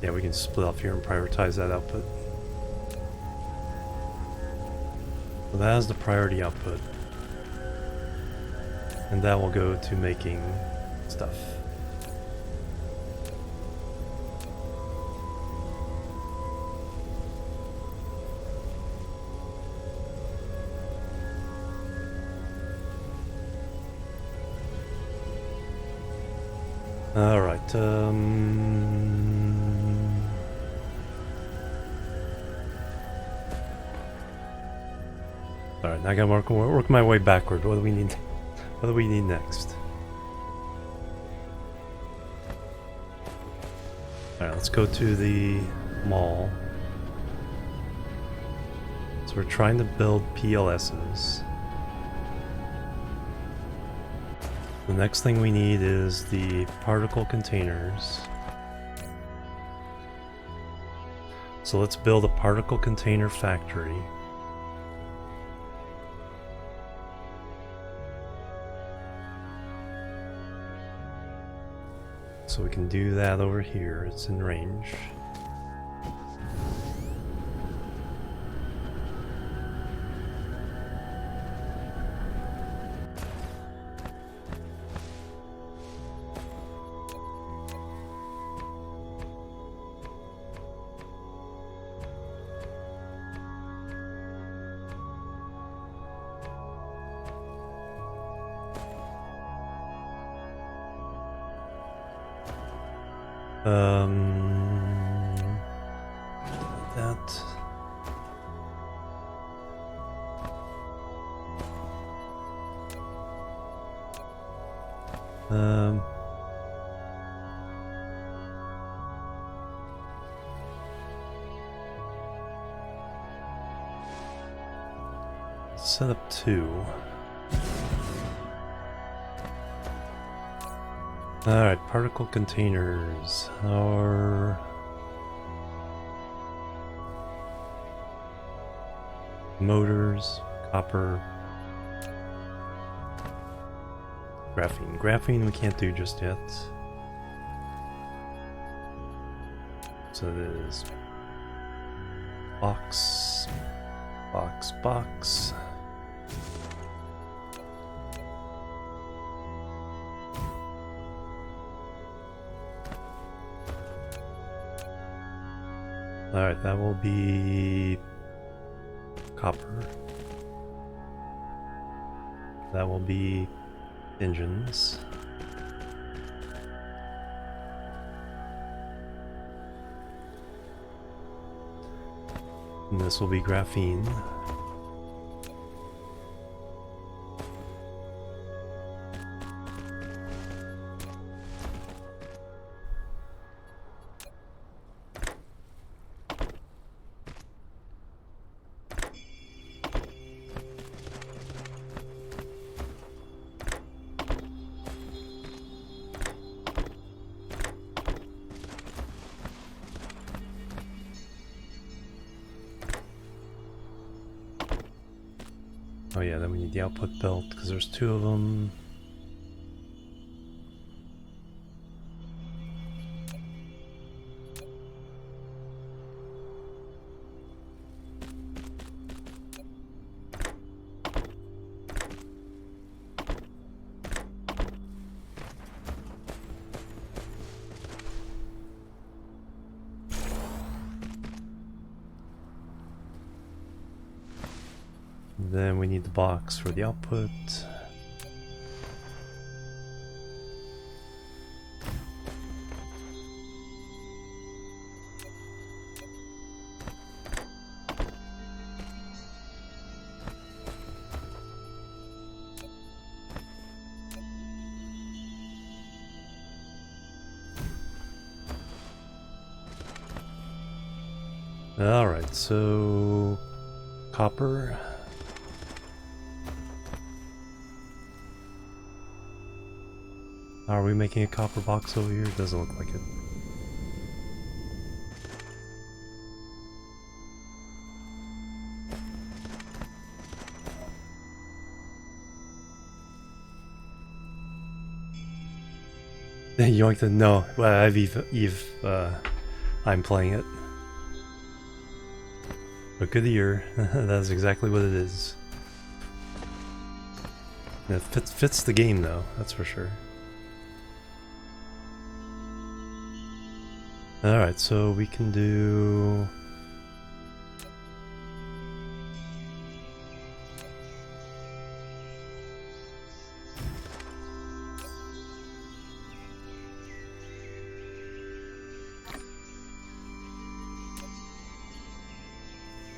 yeah, we can split off here and prioritize that output. So that is the priority output. And that will go to making stuff. Alright, alright, now I gotta work my way backward. What do we need? What do we need next? Alright, let's go to the mall. So we're trying to build PLSs. The next thing we need is the particle containers. So let's build a particle container factory. So we can do that over here, it's in range. That. Set up 2. Alright, particle containers are motors, copper, graphene. Graphene we can't do just yet. So it is box, box, box. Alright, that will be copper. That will be engines. And this will be graphene. Oh yeah, then we need the output belt because there's 2 of them. Then we need the box for the output. Alright, so copper. Are we making a copper box over here? Doesn't look like it. You like to know? Well, I'm playing it. Book of the Year. That's exactly what it is. It fits the game though, that's for sure. Alright, so we can do...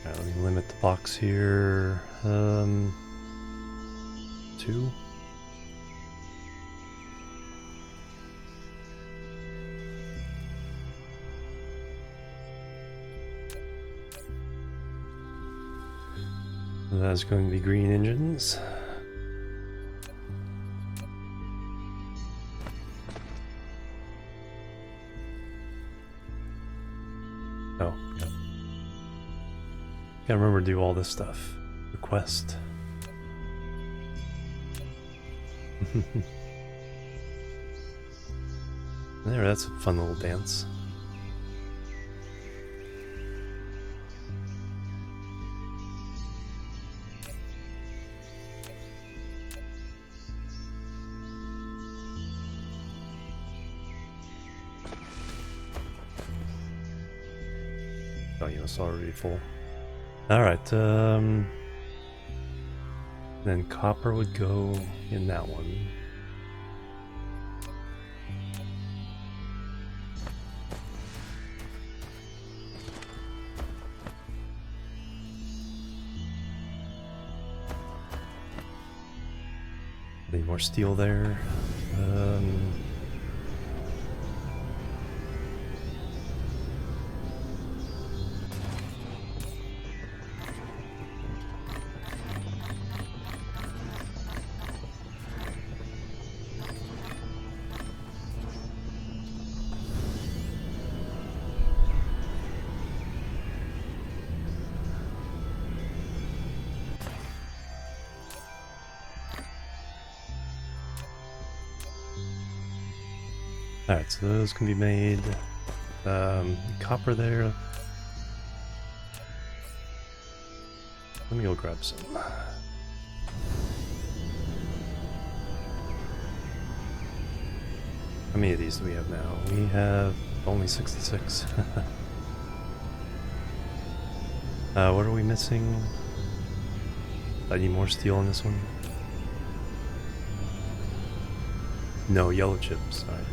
Alright, let me limit the box here. 2. That's going to be green engines. Oh, yeah. Gotta remember to do all this stuff. Request. There, that's a fun little dance. Oh, yeah, it's already full. Alright, then copper would go in that one. Need more steel there. Alright, so those can be made. Copper there. Let me go grab some. How many of these do we have now? We have only 66. What are we missing? I need more steel on this one. No, yellow chips. Alright.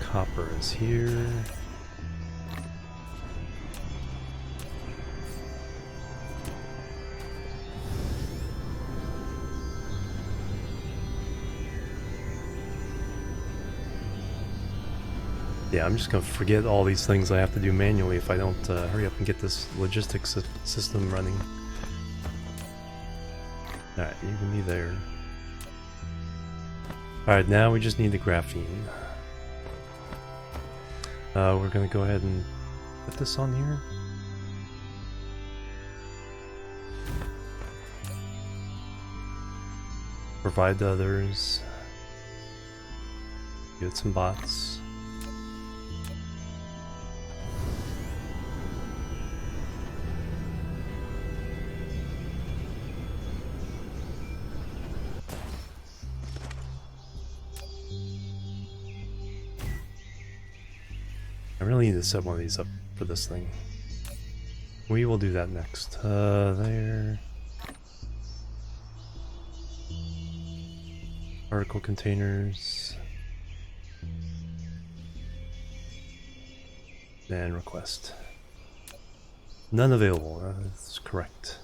Copper is here. Yeah, I'm just gonna forget all these things I have to do manually if I don't hurry up and get this logistics system running. Alright, you can be there. Alright, now we just need the graphene. We're gonna go ahead and put this on here. Provide to others. Get some bots. I really need to set one of these up for this thing. We will do that next. There. Article containers. And request. None available. That's correct.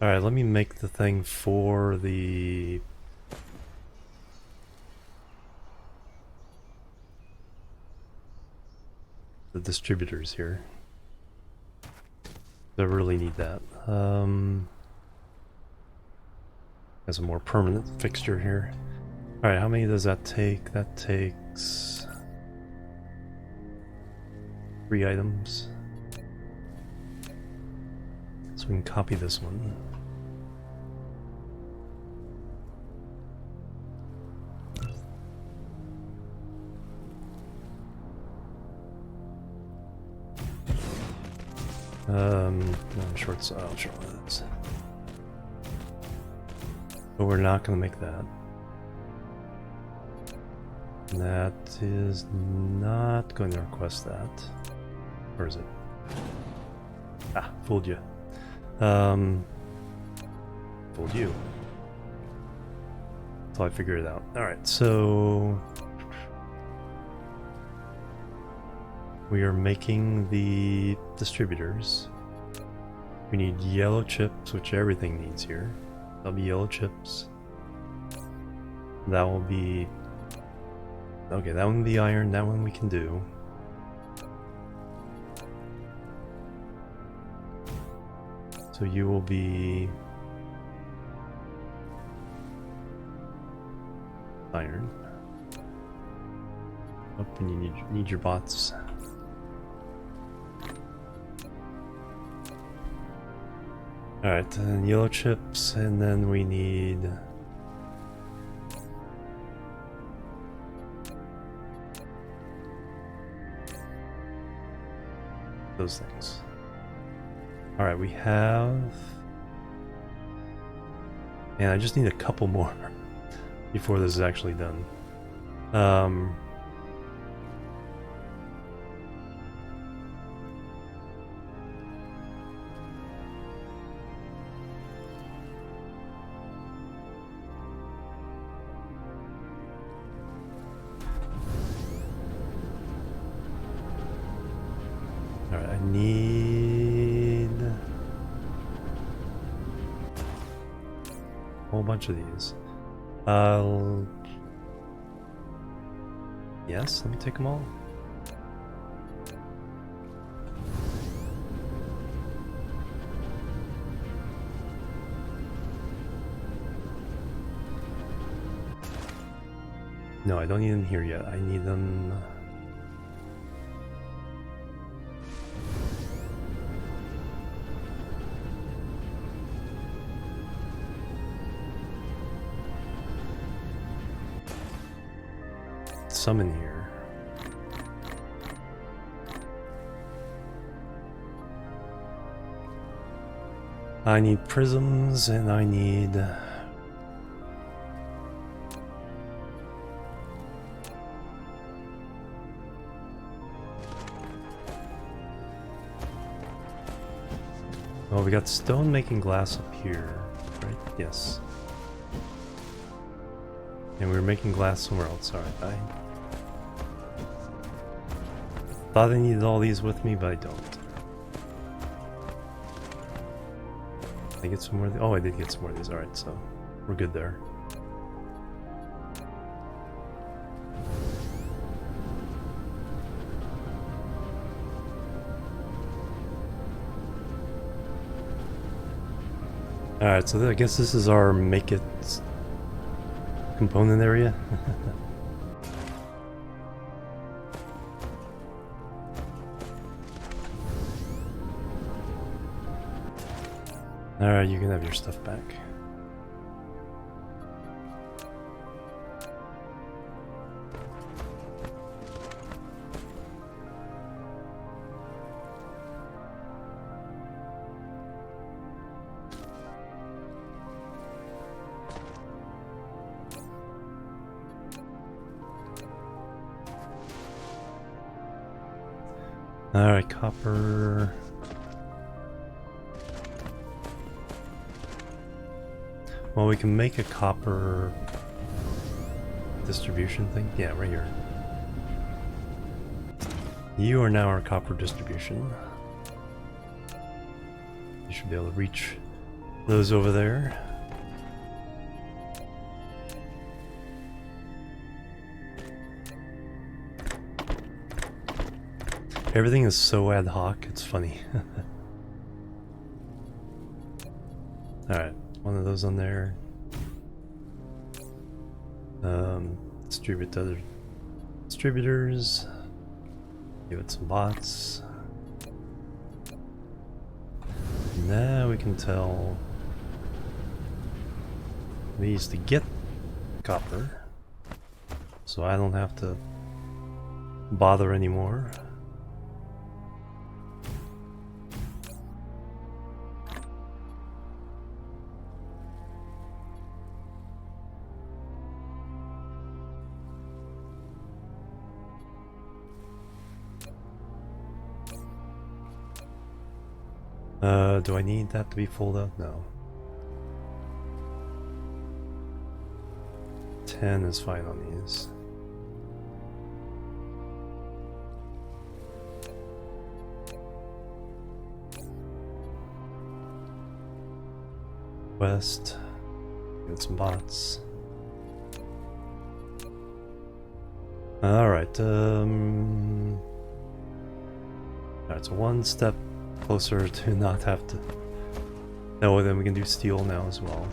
Alright, let me make the thing for the distributors here. I really need that. As a more permanent fixture here. Alright, how many does that take? That takes 3 items. So we can copy this one. Shorts. I'll show this. But we're not going to make that. And that is not going to request that. Where is it? Ah, fooled you. Fooled you. Until I figure it out. Alright, so we are making the distributors. We need yellow chips, which everything needs here. That'll be yellow chips. That will be... Okay, that one will be iron, that one we can do. So you will be... iron. Oh, and you need your bots. Alright, and yellow chips, and then we need... those things. Alright, we have... and I just need a couple more before this is actually done. Alright, I need a whole bunch of these. Yes, let me take them all. No, I don't need them here yet. I need them... some in here. I need prisms and I need... Oh, we got stone making glass up here, right? Yes. And we were making glass somewhere else, alright. I thought I needed all these with me, but I don't. Did I get some more of these? Oh, I did get some more of these, alright, so we're good there. Alright, so I guess this is our make it component area. Alright, you can have your stuff back. Alright, copper. Well, we can make a copper distribution thing. Yeah, right here. You are now our copper distribution. You should be able to reach those over there. Everything is so ad hoc, it's funny. Alright, one of those on there. Distribute to other distributors. Give it some bots. Now we can tell these to get copper, so I don't have to bother anymore. Do I need that to be full up? No. 10 is fine on these. West. Get some bots. Alright, alright, so one step closer to not have to... No, then we can do steel now as well.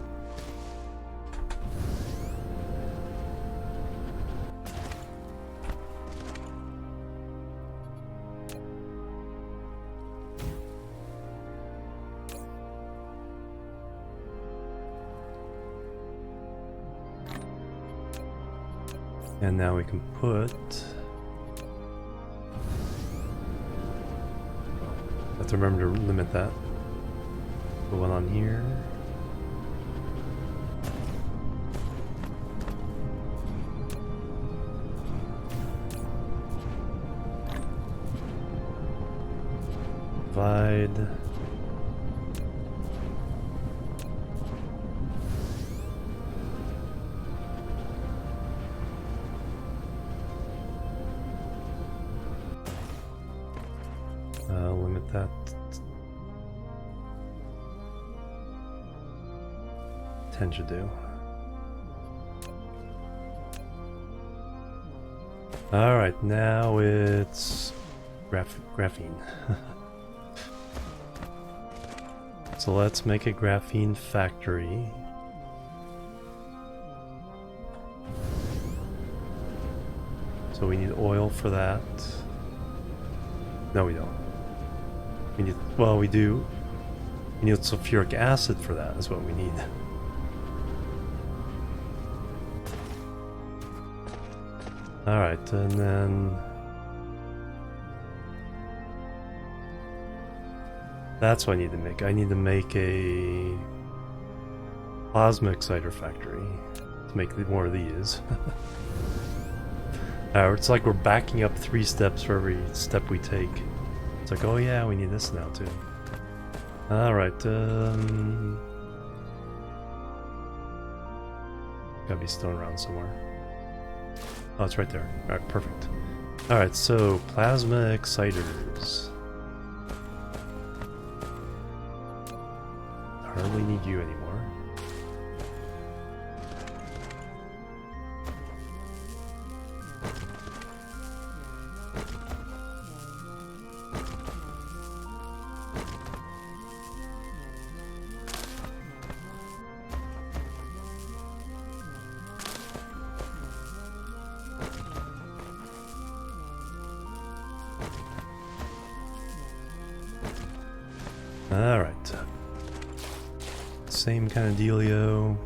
And now we can put... Have to remember to limit that. Put one on here. Divide. Limit that. Tend to do. Alright, now it's graphene. So let's make a graphene factory. So we need oil for that. No, we don't. We need, well, we do. We need sulfuric acid for that, is what we need. Alright, and then that's what I need to make. I need to make a plasma exciter factory to make more of these. It's like we're backing up 3 steps for every step we take. It's like, oh yeah, we need this now too. Alright, gotta be stone around somewhere. Oh, it's right there. Alright, perfect. Alright, so plasma exciters. Hardly need you anymore. Alright. Same kind of dealio.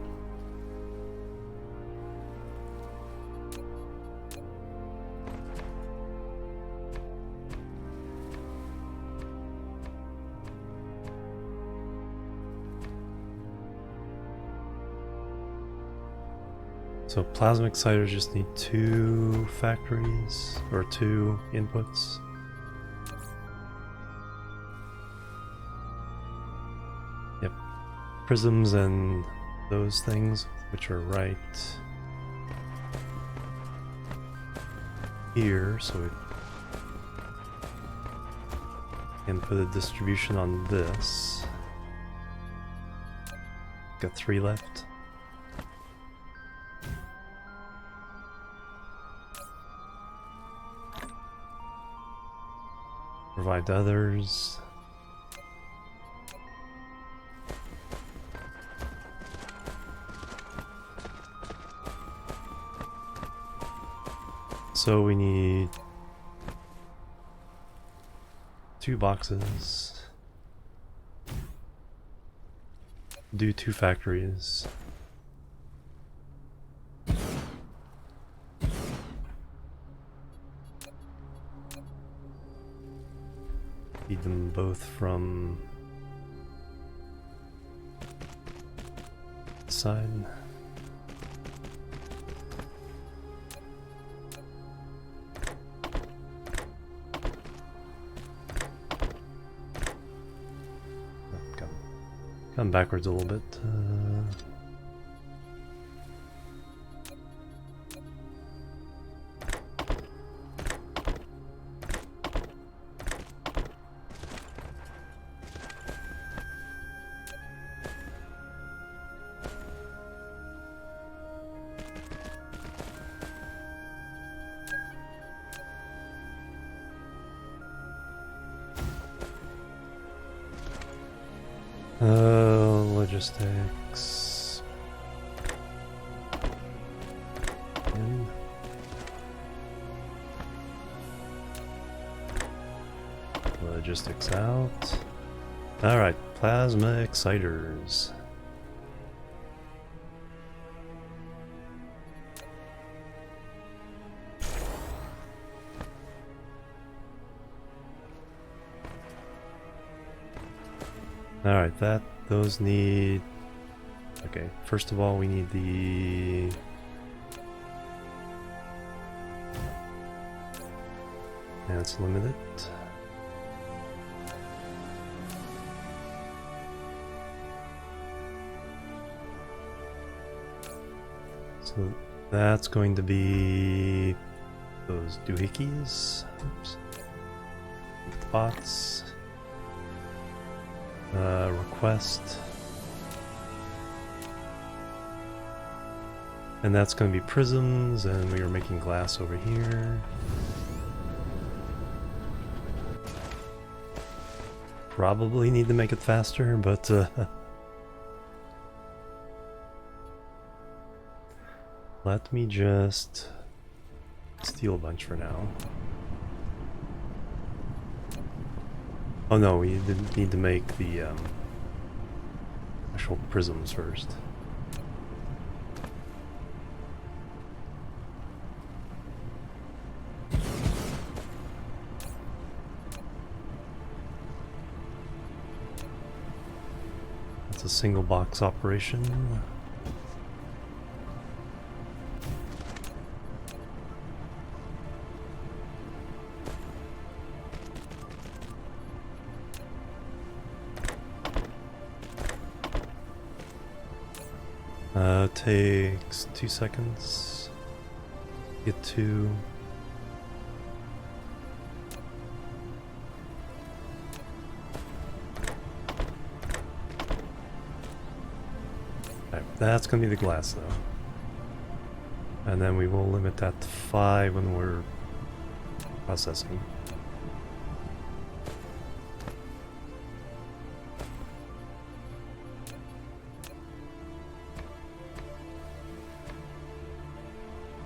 So plasma exciters just need 2 factories, or 2 inputs. Yep. Prisms and those things, which are right here, so we can put a distribution on this. Got 3 left. Provide others. So we need 2 boxes. Do 2 factories. Feed them both from the side. Come backwards a little bit. Logistics. In. Logistics out. Alright, plasma exciters. Alright, those need... Okay, first of all we need the... And it's limited. So that's going to be those doohickeys. Oops. The bots. Request. And that's going to be prisms, and we are making glass over here. Probably need to make it faster, but let me just steal a bunch for now. Oh no, we need to make the actual prisms first. a single box operation. Takes 2 seconds. Get to. Alright, that's gonna be the glass though. And then we will limit that to 5 when we're processing.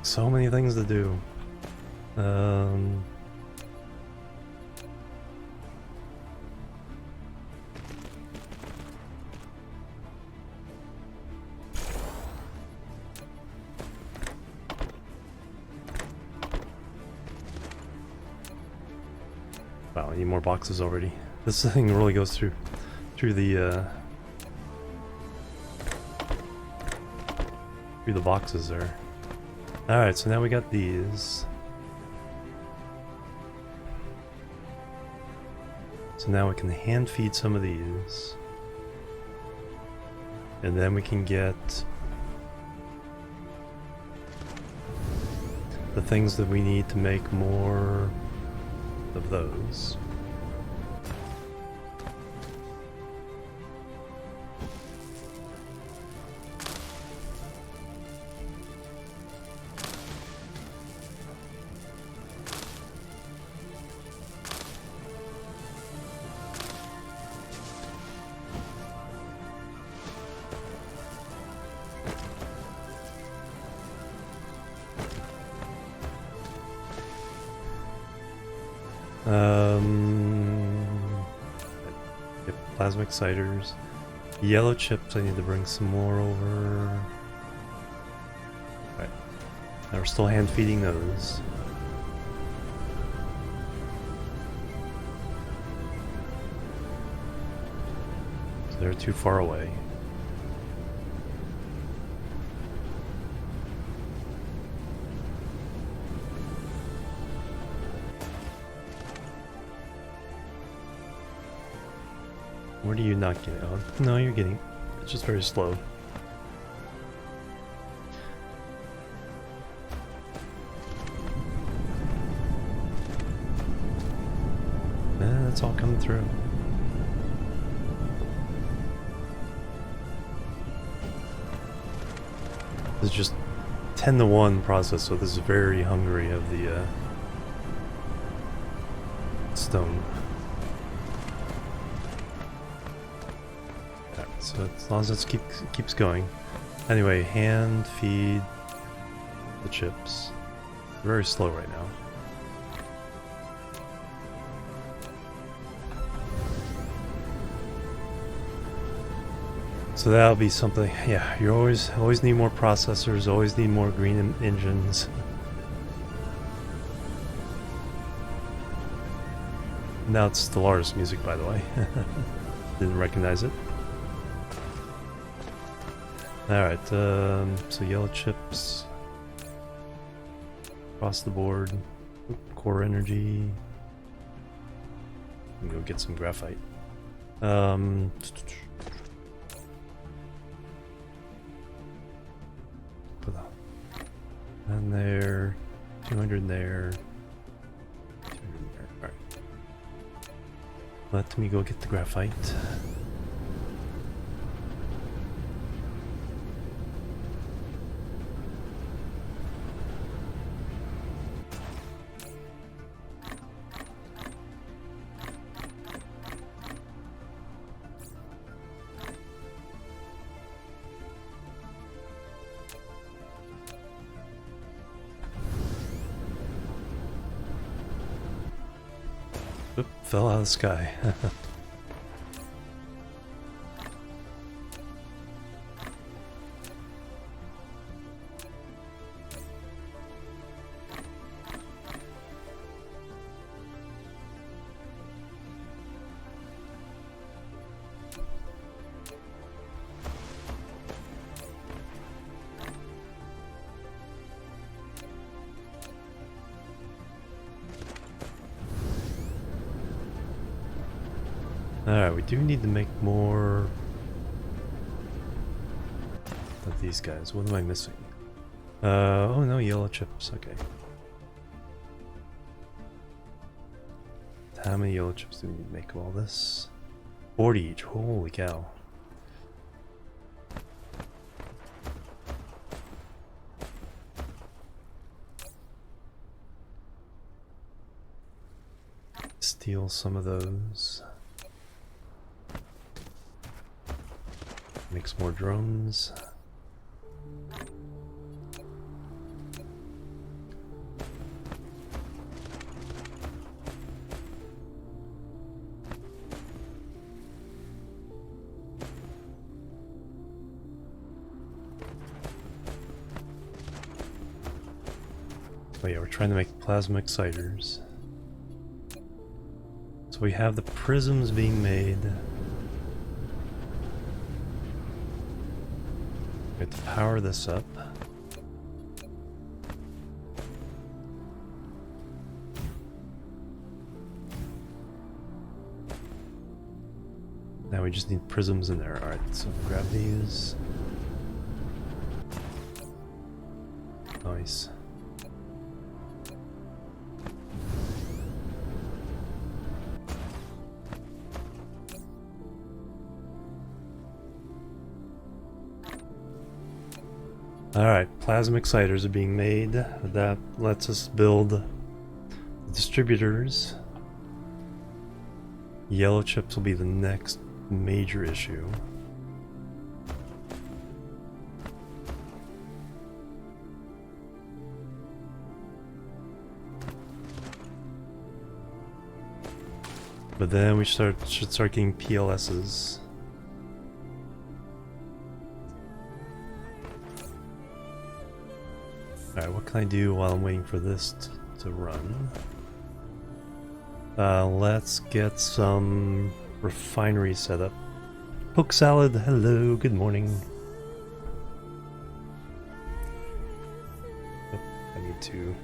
So many things to do. Wow, I need more boxes already. This thing really goes through the boxes there. Alright, so now we got these. So now we can hand feed some of these. And then we can get the things that we need to make more of those. Get plasma exciters. Yellow chips, I need to bring some more over. Right. Now we're still hand feeding those. So they're too far away. What are you not getting? Oh, no, you're getting. It's just very slow. That's all coming through. This is just 10-to-1 process, so this is very hungry of the stone. So as long as it keeps going. Anyway, hand feed the chips. Very slow right now. So that'll be something. Yeah, you always need more processors. Always need more green engines. Now it's Stellaris music, by the way. Didn't recognize it. Alright, so yellow chips across the board. Core energy. I'm gonna go get some graphite. Put that and there, 200 there, 200 there. Alright. Let me go get the graphite. Oop, fell out of the sky. Alright, we do need to make more of these guys. What am I missing? Oh no, yellow chips, okay. How many yellow chips do we need to make of all this? 40 each, holy cow. Steal some of those. Make some more drones. Oh yeah, we're trying to make plasma exciters. So we have the prisms being made. We have to power this up. Now we just need prisms in there. Alright, so grab these. Nice. Alright, plasma exciters are being made. That lets us build distributors. Yellow chips will be the next major issue. But then we should start getting PLSs. Alright, what can I do while I'm waiting for this to run? Let's get some refinery set up. Poke salad, hello, good morning. Oh, I need to...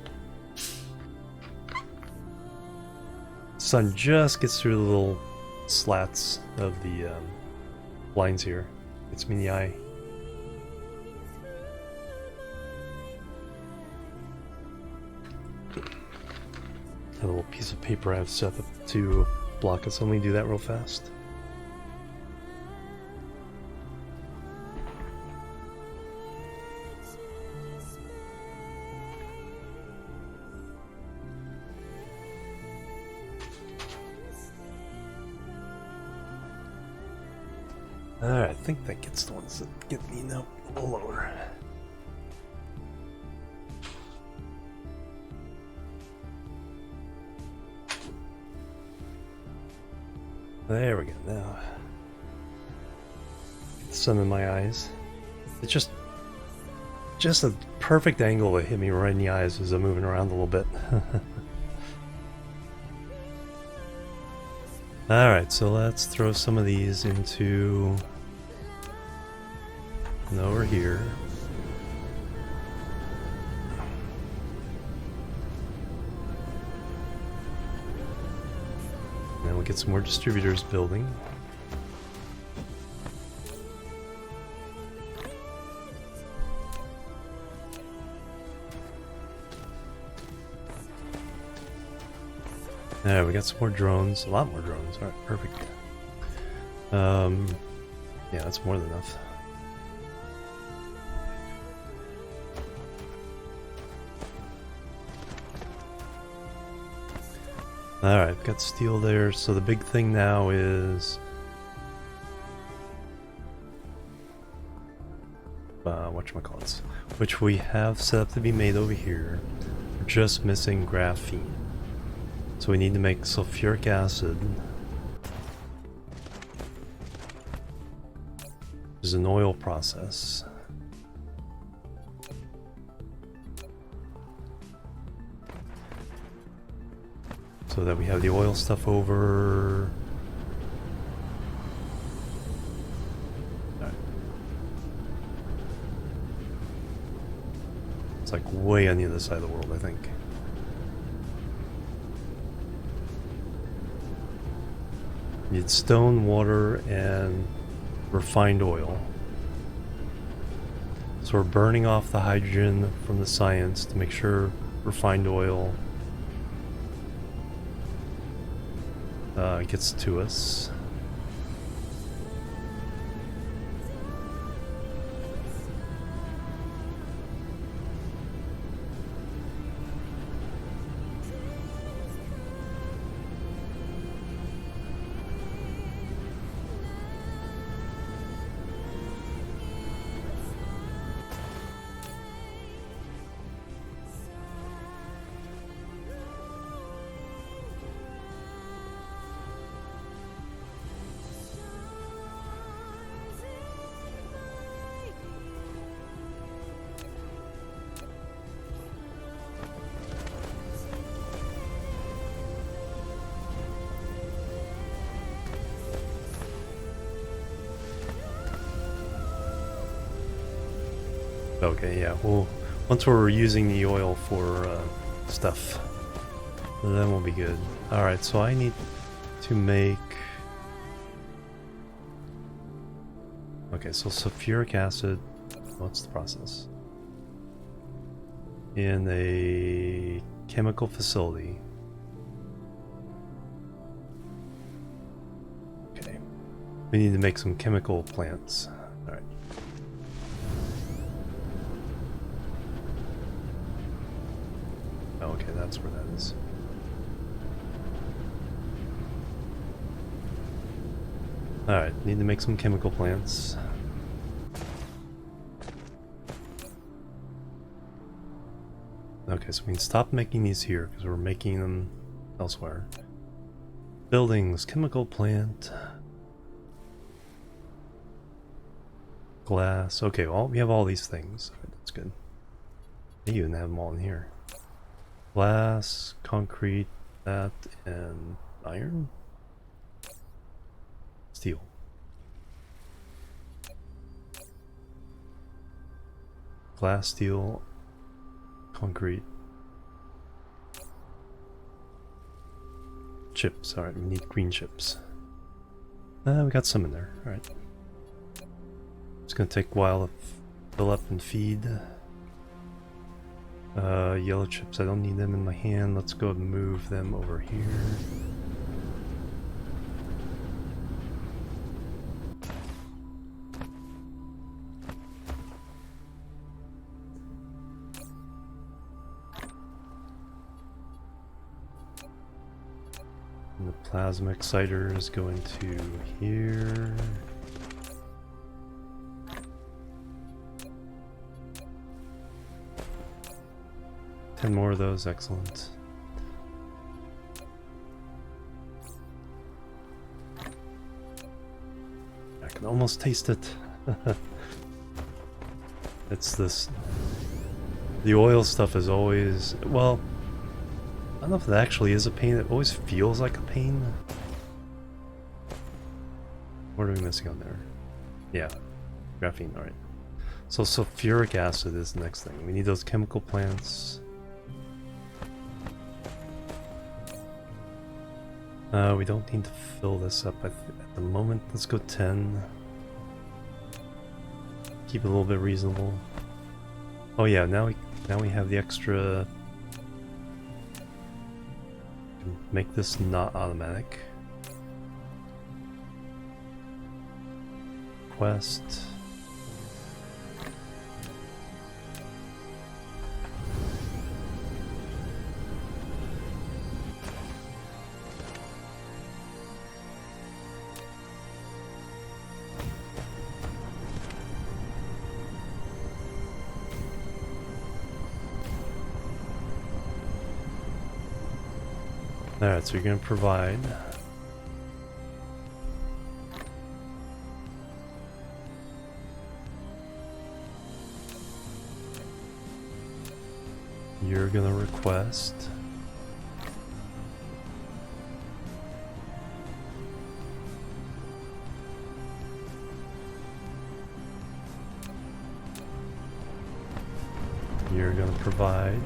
Sun just gets through the little slats of the lines here. It's me in the eye. A little piece of paper I have set up to block us. Let me do that real fast. Alright, I think that gets the ones that get me now a little lower. There we go, now. Get the sun in my eyes. It's just a perfect angle to hit me right in the eyes as I'm moving around a little bit. Alright, so let's throw some of these into... and over here. Then we'll get some more distributors building. There, we got some more drones, a lot more drones. Alright, perfect. Yeah, that's more than enough. Alright, I've got steel there, so the big thing now is... whatchamacallits, which we have set up to be made over here. We're just missing graphene. So we need to make sulfuric acid. Which is an oil process. So that we have the oil stuff over. Right. It's like way on the other side of the world, I think. You need stone, water, and refined oil. So we're burning off the hydrogen from the science to make sure refined oil gets to us. Okay, yeah, well, once we're using the oil for stuff, then we'll be good. Alright, so I need to make... Okay, so sulfuric acid, what's the process? In a chemical facility. Okay, we need to make some chemical plants. Alright. Oh, okay, that's where that is. Alright, need to make some chemical plants. Okay, so we can stop making these here because we're making them elsewhere. Buildings, chemical plant. Glass. Okay, well, we have all these things. Right, that's good. I even have them all in here. Glass, concrete, that, and iron? Steel. Glass, steel, concrete. Chips, alright, we need green chips. We got some in there, alright. It's gonna take a while to fill up and feed. Yellow chips, I don't need them in my hand. Let's go and move them over here. And the plasma exciter is going to here. Ten more of those, excellent. I can almost taste it. It's this... The oil stuff is always... Well, I don't know if it actually is a pain. It always feels like a pain. What are we missing on there? Yeah, graphene, alright. So sulfuric acid is the next thing. We need those chemical plants. We don't need to fill this up at the moment. Let's go 10. Keep it a little bit reasonable. Oh yeah, now we have the extra. Make this not automatic. Quest. Alright, so you're going to provide. You're going to request. You're going to provide.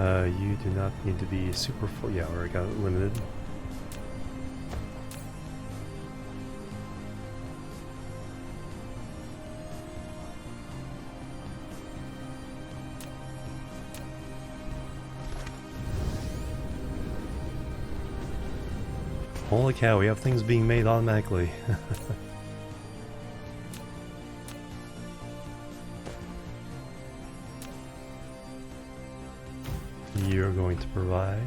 You do not need to be super full. Yeah, we already got it limited. Holy cow, we have things being made automatically. You're going to provide.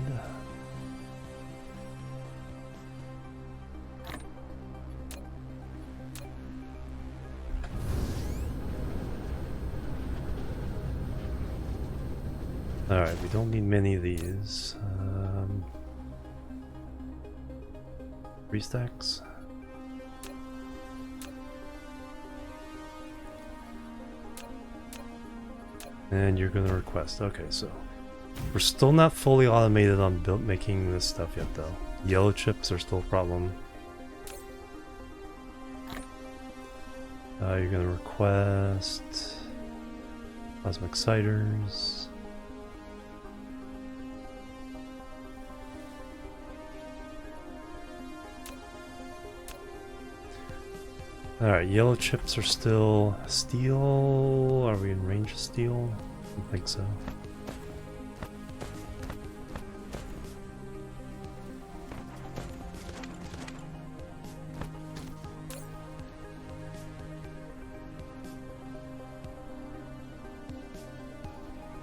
Alright, we don't need many of these. 3 stacks. And you're gonna request. Okay, so we're still not fully automated on making this stuff yet, though. Yellow chips are still a problem. You're gonna request plasma exciters. Alright, yellow chips are still steel. Are we in range of steel? I don't think so.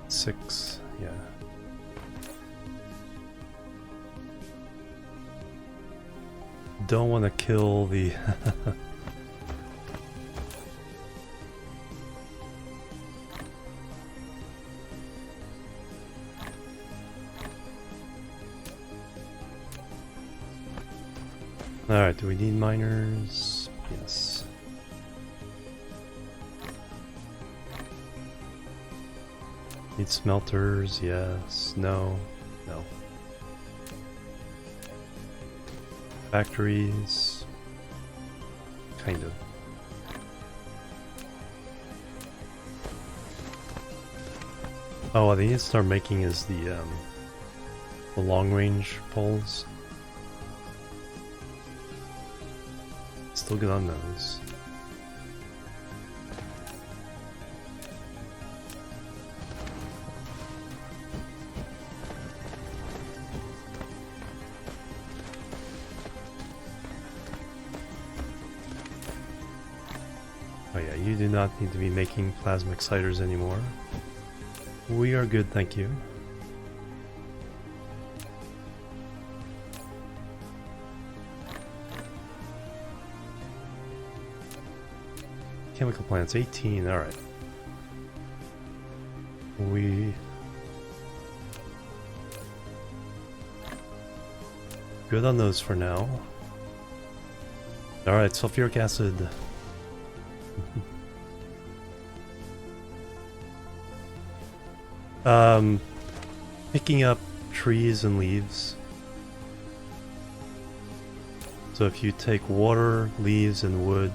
Six, yeah. Don't want to kill the Alright, do we need miners? Yes. Need smelters? Yes. No. No. Factories? Kind of. Oh, what they need to start making is the long-range poles. Still good on those. Oh yeah, you do not need to be making plasma exciters anymore. We are good, thank you. Chemical plants, 18, alright. We... good on those for now. Alright, sulfuric acid. Picking up trees and leaves. So if you take water, leaves, and wood,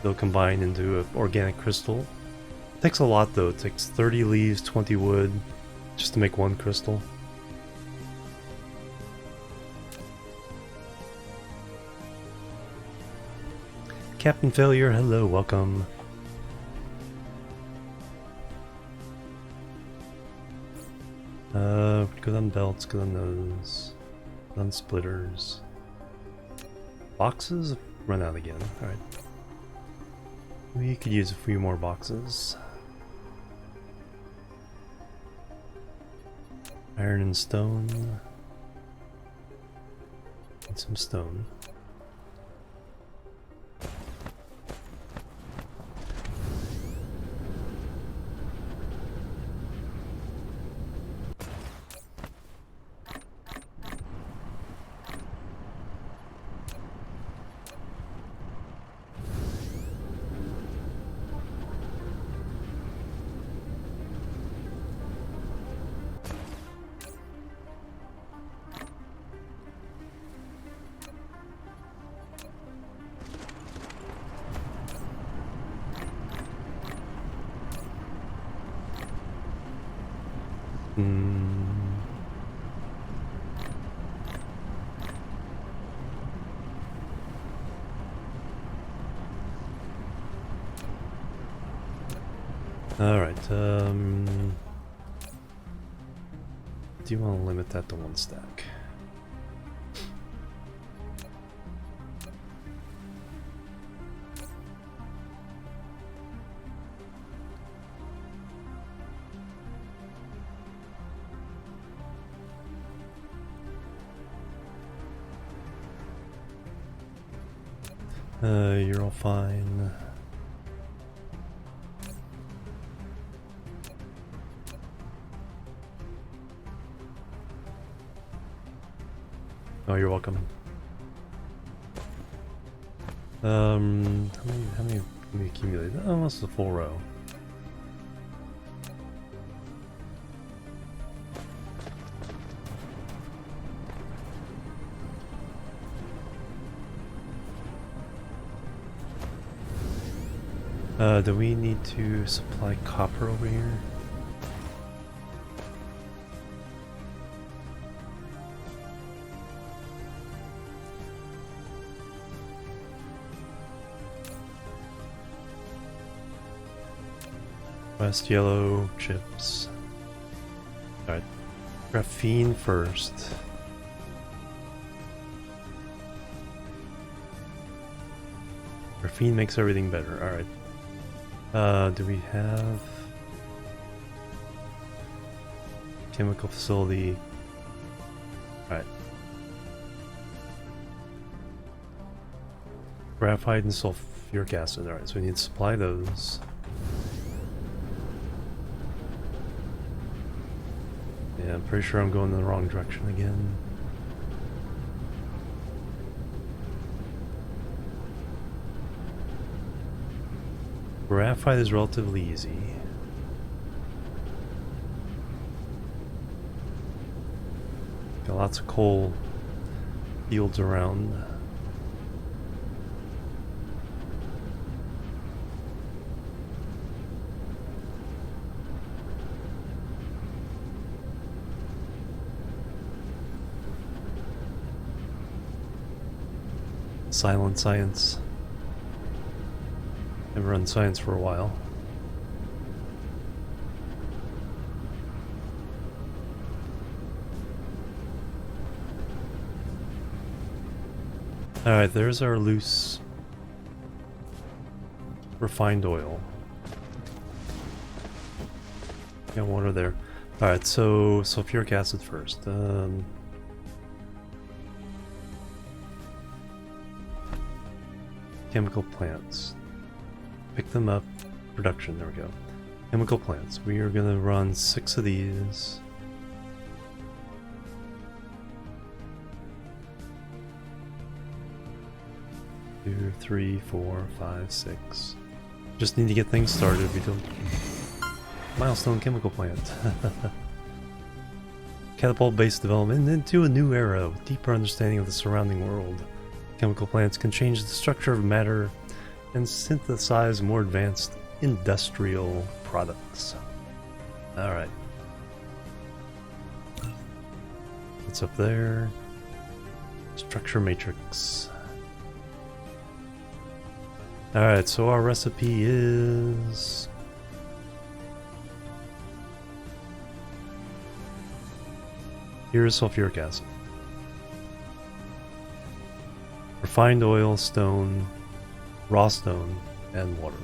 they'll combine into an organic crystal. It takes a lot though. It takes 30 leaves, 20 wood, just to make one crystal. Captain Failure, hello, welcome. Good on belts, good on those. Good on splitters. Boxes? Run out again, alright. We could use a few more boxes. Iron and stone. And some stone. Alright, do you want to limit that to 1 stack? You're all fine. Oh, you're welcome. How many can we accumulate? Almost a full row. Do we need to supply copper over here? West yellow chips. Alright. Graphene first. Graphene makes everything better. Alright. Do we have chemical facility? Alright. Graphite and sulfuric acid. Alright, so we need to supply those. Yeah, I'm pretty sure I'm going in the wrong direction again. Graphite is relatively easy. Got lots of coal fields around. Silent science. I've run science for a while. Alright, there's our loose refined oil. Got water there. Alright, so sulfuric acid first. Chemical plants. Pick them up. Production, there we go. Chemical plants. We are going to run 6 of these. Two, 3, 4, 5, 6. Just need to get things started. We don't. Milestone chemical plant. Catapult-based development into a new era with deeper understanding of the surrounding world. Chemical plants can change the structure of matter and synthesize more advanced industrial products. Alright. What's up there? Structure matrix. Alright, so our recipe is... here's sulfuric acid. Refined oil, stone, raw stone, and water.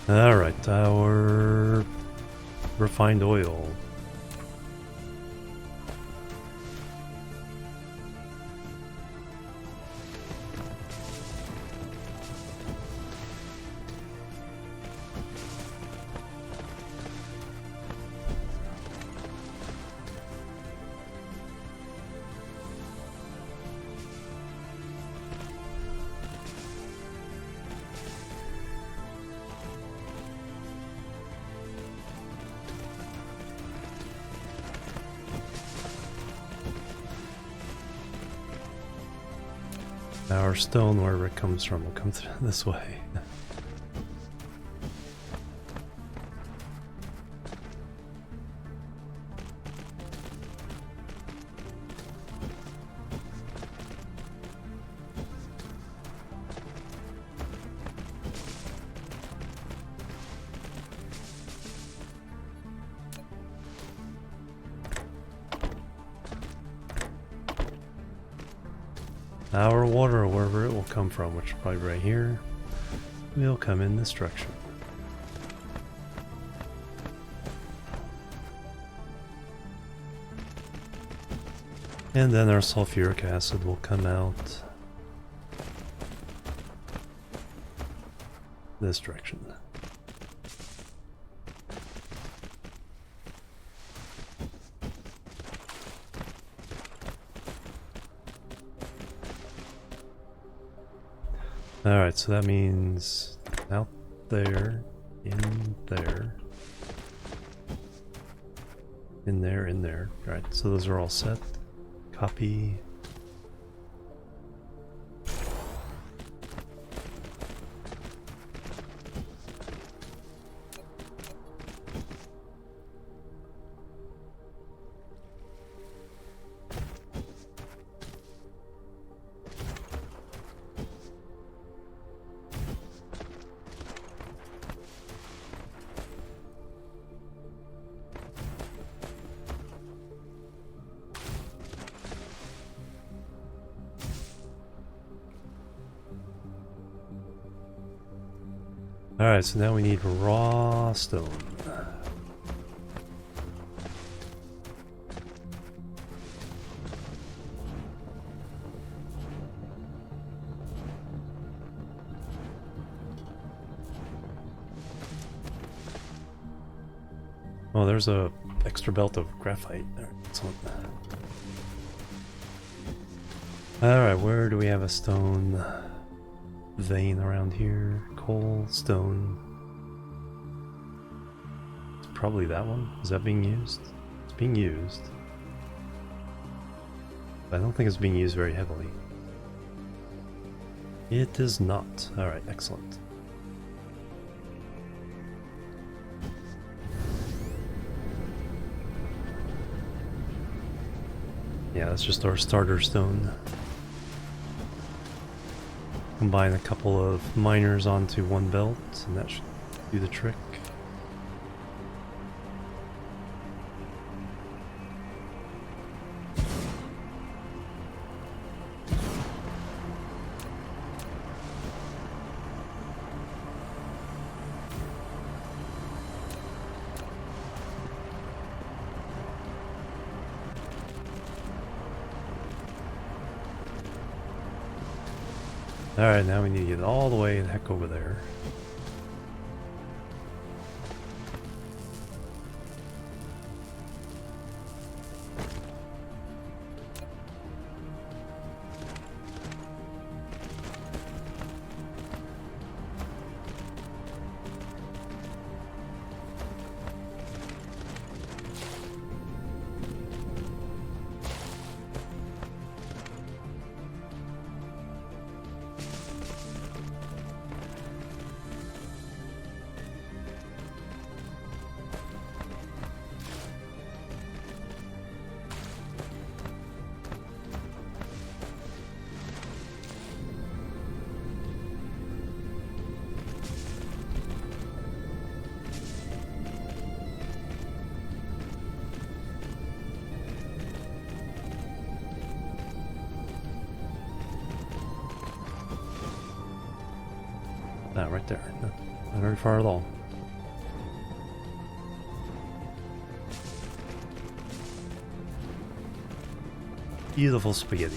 Alright, our refined oil. Our stone, wherever it comes from, will come through this way. our water, wherever it will come from, which is probably right here, will come in this direction. And then our sulfuric acid will come out this direction. Alright, so that means out there, in there, in there, in there. Alright, so those are all set. Copy. Alright, so now we need raw stone. Oh, there's a extra belt of graphite. Excellent. Alright, where do we have a stone vein around here? Coal, stone. It's probably that one. Is that being used? It's being used. But I don't think it's being used very heavily. It is not. Alright, excellent. Yeah, that's just our starter stone. Combine a couple of miners onto one belt, and that should do the trick. Alright, now we need to get all the way the heck over there. Ah, right there. No, not very far at all. Beautiful spaghetti.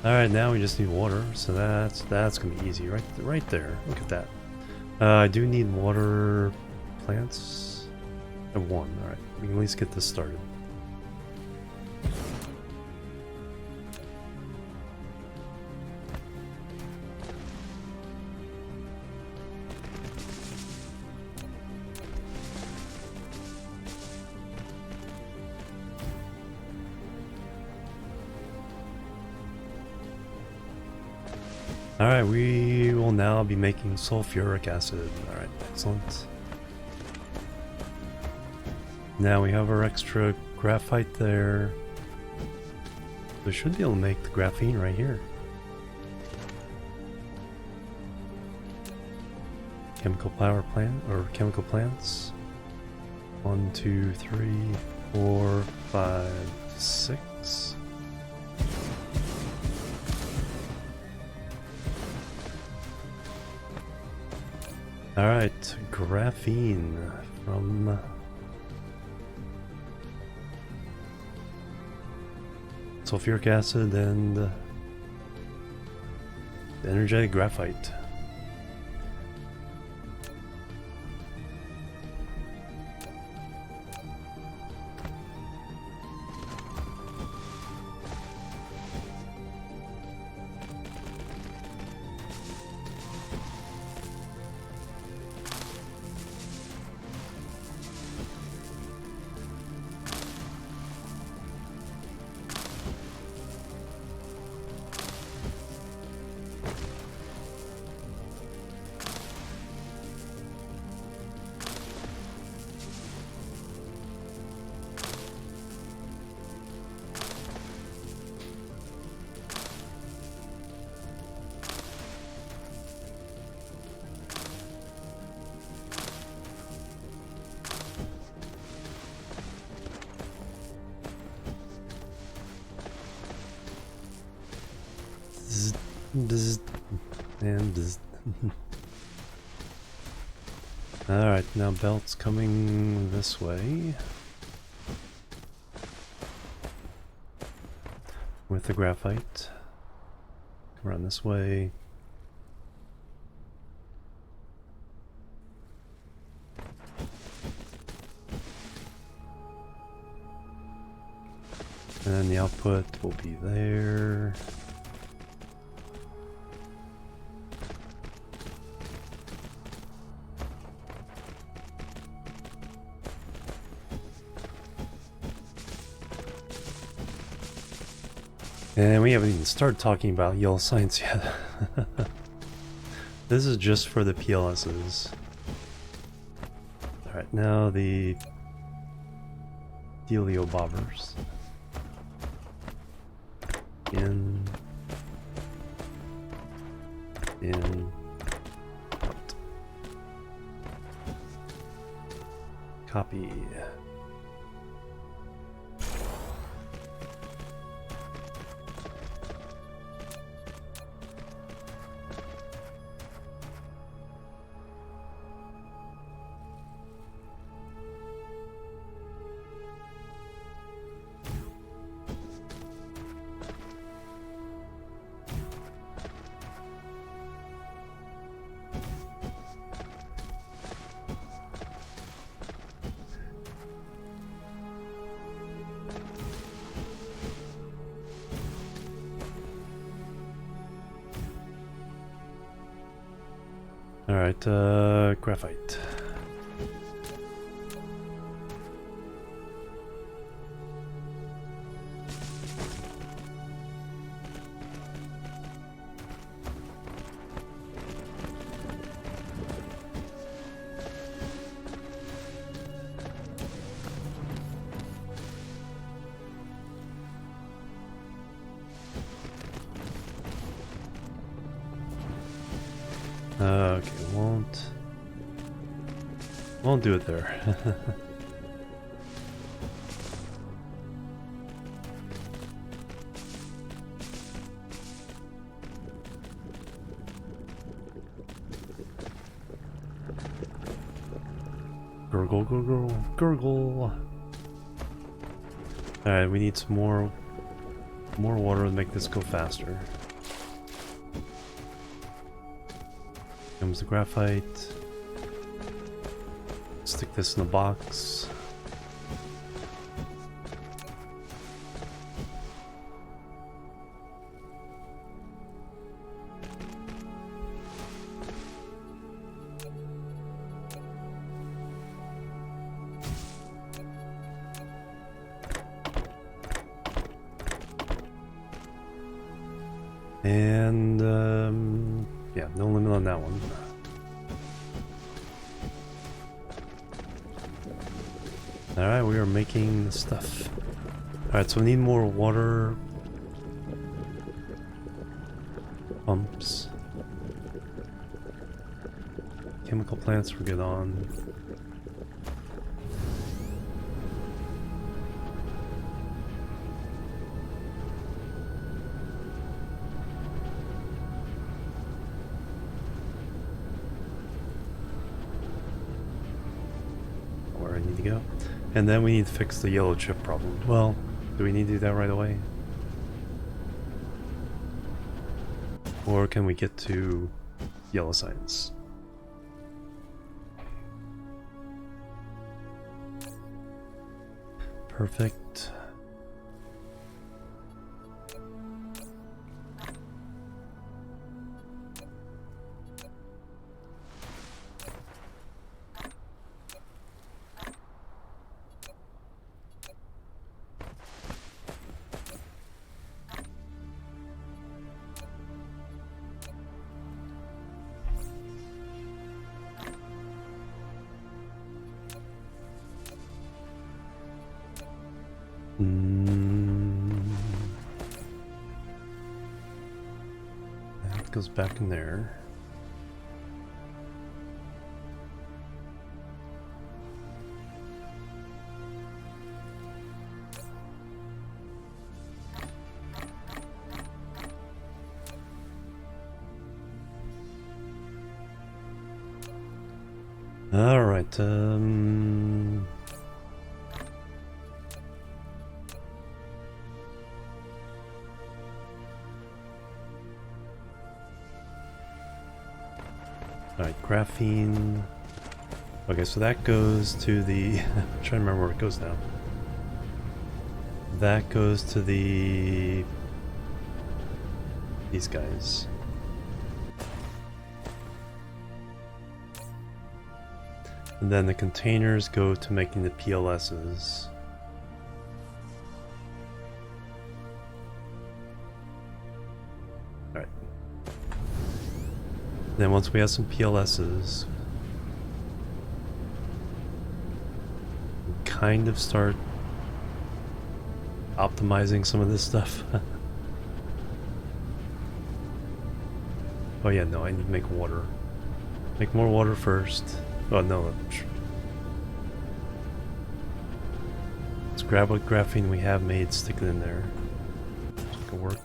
Alright, now we just need water, so that's gonna be easy. Right there. Look at that. I do need water plants. I have one. Alright, we can at least get this started. Alright, we will now be making sulfuric acid. Alright, excellent. Now we have our extra graphite there. We should be able to make the graphene right here. Chemical power plant, or chemical plants. 1, 2, 3, 4, 5, 6. Alright, graphene from sulfuric acid and energetic graphite. And alright, now belt's coming this way with the graphite. Come around this way. And then the output will be there. And we haven't even started talking about yellow science yet. This is just for the PLSs. Alright, now the Delio bobbers. In, out. Copy. Alright, graphite. Okay, won't do it there. Gurgle, gurgle, gurgle. Alright, we need some more water to make this go faster. Comes the graphite. Stick this in the box. And yeah, no limit on that one. Alright, we are making the stuff. Alright, so we need more water pumps. Chemical plants we're good on. go. And then we need to fix the yellow chip problem. Well, do we need to do that right away? Or can we get to yellow science? Perfect. That goes back in there. All right. Alright, graphene. Okay, so that goes to the... I'm trying to remember where it goes now. That goes to the... these guys. And then the containers go to making the PLSs. Alright. Then once we have some PLSs, we kind of start optimizing some of this stuff. Oh yeah, no, I need to make water. Make more water first. Oh no. Let's grab what graphene we have made, stick it in there. It can work.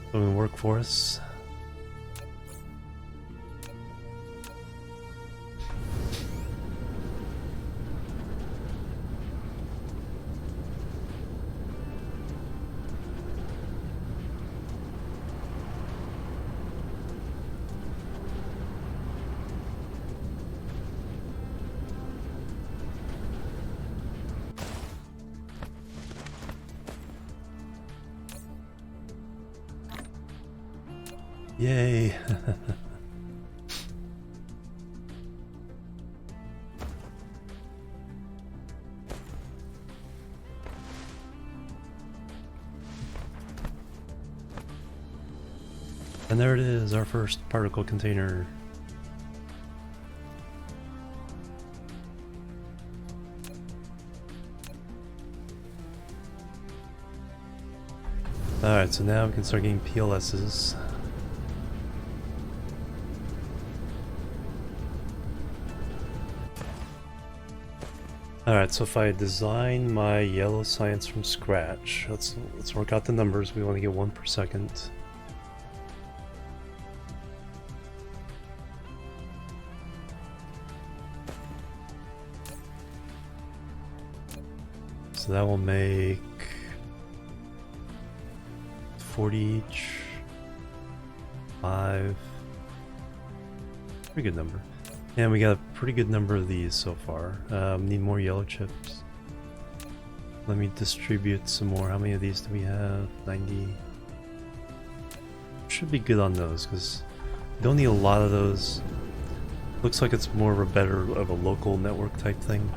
It can work for us. Yay! And there it is, our first particle container. Alright, so now we can start getting PLSs. Alright, so if I design my yellow science from scratch, let's work out the numbers. We want to get 1 per second. So that will make 40 each. 5. Pretty good number. And we got a pretty good number of these so far. Need more yellow chips. Let me distribute some more. How many of these do we have? 90. Should be good on those because we don't need a lot of those. Looks like it's more of a better of a local network type thing.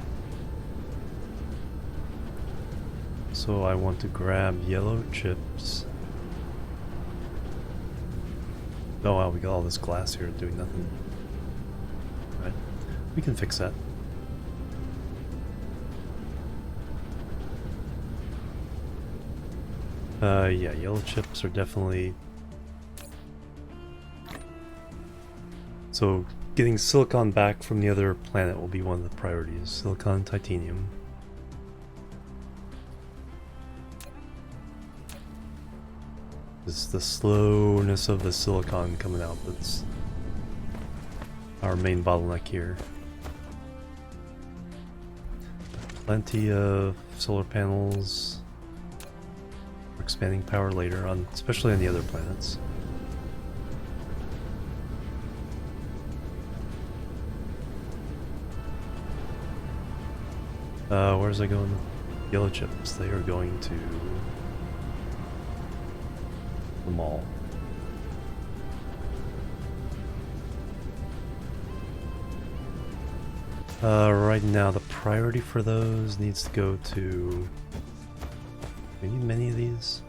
So I want to grab yellow chips. Oh wow, we got all this glass here doing nothing. Right, we can fix that. Yeah, yellow chips are definitely... So getting silicon back from the other planet will be one of the priorities. Silicon, titanium. It's the slowness of the silicon coming out that's our main bottleneck here. Plenty of solar panels. We're expanding power later on, especially on the other planets. Where's it going? Yellow chips. They are going to the mall. Right now, the priority for those needs to go to... Do we need many of these?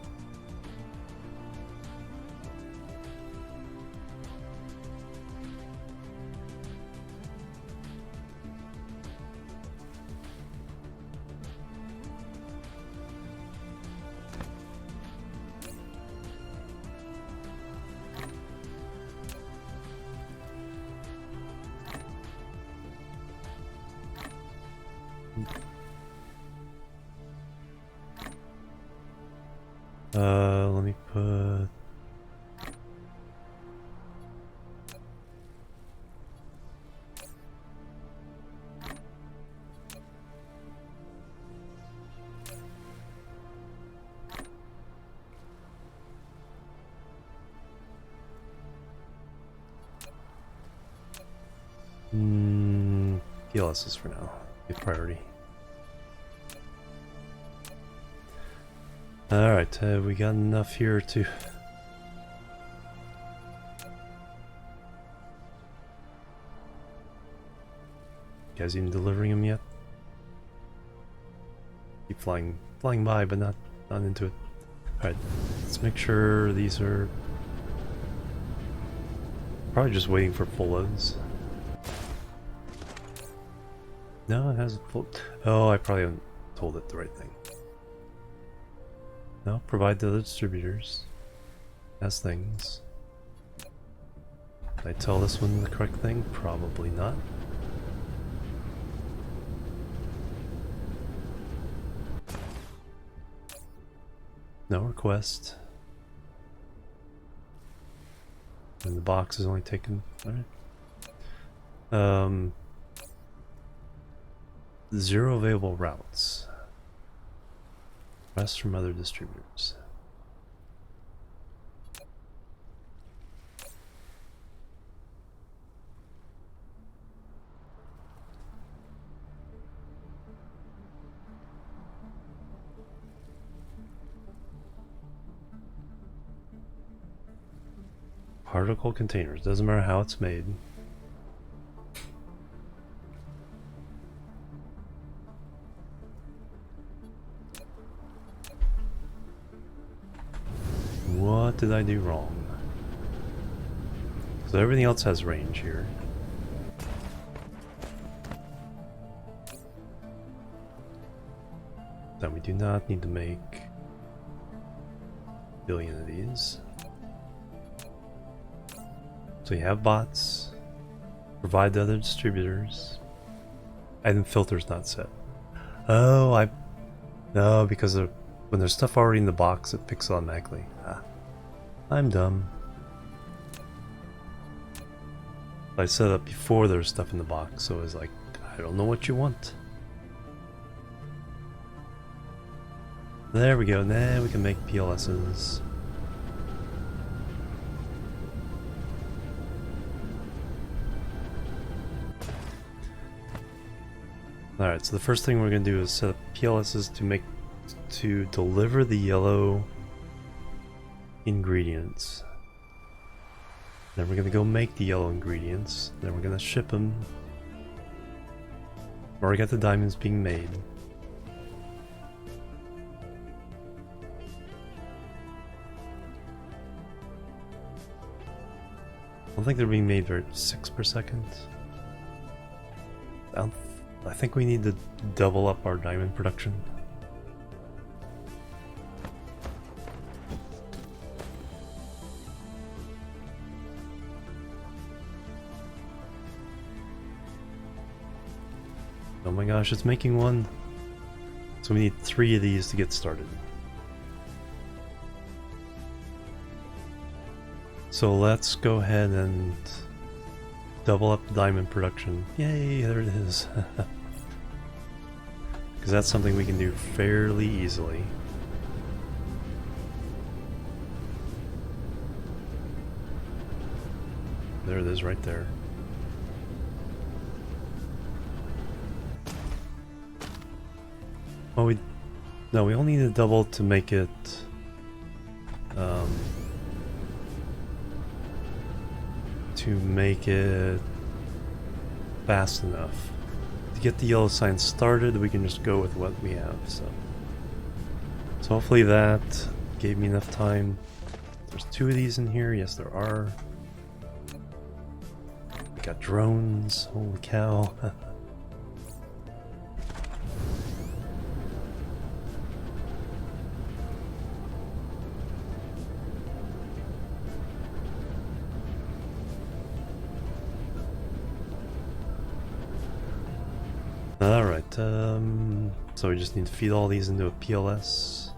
Let me put... PLSs for now. Give priority. Alright, we got enough here to... You guys even delivering them yet? Keep flying by, but not into it. Alright, let's make sure these are... Probably just waiting for full loads. No, it hasn't full... Oh, I probably haven't told it the right thing. No, provide the other distributors as things. Did I tell this one the correct thing? Probably not. No request. And the box is only taken. Alright. 0 available routes. Rest from other distributors. Particle containers, doesn't matter how it's made. What did I do wrong? So everything else has range here. Then we do not need to make a billion of these. So you have bots. Provide the other distributors. Item filter's not set. Oh, no, because when there's stuff already in the box, it picks automatically. Ah, I'm dumb. I set up before there's stuff in the box, so it's like, I don't know what you want. There we go, now we can make PLSs. Alright, so the first thing we're going to do is set up PLSs to deliver the yellow ingredients. Then we're going to go make the yellow ingredients. Then we're going to ship them. We've already got the diamonds being made. I don't think they're being made for 6 per second. I think we need to double up our diamond production. Oh my gosh, it's making one. So we need 3 of these to get started. So let's go ahead and double up the diamond production. Yay, there it is. Because that's something we can do fairly easily. There it is right there. Oh, we only need a double to make it fast enough. To get the yellow sign started, we can just go with what we have, so hopefully that gave me enough time. There's 2 of these in here, yes there are. We got drones, holy cow. Alright, so we just need to feed all these into a PLS.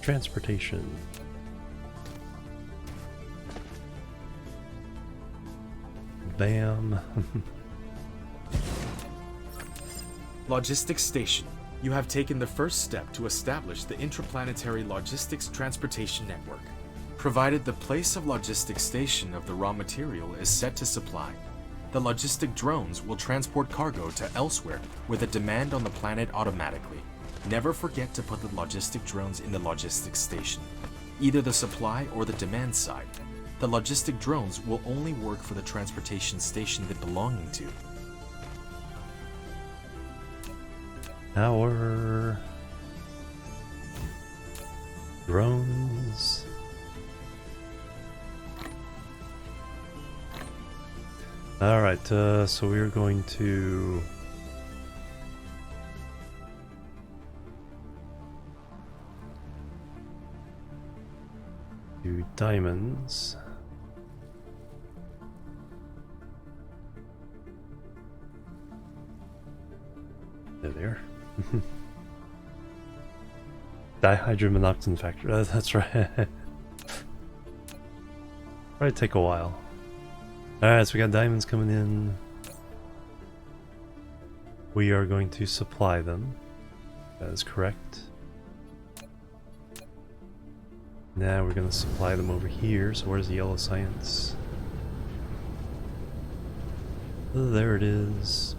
Transportation. Bam. Logistics Station. You have taken the first step to establish the Interplanetary Logistics Transportation Network. Provided the place of logistics station of the raw material is set to supply, the logistic drones will transport cargo to elsewhere with a demand on the planet automatically. Never forget to put the logistic drones in the logistics station, either the supply or the demand side. The logistic drones will only work for the transportation station they're belonging to. Our drones. Alright, so we're going to do diamonds. There they are. Dihydromonoctin factory. That's right. Probably take a while. Alright, so we got diamonds coming in. We are going to supply them. That is correct. Now we're going to supply them over here. So where's the yellow science? Oh, there it is.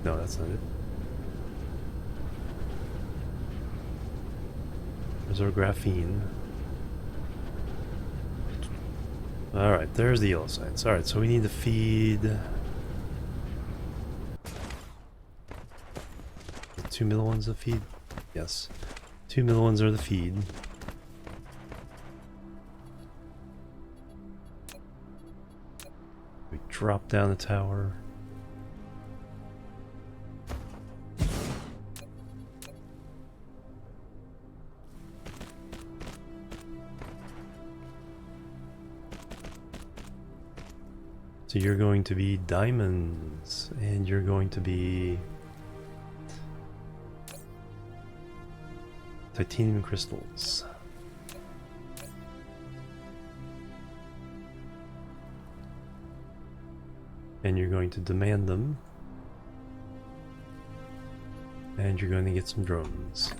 No, that's not it. There's our graphene. Alright, there's the yellow science. Alright, so we need to feed... The 2 middle ones of feed? Yes. 2 middle ones are the feed. We drop down the tower. So you're going to be diamonds, and you're going to be titanium crystals. And you're going to demand them. And you're going to get some drones.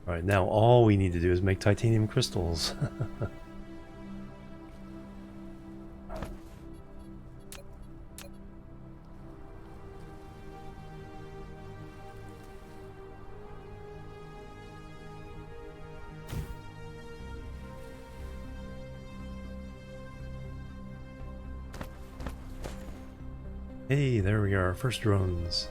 Alright, now all we need to do is make titanium crystals. Hey, there we are, first drones.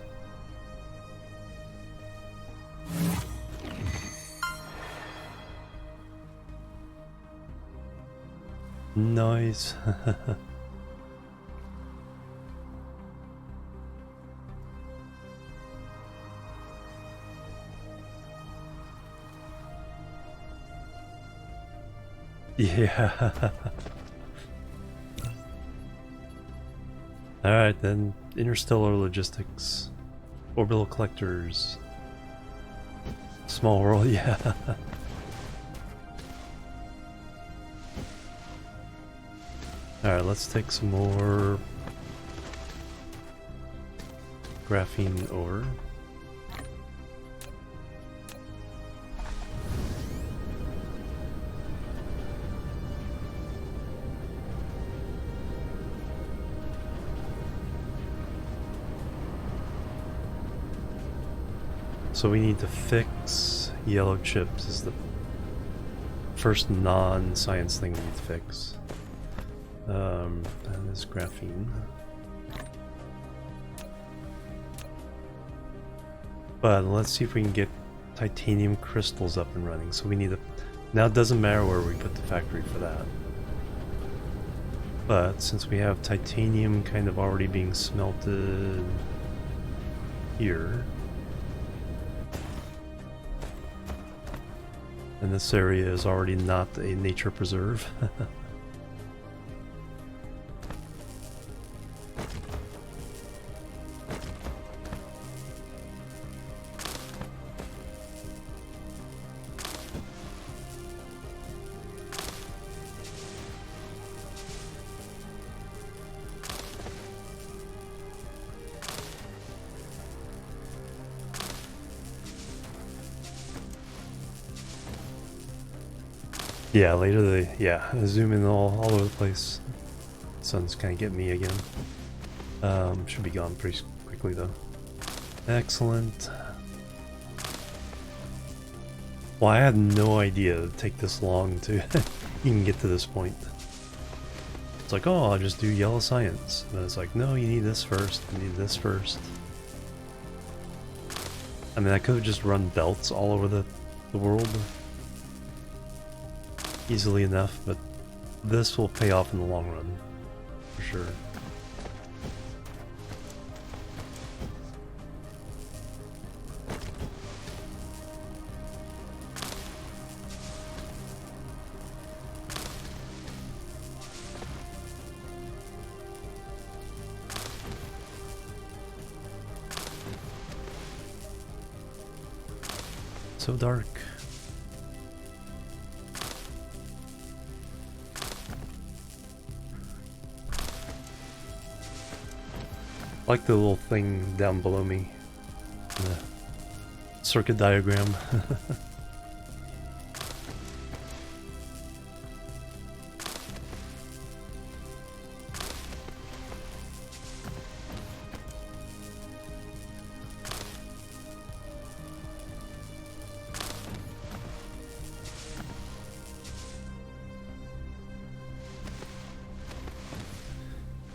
Nice. Yeah. Alright then, interstellar logistics, orbital collectors, small world, yeah. Alright, let's take some more graphene ore. So we need to fix yellow chips is the first non-science thing we need to fix. That is graphene. But let's see if we can get titanium crystals up and running. So we need to... Now it doesn't matter where we put the factory for that. But since we have titanium kind of already being smelted here, and this area is already not a nature preserve. Yeah, later they, zoom in all over the place. Sun's kind of getting me again. Should be gone pretty quickly though. Excellent. Well, I had no idea it'd take this long to even get to this point. It's like, oh, I'll just do yellow science. And it's like, no, you need this first, you need this first. I mean, I could have just run belts all over the world easily enough, but this will pay off in the long run, for sure. So dark. I like the little thing down below me, the circuit diagram.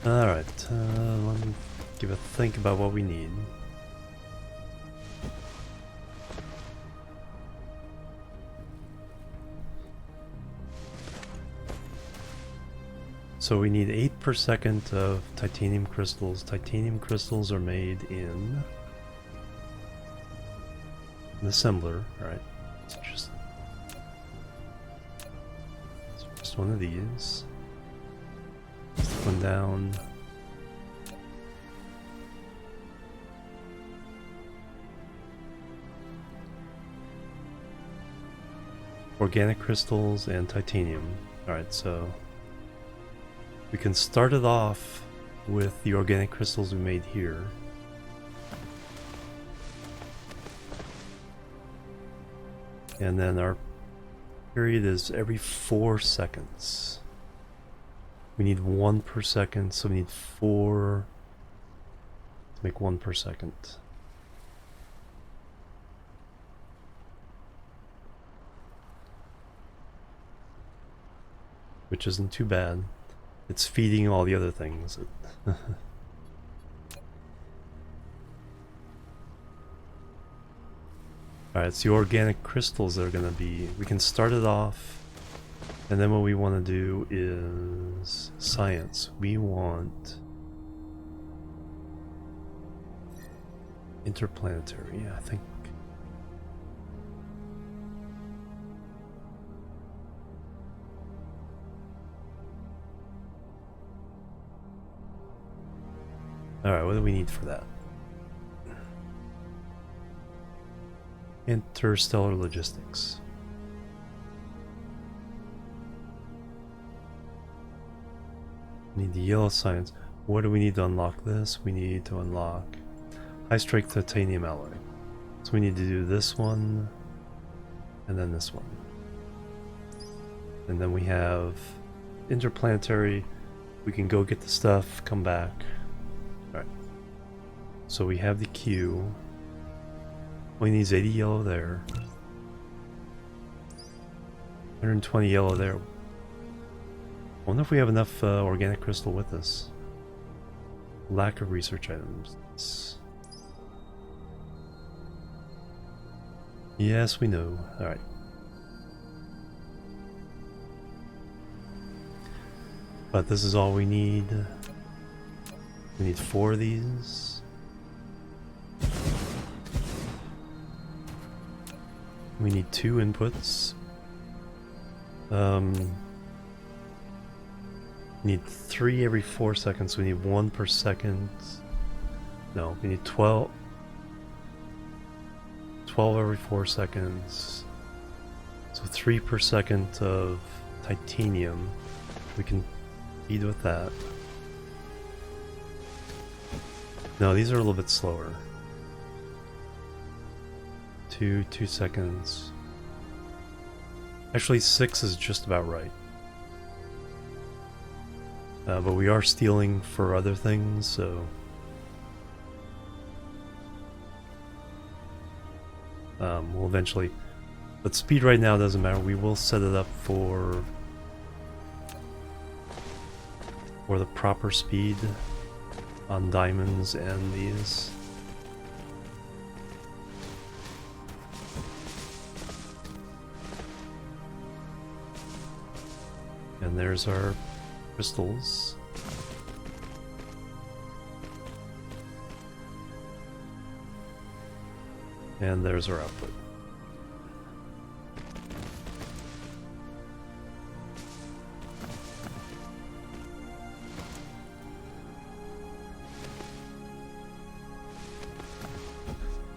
Alright, let me give a think about what we need. So we need 8 per second of titanium crystals. Titanium crystals are made in an assembler. Alright, it's just one of these. One down. Organic crystals and titanium. Alright, so we can start it off with the organic crystals we made here. And then our period is every 4 seconds. We need 1 per second, so we need 4 to make 1 per second. Which isn't too bad. It's feeding all the other things. Alright, it's the organic crystals that are gonna be... We can start it off. And then what we want to do is science. We want interplanetary, I think. Alright, what do we need for that? Interstellar logistics. We need the yellow science. What do we need to unlock this? We need to unlock high strength titanium alloy. So we need to do this one, and then this one. And then we have interplanetary. We can go get the stuff, come back. Alright. So we have the queue. Only needs 80 yellow there. 120 yellow there. I wonder if we have enough organic crystal with us. Lack of research items. Yes, we know. Alright. But this is all we need. We need 4 of these. We need 2 inputs. Need 3 every 4 seconds. We need 1 per second. No, we need 12. 12 every 4 seconds. So 3 per second of titanium. We can feed with that. No, these are a little bit slower. 2 seconds. Actually, 6 is just about right. But we are stealing for other things, so... we'll eventually... But speed right now doesn't matter. We will set it up for the proper speed on diamonds and these. And there's our crystals. And there's our output.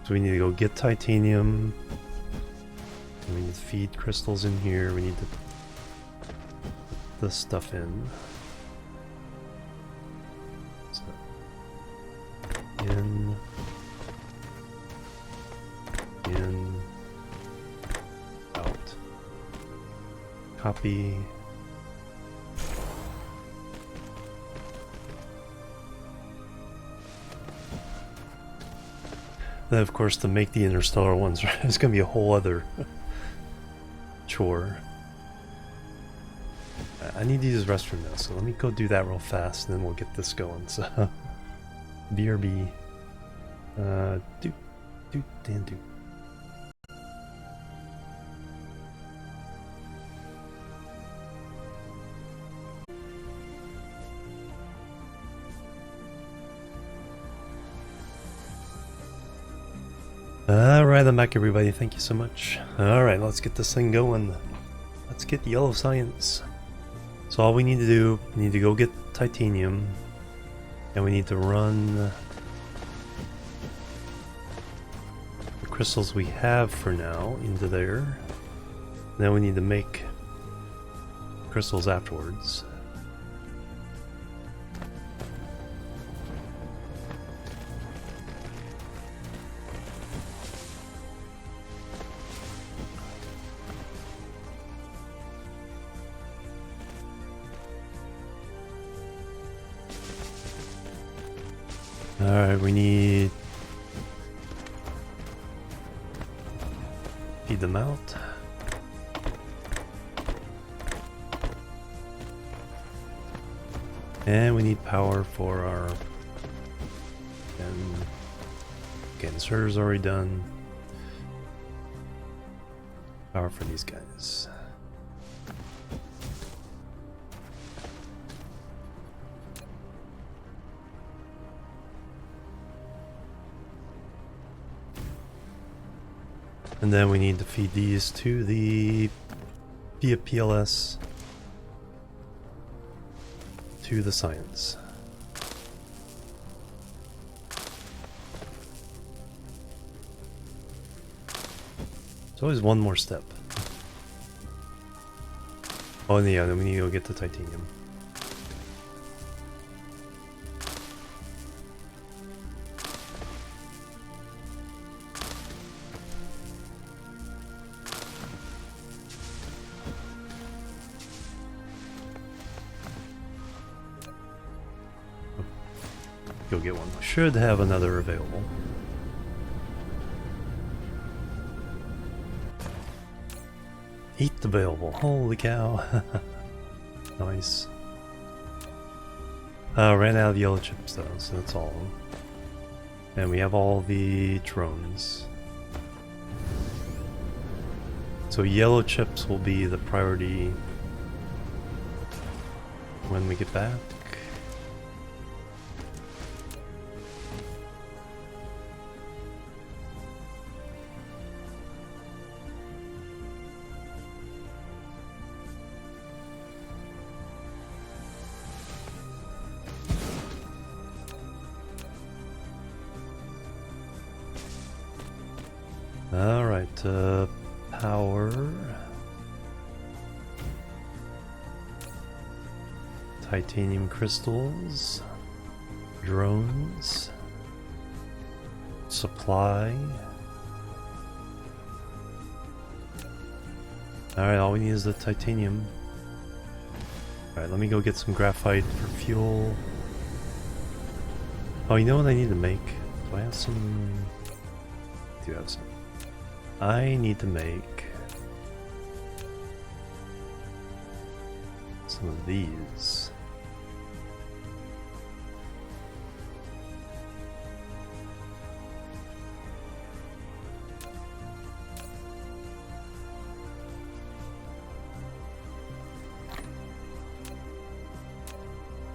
So we need to go get titanium. And we need to feed crystals in here. We need to put this stuff in. So, in, out, copy. Then of course to make the interstellar ones, it's going to be a whole other chore. I need to use the restroom now, so let me go do that real fast and then we'll get this going. So, BRB. Doot, and doot. Alright, I'm back everybody, thank you so much. Alright, let's get this thing going. Let's get yellow science. So all we need to do, we need to go get titanium. And we need to run the crystals we have for now into there. And then we need to make crystals afterwards. Alright, we need... feed them out. And we need power for our... and... okay, the server's already done. Power for these guys. And then we need to feed these to the via PLS to the science. There's always one more step. Oh, and yeah, then we need to go get the titanium. go get one. Should have another available. Eighth available. Holy cow. Nice. Ran out of yellow chips though, so that's all of them. And we have all the drones. So yellow chips will be the priority when we get back. Alright, power. Titanium crystals. Drones. Supply. Alright, all we need is the titanium. Alright, let me go get some graphite for fuel. Oh, you know what I need to make? Do I have some? I do have some. I need to make some of these.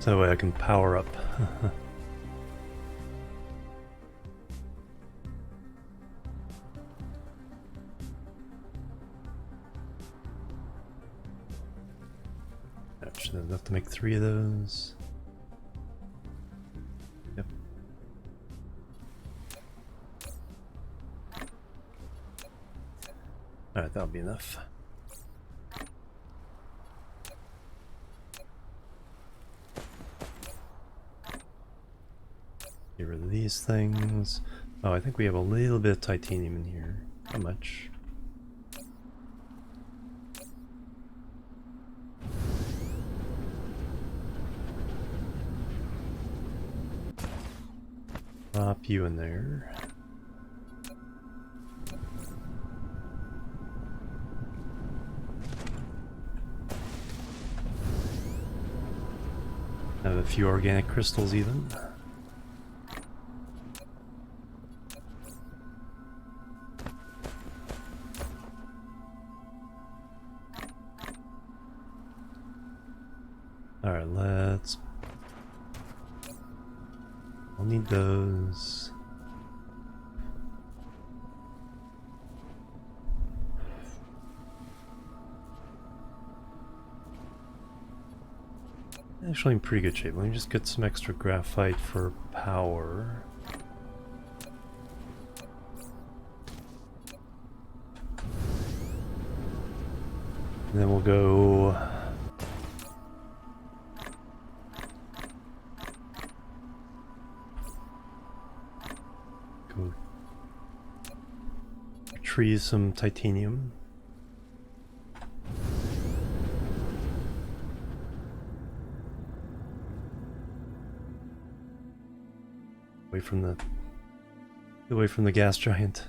So that way I can power up. Should have enough to make 3 of those. Yep. Alright, that'll be enough. Get rid of these things. Oh, I think we have a little bit of titanium in here. How much? Pop you in there. Have a few organic crystals even. Alright, let's... I'll need those. Actually in pretty good shape. Let me just get some extra graphite for power. And then we'll go... retrieve some titanium. Away from the gas giant.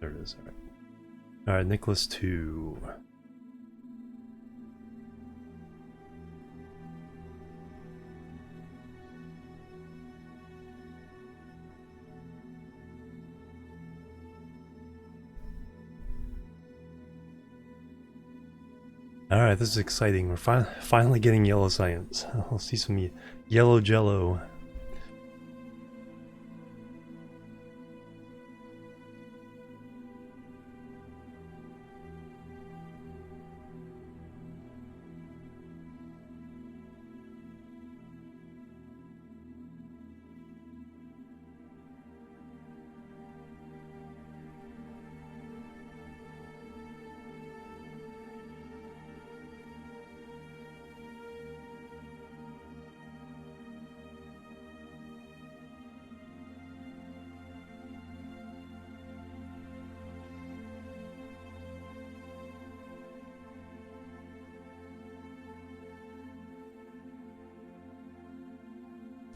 There it is. Alright. Alright, Nicholas 2. Alright, this is exciting. We're finally getting yellow science. I'll see some yellow jello.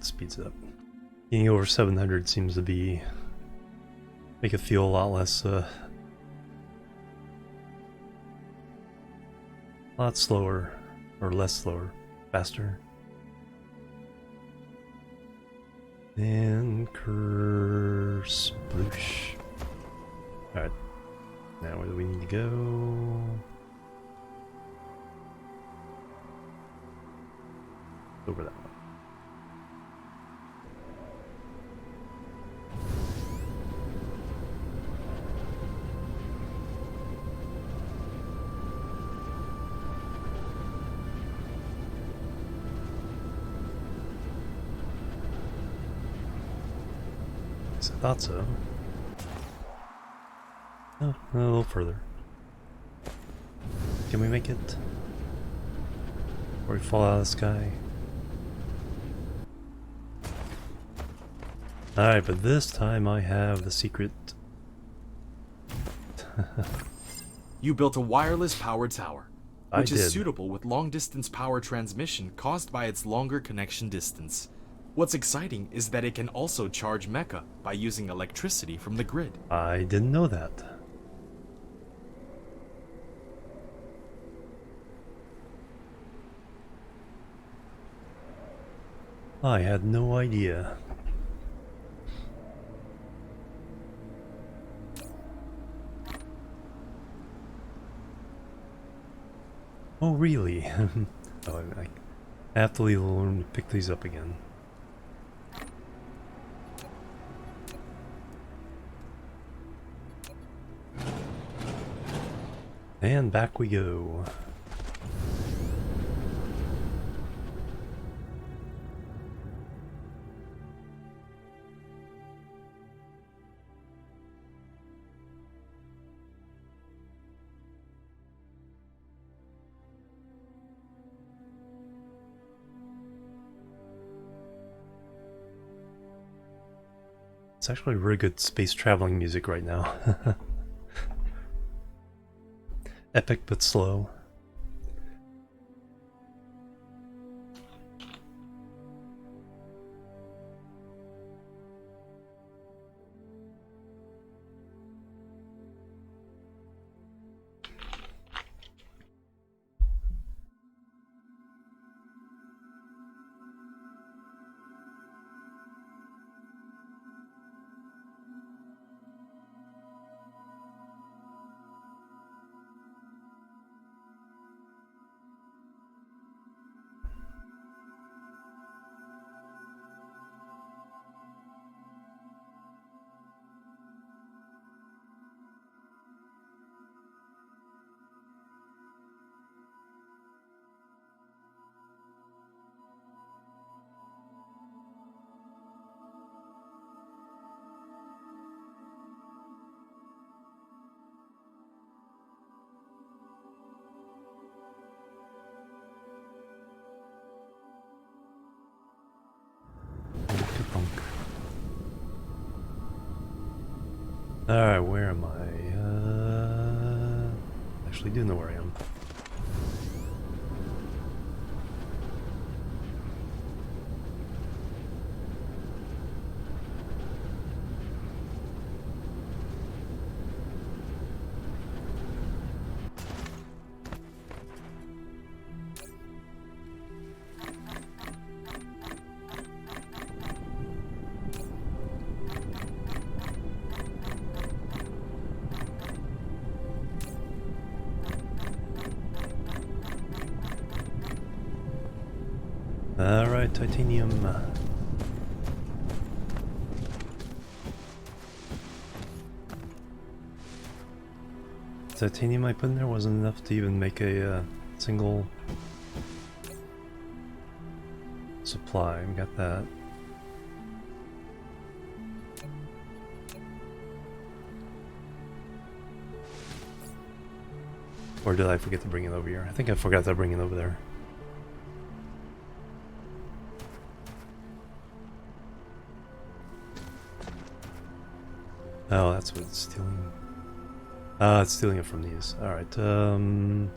speeds it up. Getting over 700 seems to be make it feel a lot less, a lot slower, or less slower, faster. And curse sploosh. Alright, now where do we need to go? Over that way. I thought so. Oh, a little further. Can we make it? Or we fall out of the sky? Alright, but this time I have the secret. You built a wireless power tower, I which did. is suitable with long-distance power transmission caused by its longer connection distance. What's exciting is that it can also charge mecha by using electricity from the grid. I didn't know that. I had no idea. Oh, really? Oh, I have to leave alone to pick these up again. And back we go. It's actually really good space traveling music right now. Epic but slow. Alright, where am I? Actually do know where I am. Alright, titanium. Titanium I put in there wasn't enough to even make a single supply. We got that. Or did I forget to bring it over here? I think I forgot to bring it over there. Oh, that's what it's stealing. It's stealing it from these. Alright, there.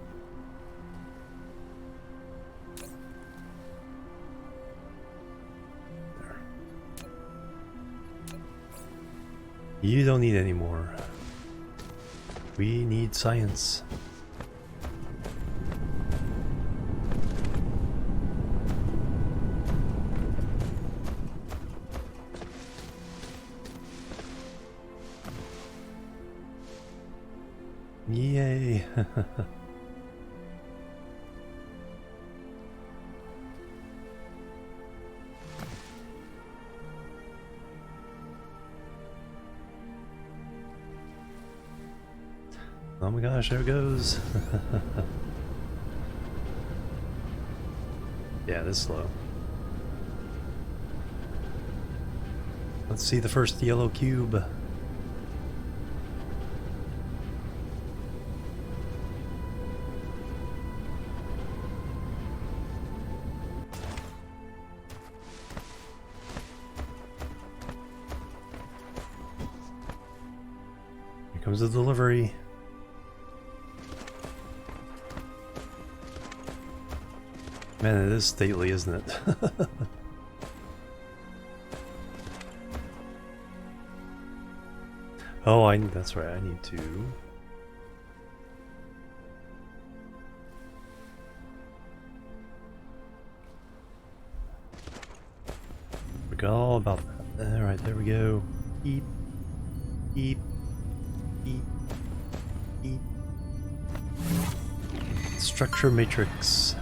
You don't need any more. We need science. Yay! Oh my gosh, there it goes. Yeah, this is slow. Let's see the first yellow cube. Here comes the delivery. Man, it is stately, isn't it? Oh, that's right, I need to... Forgot all about that. Alright, there we go. Eep. Eep. Eep. Eep. Structure matrix.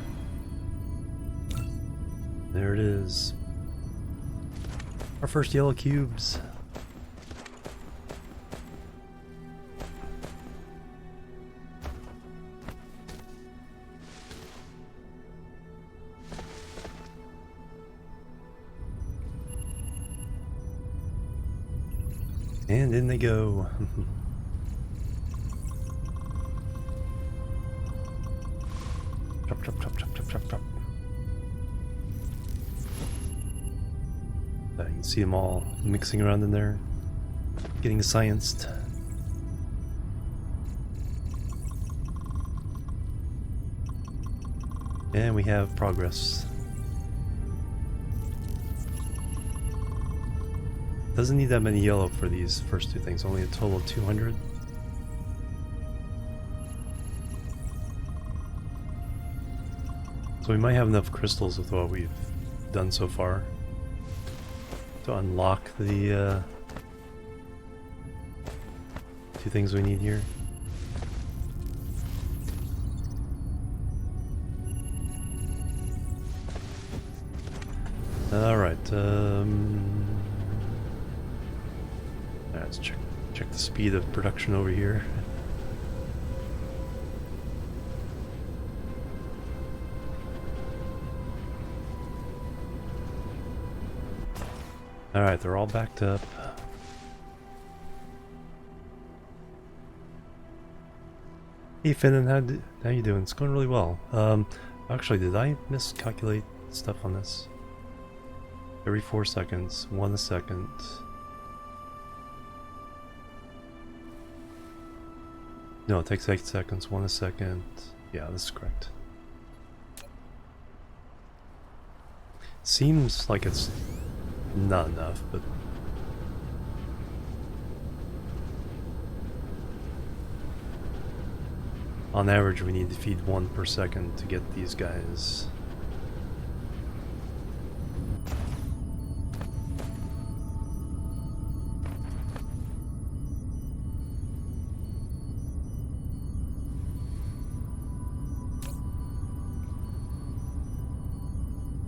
There it is. Our first yellow cubes. And in they go. Chop, chop, chop, chop, chop, chop, chop. You can see them all mixing around in there, getting scienced. And we have progress. Doesn't need that many yellow for these first two things, only a total of 200. So we might have enough crystals with what we've done so far to unlock the two things we need here. Alright, let's check the speed of production over here. Alright, they're all backed up. Hey Finnan, how you doing? It's going really well. Actually, did I miscalculate stuff on this? Every 4 seconds, 1 a second. No, it takes 8 seconds, 1 a second. Yeah, this is correct. Seems like it's not enough, but on average we need to feed 1 per second to get these guys.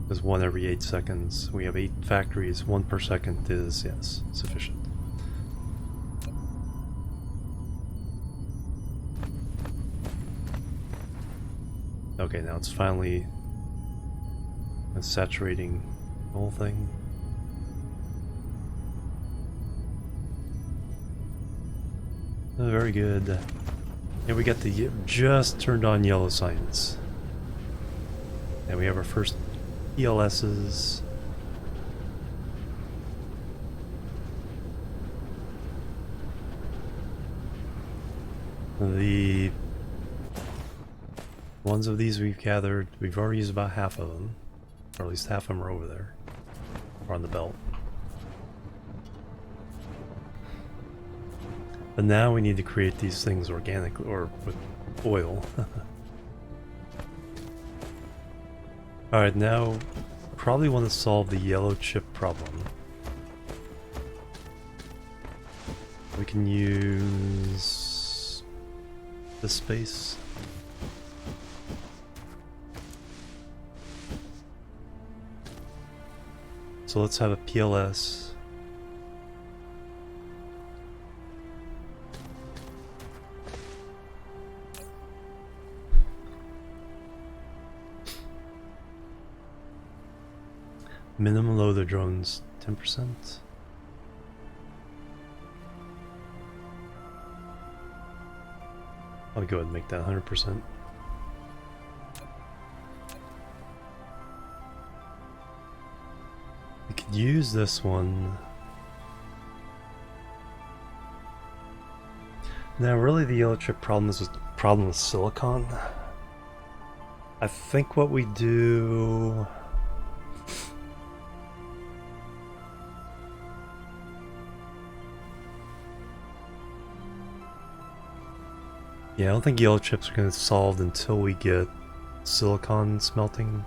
Because 1 every 8 seconds. We have 8 factories, 1 per second is, yes, sufficient. Okay, now it's finally saturating the whole thing. Oh, very good. And we got the just turned on yellow science. And we have our first PLS's. The ones of these we've gathered, we've already used about half of them, or at least half of them are over there, or on the belt. But now we need to create these things organically, or with oil. Alright, now probably want to solve the yellow chip problem. We can use this space. So let's have a PLS. Minimum loader drones, 10%. I'll go ahead and make that 100%. We could use this one. Now really the yellow chip problem is a problem with silicon. I think what we do... Yeah, I don't think yellow chips are going to be solved until we get silicon smelting.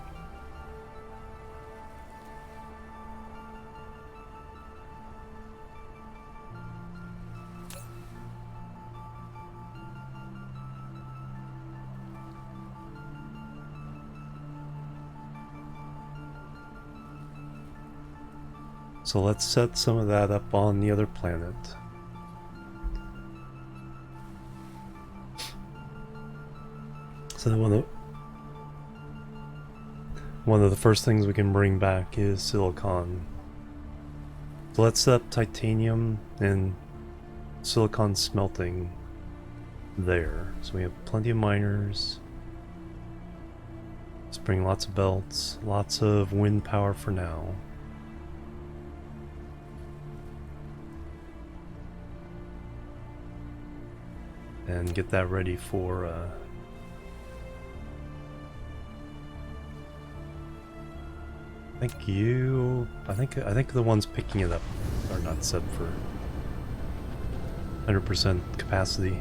So let's set some of that up on the other planet. So one of the first things we can bring back is silicon. So let's set up titanium and silicon smelting there. So we have plenty of miners. Let's bring lots of belts, lots of wind power for now. And get that ready for I think the ones picking it up are not set for 100% capacity.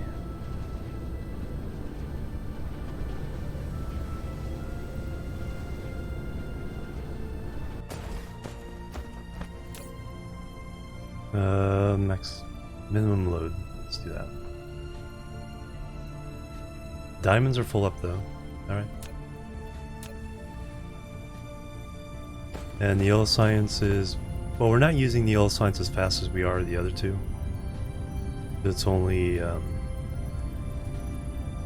Max minimum load. Let's do that. Diamonds are full up though. Alright. And the yellow science is... Well, we're not using the yellow science as fast as we are the other two. It's only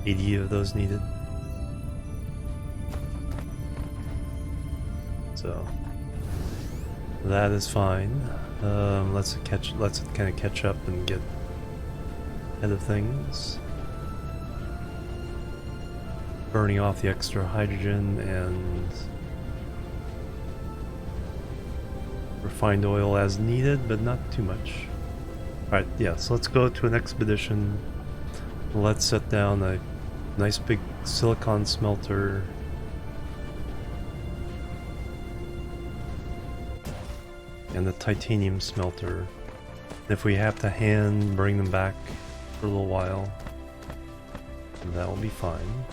80 of those needed. So that is fine. Let's kind of catch up and get ahead of things. Burning off the extra hydrogen and refined oil as needed, but not too much. Alright, yeah, so let's go to an expedition. Let's set down a nice big silicon smelter. And the titanium smelter. If we have to hand bring them back for a little while, that will be fine.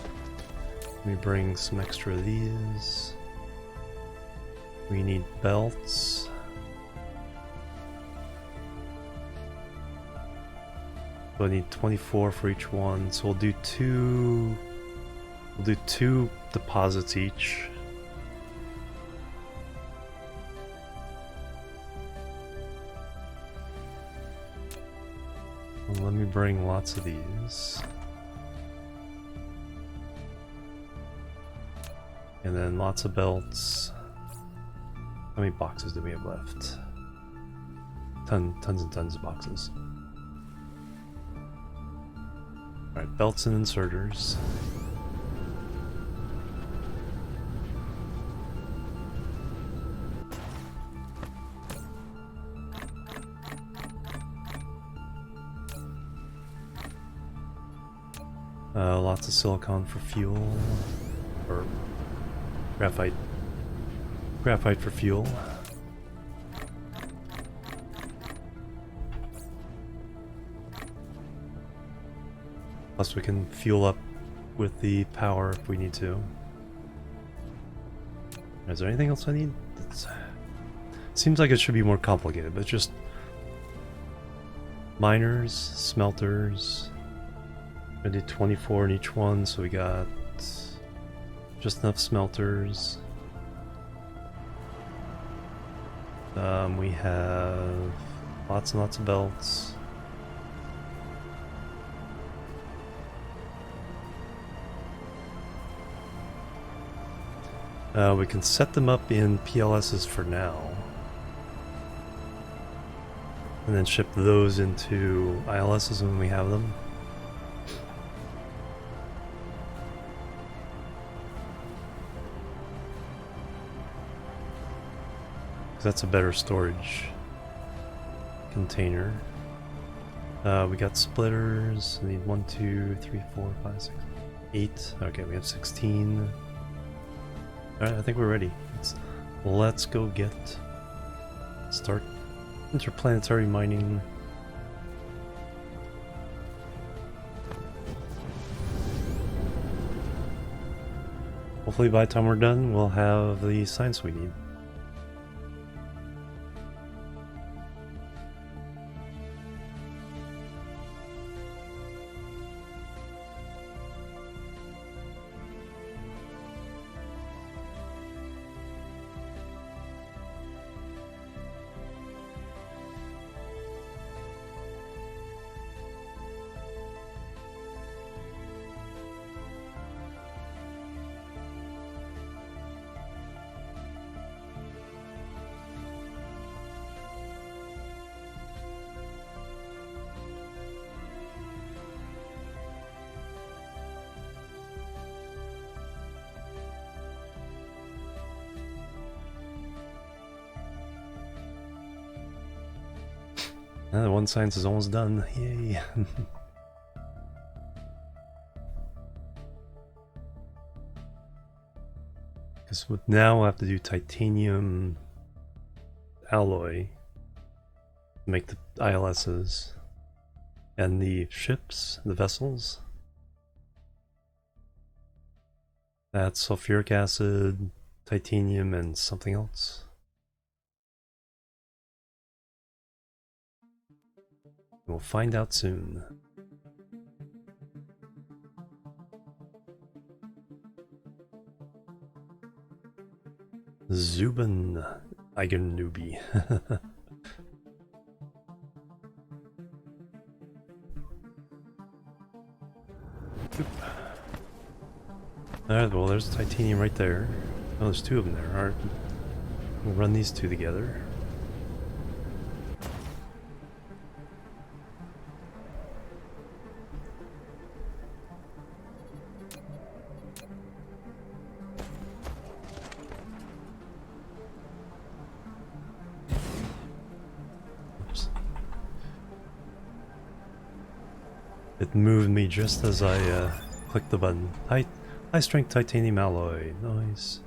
Let me bring some extra of these. We need belts. So I need 24 for each one, so we'll do two deposits each. Well, let me bring lots of these. And then lots of belts. How many boxes do we have left? Tons and tons of boxes. Alright, belts and inserters. Lots of silicon for fuel, or graphite for fuel. Plus we can fuel up with the power if we need to. Is there anything else I need? Seems like it should be more complicated, but just miners, smelters. I did 24 in each one, so we got just enough smelters. We have lots and lots of belts. We can set them up in PLSs for now. And then ship those into ILSs when we have them. That's a better storage container. We got splitters. We need 1, 2, 3, 4, 5, 6, 8. Okay, we have 16. Alright, I think we're ready. Let's go start interplanetary mining. Hopefully by the time we're done, we'll have the science we need. The one science is almost done. Yay. Because now we'll have to do titanium alloy to make the ILSs and the ships, the vessels. That's sulfuric acid, titanium, and something else. We'll find out soon. Zubin Eigennubi. Alright, well there's titanium right there. Oh, there's two of them there. Alright, we'll run these two together. It moved me just as I clicked the button. High strength titanium alloy. Nice.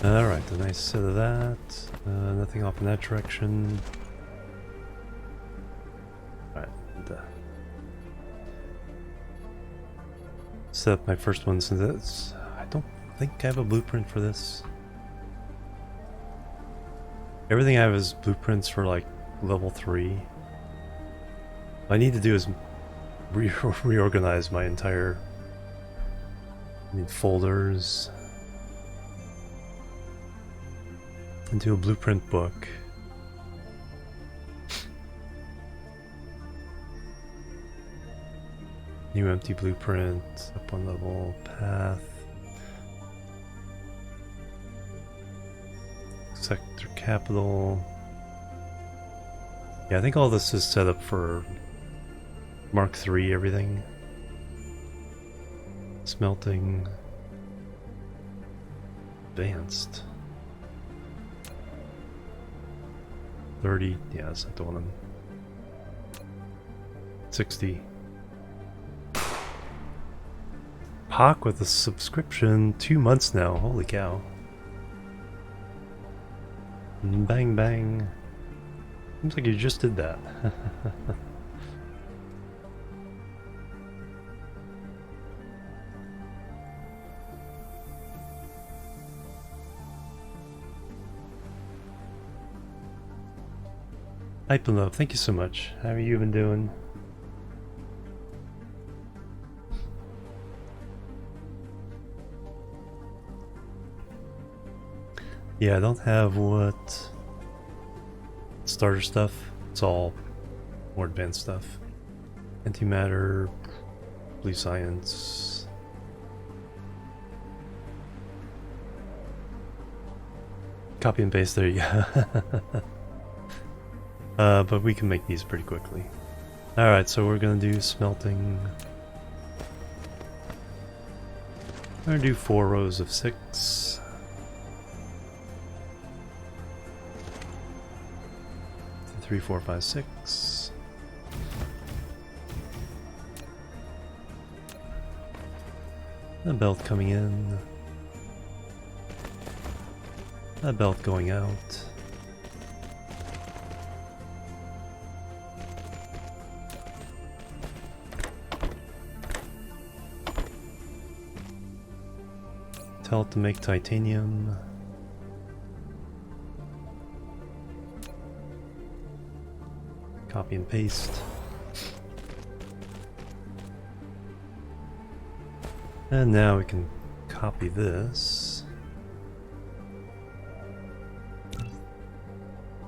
Alright, a nice set of that. Nothing off in that direction. Alright, set up my first one since that's... I don't think I have a blueprint for this. Everything I have is blueprints for like level 3. What I need to do is reorganize my entire... I need folders. Into a blueprint book. New empty blueprint, up one level, path. Sector capital. Yeah, I think all this is set up for Mark III everything. Smelting. Advanced. 30. Yeah, that's not the one. 60. Hawk with a subscription. 2 months now. Holy cow. Bang bang. Seems like you just did that. Hype and love, thank you so much. How have you been doing? Yeah, I don't have what starter stuff. It's all more advanced stuff. Antimatter, blue science. Copy and paste, there you go. But we can make these pretty quickly. Alright, so we're gonna do smelting. I'm gonna do 4 rows of 6. Three, 4, 5, 6. A belt coming in. A belt going out. Tell it to make titanium. Copy and paste. And now we can copy this.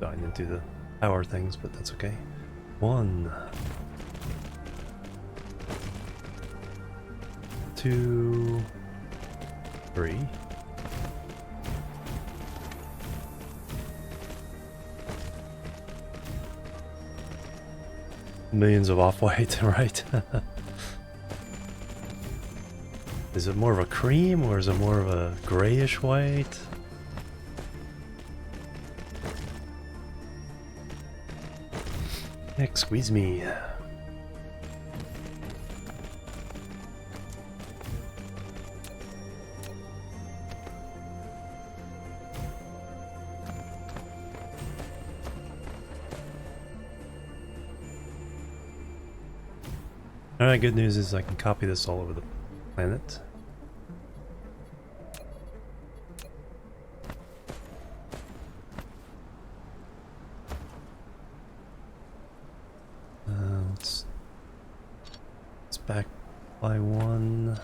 Oh, I didn't do the power things, but that's okay. 1, 2, 3. Millions of off-white, right? Is it more of a cream or is it more of a grayish white? Heck, squeeze me. Alright, good news is I can copy this all over the planet. Let's back by 1.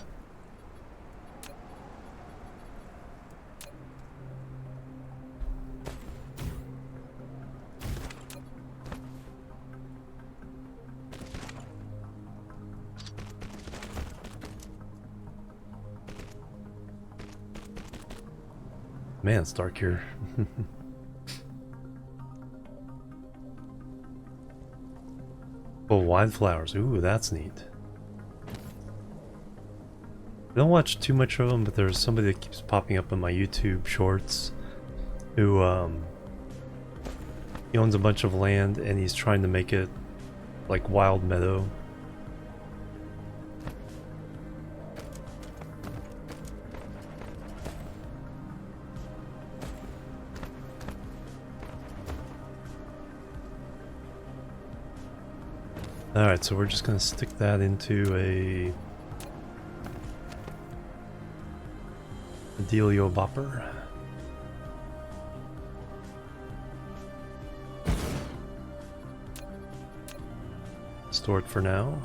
Man, it's dark here. Oh, wildflowers. Ooh, that's neat. I don't watch too much of them, but there's somebody that keeps popping up on my YouTube shorts who he owns a bunch of land and he's trying to make it like wild meadow. Alright, so we're just going to stick that into a Delio bopper. Store it for now.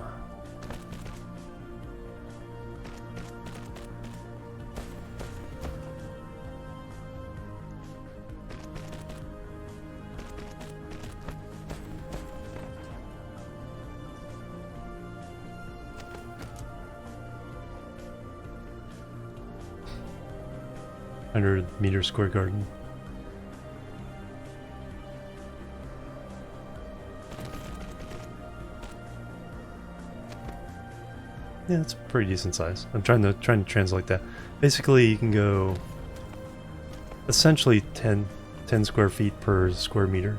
Meter square garden. Yeah, it's a pretty decent size. I'm trying to translate that. Basically, you can go essentially 10 square feet per square meter.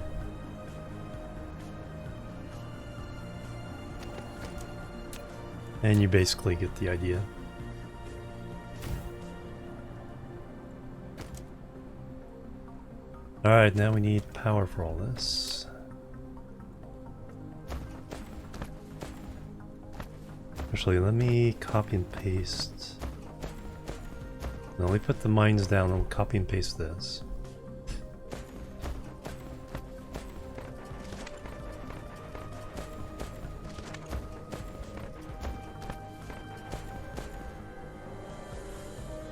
And you basically get the idea. Alright, now we need power for all this. Actually, let me copy and paste. No, let me put the mines down and copy and paste this.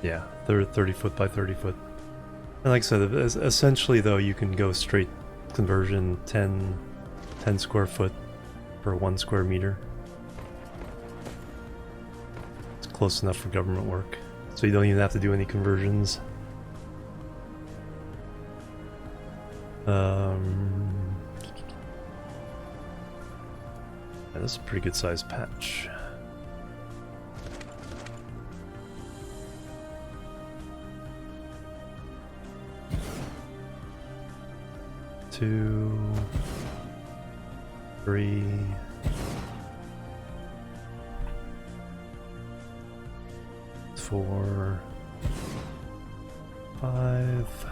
Yeah, 30 foot by 30 foot. And like I said, essentially though, you can go straight conversion 10 square foot per 1 square meter. It's close enough for government work. So you don't even have to do any conversions. Yeah, this is a pretty good sized patch. Two, 3, 4, 5,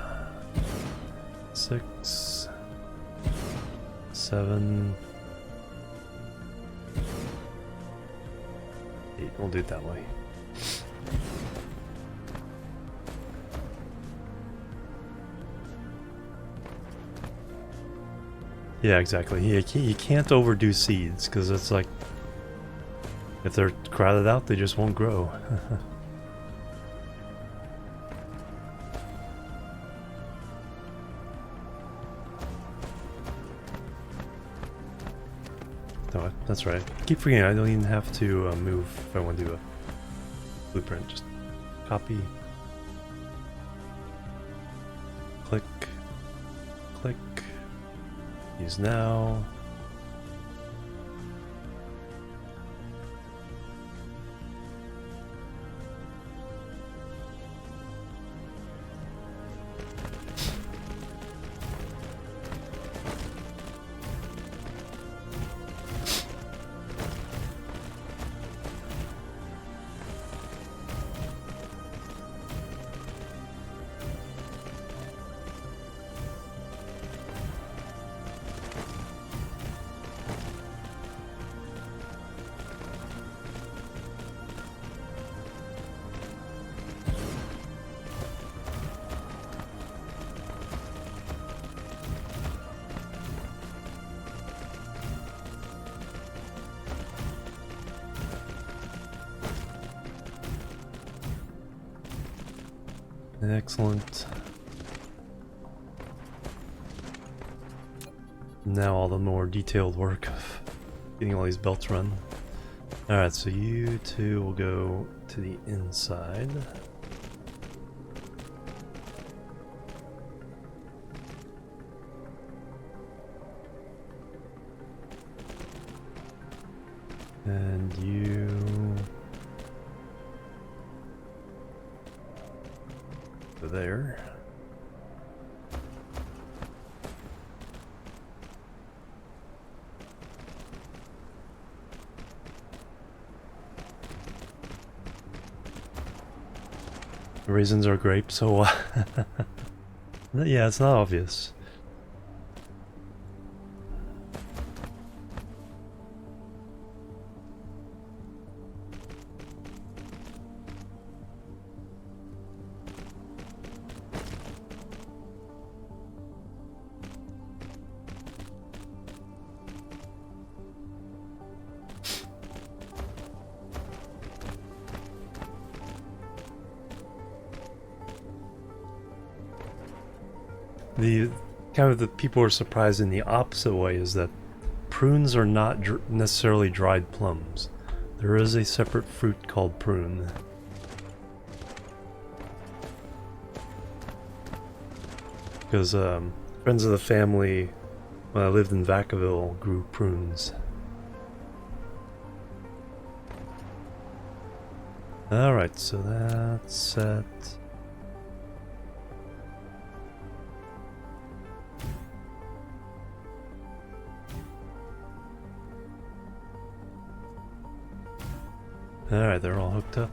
6, 7, 8. We'll do it that way. Yeah, exactly. You can't overdo seeds, because it's like, if they're crowded out, they just won't grow. No, that's right. I keep forgetting I don't even have to move if I want to do a blueprint. Just copy, click, click. Use now. Excellent. Now all the more detailed work of getting all these belts run. Alright, so you two will go to the inside. And you... there. Raisins are grapes, so yeah, it's not obvious. The kind of the people are surprised in the opposite way is that prunes are not necessarily dried plums. There is a separate fruit called prune. Because friends of the family, when I lived in Vacaville, grew prunes. Alright, so that's set. Alright, they're all hooked up.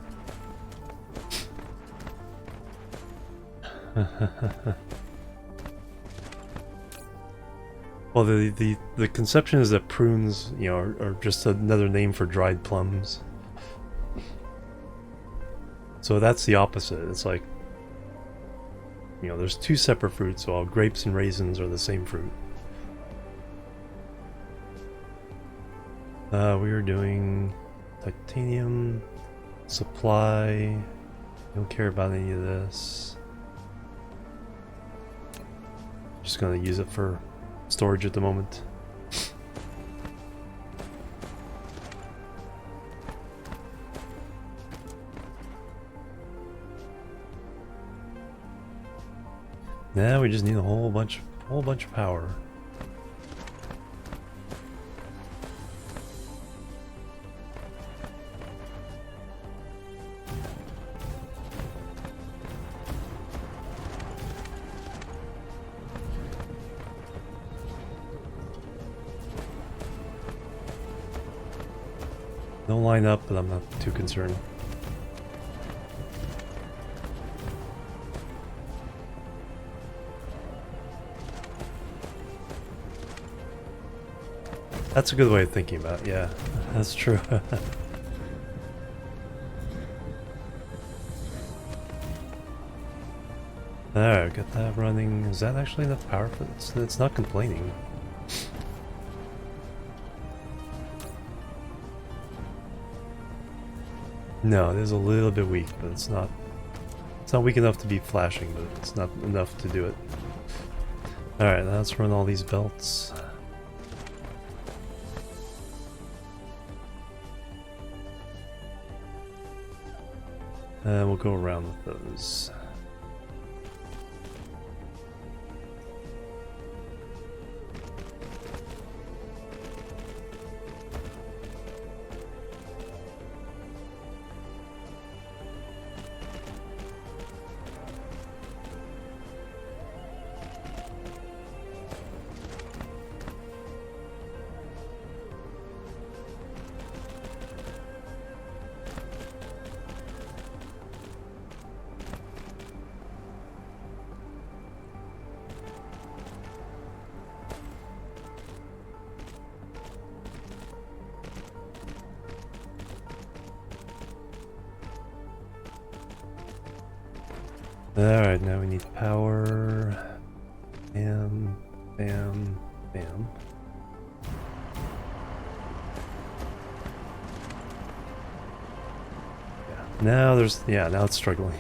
Well, the conception is that prunes, you know, are just another name for dried plums. So that's the opposite. It's like, you know, there's two separate fruits, while grapes and raisins are the same fruit. We are doing titanium supply. Don't care about any of this. Just gonna use it for storage at the moment. Now we just need a whole bunch of power. Don't line up, but I'm not too concerned. That's a good way of thinking about it, yeah. That's true. Alright, got that running. Is that actually enough power for it? It's not complaining. No, it is a little bit weak, but it's not weak enough to be flashing, but it's not enough to do it. Alright, now let's run all these belts. And we'll go around with those. Alright, now we need power. Bam, bam, bam. Yeah. Now now it's struggling.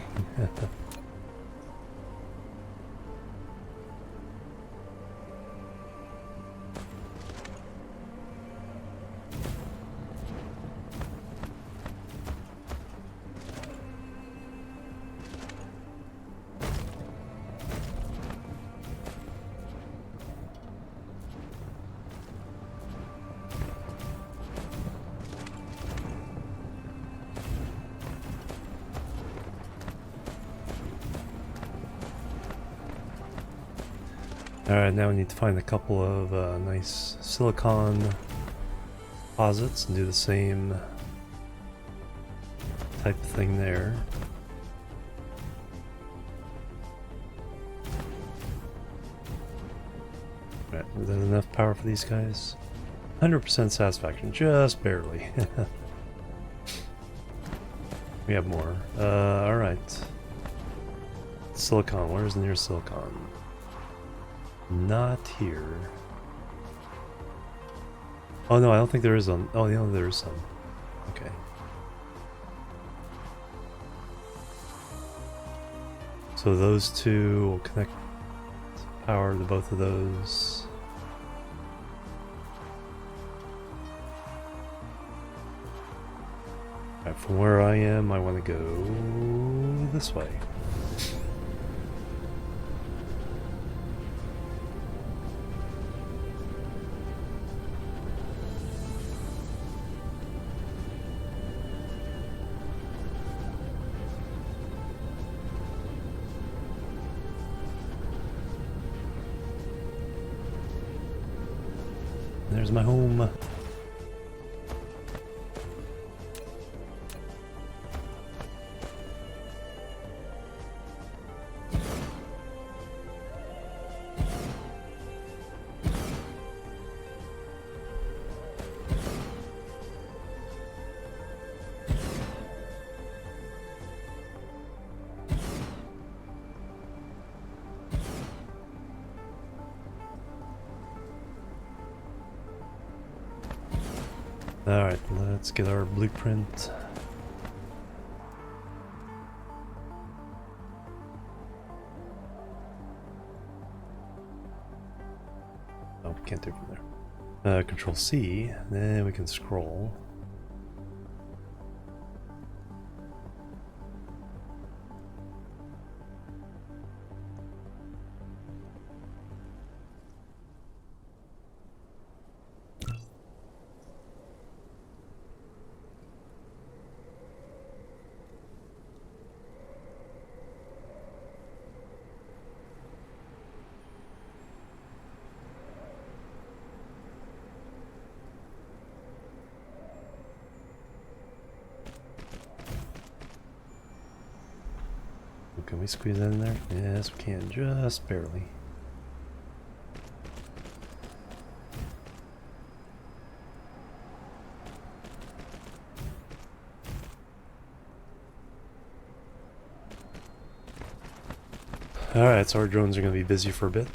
Alright, now we need to find a couple of nice silicon deposits and do the same type of thing there. Alright, is that enough power for these guys? 100% satisfaction, just barely. We have more. Alright. Silicon, where's the nearest silicon? Not here. Oh no, I don't think there is one. Oh, no, there is some. Okay. So those two will connect power to both of those. Alright, from where I am, I want to go this way. There's my home. Alright, let's get our blueprint. Oh, can't do it from there. Control C, then we can scroll. Can we squeeze that in there? Yes, we can, just barely. Alright, so our drones are going to be busy for a bit.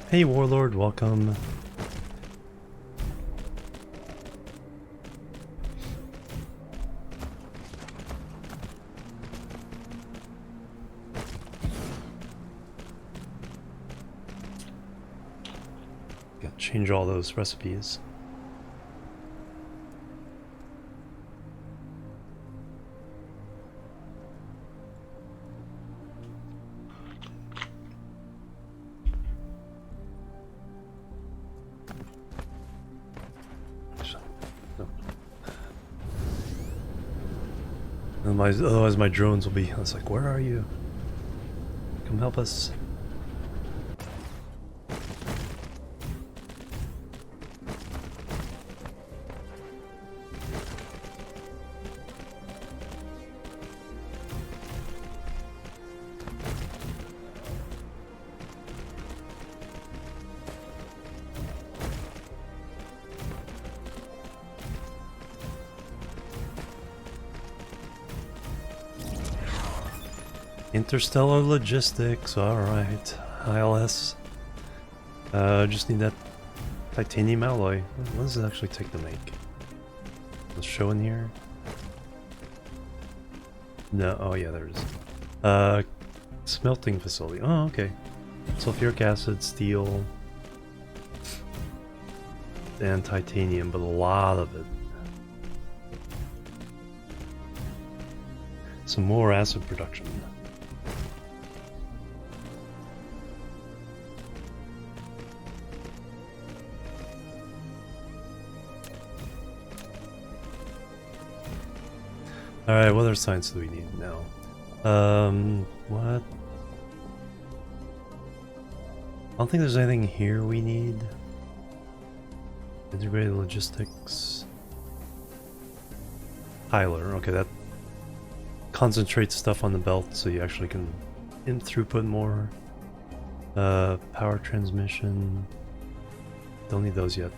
Hey Warlord, welcome. Gotta change all those recipes. Otherwise my drones will be, it's like, where are you? Come help us. Interstellar Logistics, alright. ILS. Just need that titanium alloy. What does it actually take to make? Let's show in here. No, oh yeah, there it is. Smelting facility. Oh, okay. Sulfuric acid, steel, and titanium, but a lot of it. Some more acid production. Alright, what other science do we need now? What? I don't think there's anything here we need. Integrated logistics. Piler, okay, that concentrates stuff on the belt so you actually can throughput more. Power transmission. Don't need those yet.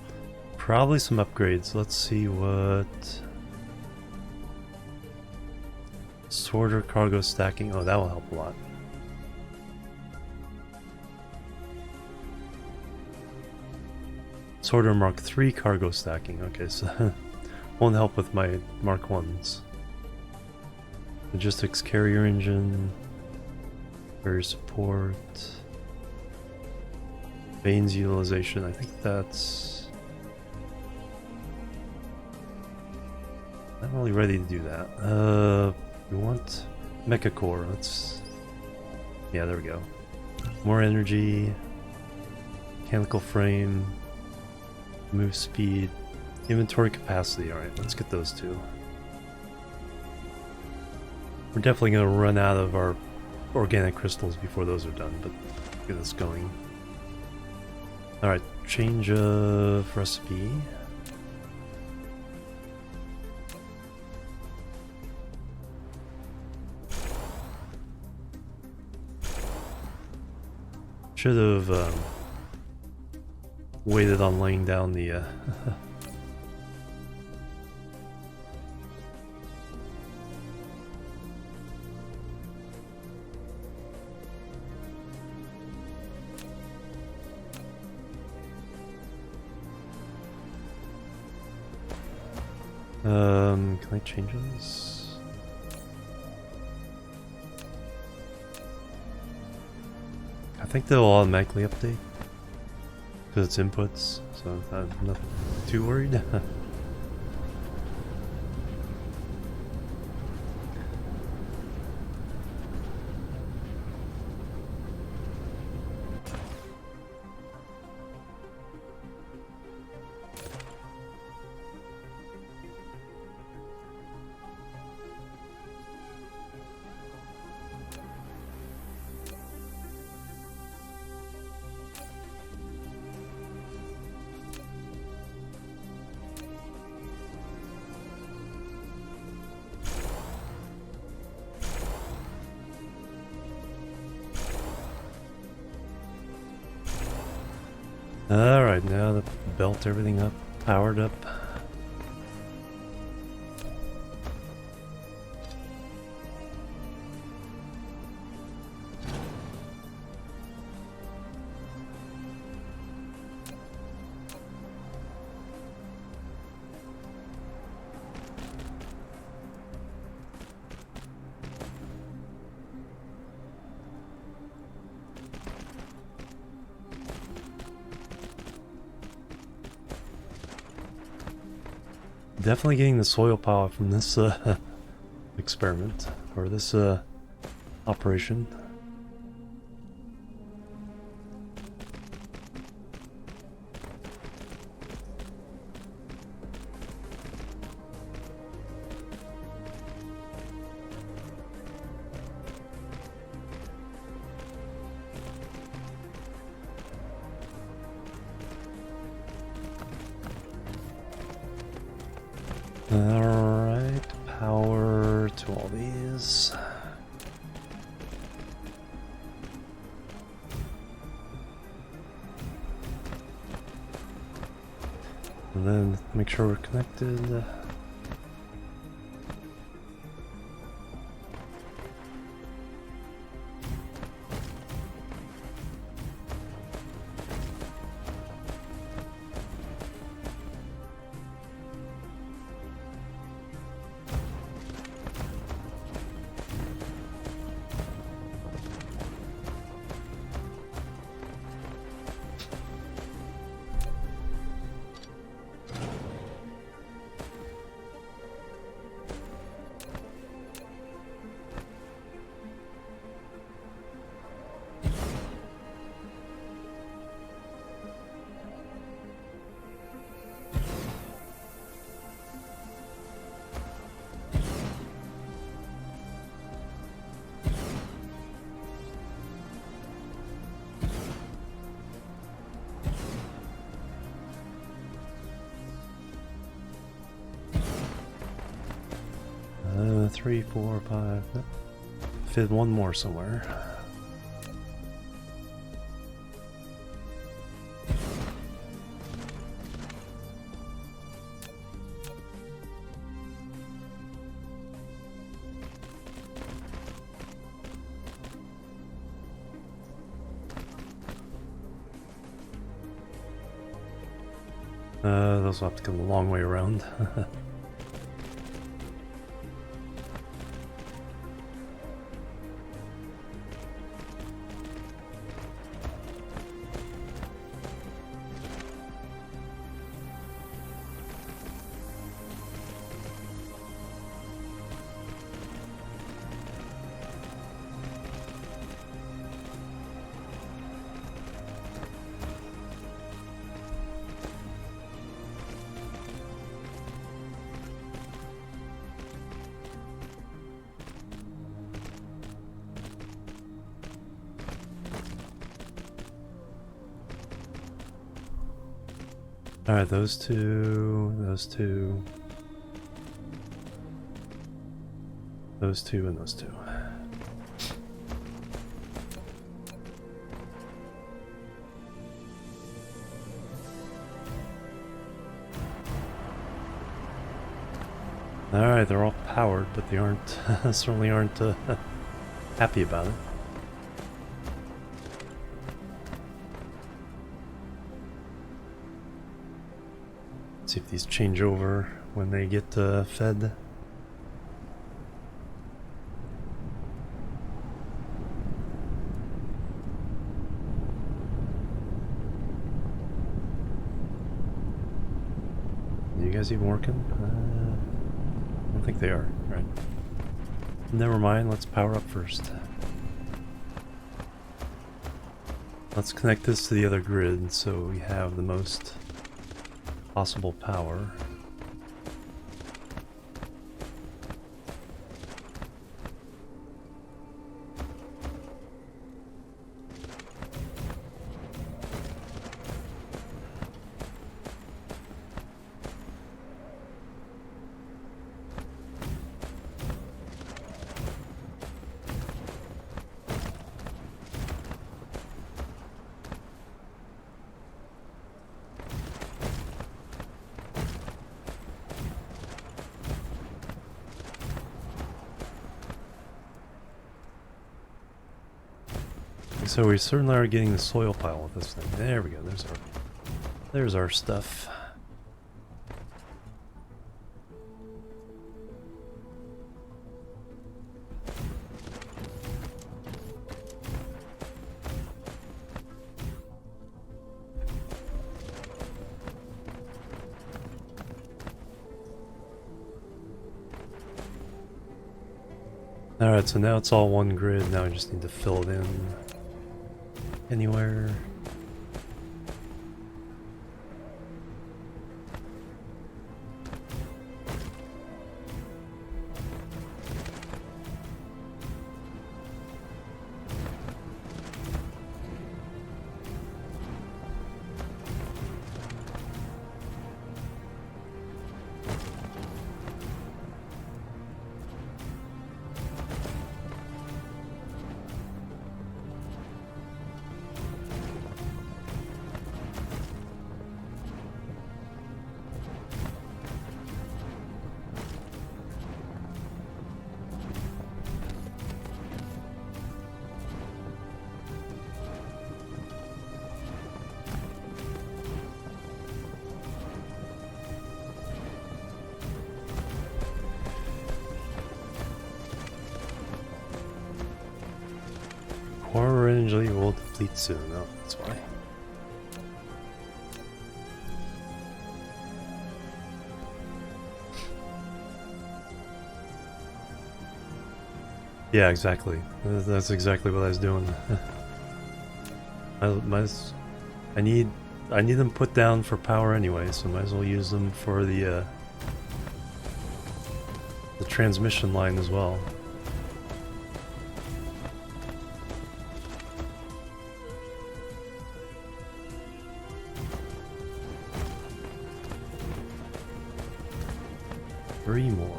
Probably some upgrades. Let's see what... Sorter cargo stacking. Oh, that will help a lot. Sorter Mark III cargo stacking. Okay, so won't help with my Mark 1s. Logistics carrier engine. Carrier support. Vanes utilization. I think that's... not really ready to do that. We want Mecha Core. Let's... Yeah, there we go. More energy, mechanical frame, move speed, inventory capacity. Alright, let's get those two. We're definitely going to run out of our organic crystals before those are done, but get us going. Alright, change of recipe. Should have waited on laying down the can I change this? I think they'll automatically update because it's inputs, so I'm not too worried. Alright, now to belt everything up, powered up. Definitely getting the soil power from this experiment, or this operation. Alright, power to all these. And then make sure we're connected. Three, four, five. Nope. Fit one more somewhere. Those will have to come a long way around. Alright, those two, those two. Those two and those two. Alright, they're all powered, but they aren't, certainly aren't happy about it. Let's see if these change over when they get fed. Are you guys even working? I don't think they are, right? Never mind, let's power up first. Let's connect this to the other grid so we have the most possible power. So we certainly are getting the soil pile with this thing. There we go. There's our stuff. Alright, so now it's all one grid. Now I just need to fill it in. Anywhere. Core energy will deplete soon. Oh, that's why. Yeah, exactly. That's exactly what I was doing. I need them put down for power anyway, so might as well use them for the transmission line as well. Three more.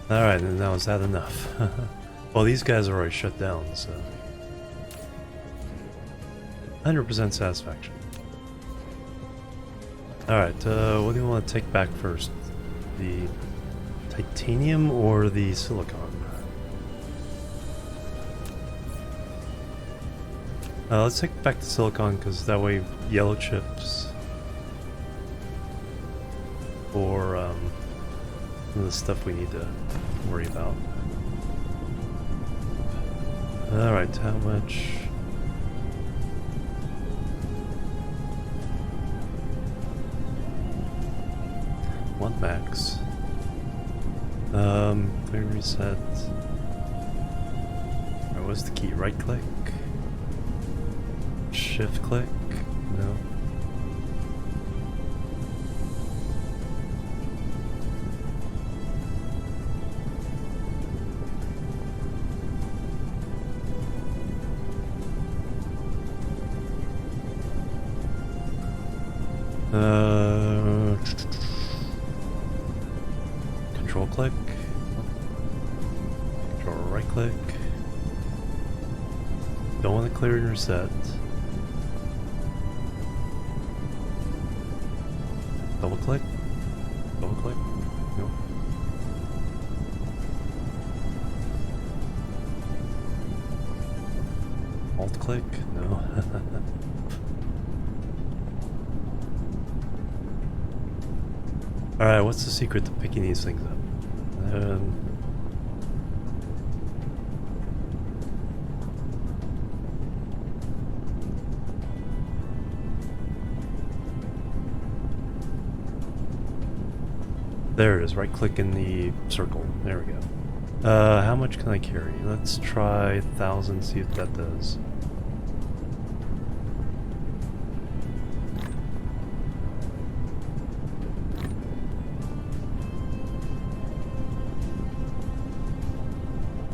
Alright, and now is that enough? Well, these guys are already shut down, so 100% satisfaction. Alright, what do you want to take back first? The titanium or the silicon? Let's take back the silicon, because that way yellow chips for some of the stuff we need to worry about. Alright, how much? One max. Clear reset. Alright, what's the key? Right click? Shift click? No. Control click. Control right click. Don't want to clear and reset. Double click. Double click. No. Alt click. No. Alright, what's the secret to picking these things up? There it is, right click in the circle. There we go. How much can I carry? Let's try 1,000, see if that does.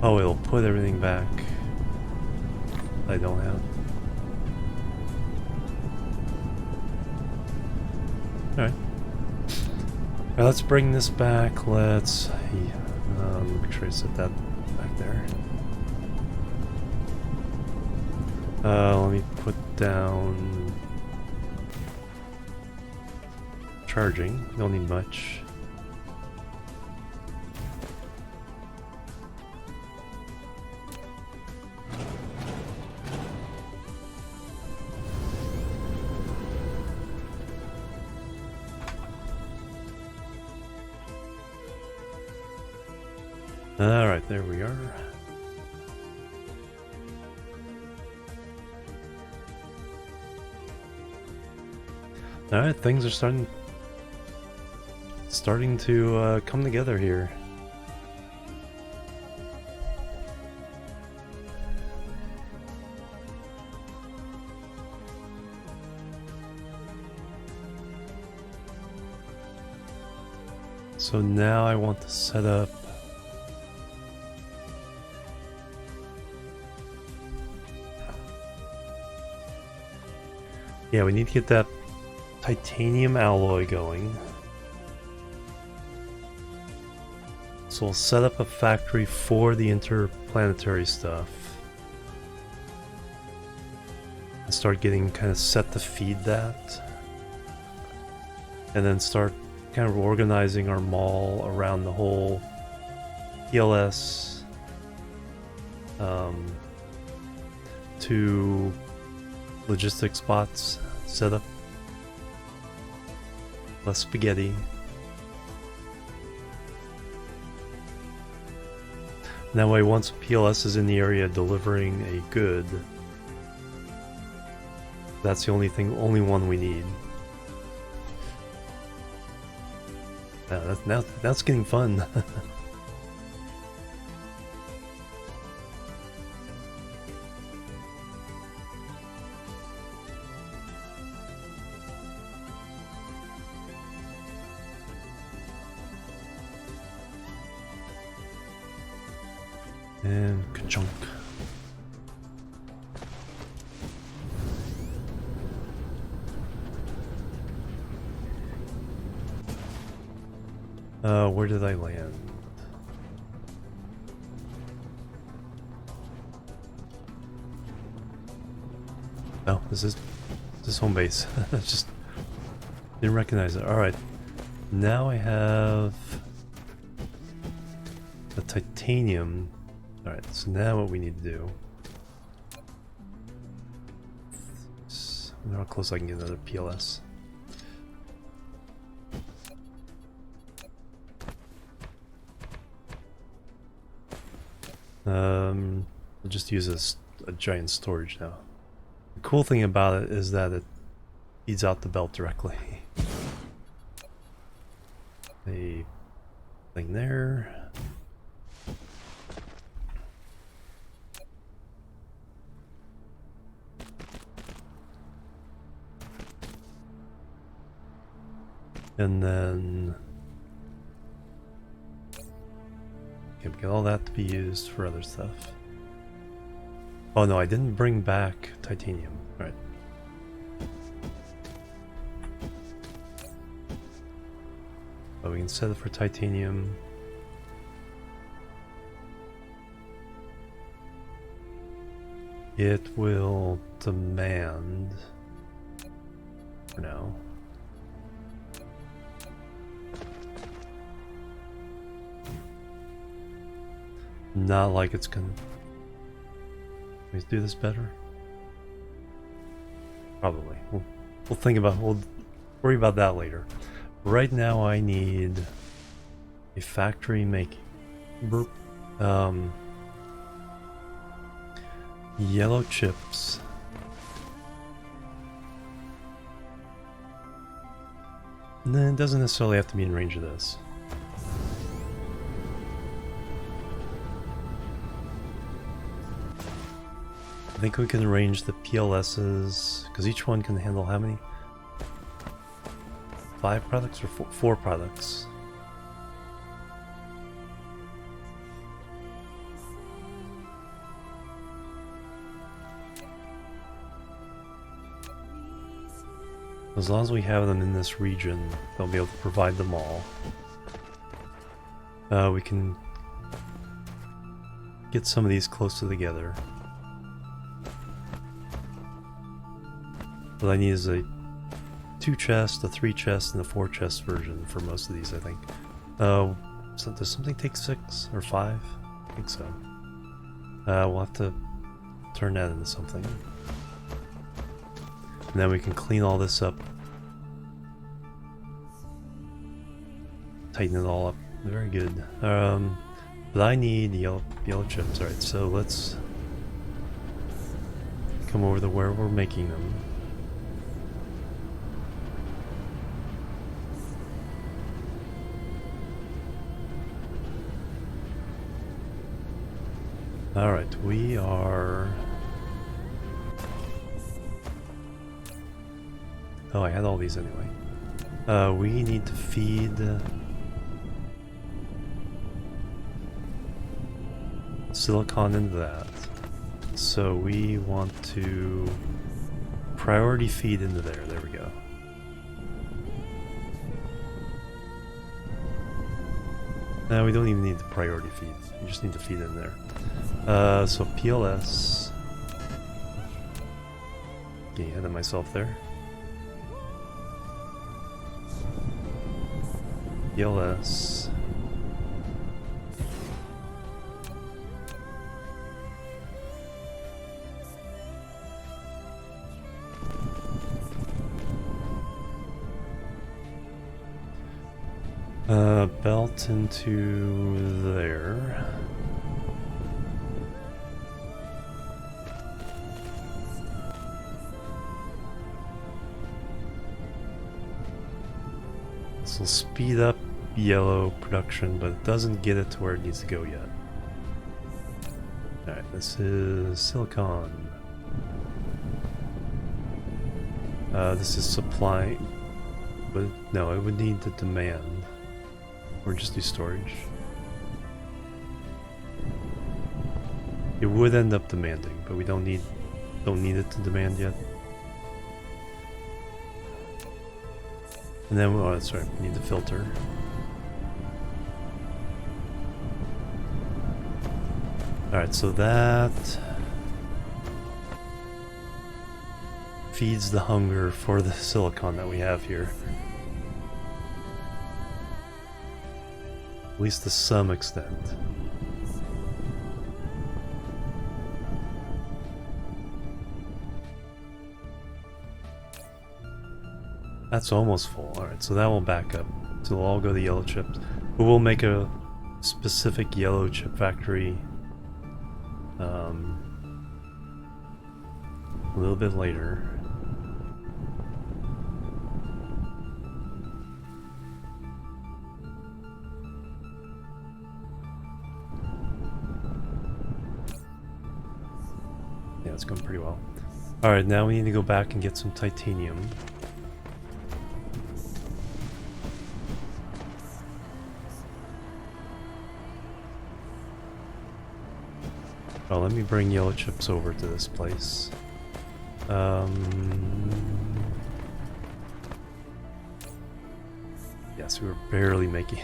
Oh, it'll put everything back I don't have. Alright. Now let's bring this back. Let's make sure I set that back there. Let me put down charging. Don't need much. Alright, there we are. Alright, things are starting to come together here. So now I want to set up yeah, we need to get that titanium alloy going. So we'll set up a factory for the interplanetary stuff. And start getting kind of set to feed that. And then start kind of organizing our mall around the whole PLS to logistic spots set up. Less spaghetti. And that way, once PLS is in the area delivering a good, that's the only one we need. Now it's getting fun. And ka-chunk. Where did I land? Oh, this is home base. Just didn't recognize it. Alright. Now I have the titanium. Alright, so now what we need to do. I wonder how close I can get another PLS. We'll just use a giant storage now. The cool thing about it is that it feeds out the belt directly. A thing there. And then okay, we get all that to be used for other stuff. Oh no, I didn't bring back titanium. Alright. But we can set it for titanium. it will demand for now. Not like it's gonna. Can we do this better? Probably. We'll think about. We'll worry about that later. Right now, I need a factory making. Yellow chips. And then it doesn't necessarily have to be in range of this. I think we can arrange the PLSs, because each one can handle how many? 5 products or 4 products? As long as we have them in this region, they'll be able to provide them all. We can get some of these closer together. What I need is a 2 chest, a 3 chest, and a 4 chest version for most of these, I think. So does something take 6 or 5? I think so. We'll have to turn that into something. And then we can clean all this up. Tighten it all up. Very good. But I need yellow chips. Alright, so let's come over to where we're making them. Alright, we are... Oh, I had all these anyway. We need to feed... silicon into that. So we want to priority feed into there. There we go. No, we don't even need the priority feed. We just need to feed in there. So PLS. Getting ahead of myself there. PLS. Belt into there. This will speed up yellow production, but it doesn't get it to where it needs to go yet. Alright, this is silicon. This is supply, but no, it would need the demand. Or just do storage. It would end up demanding, but we don't need it to demand yet. And then, oh, that's right, we need the filter. Alright, so that feeds the hunger for the silicon that we have here. At least to some extent. That's almost full. Alright, so that will back up. So we'll all go to yellow chips. But we'll make a specific yellow chip factory a little bit later. Yeah, it's going pretty well. Alright, now we need to go back and get some titanium. Oh, let me bring yellow chips over to this place. Yes, we were barely making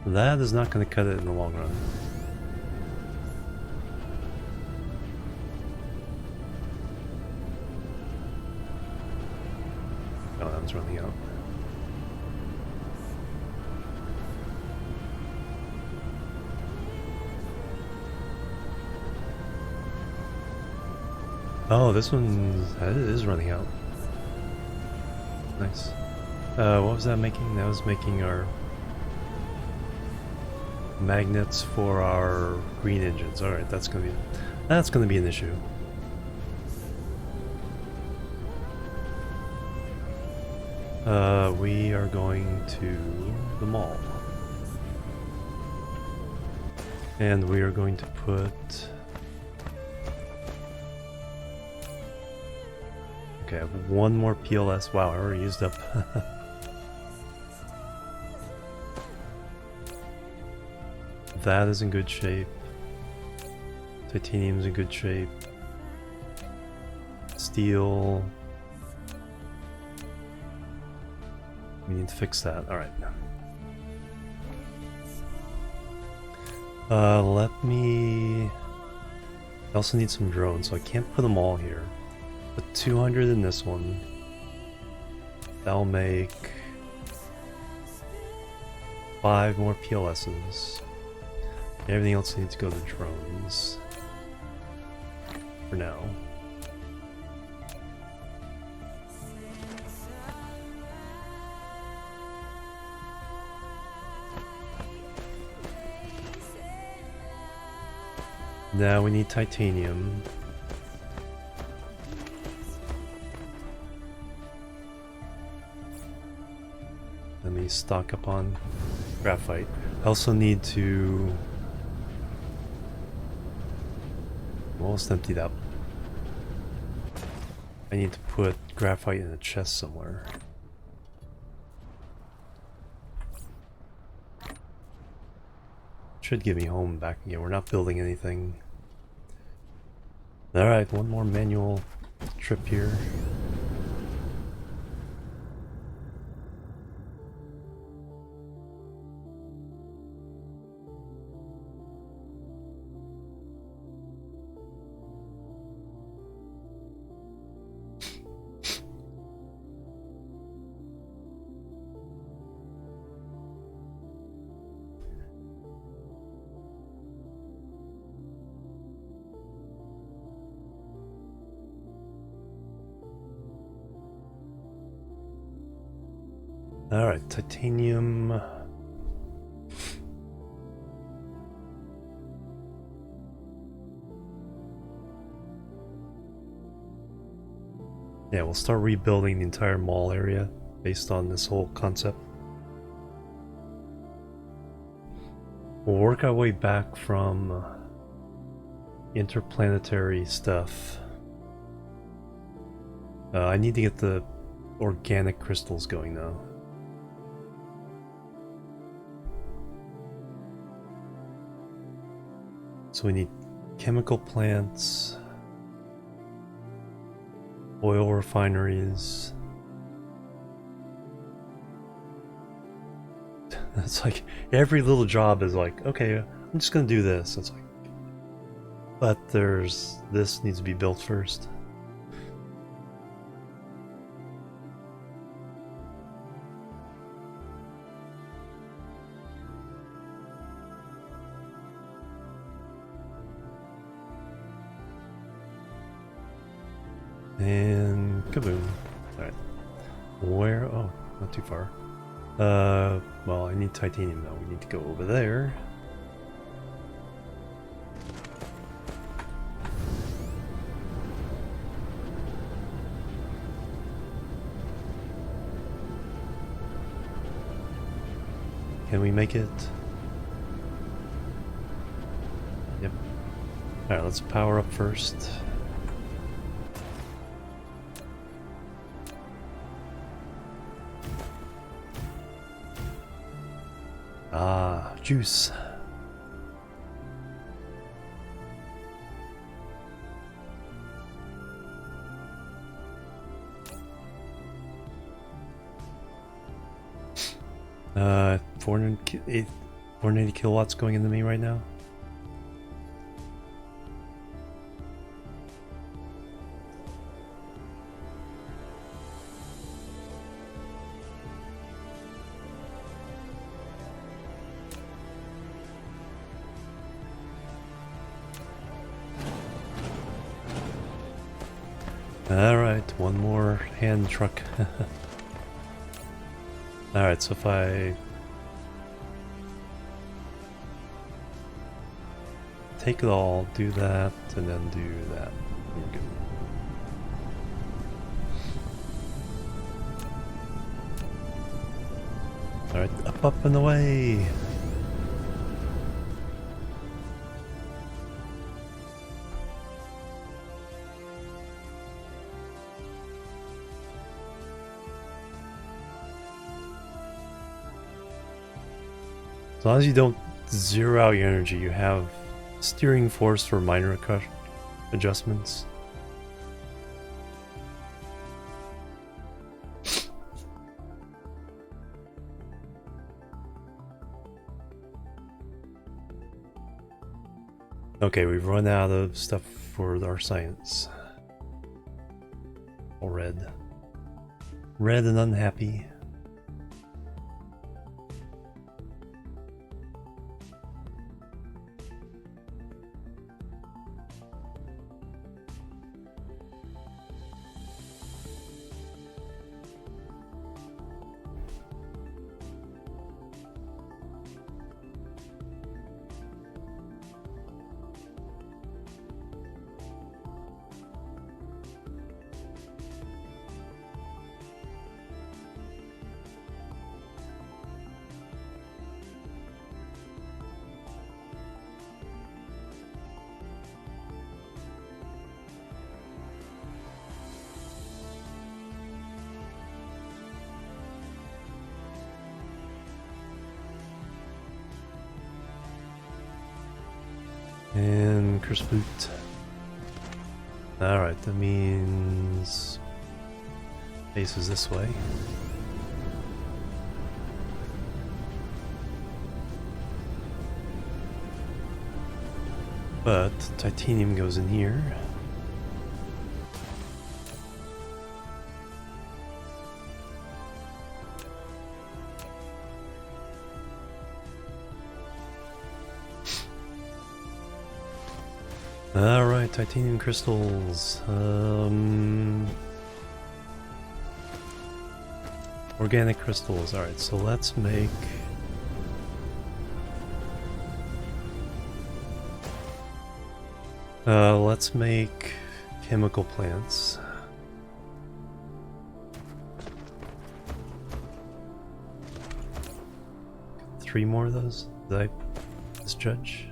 That is not going to cut it in the long run. one's running out. Oh, this one is running out. Nice. What was that making? That was making our magnets for our green engines. All right, that's gonna be an issue. We are going to the mall, and we are going to put. Okay, I have one more PLS. Wow, I already used up. That is in good shape. Titanium's in good shape. Steel. We need to fix that. Alright. Let me... I also need some drones, so I can't put them all here. Put 200 in this one. That'll make 5 more PLSs. Everything else needs to go to drones. For now. Now we need titanium. Let me stock up on graphite. I also need to... I'm almost emptied up. I need to put graphite in a chest somewhere. Should get me home back again. We're not building anything. Alright, one more manual trip here. Alright, titanium. Yeah, we'll start rebuilding the entire mall area based on this whole concept. We'll work our way back from interplanetary stuff. I need to get the organic crystals going now. So we need chemical plants, oil refineries. It's like every little job is like, okay, I'm just gonna do this. It's like, but this needs to be built first. And kaboom. Alright. Where? Oh, not too far. Well, I need titanium now. We need to go over there. Can we make it? Yep. Alright, let's power up first. Ah, juice. Uh, 480 kilowatts going into me right now. Alright, one more hand truck. Alright, so if I take it all, do that, and then do that, we're good. Alright, up and away! As long as you don't zero out your energy, you have steering force for minor adjustments. Okay, we've run out of stuff for our science. All red. Red and unhappy. And curse boot. Alright, that means base is this way. But titanium goes in here. Alright, titanium crystals. Organic crystals. Alright, so let's make... let's make chemical plants. Three more of those? Did I misjudge?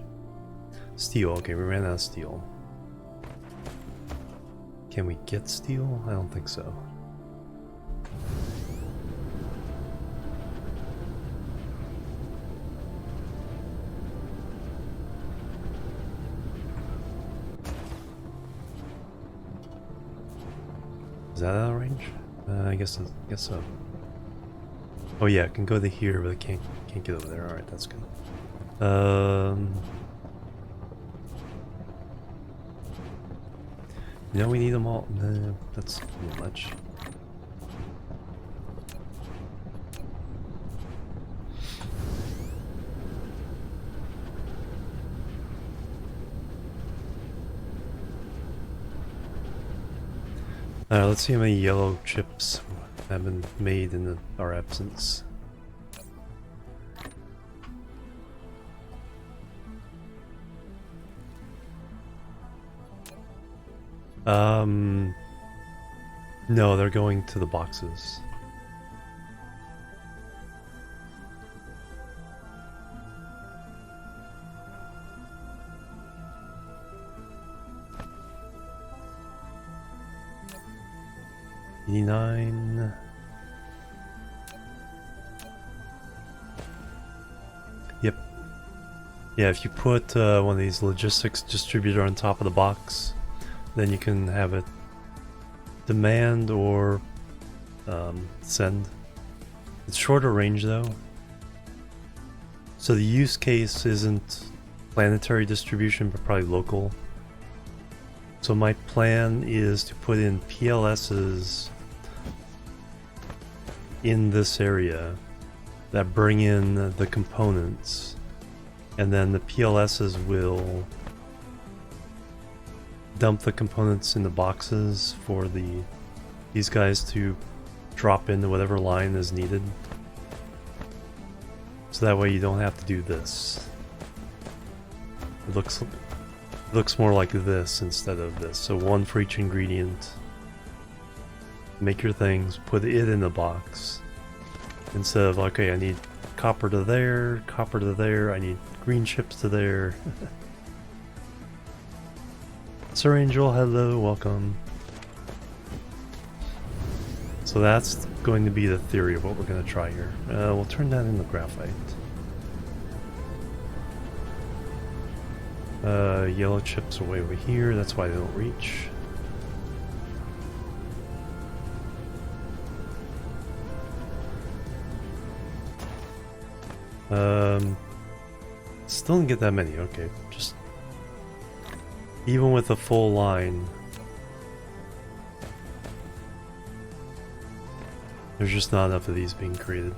Steel, okay, we ran out of steel. Can we get steel? I don't think so. Is that out of range? I guess so. Oh yeah, it can go to here, but it can't get over there. Alright, that's good. You know we need them all. No, that's a little much. Alright, let's see how many yellow chips have been made in our absence. No, they're going to the boxes. $89. Yep. Yeah, if you put one of these logistics distributor on top of the box, then you can have it demand or send. It's shorter range though. So the use case isn't planetary distribution, but probably local. So my plan is to put in PLSs in this area that bring in the components, and then the PLSs will dump the components in the boxes for these guys to drop into whatever line is needed. So that way you don't have to do this. It looks more like this instead of this. So one for each ingredient. Make your things, put it in the box. Instead of, okay, I need copper to there, I need green chips to there. Sir Angel, hello, welcome. So that's going to be the theory of what we're going to try here. We'll turn that into graphite. Yellow chips are way over here, that's why they don't reach. Still didn't get that many, okay. Just even with a full line, there's just not enough of these being created.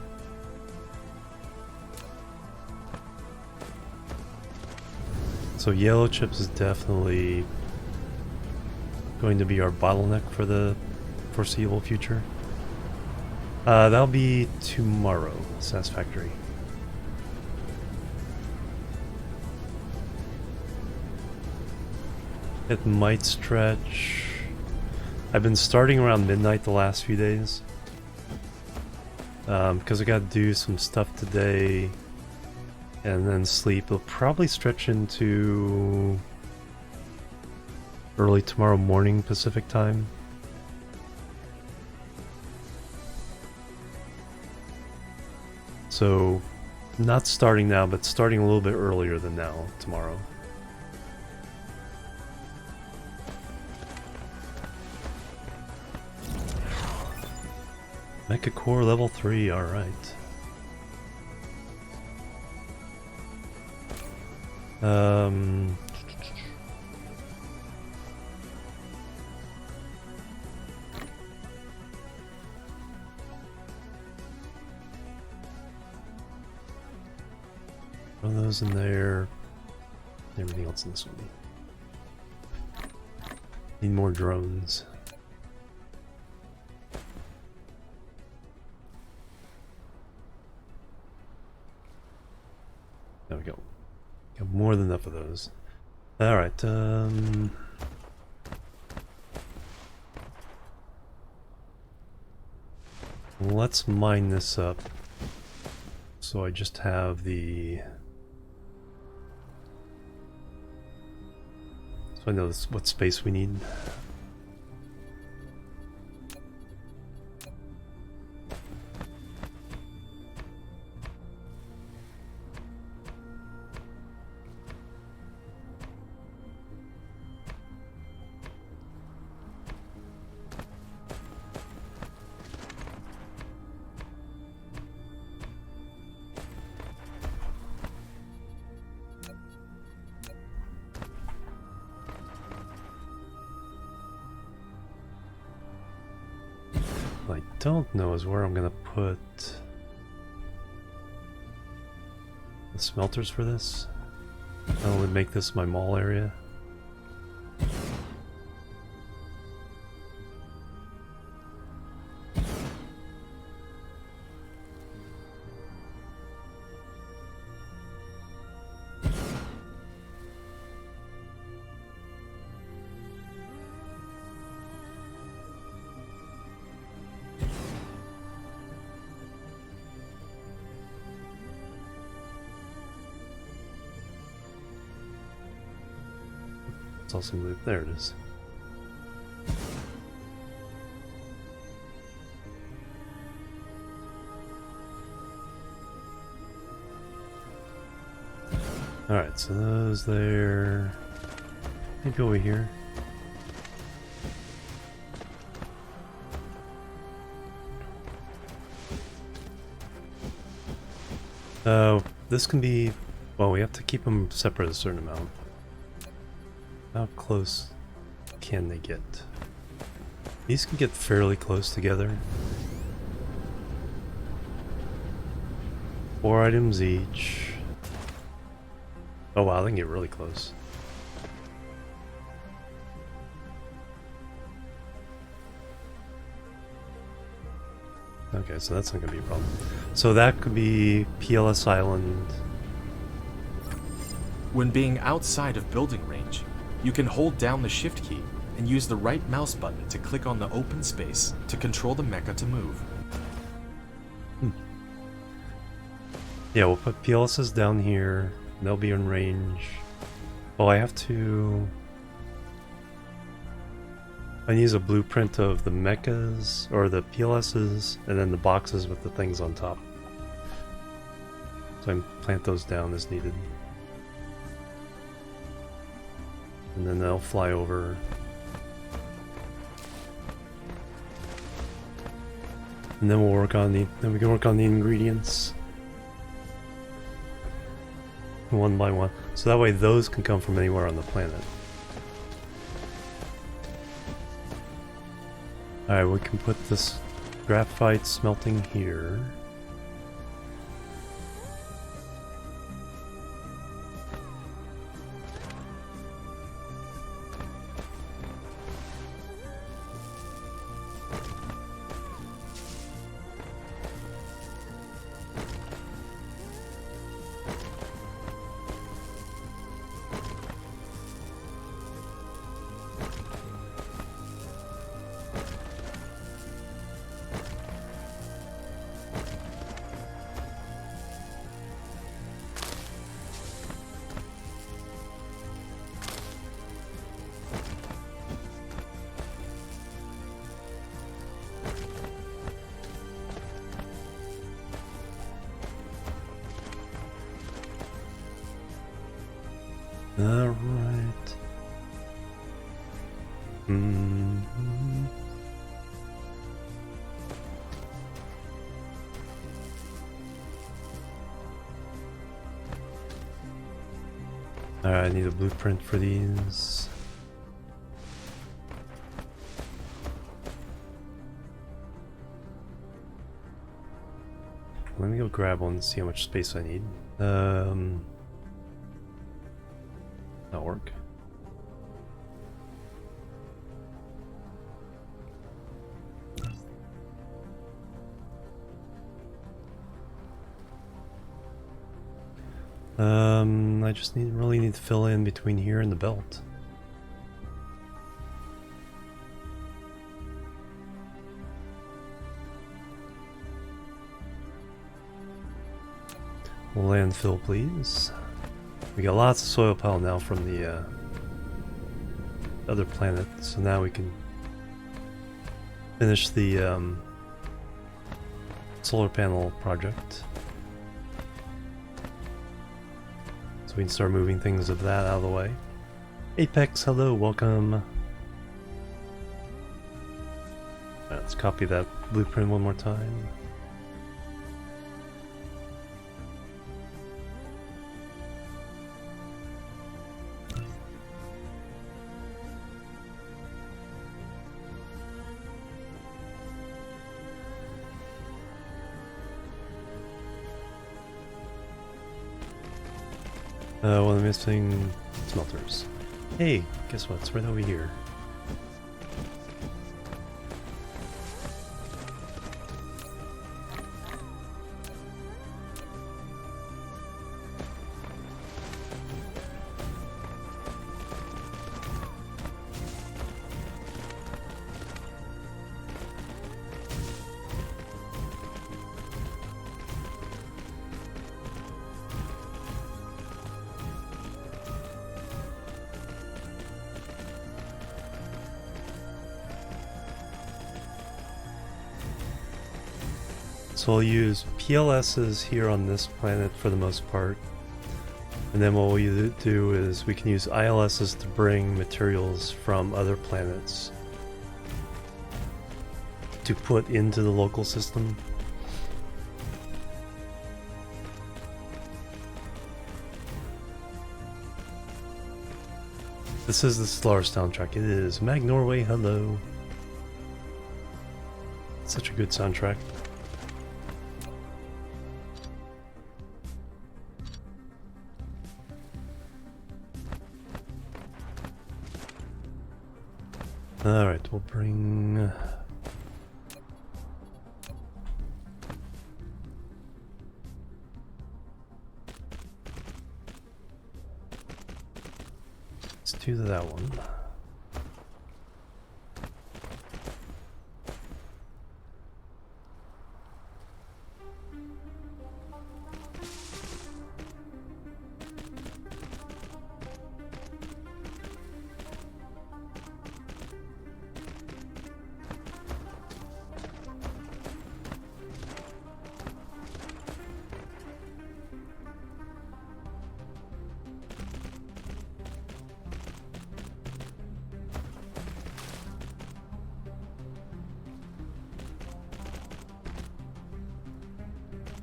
So yellow chips is definitely going to be our bottleneck for the foreseeable future. That'll be tomorrow, Satisfactory. It might stretch. I've been starting around midnight the last few days. Because I gotta do some stuff today and then sleep. It'll probably stretch into early tomorrow morning Pacific time. So not starting now, but starting a little bit earlier than now tomorrow. Mecha Core level 3, alright. Throw those in there. Everything else in this one. Need more drones. There we go. Got more than enough of those. Alright, let's mine this up. So I just have the... So I know what space we need. What I don't know is where I'm gonna put the smelters for this. I only make this my mall area. Saw some loot. There it is. Alright, so those there. Maybe over here. This can be... Well, we have to keep them separate a certain amount. How close can they get? These can get fairly close together. 4 items each. Oh wow, they can get really close. Okay, so that's not going to be a problem. So that could be PLS Island. When being outside of building range, you can hold down the shift key and use the right mouse button to click on the open space to control the mecha to move. Yeah, we'll put PLSs down here. They'll be in range. Oh, I have to... I use a blueprint of the mechas, or the PLSs, and then the boxes with the things on top. So I plant those down as needed. And then they'll fly over. And then we'll work on the... Then we can work on the ingredients. One by one. So that way those can come from anywhere on the planet. Alright, we can put this graphite smelting here. Alright. Alright, I need a blueprint for these. Let me go grab one and see how much space I need. Not work. I just really need to fill in between here and the belt. Landfill, please. We got lots of soil pile now from the other planet, so now we can finish the solar panel project. So we can start moving things of that out of the way. Apex, hello, welcome. Alright, let's copy that blueprint one more time. One of the missing smelters. Hey, guess what? It's right over here. So I'll use PLSs here on this planet for the most part. And then what we'll do is we can use ILSs to bring materials from other planets to put into the local system. This is the Stellar soundtrack. It is Mag Norway, hello. Such a good soundtrack. Alright, we'll bring to that one.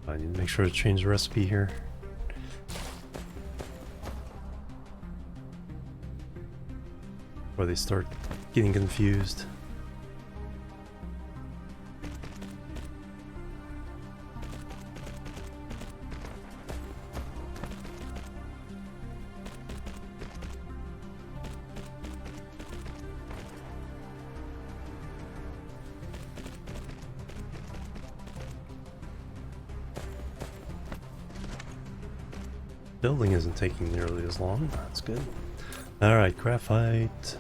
I need to make sure to change the recipe here. Before they start getting confused. Building isn't taking nearly as long. That's good. Alright, graphite.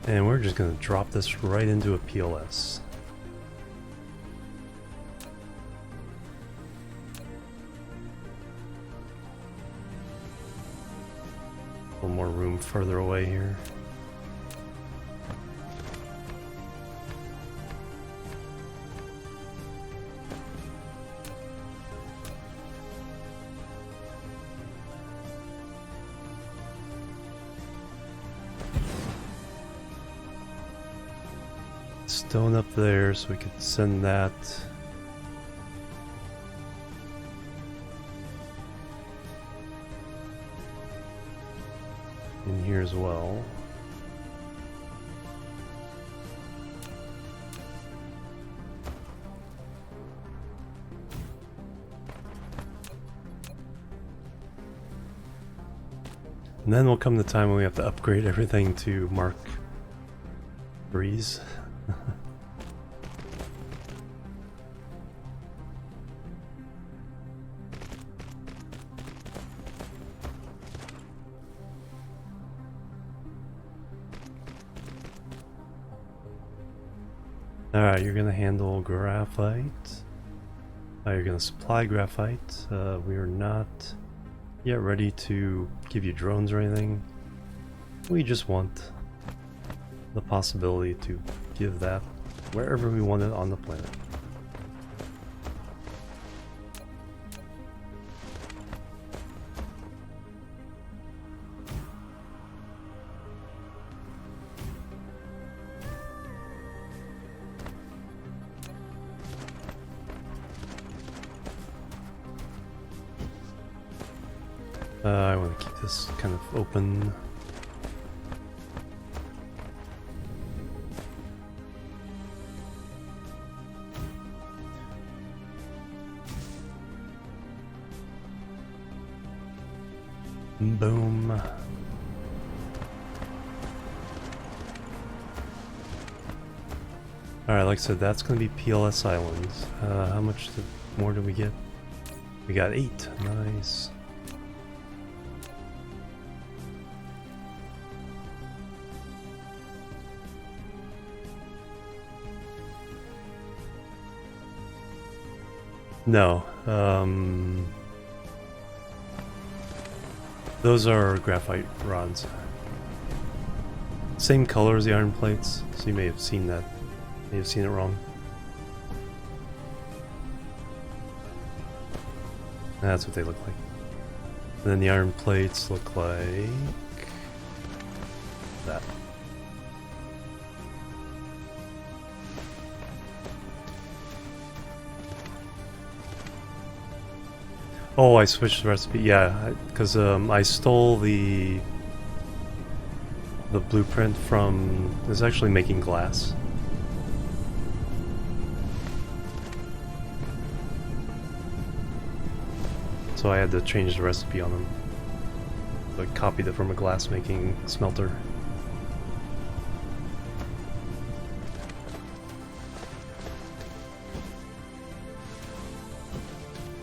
And we're just going to drop this right into a PLS. A little more room further away here. Stone up there so we could send that. In here as well. And then will come the time when we have to upgrade everything to Mark 3s. Alright, you're gonna handle graphite. You're gonna supply graphite. We are not yet ready to give you drones or anything. We just want the possibility to give that wherever we want it on the planet. I want to keep this kind of open. Boom. Alright, like I said, that's going to be PLS Islands. How much more do we get? We got 8. Nice. No. Those are graphite rods. Same color as the iron plates, so you may have seen that. May have seen it wrong. That's what they look like. And then the iron plates look like that. Oh, I switched the recipe. Yeah, because I stole the blueprint from. It was actually making glass. So I had to change the recipe on them. So I copied it from a glass making smelter.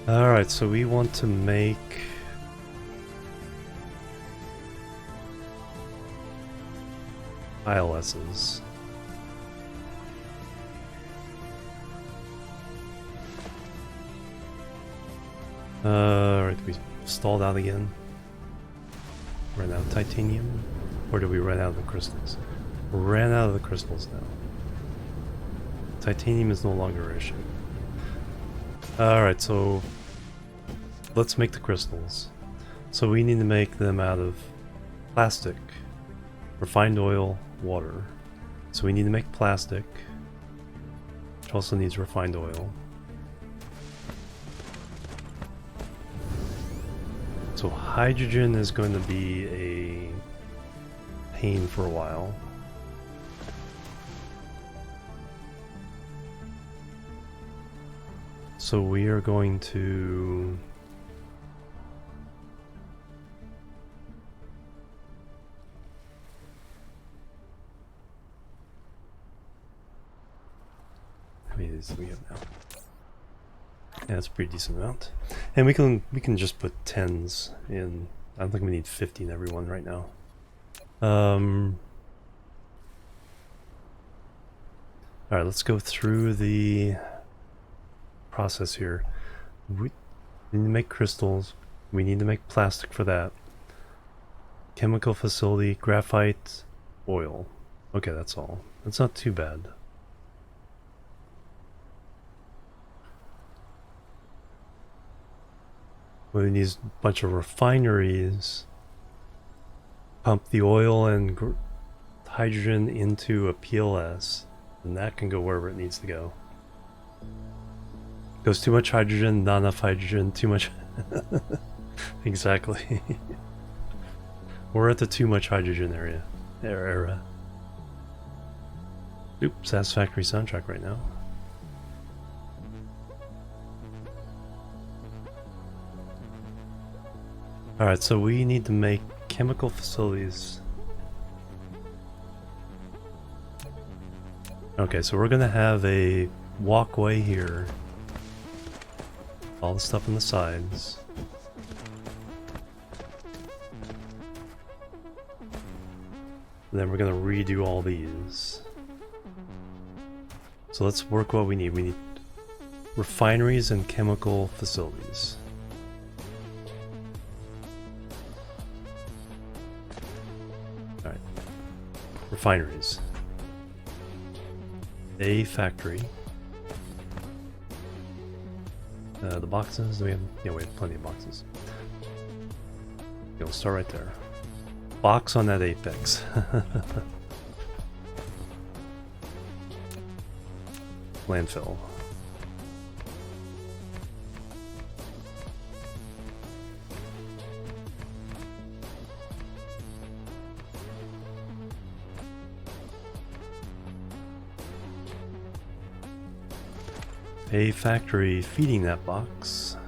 Alright, so we want to make ILSs. Alright, we stalled out again. Ran out of titanium? Or did we run out of the crystals? Ran out of the crystals now. Titanium is no longer an issue. Alright, so let's make the crystals. So we need to make them out of plastic, refined oil, water. So we need to make plastic, which also needs refined oil. So hydrogen is going to be a pain for a while. So we are going to how many of these do we have now? Yeah, that's a pretty decent amount. And we can just put 10s in. I don't think we need 50 in every one right now. Alright, let's go through the process here. We need to make crystals. We need to make plastic for that. Chemical facility, graphite, oil. Okay, that's all. That's not too bad. We need a bunch of refineries. Pump the oil and hydrogen into a PLS, and that can go wherever it needs to go. Goes too much hydrogen, not enough hydrogen, too much. Exactly. We're at the too much hydrogen era. Oops, Satisfactory soundtrack right now. Alright, so we need to make chemical facilities. Okay, so we're gonna have a walkway here. All the stuff on the sides. And then we're gonna redo all these. So let's work what we need. We need refineries and chemical facilities. Alright. Refineries. A factory. The boxes, do we have? Yeah, we have plenty of boxes. Okay, we'll start right there. Box on that apex. Landfill. A factory feeding that box.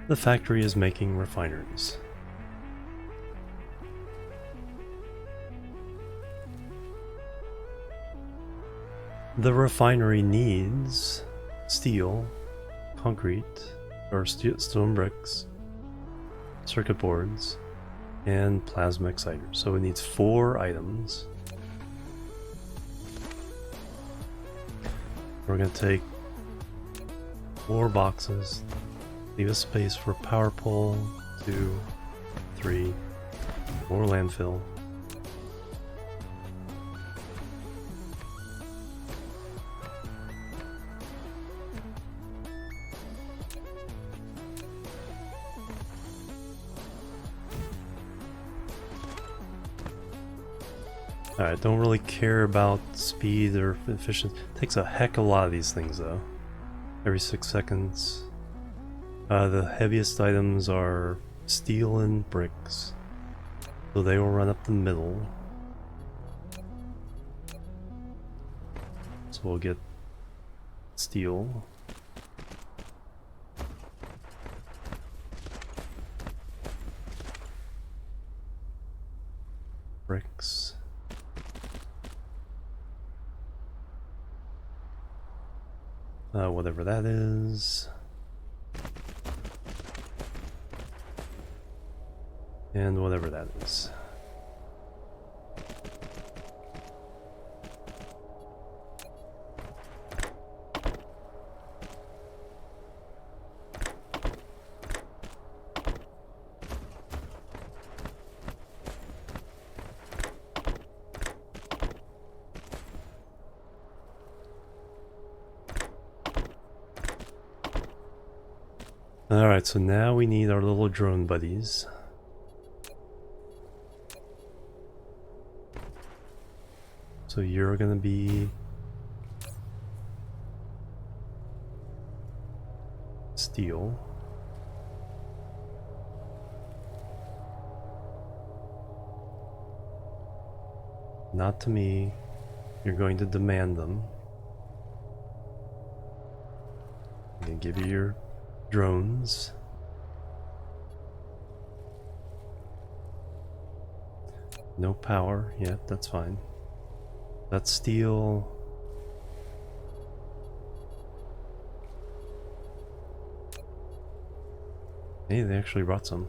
The factory is making refineries. The refinery needs steel, concrete, or stone bricks, circuit boards, and plasma exciters. So it needs 4 items. We're going to take 4 boxes, leave a space for power pole, 2, 3, 4 landfill. Alright, don't really care about speed or efficiency. Takes a heck of a lot of these things though. Every 6 seconds. The heaviest items are steel and bricks. So they will run up the middle. So we'll get steel. Bricks. Whatever that is. And whatever that is. Alright, so now we need our little drone buddies. So you're gonna be steel. Not to me. You're going to demand them. I'm gonna give you your drones. No power yet, that's fine. That's steel. Hey, they actually brought some.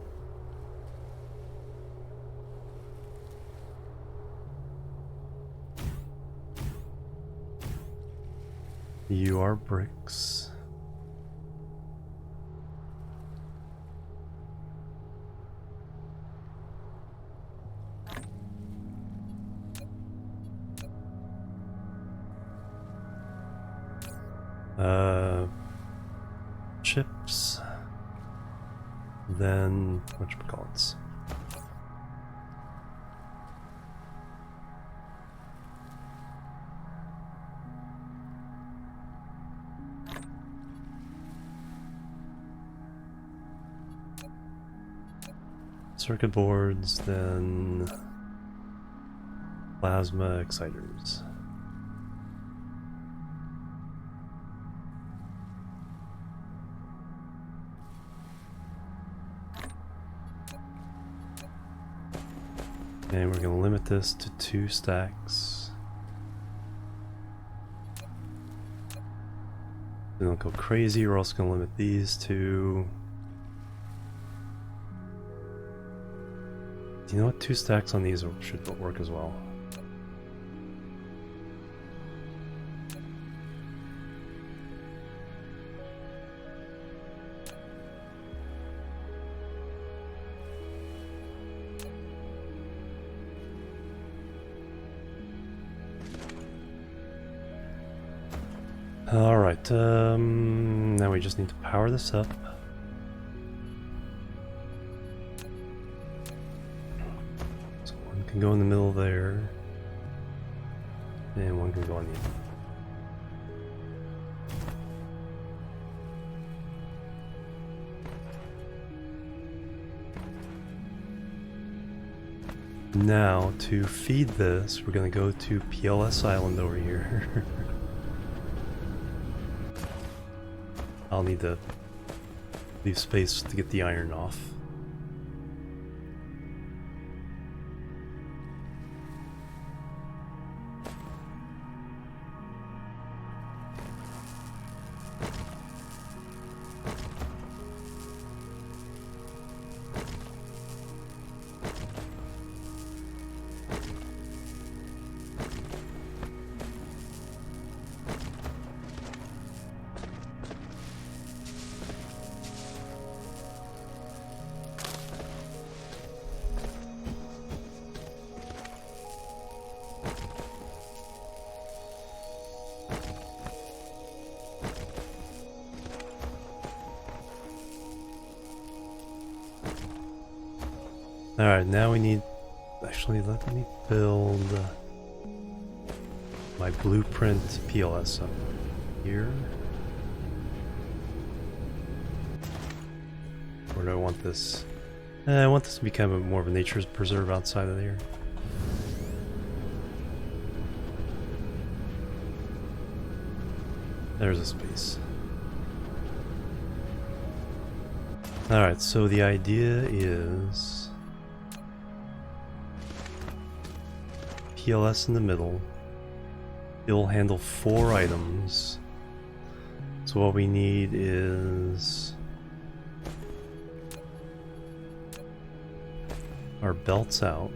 You are bricks. Chips. Then whatchamacallits? Circuit boards, then plasma exciters. And we're going to limit this to 2 stacks. Then don't go crazy, we're also going to limit these to... Do you know what? 2 stacks on these should work as well. Alright, now we just need to power this up. So one can go in the middle there, and one can go on the end. Now, to feed this, we're going to go to PLS Island over here. I'll need to leave space to get the iron off. Alright, now we need... Actually, let me build my blueprint PLS up here. Where do I want this? I want this to be kind of more of a nature preserve outside of here. There's a space. Alright, so the idea is PLS in the middle. It'll handle 4 items. So what we need is our belts out.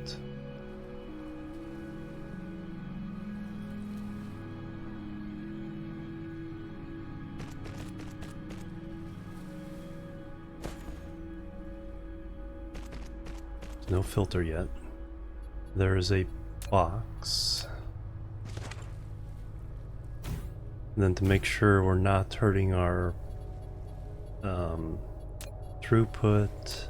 There's no filter yet. There is a box. And then to make sure we're not hurting our throughput,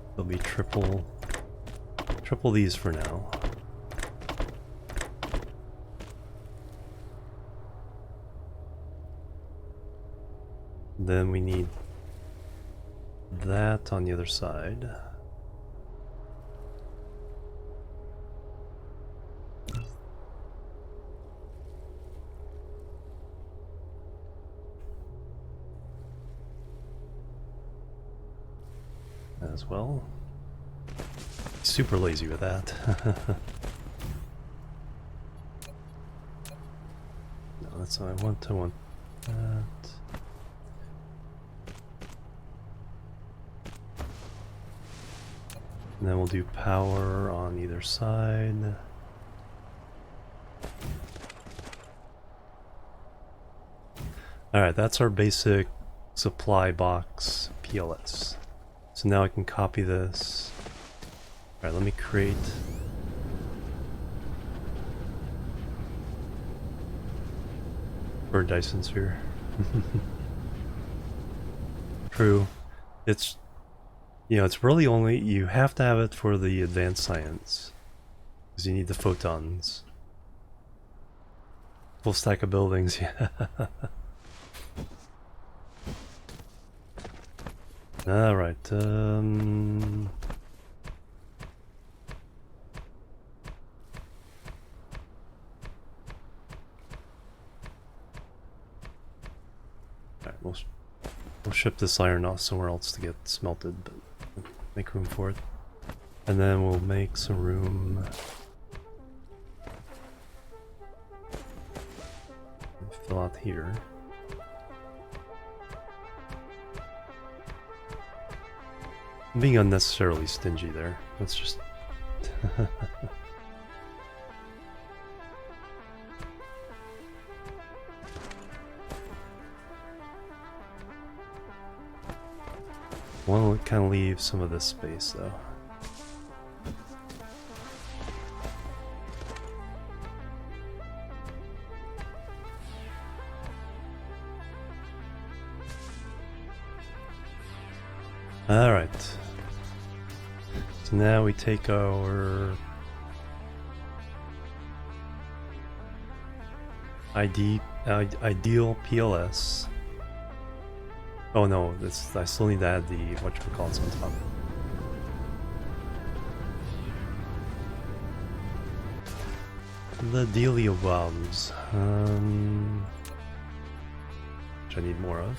there'll be triple these for now. Then we need that on the other side. As well. Super lazy with that. No, that's what I want. I want that. And then we'll do power on either side. Alright, that's our basic supply box PLS. So now I can copy this. Alright, let me create for Dyson Sphere. True. It's, you know, it's really only, you have to have it for the advanced science. Because you need the photons. Full stack of buildings, yeah. Alright, Alright, we'll ship this iron off somewhere else to get smelted, but make room for it. And then we'll make some room. Fill out here. I'm being unnecessarily stingy there. Let's just... want to kind of leave some of this space though. Alright. So now we take our ideal PLS. Oh no, I still need to add the whatchamacallits on top. The dealio bombs. Which I need more of.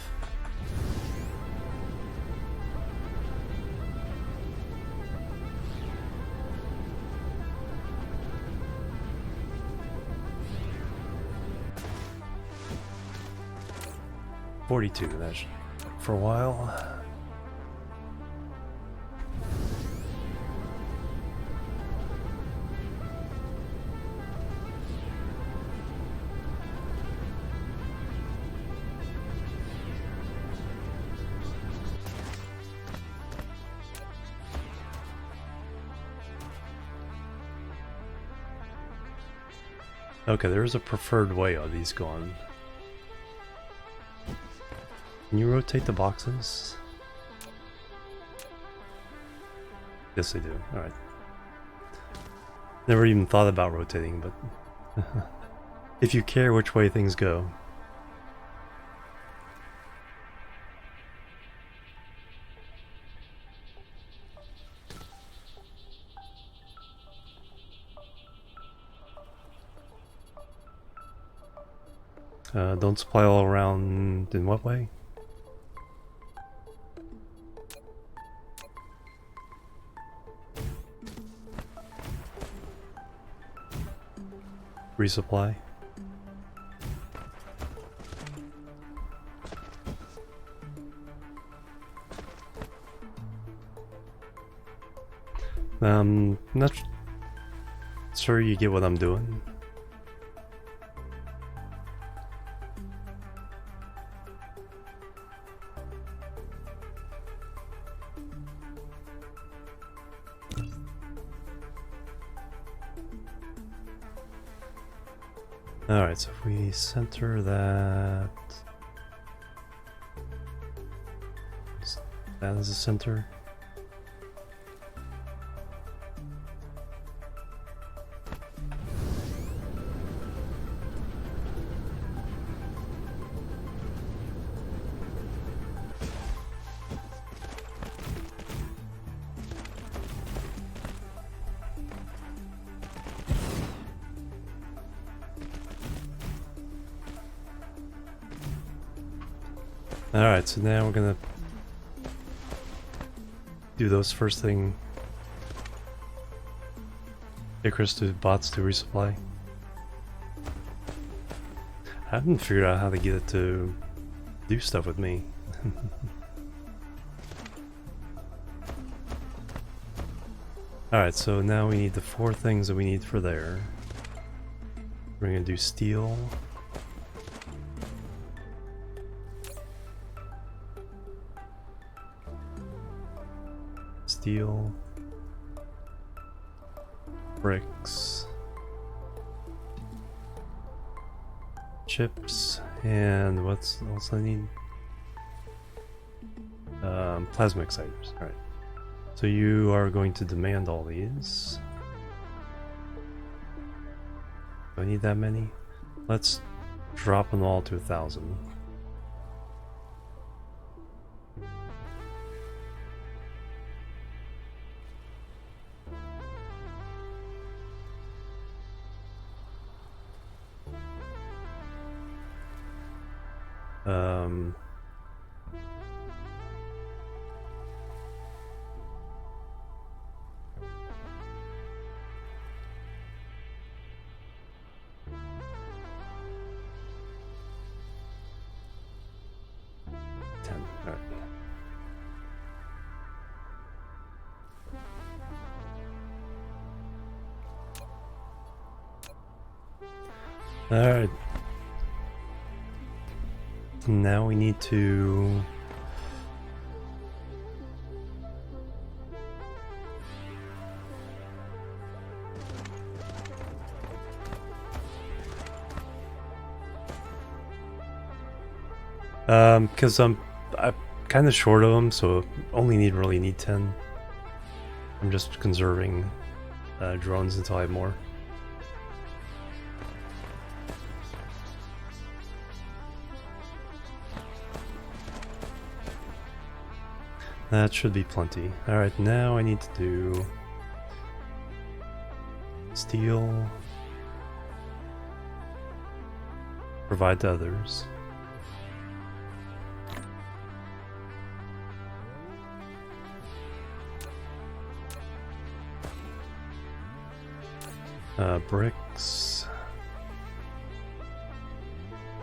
$42, that should work for a while. Okay, there is a preferred way of these going. Can you rotate the boxes? Yes, they do. Alright. Never even thought about rotating, but if you care which way things go. Don't supply all around in what way? Resupply. Not sure you get what I'm doing. Alright, so if we center that... That is the center. Alright, so now we're gonna do those first thing. Icarus to bots to resupply. I haven't figured out how to get it to do stuff with me. Alright, so now we need the 4 things that we need for there. We're gonna do steel. Steel, bricks, chips, and what's else I need? Plasma exciters. All right. So you are going to demand all these. Do I need that many? Let's drop them all to 1,000. Alright. Now we need to... because I'm kind of short of them, so only really need 10. I'm just conserving drones until I have more. That should be plenty. Alright, now I need to do steel, provide to others. Bricks,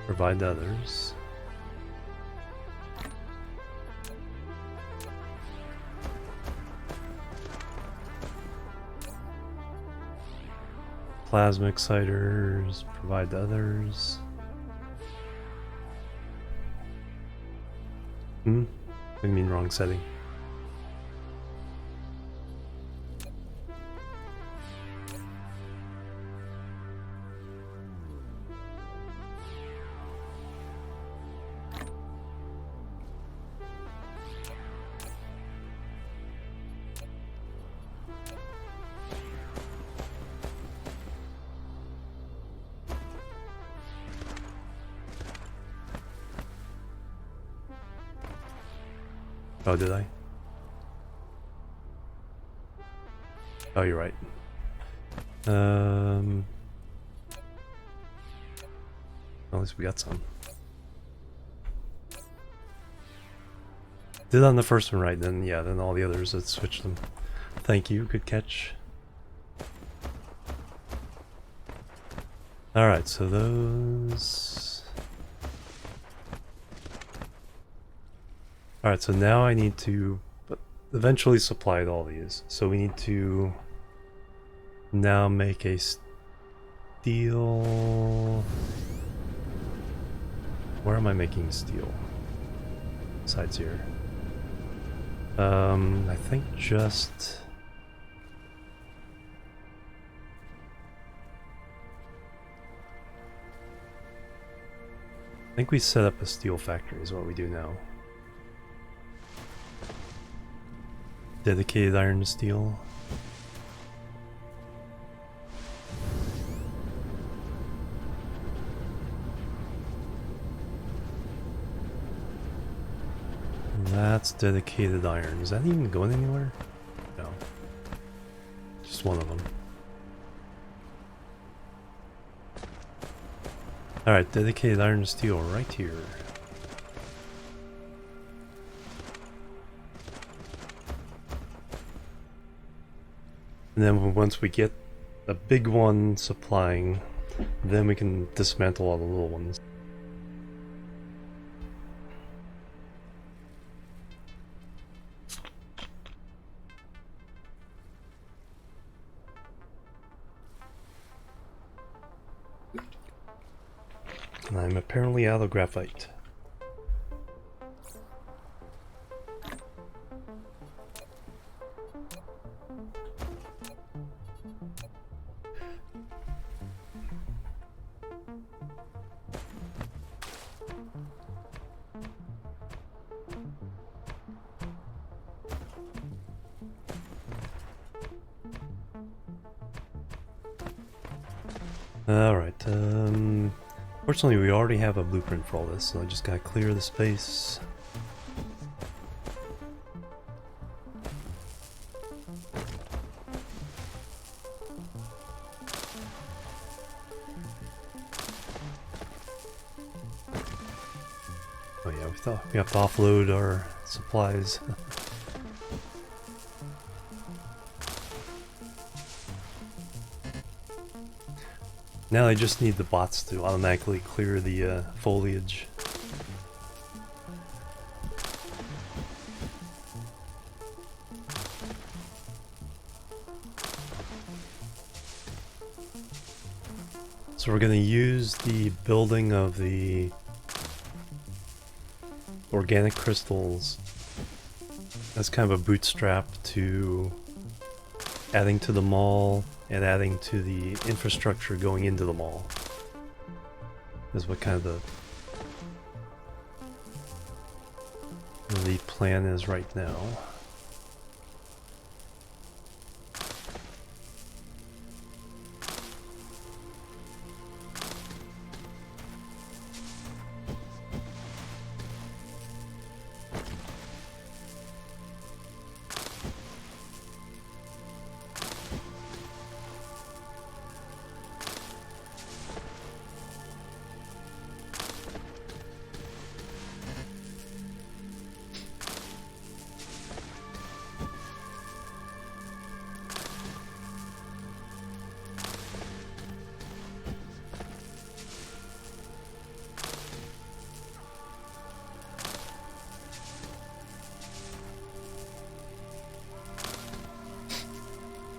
provide to others. Plasma exciters, provide to others. What do you mean wrong setting? Oh, did I? Oh, you're right. At least we got some. Did on the first one right, then yeah, then all the others, let's switch them. Thank you, good catch. Alright, so those... Alright, so now I need to eventually supplied all these. So we need to now make a steel... Where am I making steel? Besides here. I think just... I think we set up a steel factory is what we do now. Dedicated iron to steel. That's dedicated iron. Is that even going anywhere? No. Just one of them. Alright, dedicated iron and steel right here. And then once we get a big one supplying, then we can dismantle all the little ones. And I'm apparently out of graphite. Alright, fortunately we already have a blueprint for all this, so I just gotta clear the space. Oh yeah, we have to offload our supplies. Now I just need the bots to automatically clear the foliage. So we're going to use the building of the organic crystals as kind of a bootstrap to adding to the mall and adding to the infrastructure going into the mall. Is what kind of the plan is right now.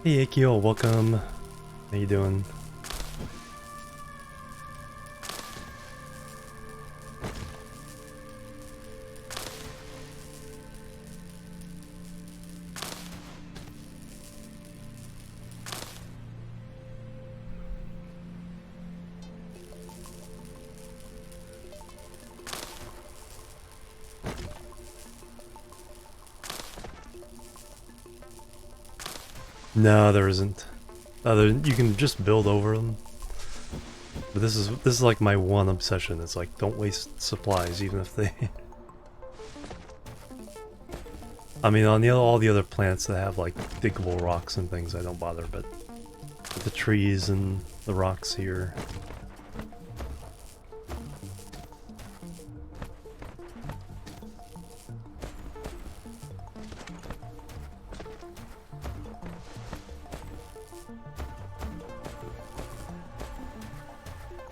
Hey Akio, welcome. How you doing? No, there isn't. You can just build over them. But this is like my one obsession. It's like, don't waste supplies, even if they... I mean, on all the other plants that have like diggable rocks and things, I don't bother, but the trees and the rocks here...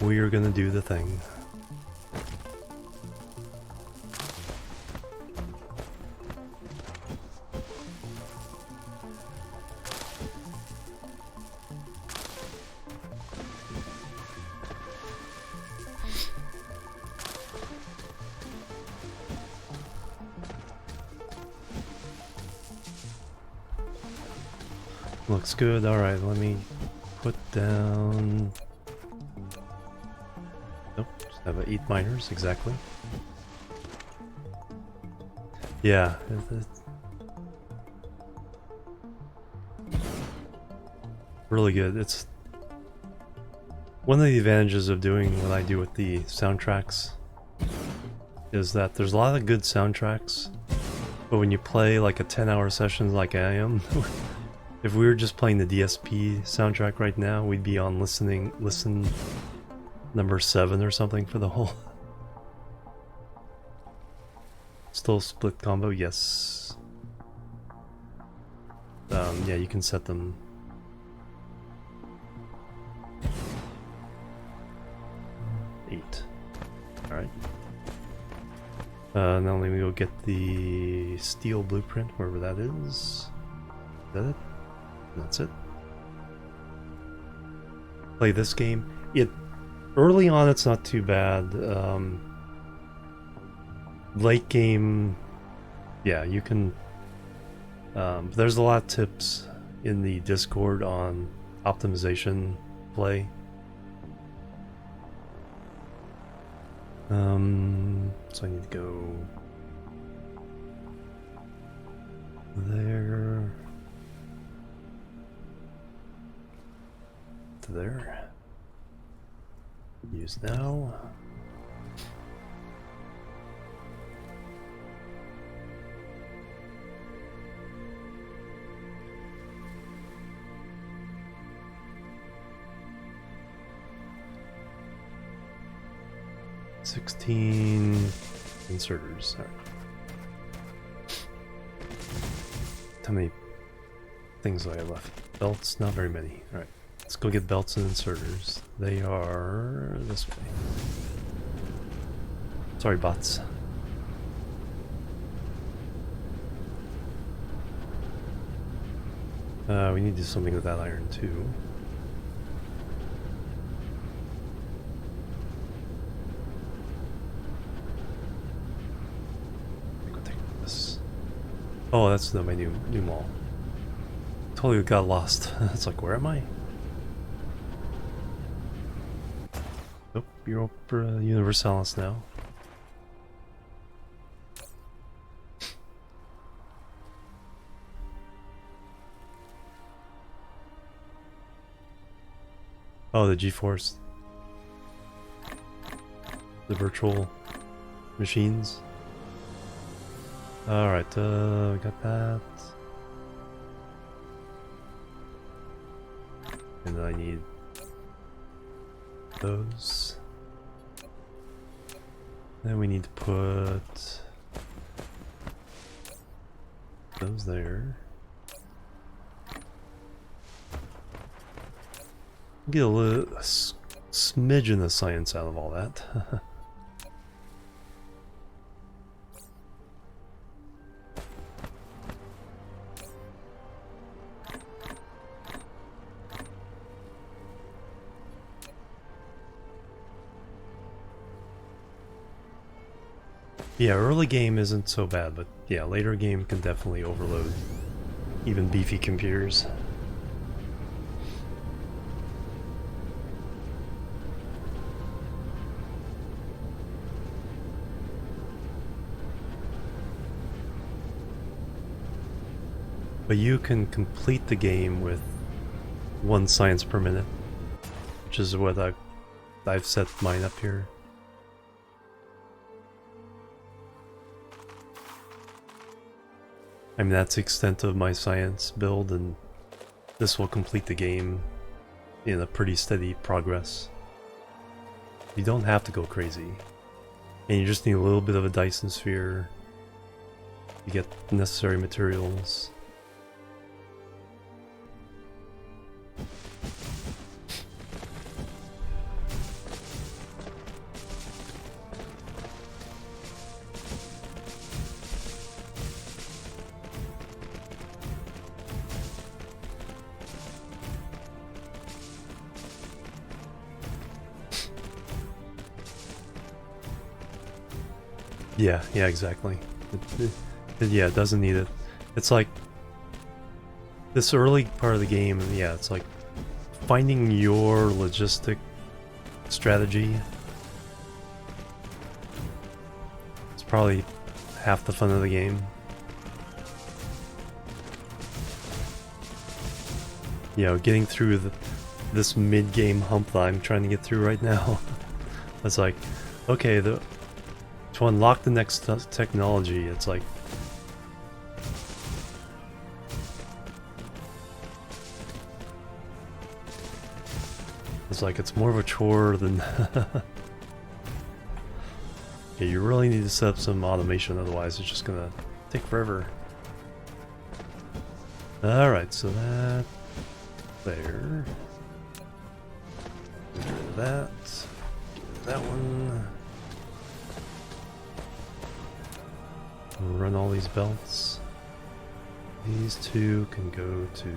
We are gonna do the thing. Looks good. Alright, let me put down... Nope, just have 8 miners, exactly. Yeah. Really good. It's one of the advantages of doing what I do with the soundtracks is that there's a lot of good soundtracks, but when you play like a 10-hour session like I am, if we were just playing the DSP soundtrack right now, we'd be on listen number 7 or something for the whole. Still split combo, yes. Yeah, you can set them. Alright. Now let me go get the steel blueprint, wherever that is. Is that it? That's it. Play this game. Early on it's not too bad. Late game, yeah, you can... there's a lot of tips in the Discord on optimization play. So I need to go there to there. Use now. $16 inserters. All right. How many things do I have left? Belts? Not very many. Alright. Let's go get belts and inserters. They are this way. Sorry, bots. We need to do something with that iron too. Oh, that's my new mall. Totally got lost. It's like, where am I? Oh, Europa Universalis now. Oh, the GeForce. The virtual machines. Alright, we got that. And then I need those. Then we need to put those there. Get a little smidgen of science out of all that. Yeah, early game isn't so bad, but yeah, later game can definitely overload even beefy computers. But you can complete the game with 1 science per minute, which is what I've set mine up here. I mean, that's the extent of my science build, and this will complete the game in a pretty steady progress. You don't have to go crazy. And you just need a little bit of a Dyson Sphere. You get necessary materials. Yeah, exactly. Yeah, it doesn't need it. It's like this early part of the game, yeah, it's like finding your logistic strategy. It's probably half the fun of the game. You know, getting through this mid-game hump that I'm trying to get through right now. It's like, okay, to unlock the next technology, it's like it's more of a chore than okay, you really need to set up some automation, otherwise it's just gonna take forever. Alright, so that there. Get rid of that. Get rid of that one. Run all these belts. These two can go to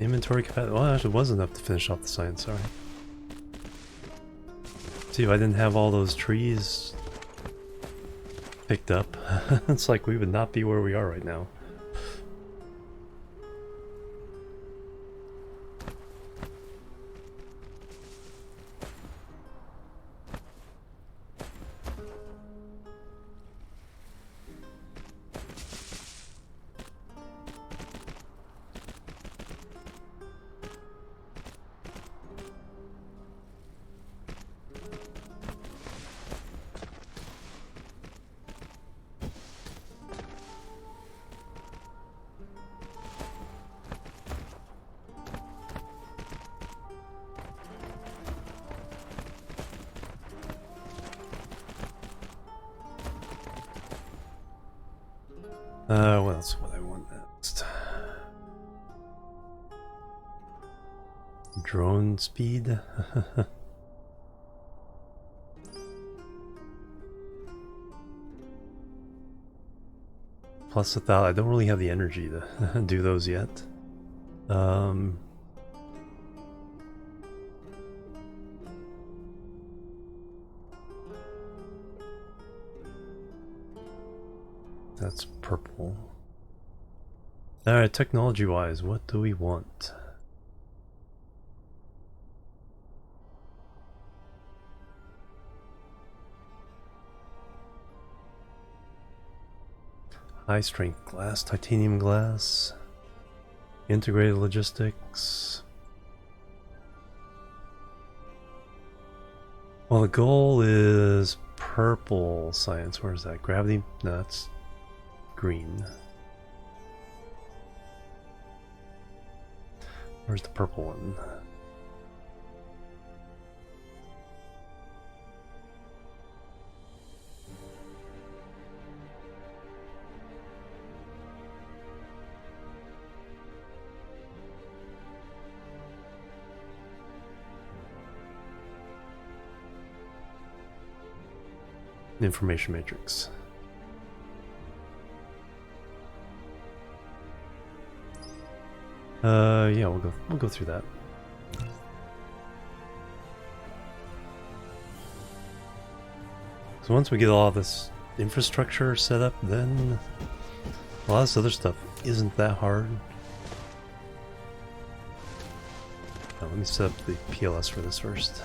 inventory capacity. Well, actually, it was enough to finish off the science. Sorry. See, if I didn't have all those trees picked up, it's like we would not be where we are right now. What else would I want next? Drone speed? Plus 1,000. I don't really have the energy to do those yet. That's purple. Alright, technology-wise, what do we want? High-strength glass, titanium glass, integrated logistics. Well, the goal is purple science. Where is that? Gravity? No, that's green. Where's the purple one? Information matrix. Yeah, we'll go through that. So once we get all this infrastructure set up, then a lot of this other stuff isn't that hard. Now, let me set up the PLS for this first.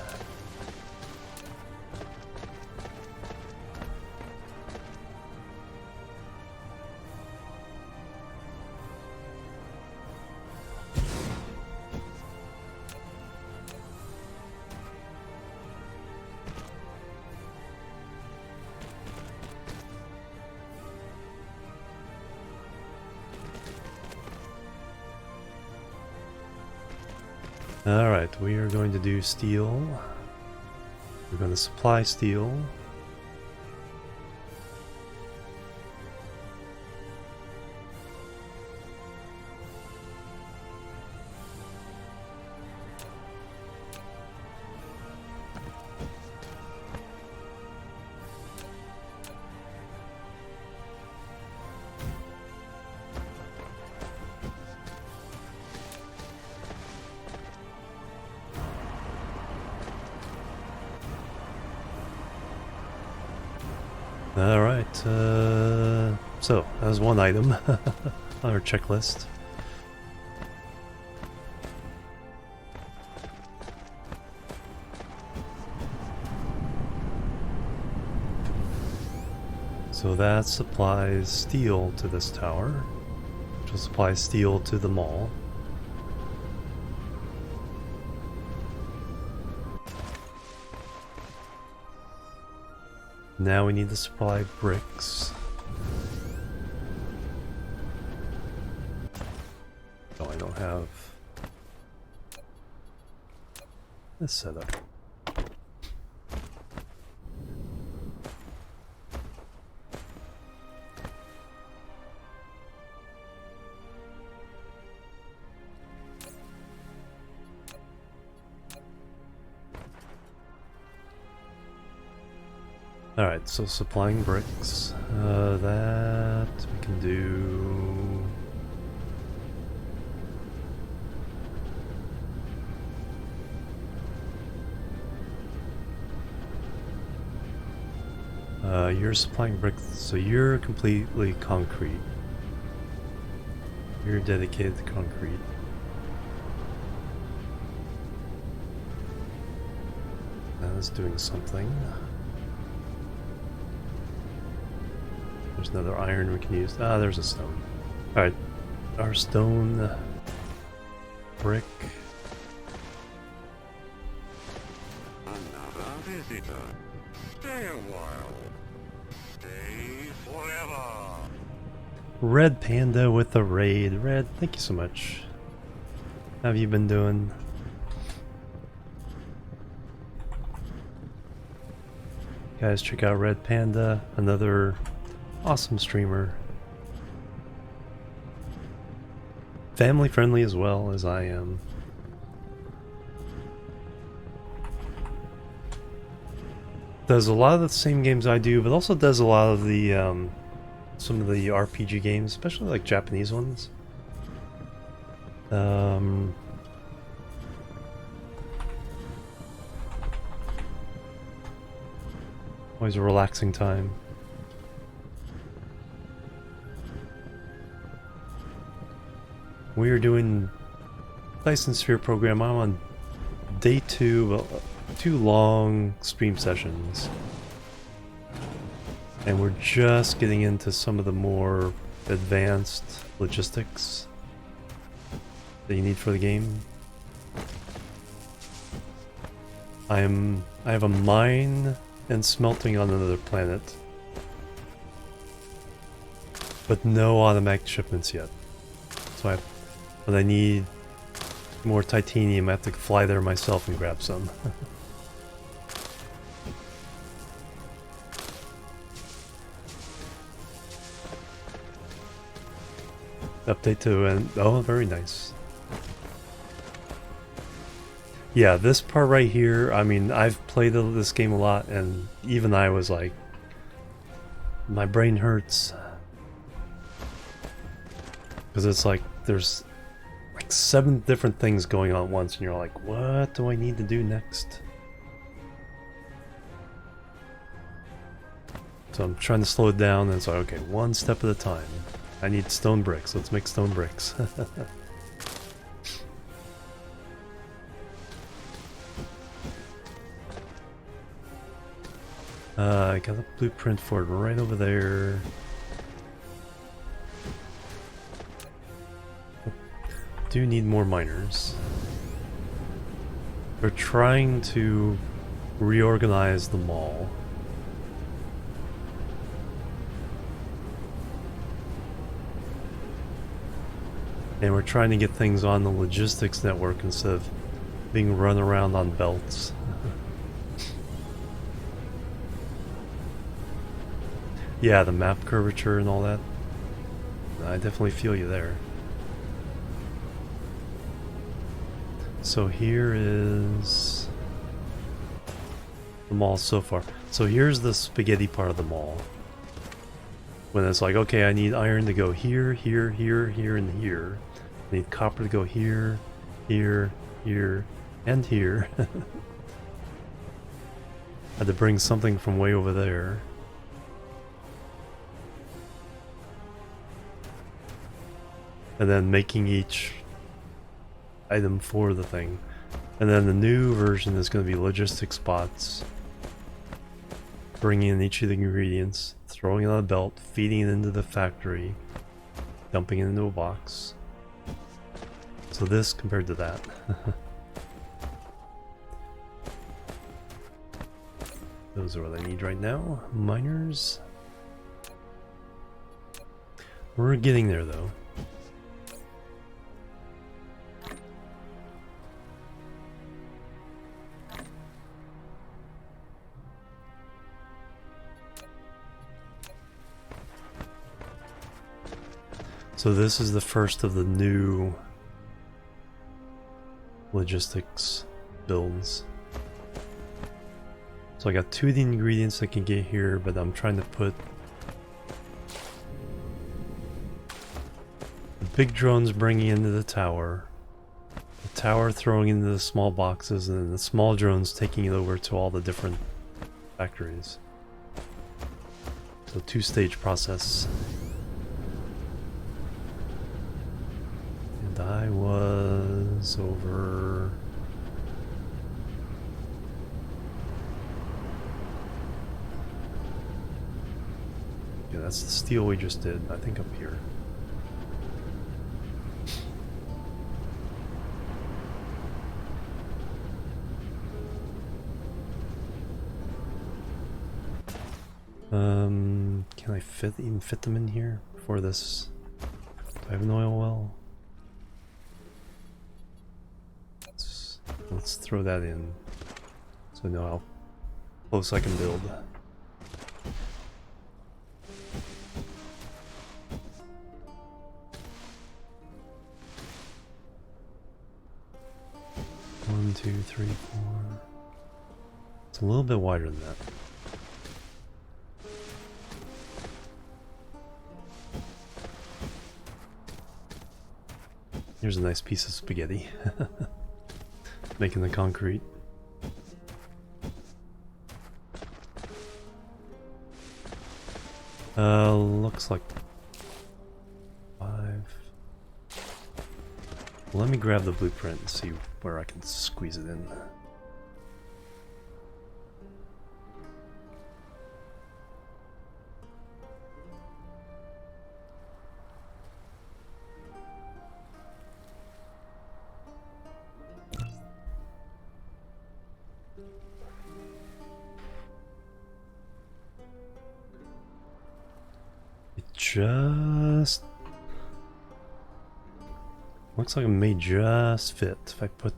Alright, we are going to do steel. We're going to supply steel. Alright, so that was one item on our checklist. So that supplies steel to this tower, which will supply steel to the mall. Now we need to supply bricks. Oh, I don't have this set up. Alright, so supplying bricks. That we can do. You're supplying bricks, so you're completely concrete. You're dedicated to concrete. That is doing something. There's another iron we can use. Ah, there's a stone. Alright, our stone brick. Another visitor. Stay a while. Stay forever. Red Panda with the raid. Red, thank you so much. How have you been doing? Guys, check out Red Panda, another awesome streamer. Family friendly as well as I am. Does a lot of the same games I do, but also does a lot of the some of the RPG games, especially like Japanese ones. Always a relaxing time. We are doing Dyson Sphere Program. I'm on day 2, but 2 long stream sessions. And we're just getting into some of the more advanced logistics that you need for the game. I have a mine and smelting on another planet, but no automatic shipments yet. So when I need more titanium, I have to fly there myself and grab some. Update to an oh, very nice. Yeah, this part right here, I mean, I've played this game a lot, and even I was like, my brain hurts. Because it's like, there's like 7 different things going on at once, and you're like, what do I need to do next? So I'm trying to slow it down, and it's like, okay, one step at a time. I need stone bricks, let's make stone bricks. I got a blueprint for it right over there. Do need more miners. We're trying to reorganize the mall. And we're trying to get things on the logistics network instead of being run around on belts. Yeah, the map curvature and all that. I definitely feel you there. So here is the mall so far. So here's the spaghetti part of the mall. When it's like, okay, I need iron to go here, here, here, here, and here. I need copper to go here, here, here, and here. Had to bring something from way over there. And then making each item for the thing. And then the new version is going to be logistic spots. Bringing in each of the ingredients, throwing it on a belt, feeding it into the factory, dumping it into a box. So this compared to that. Those are what I need right now. Miners. We're getting there though. So this is the first of the new logistics builds. So I got 2 of the ingredients I can get here, but I'm trying to put the big drones bringing into the tower throwing into the small boxes, and then the small drones taking it over to all the different factories. So 2-stage process. And I was over... Yeah, that's the steel we just did, I think up here. Can I even fit them in here before this? Do I have an oil well? Let's throw that in so I know how close I can build. One, two, three, four. It's a little bit wider than that. Here's a nice piece of spaghetti. Making the concrete. Looks like 5. Let me grab the blueprint and see where I can squeeze it in. Just looks like it may just fit if I put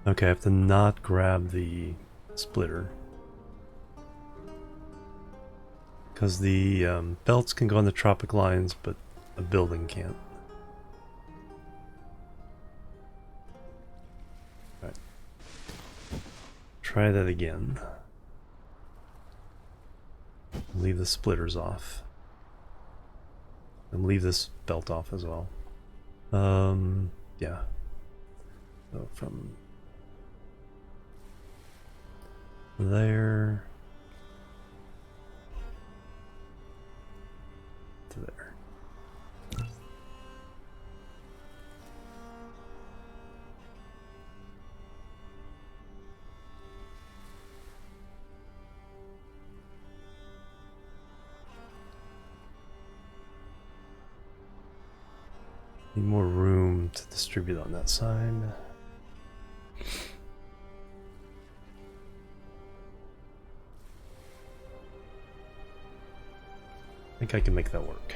okay, I have to not grab the splitter because the belts can go on the tropic lines but a building can't. Try that again. Leave the splitters off. And leave this belt off as well. Yeah. So from there to there. Need more room to distribute on that side. I think I can make that work.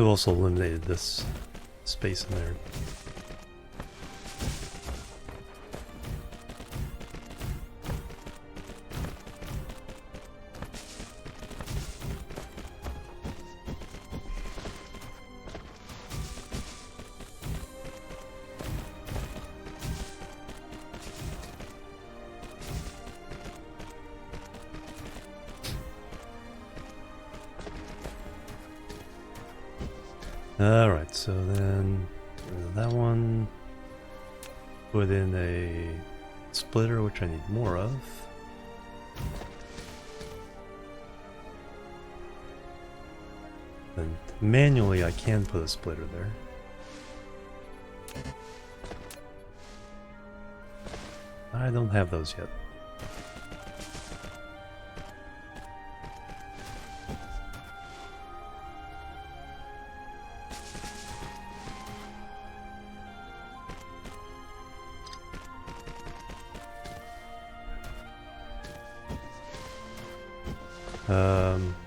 Could have also eliminated this space in there. Alright, so then that one, put in a splitter, which I need more of. And manually I can put a splitter there. I don't have those yet.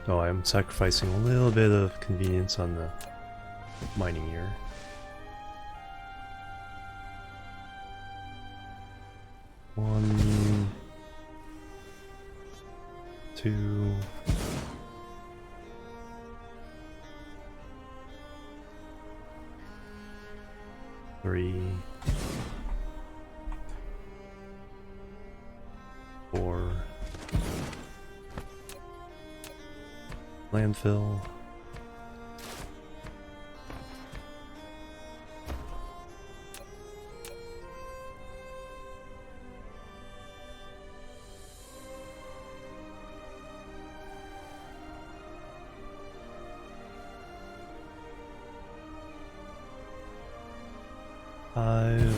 Oh, I'm sacrificing a little bit of convenience on the mining here. One, two, three, four. Landfill. Five.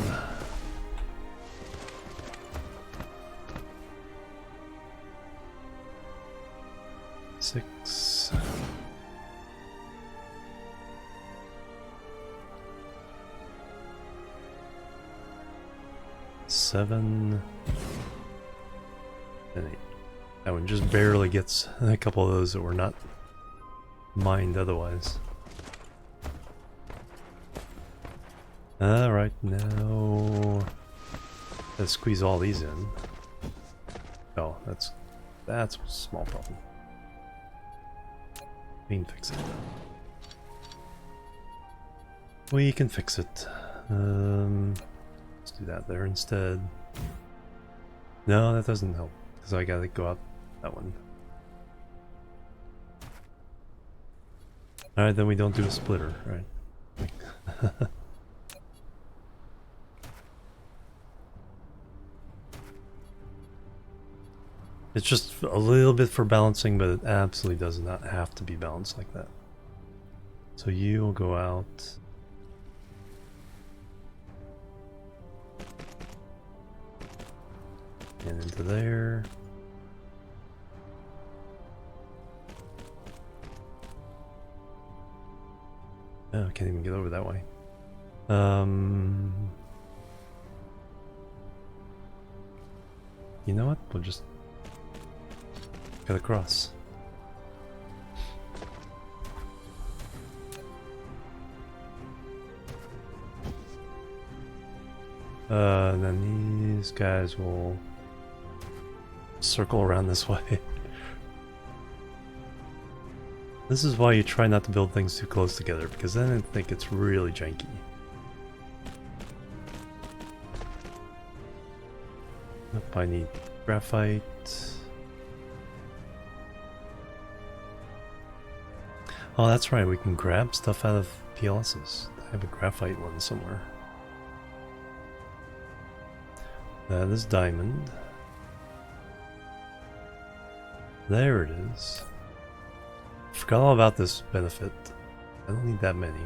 Six. Seven. And 8. That one just barely gets a couple of those that were not mined otherwise. Alright, now let's squeeze all these in. Oh, that's a small problem. We can fix it. We can fix it. Let's do that there instead. No, that doesn't help, because I gotta go out that one. Alright, then we don't do a splitter, right? It's just a little bit for balancing, but it absolutely does not have to be balanced like that. So you will go out. And into there. Oh, I can't even get over that way. You know what? We'll just cut across. Then these guys will circle around this way. This is why you try not to build things too close together, because then I think it's really janky. Nope, I need graphite. Oh, that's right, we can grab stuff out of PLSs. I have a graphite one somewhere. That is diamond. There it is. Forgot all about this benefit. I don't need that many.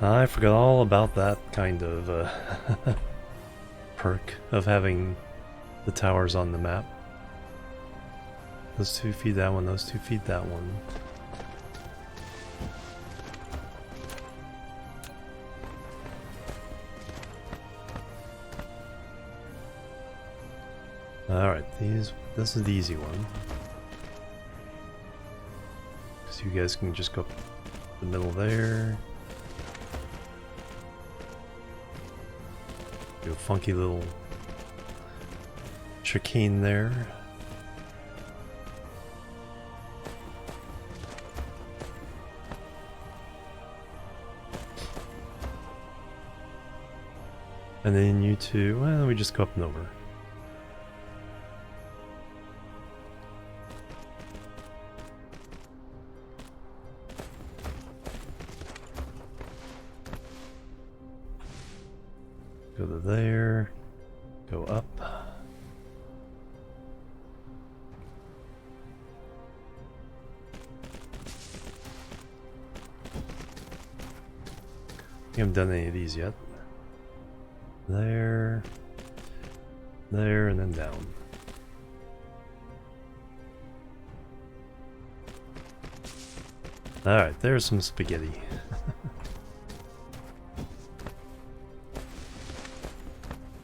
I forgot all about that kind of perk of having the towers on the map. Those two feed that one, those two feed that one. Alright, this is the easy one. So you guys can just go up the middle there. Do a funky little chicane there. And then you two, well, we just go up and over. Go to there, go up. I haven't done any of these yet. There, there, and then down. Alright, there's some spaghetti.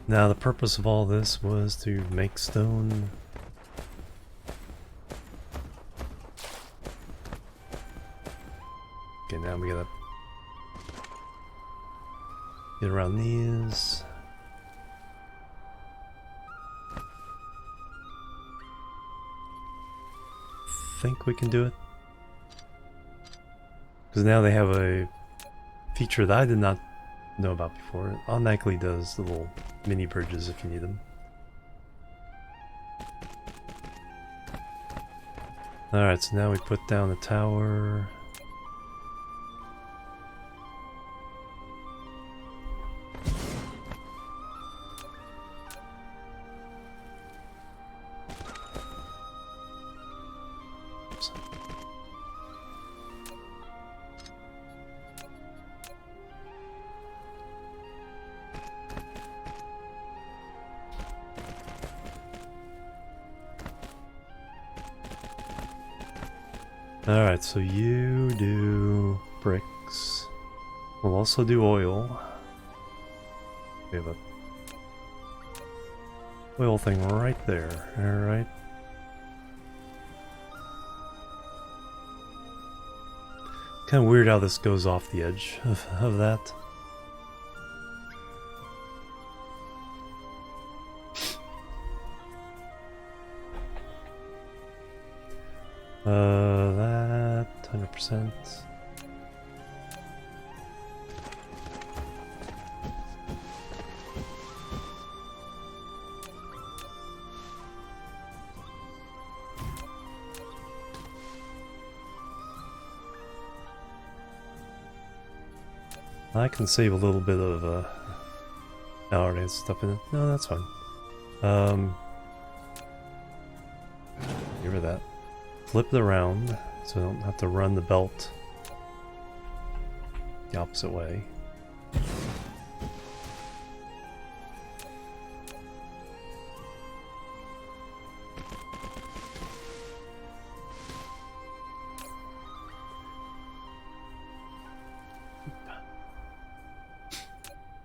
Now the purpose of all this was to make stone. Okay, now we gotta get around these. Think we can do it, because now they have a feature that I did not know about before. It automatically does the little mini bridges if you need them. Alright, so now we put down the tower. Alright, so you do bricks. We'll also do oil. We have a oil thing right there. Alright. Kind of weird how this goes off the edge of that. That 100%. I can save a little bit of power and stuff in it. No, that's fine. Get rid of that. Flip it around so I don't have to run the belt the opposite way.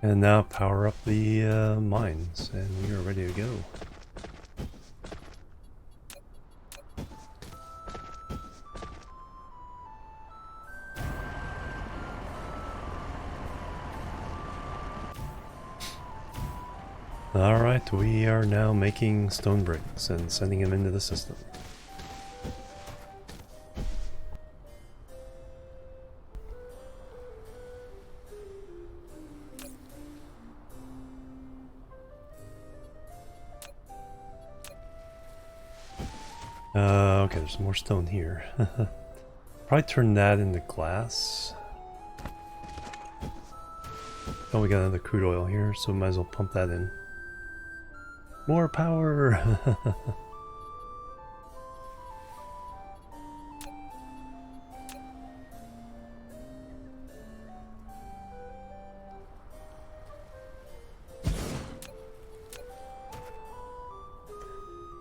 And now power up the mines, and we are ready to go. Alright, we are now making stone bricks and sending them into the system. Okay, there's more stone here. Probably turn that into glass. Oh, we got another crude oil here, so we might as well pump that in. More power!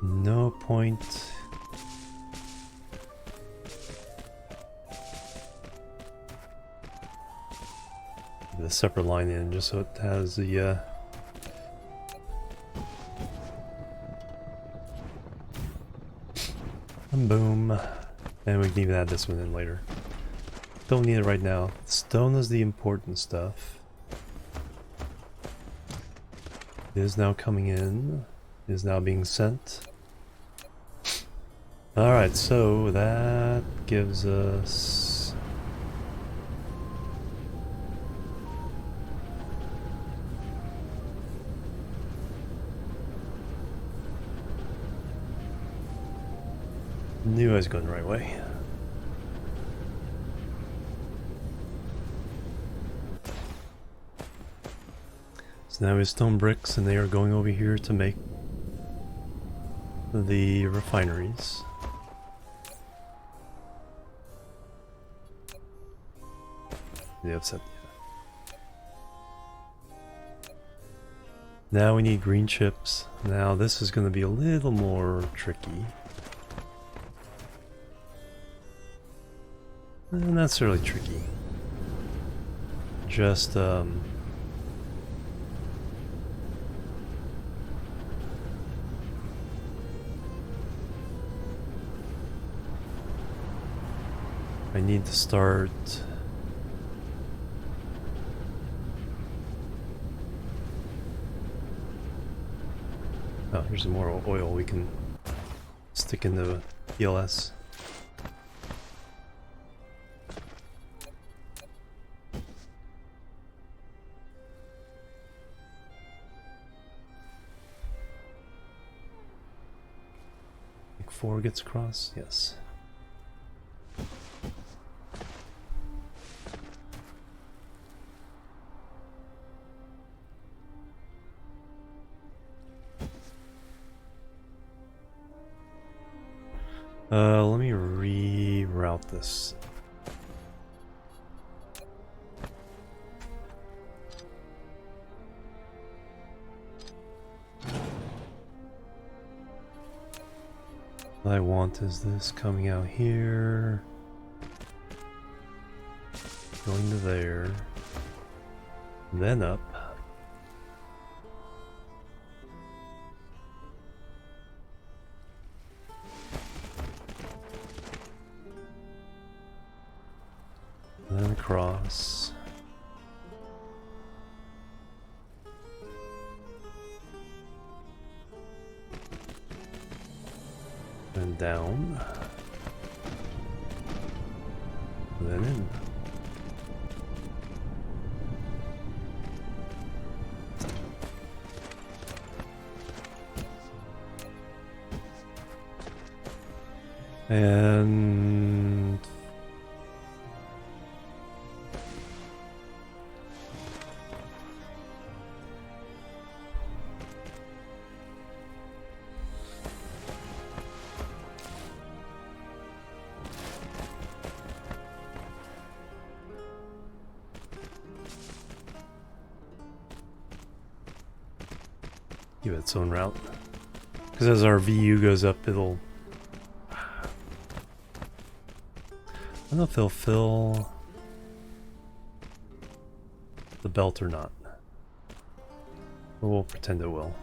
No point. The separate line in just so it has the And boom. And we can even add this one in later. Don't need it right now. Stone is the important stuff. It is now coming in. It is now being sent. Alright, so that gives us... Knew I was going the right way. So now we have stone bricks, and they are going over here to make the refineries. The upset. Now we need green chips. Now this is going to be a little more tricky. Not necessarily tricky. Just I need to start oh, here's some more oil we can stick in the PLS. Like 4 gets across, yes. Let me reroute this. What I want is this coming out here, going to there, then up. Then across. Then down. Then in. And give it its own route. Because as our VU goes up, it'll... I don't know if they'll fill the belt or not. But we'll pretend it will.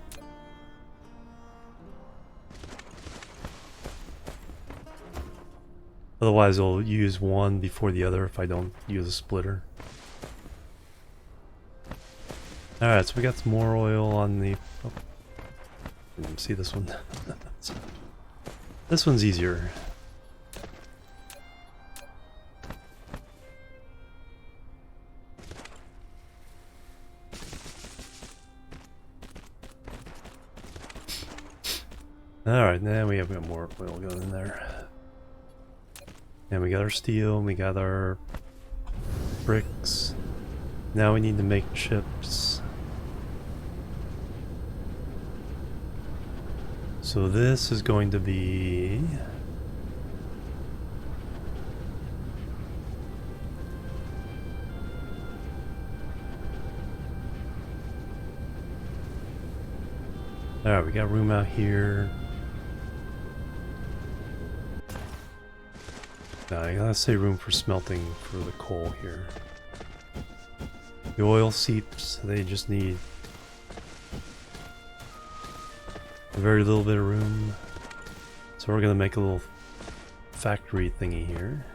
Otherwise, I'll use one before the other if I don't use a splitter. Alright, so we got some more oil on the... Oh, didn't see this one. This one's easier. Alright, now we have got more oil going in there. And we got our steel, we got our bricks. Now we need to make chips. So this is going to be... Alright, we got room out here. I gotta say room for smelting for the coal here. The oil seeps, they just need a very little bit of room. So we're gonna make a little factory thingy here.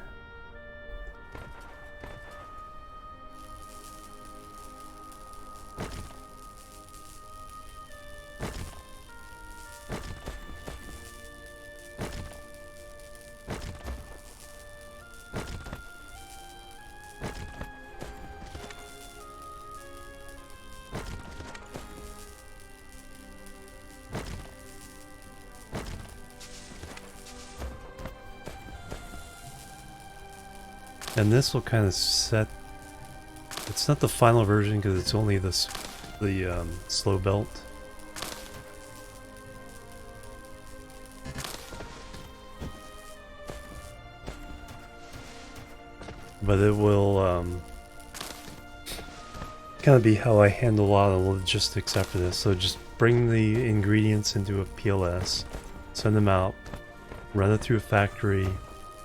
And this will kind of set. It's not the final version because it's only the slow belt. But it will kind of be how I handle a lot of logistics after this. So just bring the ingredients into a PLS, send them out, run it through a factory,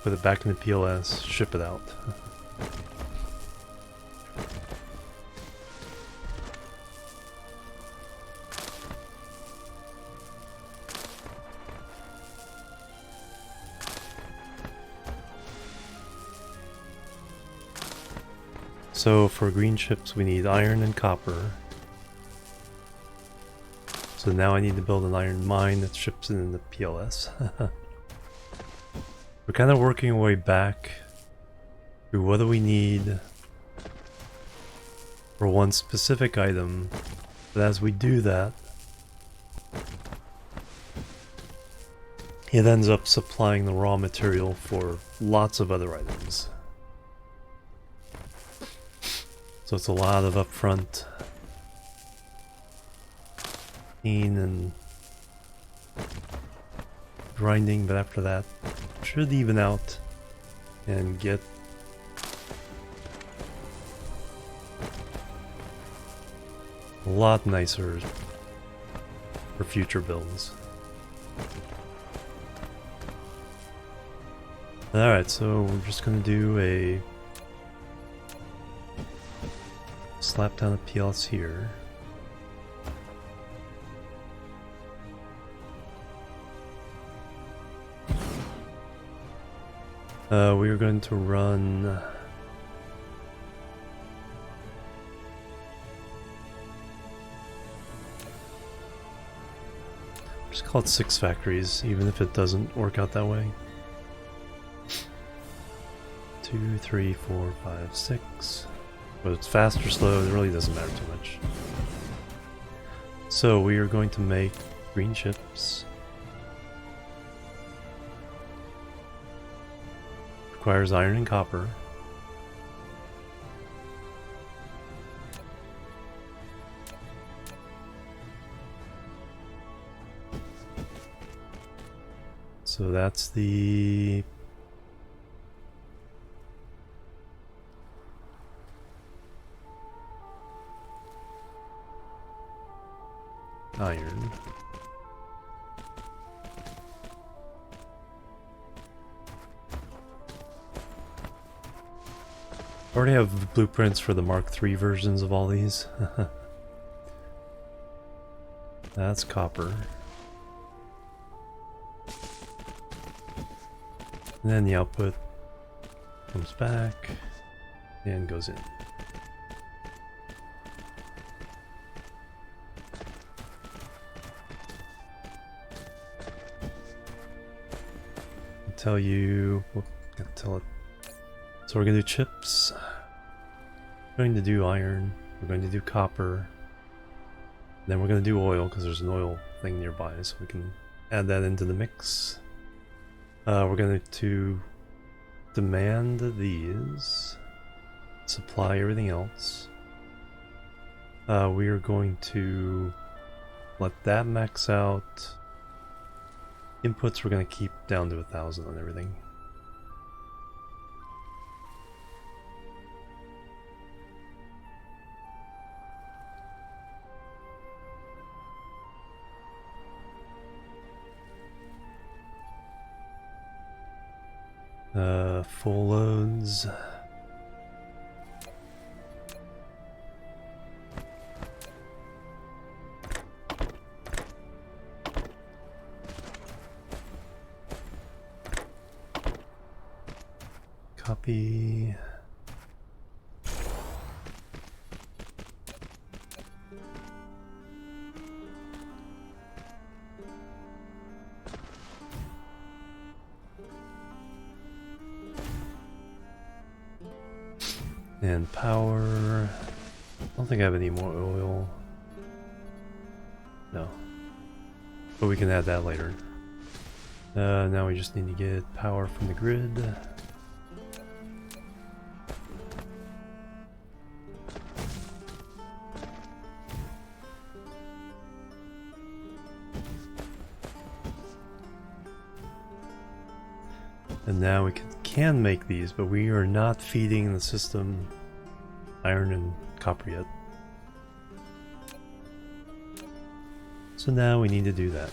put it back in the PLS, ship it out. So for green chips we need iron and copper. So now I need to build an iron mine that ships it in the PLS. We're kind of working our way back through what do we need for one specific item, but as we do that, it ends up supplying the raw material for lots of other items. So it's a lot of upfront pain and grinding, but after that should even out and get a lot nicer for future builds. Alright, so we're just gonna do a slap down a PLS here. We are going to run just call it 6 factories, even if it doesn't work out that way. 2, 3, 4, 5, 6. Whether it's fast or slow, it really doesn't matter too much. So we are going to make green chips. Requires iron and copper. So that's the iron. I already have blueprints for the Mark III versions of all these. That's copper. And then the output comes back and goes in. Tell you, we'll tell it. So we're going to do chips, we're going to do iron, we're going to do copper, then we're going to do oil because there's an oil thing nearby, so we can add that into the mix. We're going to demand these, supply everything else. We are going to let that max out. Inputs we're going to keep down to 1,000 on everything. Full loads. Copy. And power. I don't think I have any more oil. No. But we can add that later. Now we just need to get power from the grid. And now we can make these, but we are not feeding the system iron and copper yet. So now we need to do that.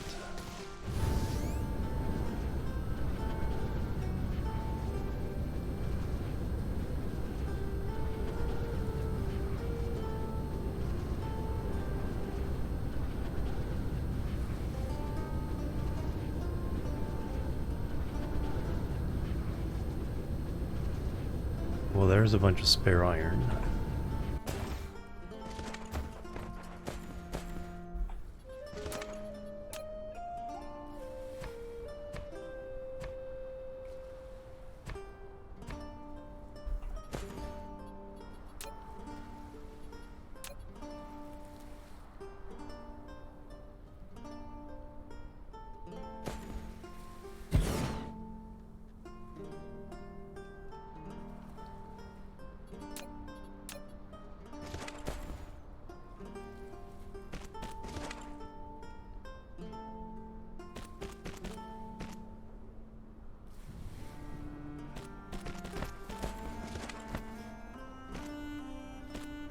Well, there's a bunch of spare iron.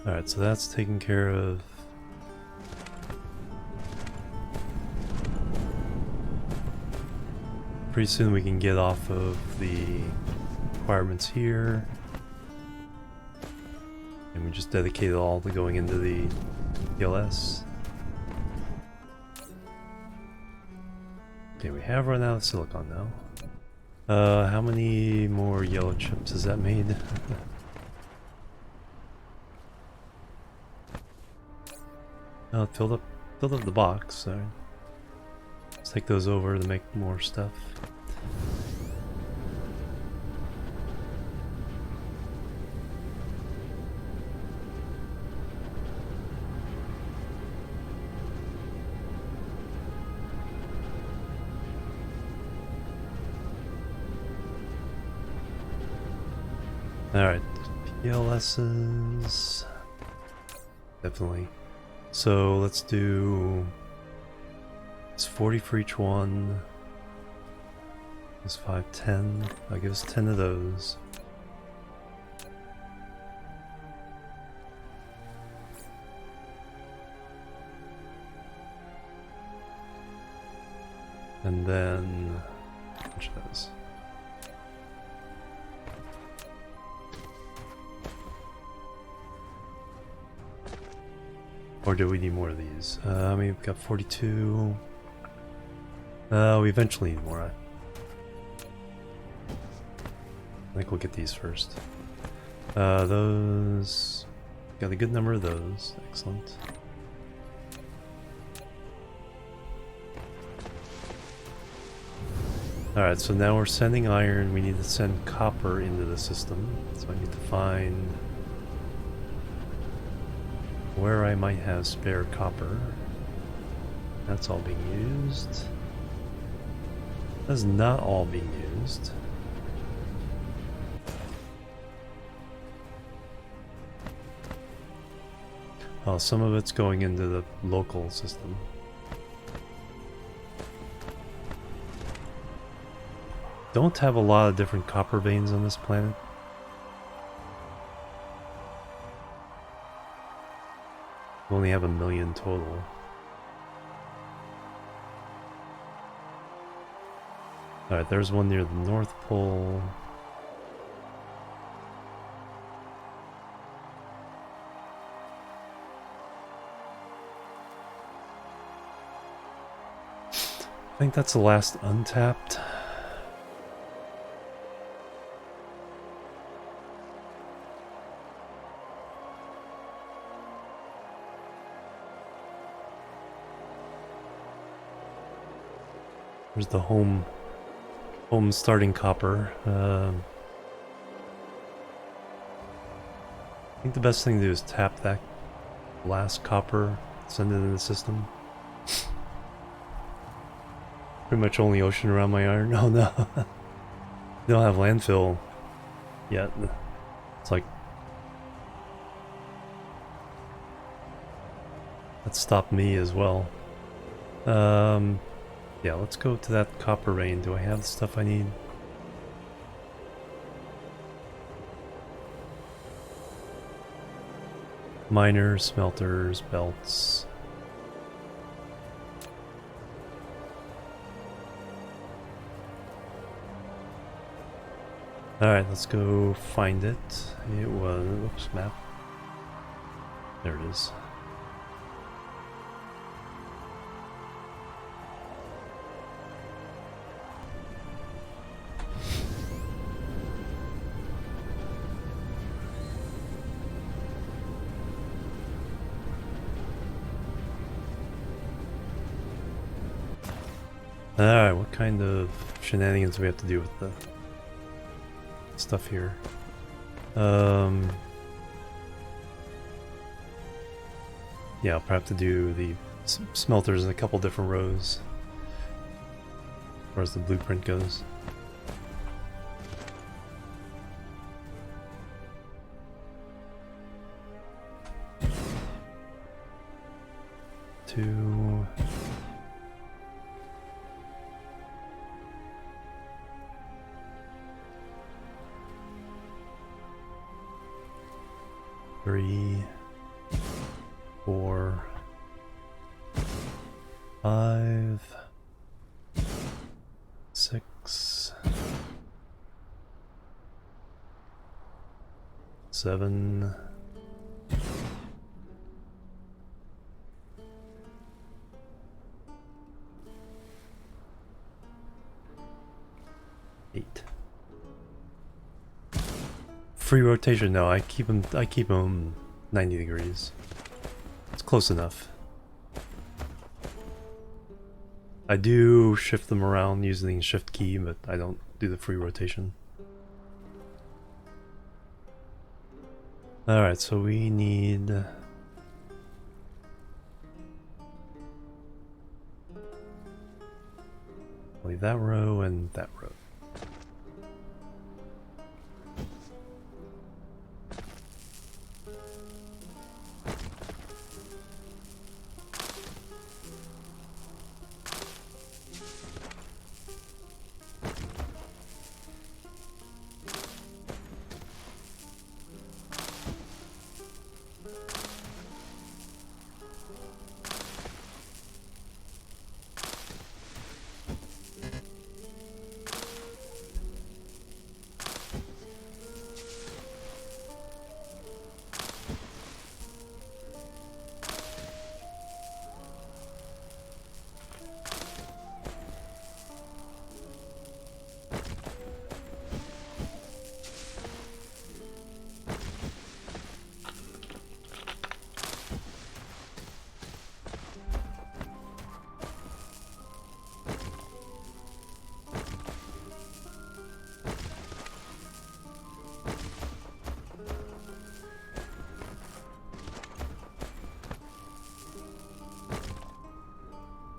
Alright, so that's taken care of. Pretty soon we can get off of the requirements here. And we just dedicate it all to going into the PLS. Okay, we have run out of silicon now. How many more yellow chips has that made? Oh, it filled up the box, so let's take those over to make more stuff. Alright, PLS's definitely. So let's do, it's 40 for each one. It's 5, 10. I'll give us 10 of those. And then, how much of those? Or do we need more of these? I mean, we've got 42. We eventually need more. I think we'll get these first. Those... Got a good number of those. Excellent. Alright, so now we're sending iron. We need to send copper into the system. So I need to find where I might have spare copper. That's all being used. That's not all being used. Oh, some of it's going into the local system. Don't have a lot of different copper veins on this planet. We only have 1 million total. Alright, there's one near the North Pole. I think that's the last untapped. There's the home starting copper. I think the best thing to do is tap that last copper, send it in the system. Pretty much only ocean around my iron. Oh no. They don't have landfill yet. It's like that stopped me as well. Yeah, let's go to that copper vein. Do I have the stuff I need? Miners, smelters, belts. Alright, let's go find it. It was... Oops, map. There it is. Alright, what kind of shenanigans do we have to do with the stuff here? Yeah, I'll probably have to do the smelters in a couple different rows as far as the blueprint goes. Two. Three, 4, 5, 6, 7, 8. Free rotation? No, I keep them 90 degrees. It's close enough. I do shift them around using the shift key, but I don't do the free rotation. Alright, so we need... leave that row and that row.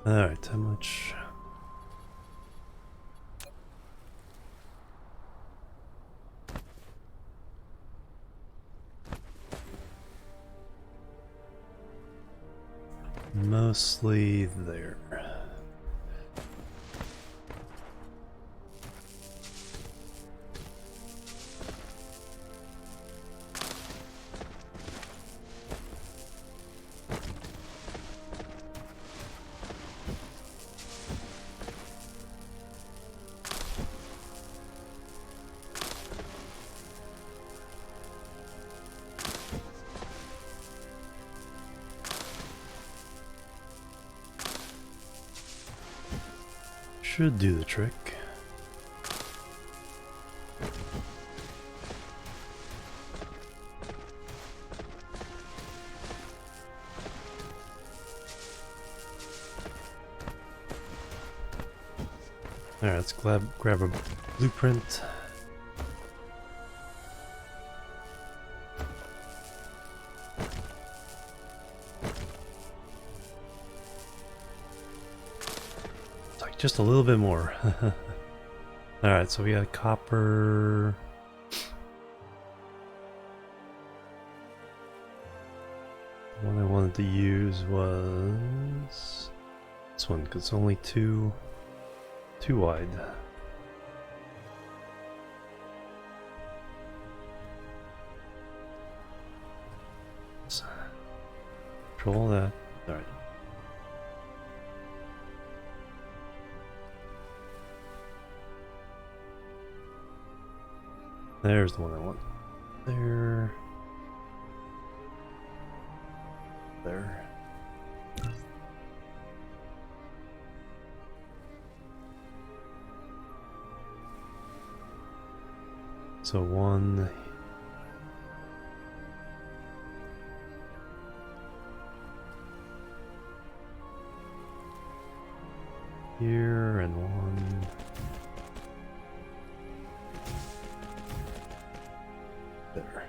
Alright, how much? Mostly there. Should do the trick. Alright, let's grab a blueprint. It's like just a little bit more. Alright, so we got copper. The one I wanted to use was this one, because it's only too wide. So, control that. Alright. There's the one I want. There. There. So one here and one there.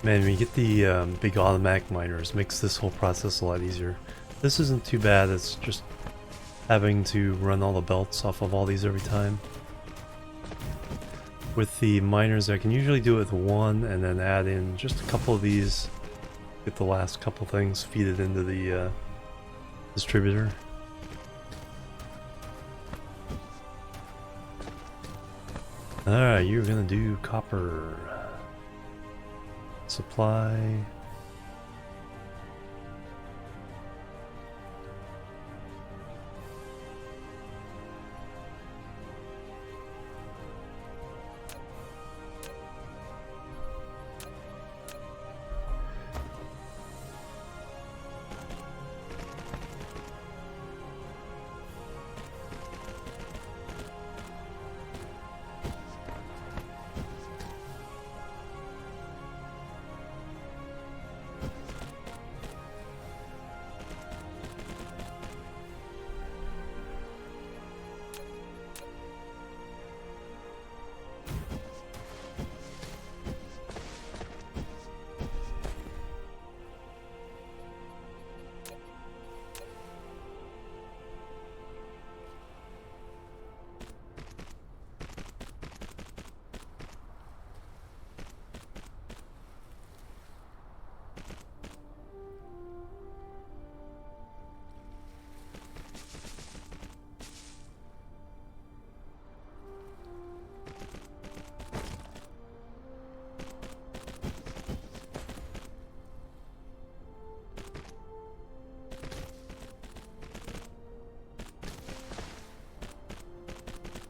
Man, when you get the big automatic miners, it makes this whole process a lot easier. This isn't too bad, it's just having to run all the belts off of all these every time. With the miners, I can usually do it with one and then add in just a couple of these, get the last couple things, feed it into the distributor. Alright, you're gonna do copper. Supply.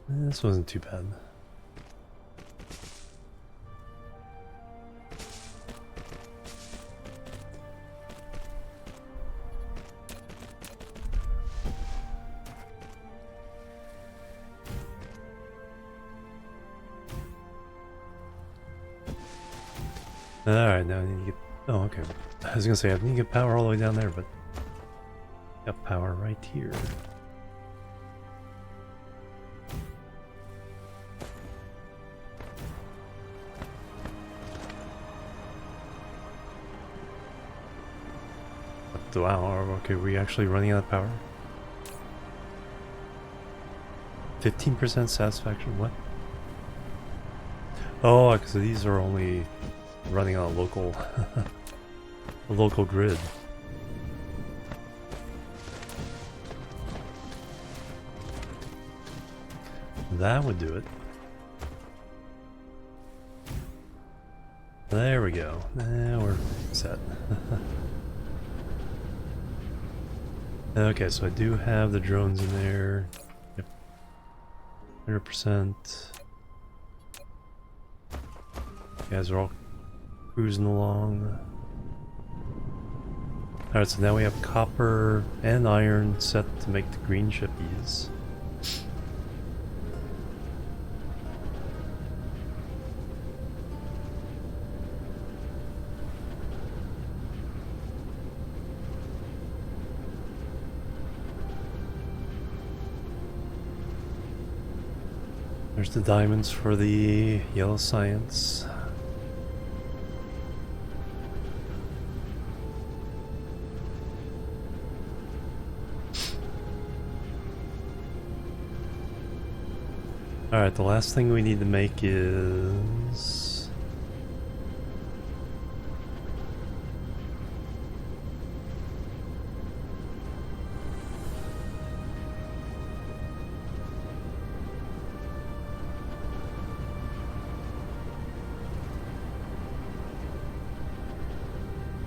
This wasn't too bad. Alright, now I need to get... Oh, okay. I was gonna say, I need to get power all the way down there, but... got power right here. Wow, okay, are we actually running out of power? 15% satisfaction, what? Oh, so these are only running on a local, a local grid. That would do it. There we go. Now we're set. Okay, so I do have the drones in there. 100%. You guys are all cruising along. Alright, so now we have copper and iron set to make the green chippies. There's the diamonds for the yellow science. Alright, the last thing we need to make is...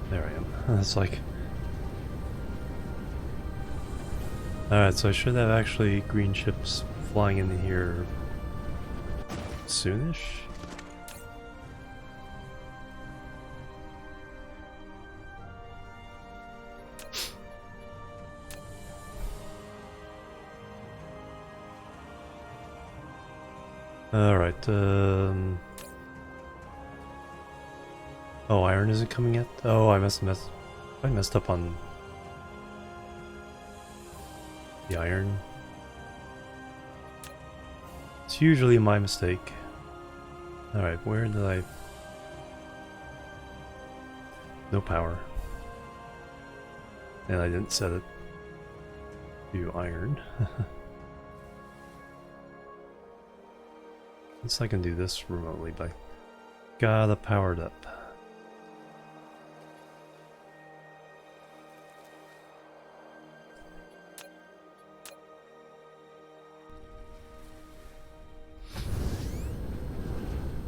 There I am. It's like... Alright, so I should have actually green chips flying into here soonish. Alright, oh, iron isn't coming yet? Oh, I messed up on the iron. It's usually my mistake. Alright, where did I... No power. And I didn't set it to iron. Guess I can do this remotely, but I gotta power it up.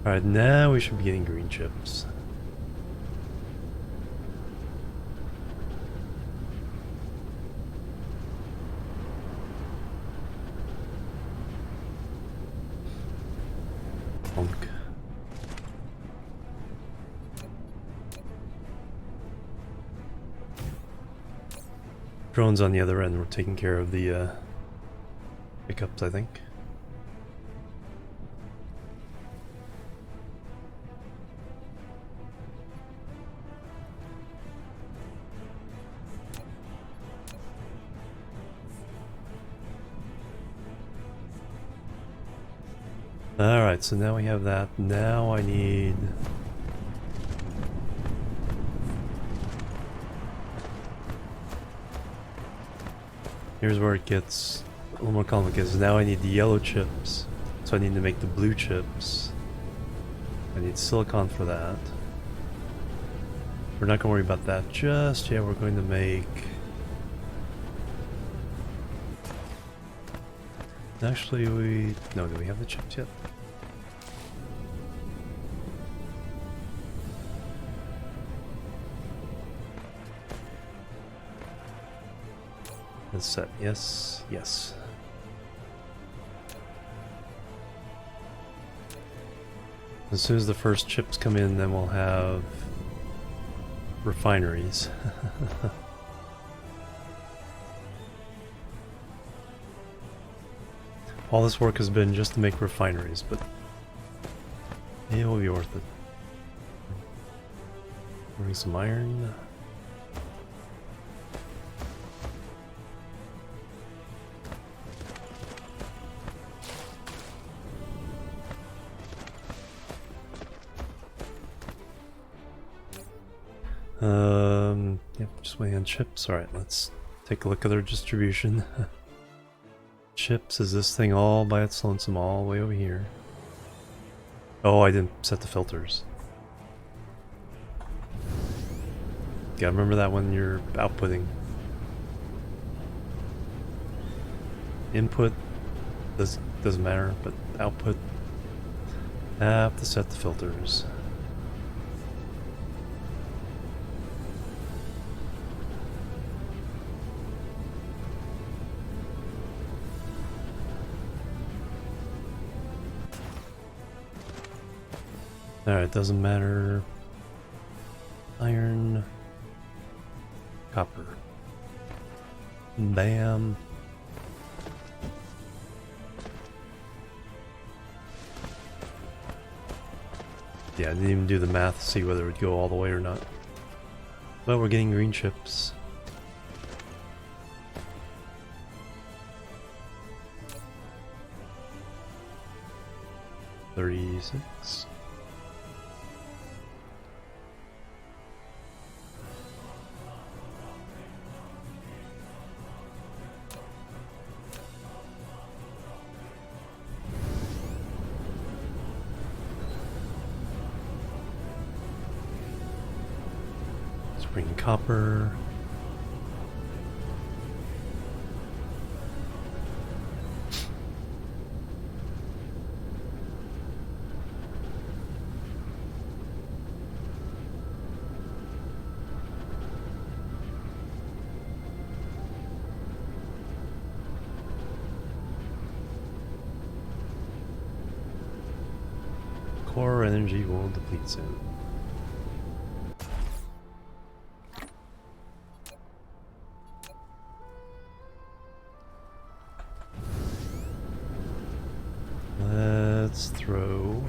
Alright, now we should be getting green chips. Bonk. Drones on the other end were taking care of the pickups, I think. Alright, so now we have that. Now I need... Here's where it gets a little more complicated. So now I need the yellow chips. So I need to make the blue chips. I need silicon for that. We're not going to worry about that just yet. We're going to make... Actually, no, do we have the chips yet? Let's set. Yes, yes. As soon as the first chips come in, then we'll have refineries. All this work has been just to make refineries, but it will be worth it. Bring some iron. Yep, just waiting on chips. Alright, let's take a look at their distribution. Chips is this thing all by its lonesome all the way over here. Oh, I didn't set the filters. Gotta remember that when you're outputting. Input doesn't matter, but output, I have to set the filters. Alright, doesn't matter. Iron. Copper. Bam. Yeah, I didn't even do the math to see whether it would go all the way or not. But we're getting green chips. $36. Bring copper. Core energy will deplete soon. Let's throw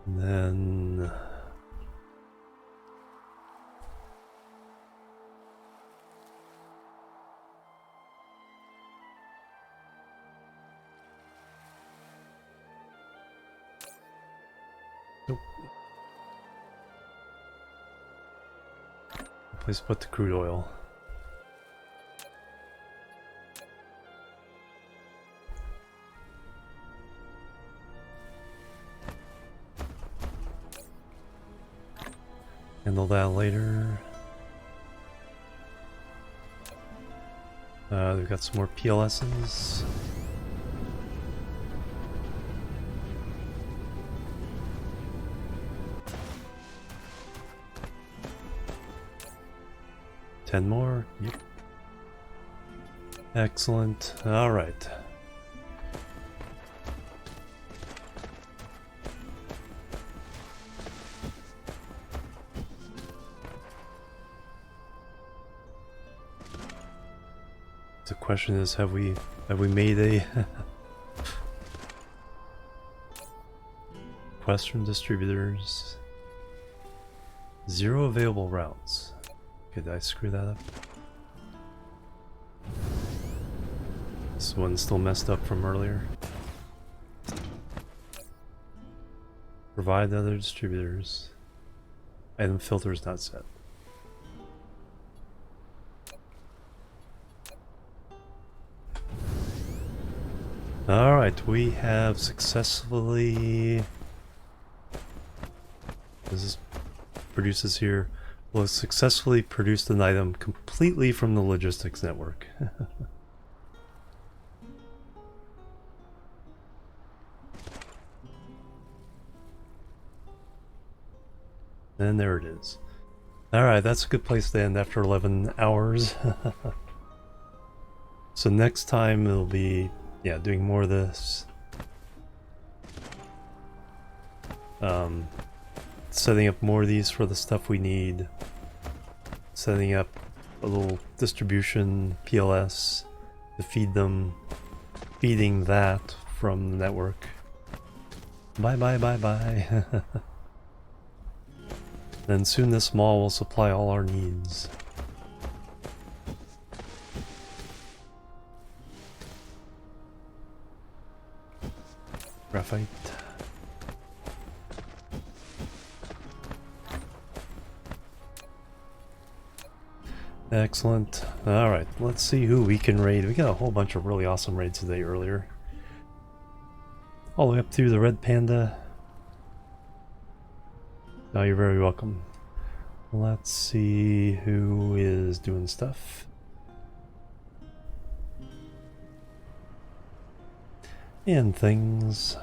and then nope. Place to put the crude oil. Handle that later. They've got some more PLSs. Ten more. Yep. Excellent. All right. The question is, have we made a request from distributors? 0 available routes. Okay, did I screw that up? This one's still messed up from earlier. Provide other distributors. Item filter is not set. Alright, we have successfully... This produces here. Will have successfully produced an item completely from the logistics network. And there it is. Alright, that's a good place to end after 11 hours. So next time it'll be, yeah, doing more of this. Setting up more of these for the stuff we need. Setting up a little distribution PLS to feed them. Feeding that from the network. Bye bye bye bye. Then soon this mall will supply all our needs. Graphite. Excellent. Alright, let's see who we can raid. We got a whole bunch of really awesome raids today earlier. All the way up through the Red Panda. Oh, you're very welcome. Let's see who is doing stuff. and things.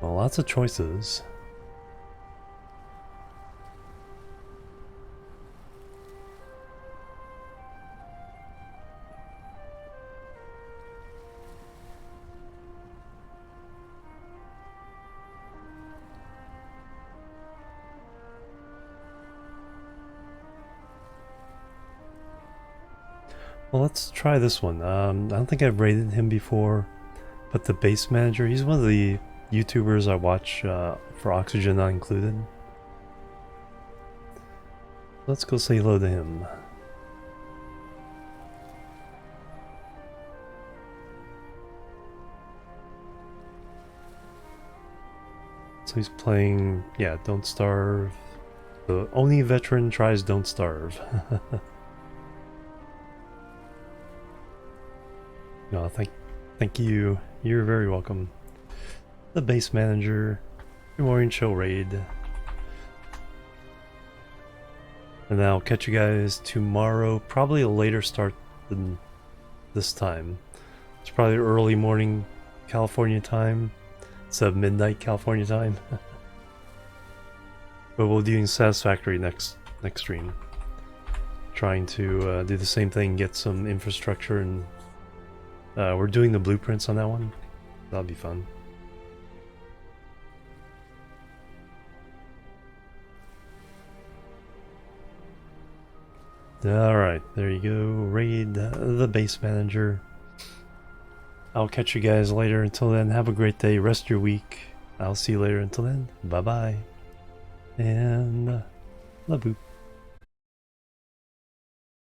Well, lots of choices. Well, let's try this one. I don't think I've rated him before, but the base manager, he's one of the YouTubers I watch for Oxygen Not Included. Let's go say hello to him. So he's playing, yeah, Don't Starve. The only veteran tries Don't Starve. No, thank you. You're very welcome. The base manager, Jimorian show raid. And then I'll catch you guys tomorrow, probably a later start than this time. It's probably early morning California time instead of midnight California time. But we'll be doing Satisfactory next stream. Trying to do the same thing, get some infrastructure, and we're doing the blueprints on that one. That'll be fun. Alright, there you go. Raid the base manager. I'll catch you guys later. Until then, have a great day. Rest your week. I'll see you later. Until then, bye bye. And love you.